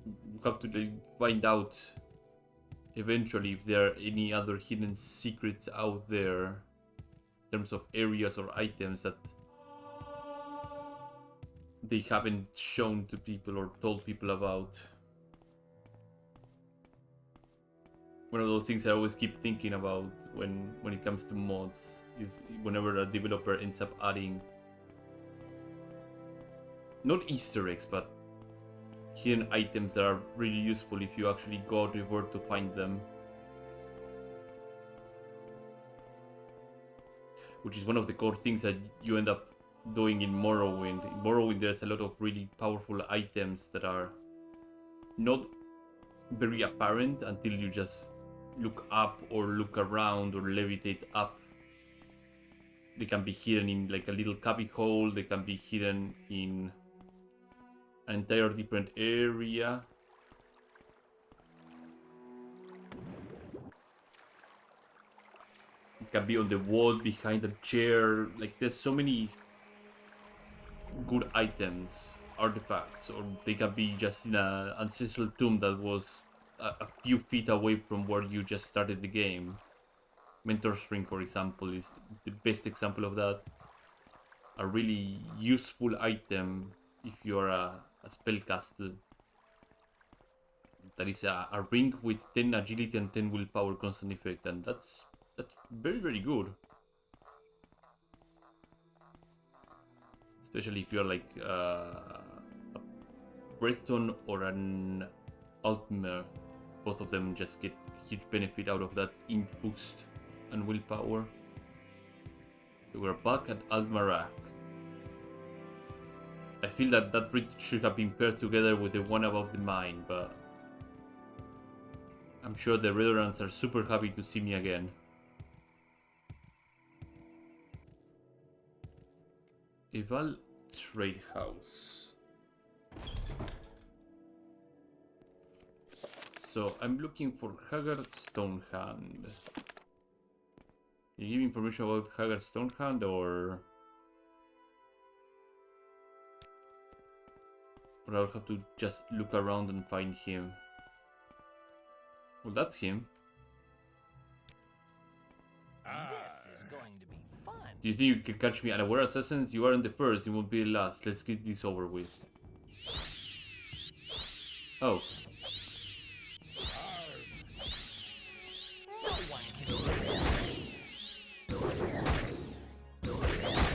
we have to find out eventually if there are any other hidden secrets out there in terms of areas or items that they haven't shown to people or told people about. One of those things I always keep thinking about when it comes to mods is whenever a developer ends up adding not Easter eggs but hidden items that are really useful if you actually go out of work to find them. Which is one of the core things that you end up doing in Morrowind. In Morrowind there's a lot of really powerful items that are not very apparent until you just look up or look around or levitate up. They can be hidden in like a little cubby hole, they can be hidden in an entire different area. It can be on the wall behind a chair. Like there's so many good items, artifacts, or they can be just in an ancestral tomb that was a few feet away from where you just started the game. Mentor's Ring, for example, is the best example of that. A really useful item if you're a spellcaster. That is a ring with 10 agility and 10 willpower constant effect, and that's very, very good. Especially if you're like a Breton or an Altmer. Both of them just get huge benefit out of that int boost and willpower. So we're back at Altmarak. I feel that that bridge should have been paired together with the one above the mine, but I'm sure the Redorans are super happy to see me again. Eval Trade House. So I'm looking for Haggard Stonehand. Can you give information about Haggard Stonehand or I'll have to just look around and find him? Well, that's him. This is going to be fun. Do you think you can catch me unaware, assassins? You aren't the first, you won't be the last. Let's get this over with. Oh.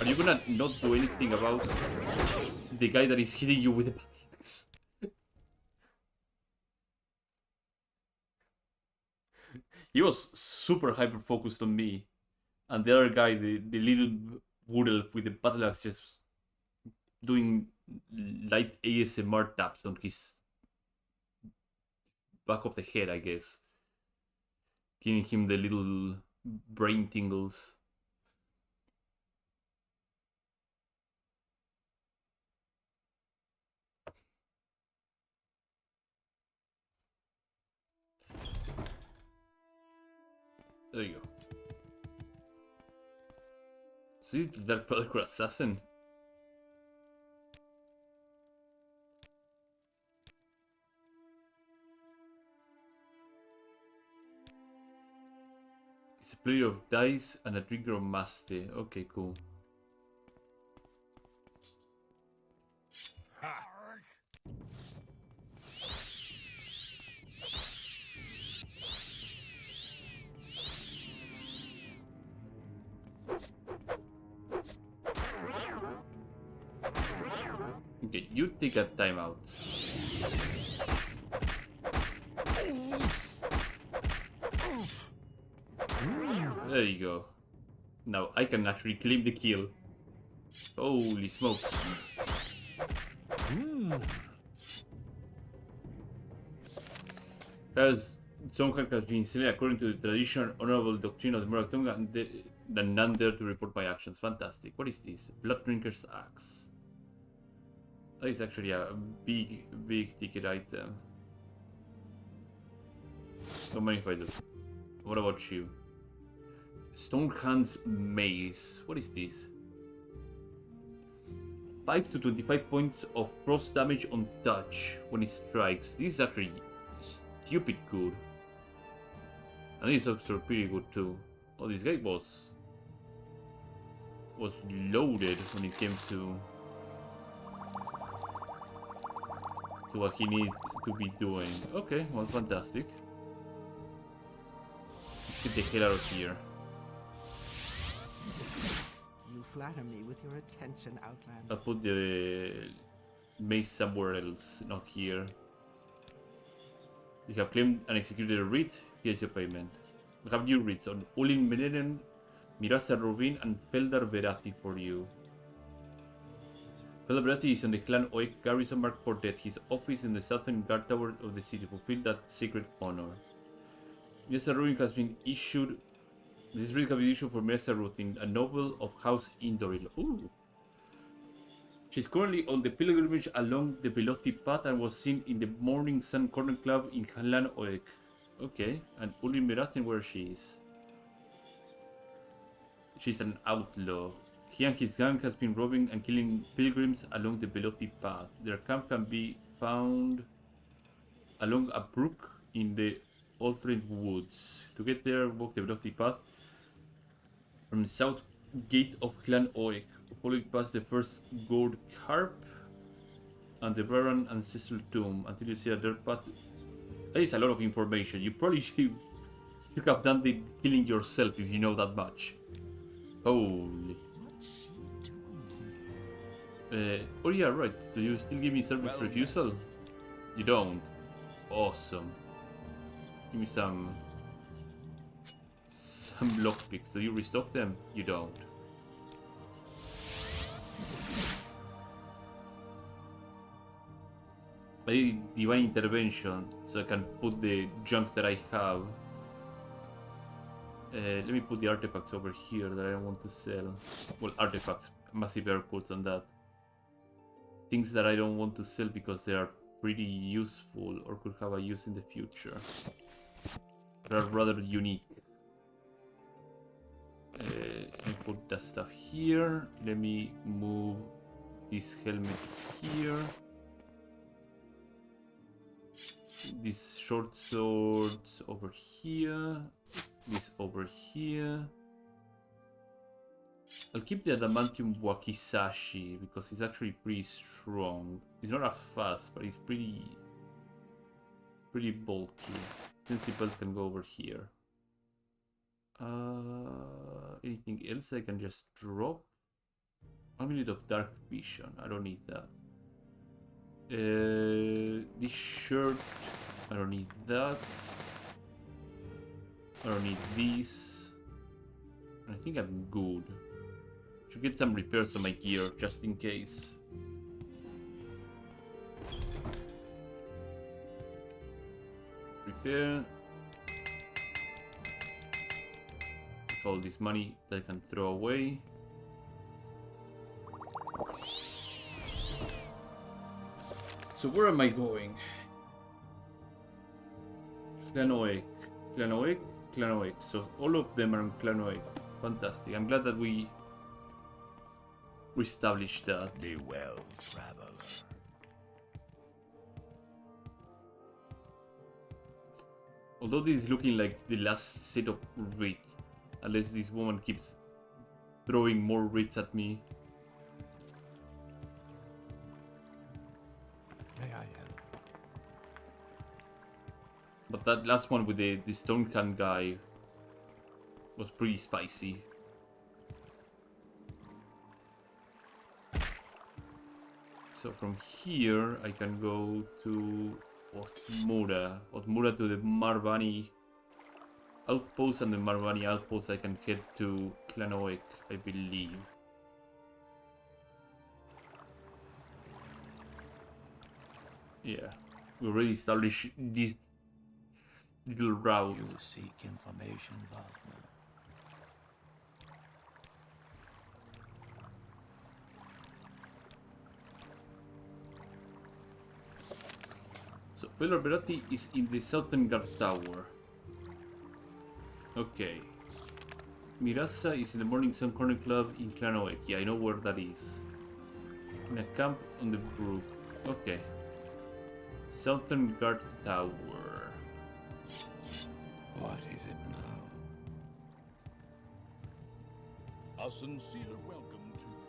Are you gonna not do anything about the guy that is hitting you with the battle axe? He was super hyper focused on me, and the other guy, the little wood elf with the battle axe, just doing light ASMR taps on his back of the head, I guess, giving him the little brain tingles. There you go. So he's the Dark Brotherhood assassin. He's a player of dice and a drinker of master. Okay, cool. Okay, you take a timeout. There you go. Now I can actually claim the kill. Holy smokes. As Zonghak has been slain according to the traditional honorable doctrine of the Muraktunga and none dare to report my actions. Fantastic. What is this? Blood Drinker's Axe. That is actually a big ticket item. Don't mind if I do. What about you? Stonehand's Mace. What is this? 5 to 25 points of frost damage on touch when it strikes. This is actually stupid good. And this is also pretty good too. Oh, this guy was loaded when it came to what he needed to be doing. Okay, well, fantastic. Let's get the hell out of here. You flatter me with your attention, Outlander. I'll put the mace somewhere else, not here. You have claimed and executed a writ. Here's your payment. We have new writs on Ulin Meneren, Mirasa Rubin, and Feldar Verati for you. Feldar Verati is on the Clan Oik garrison marked for death. His office in the southern guard tower of the city. Fulfill that sacred honor. Mirasa Rubin has been issued. This writ has been issued for Mirasa Rubin, a noble of House Indoril. Ooh. She's currently on the pilgrimage along the Velothi path and was seen in the Morning Sun Corner Club in Clan Oek. Okay, and Ulin Meratin where she is. She's an outlaw. He and his gang has been robbing and killing pilgrims along the Velothi path. Their camp can be found along a brook in the Altrin Woods. To get there, walk the Velothi path from the south gate of Clan Oek. Follow it past the first gold carp and the Baron ancestral tomb until you see a dirt path. That is a lot of information. You probably should have done the killing yourself if you know that much. Holy. Oh yeah, right. Do you still give me service refusal? You don't. Awesome. Give me some lockpicks. Do you restock them? You don't. I need divine intervention so I can put the junk that I have. Let me put the artifacts over here that I want to sell. Well, artifacts, massive air quotes on that. Things that I don't want to sell because they are pretty useful or could have a use in the future. They are rather unique. Let me put that stuff here. Let me move this helmet here. These short swords over here. This over here. I'll keep the adamantium wakizashi because it's actually pretty strong. It's not as fast, but it's pretty bulky. Principal can go over here. Anything else I can just drop? Amulet of Dark Vision. I don't need that. This shirt. I don't need that. I don't need these. I think I'm good. Should get some repairs on my gear just in case. Repair. All this money that I can throw away. So where am I going? Clanoic. Clanoic? Clanoic. So all of them are in Clanoic. Fantastic. I'm glad that we established that. Be well, traveler. Although this is looking like the last set of wreaths, unless this woman keeps throwing more wreaths at me. May I help? But that last one with the stone can guy was pretty spicy. So from here I can go to Otmura to the Marvani outpost, and the Marvani outpost I can head to Clanoic, I believe. Yeah, we already established this little route. You seek information, Bosma. So Pedro Berati is in the southern guard tower. Okay. Mirasa is in the Morning Sun Corner Club in Clanoic. Yeah, I know where that is. In a camp on the brook. Okay. Southern guard tower. What is it now? A sincere welcome to you.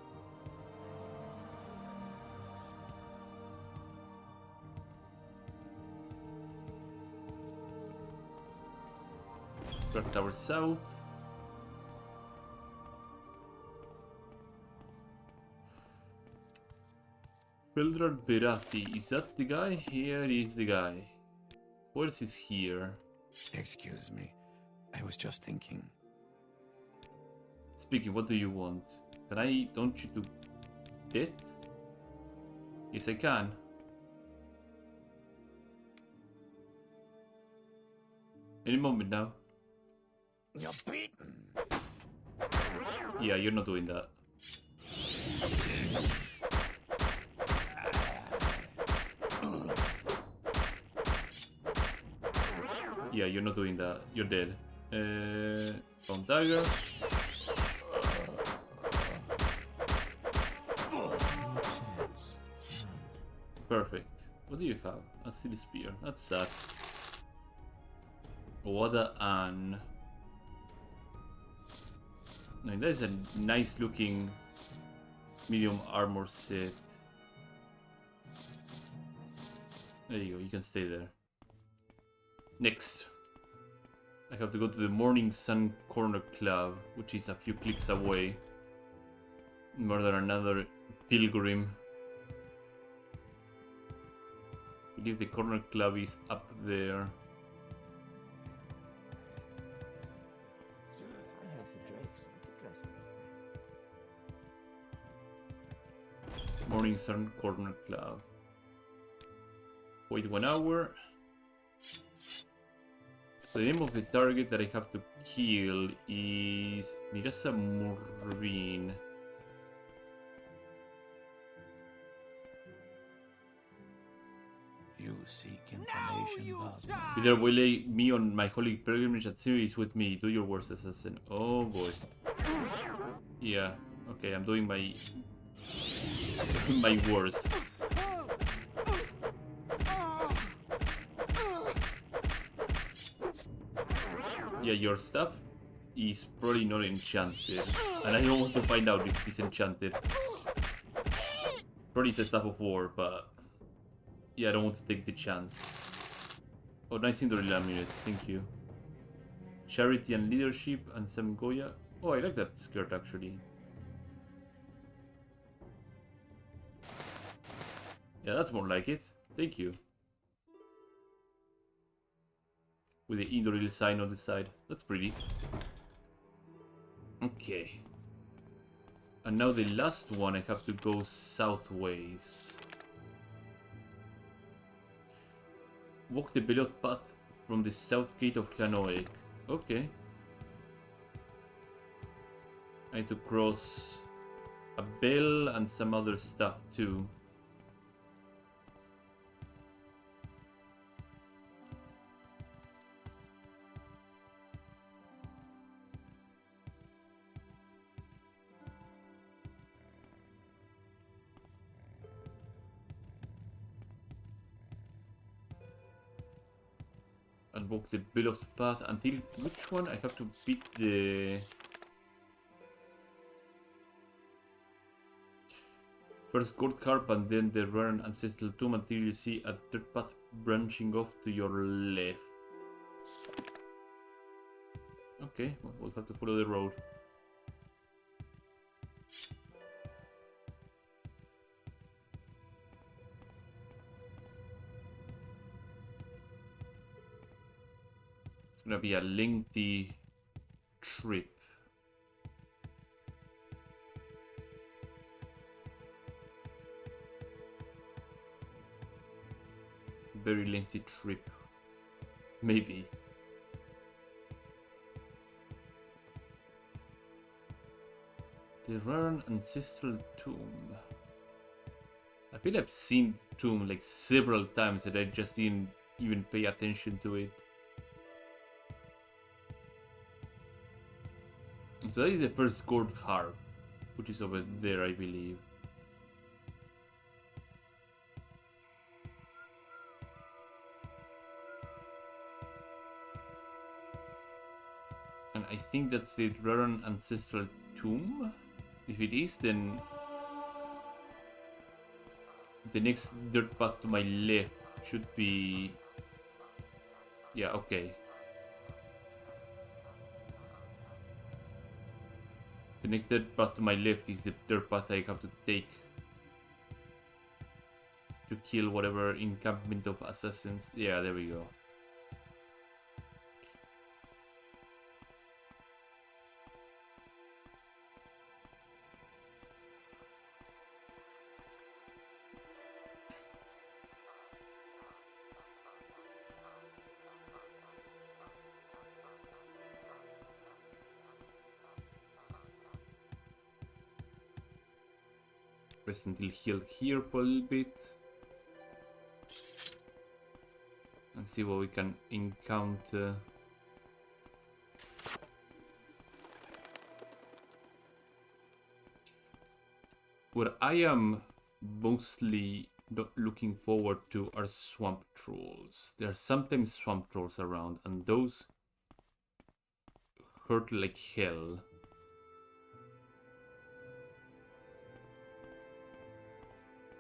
Guard tower south. Belgrad Berati, is that the guy? Here is the guy. What else is here? Excuse me. I was just thinking. Speaking, what do you want? Can I don't you to death? Yes, I can. Any moment now. You're beaten. Yeah, you're not doing that. Yeah, you're not doing that. You're dead. From dagger. Perfect. What do you have? A silly spear. That's sad. Wada An. I mean, that is a nice looking medium armor set. There you go, you can stay there. Next, I have to go to the Morning Sun Corner Club, which is a few clicks away. Murder another pilgrim. I believe the Corner Club is up there. Sure, if I had the drakes, I could dress like that. Morning Sun Corner Club. Wait 1 hour. So the name of the target that I have to kill is Mirasa Murvin. You seek information, Bosma. Peter Wiley, me on my holy pilgrimage at Siri with me. Do your worst, assassin. Oh boy. Yeah. Okay, I'm doing my my worst. Yeah, your stuff is probably not enchanted, and I don't want to find out if it's enchanted. Probably it's a staff of war, but yeah, I don't want to take the chance. Oh, nice Cinderella amulet, thank you. Charity and leadership and some Goya. Oh, I like that skirt actually. Yeah, that's more like it. Thank you. with the Indoril sign on the side. That's pretty. Okay. And now the last one, I have to go southways. Walk the beloved path from the south gate of Clanoeg. Okay. I need to cross a bell and some other stuff too. And walk the Billow's path until which one? I have to beat the first gold carp and then the rare and ancestral tomb until you see a dirt path branching off to your left. Okay, well, we'll have to follow the road. It's gonna be a lengthy trip. Very lengthy trip. Maybe. The rare ancestral tomb. I feel I've seen the tomb like several times and I just didn't even pay attention to it. So that is the first gold harp, which is over there, I believe. And I think that's the Raran ancestral tomb. If it is, then the next dirt path to my left should be... Yeah, okay. The next dirt path to my left is the dirt path I have to take to kill whatever encampment of assassins. Yeah, there we go. Rest until healed here for a little bit. And see what we can encounter. What I am mostly not looking forward to are swamp trolls. There are sometimes swamp trolls around and those hurt like hell.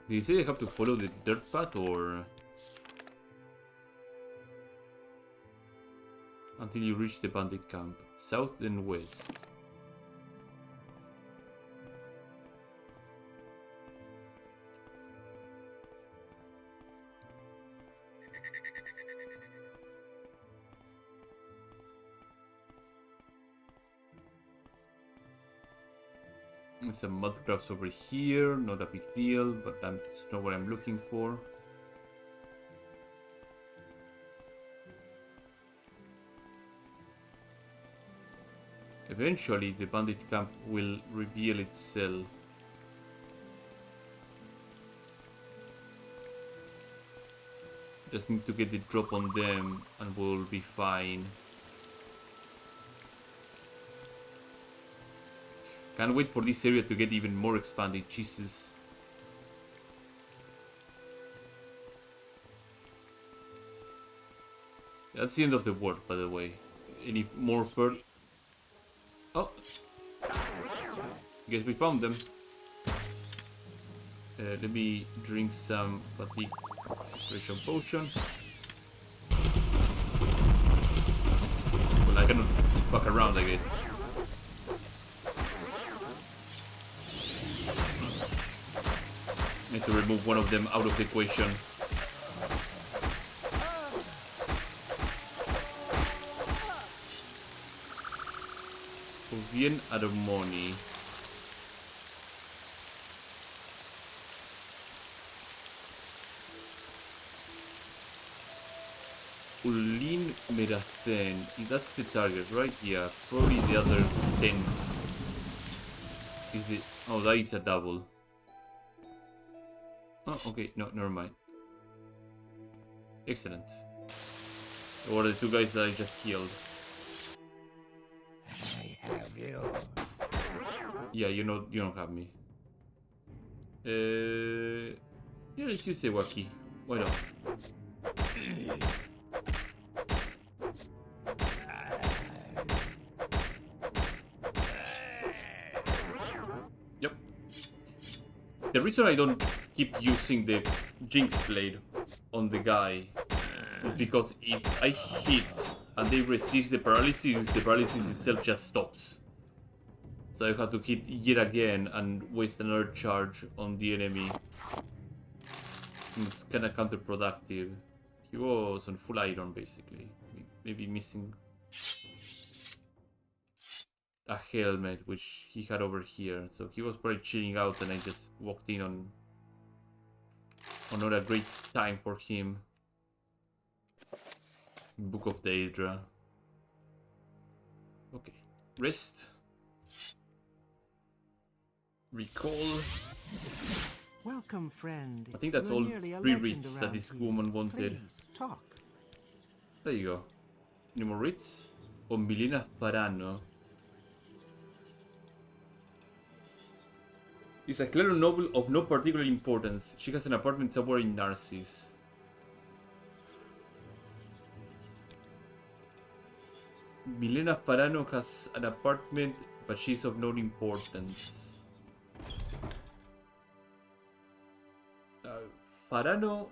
Did you say I have to follow the dirt path or until you reach the bandit camp? South and west. Some mud crabs over here, not a big deal, but that's not what I'm looking for. Eventually the bandit camp will reveal itself. Just need to get the drop on them and we'll be fine. Can't wait for this area to get even more expanded, Jesus. That's the end of the world, by the way. Any more fur? Oh! Guess we found them. Let me drink some fatigue restoration potion. Well, I cannot fuck around, I guess. Need to remove one of them out of the equation. Bien Armoni. Ulin Meracen. That's the target, right? Yeah, probably the other 10. Is it? Oh, that is a double. Oh, okay. No, never mind. Excellent. Or the two guys that I just killed. I have you. Yeah, you don't have me. Yeah, let's use Sewaki. Why not? Yep. The reason I don't keep using the Jinx Blade on the guy is because if I hit and they resist the paralysis itself just stops. So I have to hit yet again and waste another charge on the enemy. And it's kinda counterproductive. He was on full iron basically. Maybe missing a helmet which he had over here. So he was probably chilling out and I just walked in on not a great time for him. Book of Daedra. Okay. Rest. Recall. Welcome, friend. I think that's You're all nearly a 3 legend reads that around this here. woman wanted. Please, talk. There you go. Any more reads? Oh, Milena Farano. Is a cleric noble of no particular importance. She has an apartment somewhere in Narsis. Milena Farano has an apartment, but she's of no importance. Farano,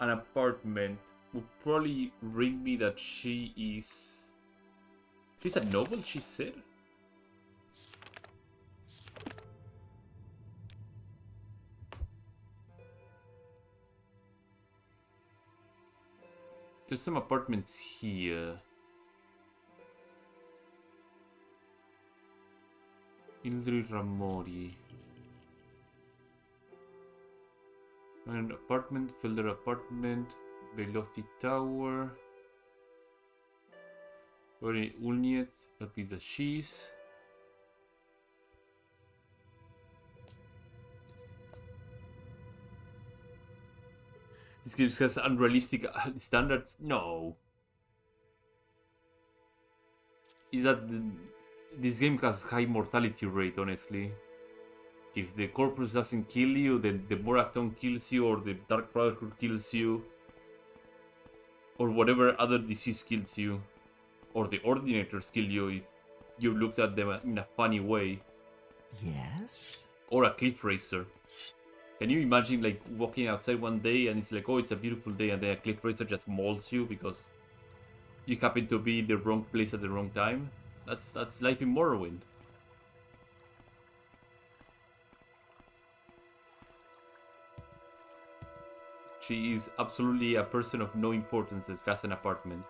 an apartment, would probably ring me that she is... She's a noble, she said? There's some apartments here. Ildri Ramori. An apartment, Felder apartment, Veloci Tower. Very Ulniet, that'll be the cheese. This game has unrealistic standards? No. Is that this game has high mortality rate, honestly. If the corpus doesn't kill you, then the Morakton kills you, or the Dark Brotherhood kills you, or whatever other disease kills you, or the Ordinators kill you if you looked at them in a funny way. Yes? Or a Cliff Racer. Can you imagine like walking outside one day and it's like, oh, it's a beautiful day, and then a Cliff Racer just mauls you because you happen to be in the wrong place at the wrong time? That's life in Morrowind. She is absolutely a person of no importance that has an apartment.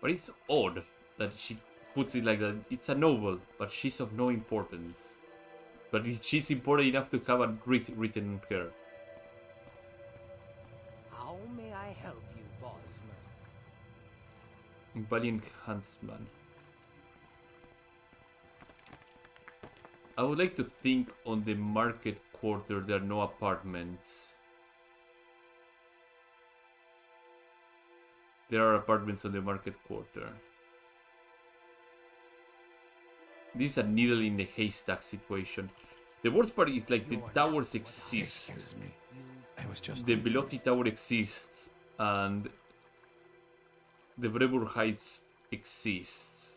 But it's odd that she puts it like that. It's a noble, but she's of no importance. But she's important enough to have a grit written on her. How may I help you, Bosman? Valiant Huntsman. I would like to think on the market quarter there are no apartments. There are apartments on the market quarter. This is a needle in the haystack situation. The worst part is like the towers exist. Excuse me. I was just The thinking. Veloci Tower exists, and the Vrebur Heights exists.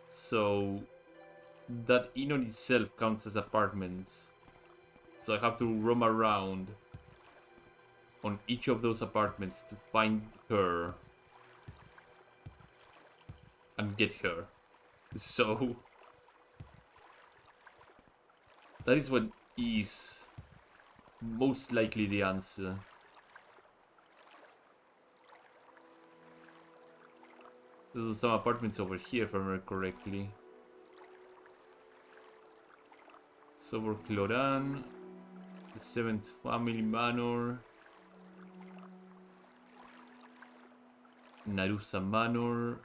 So that in on itself counts as apartments. So I have to roam around on each of those apartments to find her and get her. So that is what is most likely the answer. There's some apartments over here, if I remember correctly. Sobor Cloran, the 7th Family Manor, Narusa Manor.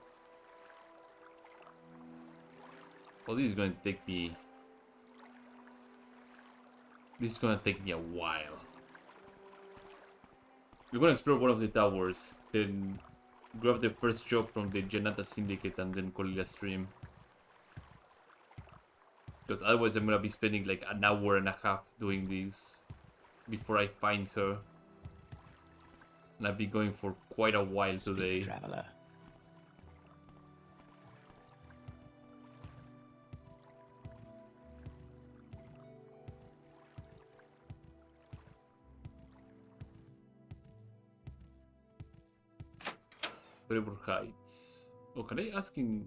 Oh, this is going to take me... This is going to take me a while. We're going to explore one of the towers, then grab the first job from the Janata Syndicate and then call it a stream. Because otherwise I'm going to be spending like an hour and a half doing this before I find her. And I've been going for quite a while today. Traveler. Brevoort Heights. Oh, can I ask in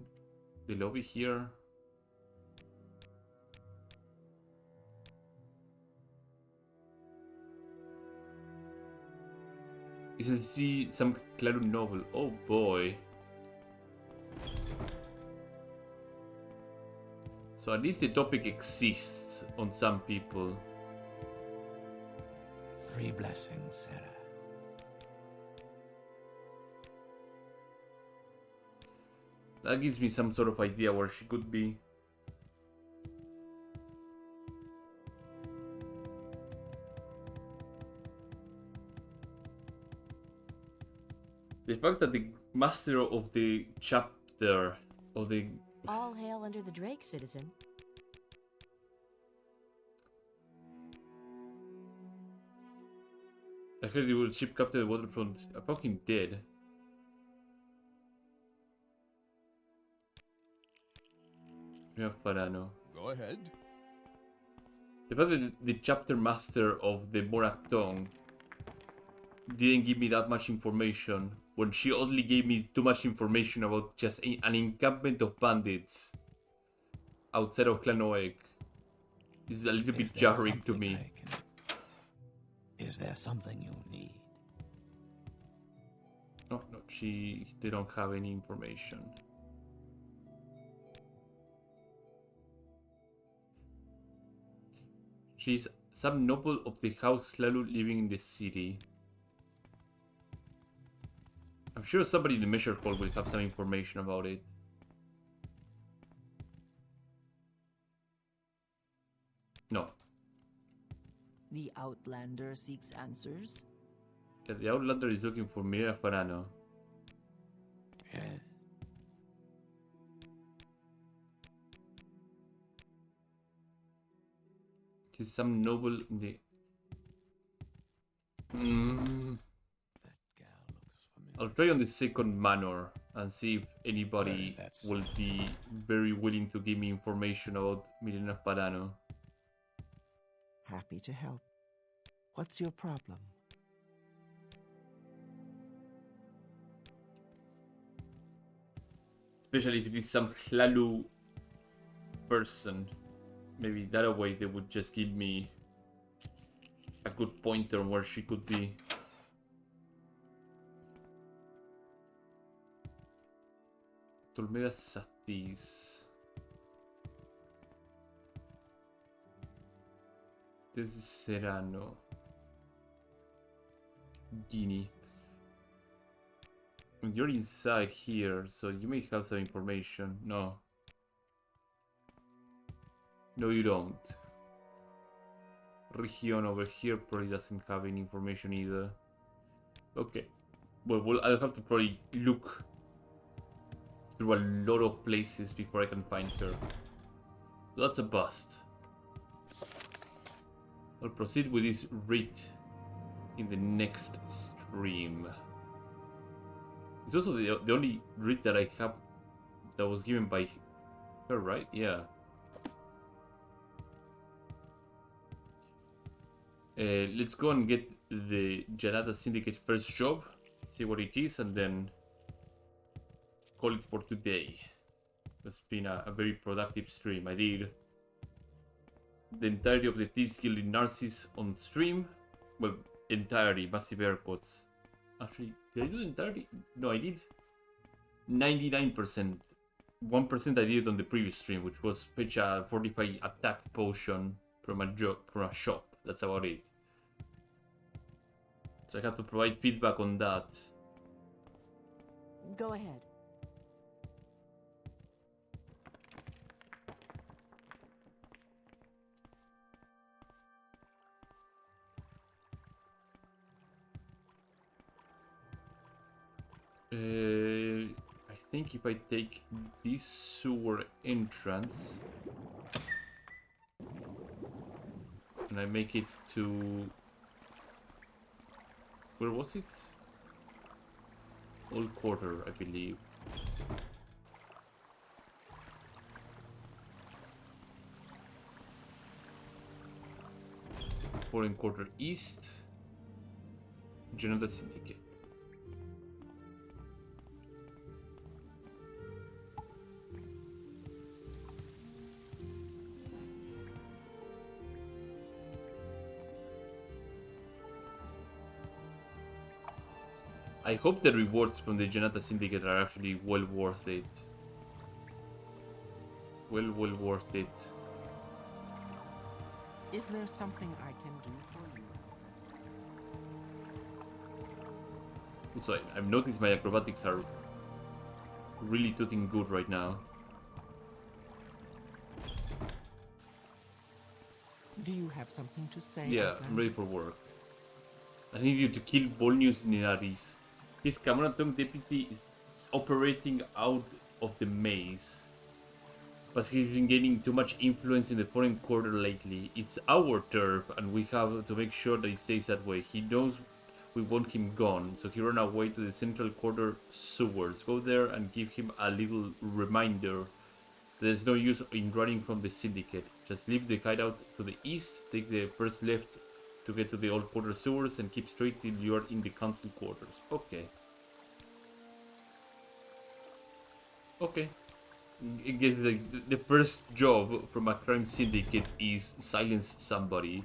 the lobby here? Isn't she some Claro novel? Oh boy. So at least the topic exists on some people. 3 blessings, Sarah. That gives me some sort of idea where she could be. The fact that the master of the chapter of the... All hail under the Drake, citizen. I heard you will ship captain the waterfront. I'm fucking dead. We have Parano. Go ahead. The fact that the chapter master of the Moraktong didn't give me that much information when she only gave me too much information about just an encampment of bandits outside of Clan Oeg is a little bit jarring to me. Is there something you need? No, they don't have any information. She's some noble of the House Lalu living in the city. I'm sure somebody in the Measure Hall will have some information about it. No. The Outlander seeks answers? Yeah, the Outlander is looking for Mira Farano. Yeah. She's some noble in the... That gal looks familiar. I'll try on the second manor and see if anybody will be very willing to give me information about Milena Parano. Happy to help. What's your problem? Especially if it is some Hlalu person. Maybe that way they would just give me a good pointer on where she could be. Tolmeda Satis. This is Serrano. Guinea. You're inside here, so you may have some information. No. No, you don't. Region over here probably doesn't have any information either. Okay. Well, I'll have to probably look through a lot of places before I can find her. So that's a bust. I'll proceed with this rite in the next stream. It's also the only rite that I have that was given by her, right? Yeah. Let's go and get the Janata Syndicate first job, see what it is, and then call it for today. It's been a very productive stream. I did the entirety of the Thieves Guild in Narsis on stream. Well, entirety, massive air quotes. Actually, did I do the entirety? No, I did 99%. 1% I did on the previous stream, which was fetch a 45 attack potion from a shop. That's about it. So I have to provide feedback on that. Go ahead. I think if I take this sewer entrance and I make it to... Where was it? Old Quarter, I believe. Foreign Quarter East. General Syndicate. I hope the rewards from the Janata Syndicate are actually well worth it. Well worth it. Is there something I can do for you? So I've noticed my acrobatics are really tooting good right now. Do you have something to say? Yeah, Outlander? I'm ready for work. I need you to kill Bolnius Ninaris. His Kamaratung deputy is operating out of the maze. But he's been gaining too much influence in the foreign quarter lately. It's our turf and we have to make sure that he stays that way. He knows we want him gone, so he ran away to the central quarter sewers. Go there and give him a little reminder. There's no use in running from the syndicate. Just leave the hideout to the east, take the first left to get to the old quarter sewers and keep straight till you're in the council quarters. Okay. Okay. I guess the first job from a crime syndicate is silence somebody.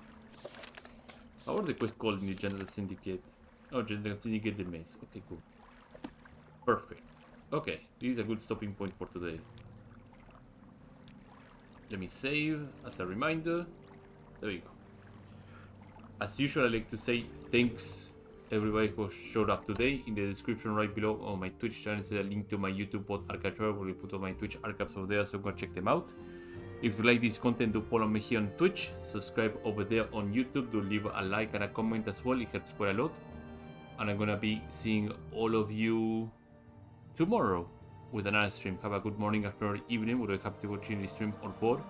How are the quest called in the General Syndicate? Oh, General Syndicate the maze. Okay, cool. Perfect. Okay, this is a good stopping point for today. Let me save as a reminder. There we go. As usual, I like to say thanks everybody who showed up today. In the description right below on my Twitch channel is a link to my YouTube bot archive where we put all my Twitch archives over there, so go check them out. If you like this content, do follow me here on Twitch, subscribe over there on YouTube, do leave a like and a comment as well, it helps quite a lot. And I'm gonna be seeing all of you tomorrow with another stream. Have a good morning, afternoon, evening, whether you're happy to watch the stream or board.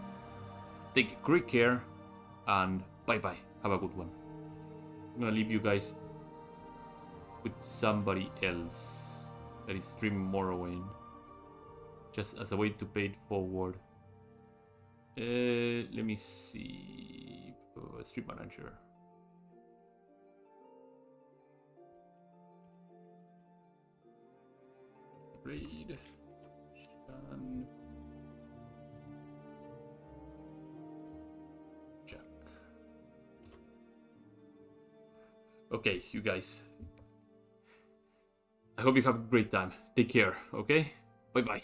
Take great care and bye bye. Have a good one. I'm gonna leave you guys with somebody else that is streaming Morrowind, just as a way to pay it forward. Let me see. Stream manager. Raid. Jack. Okay, you guys. I hope you have a great time. Take care, okay? Bye bye.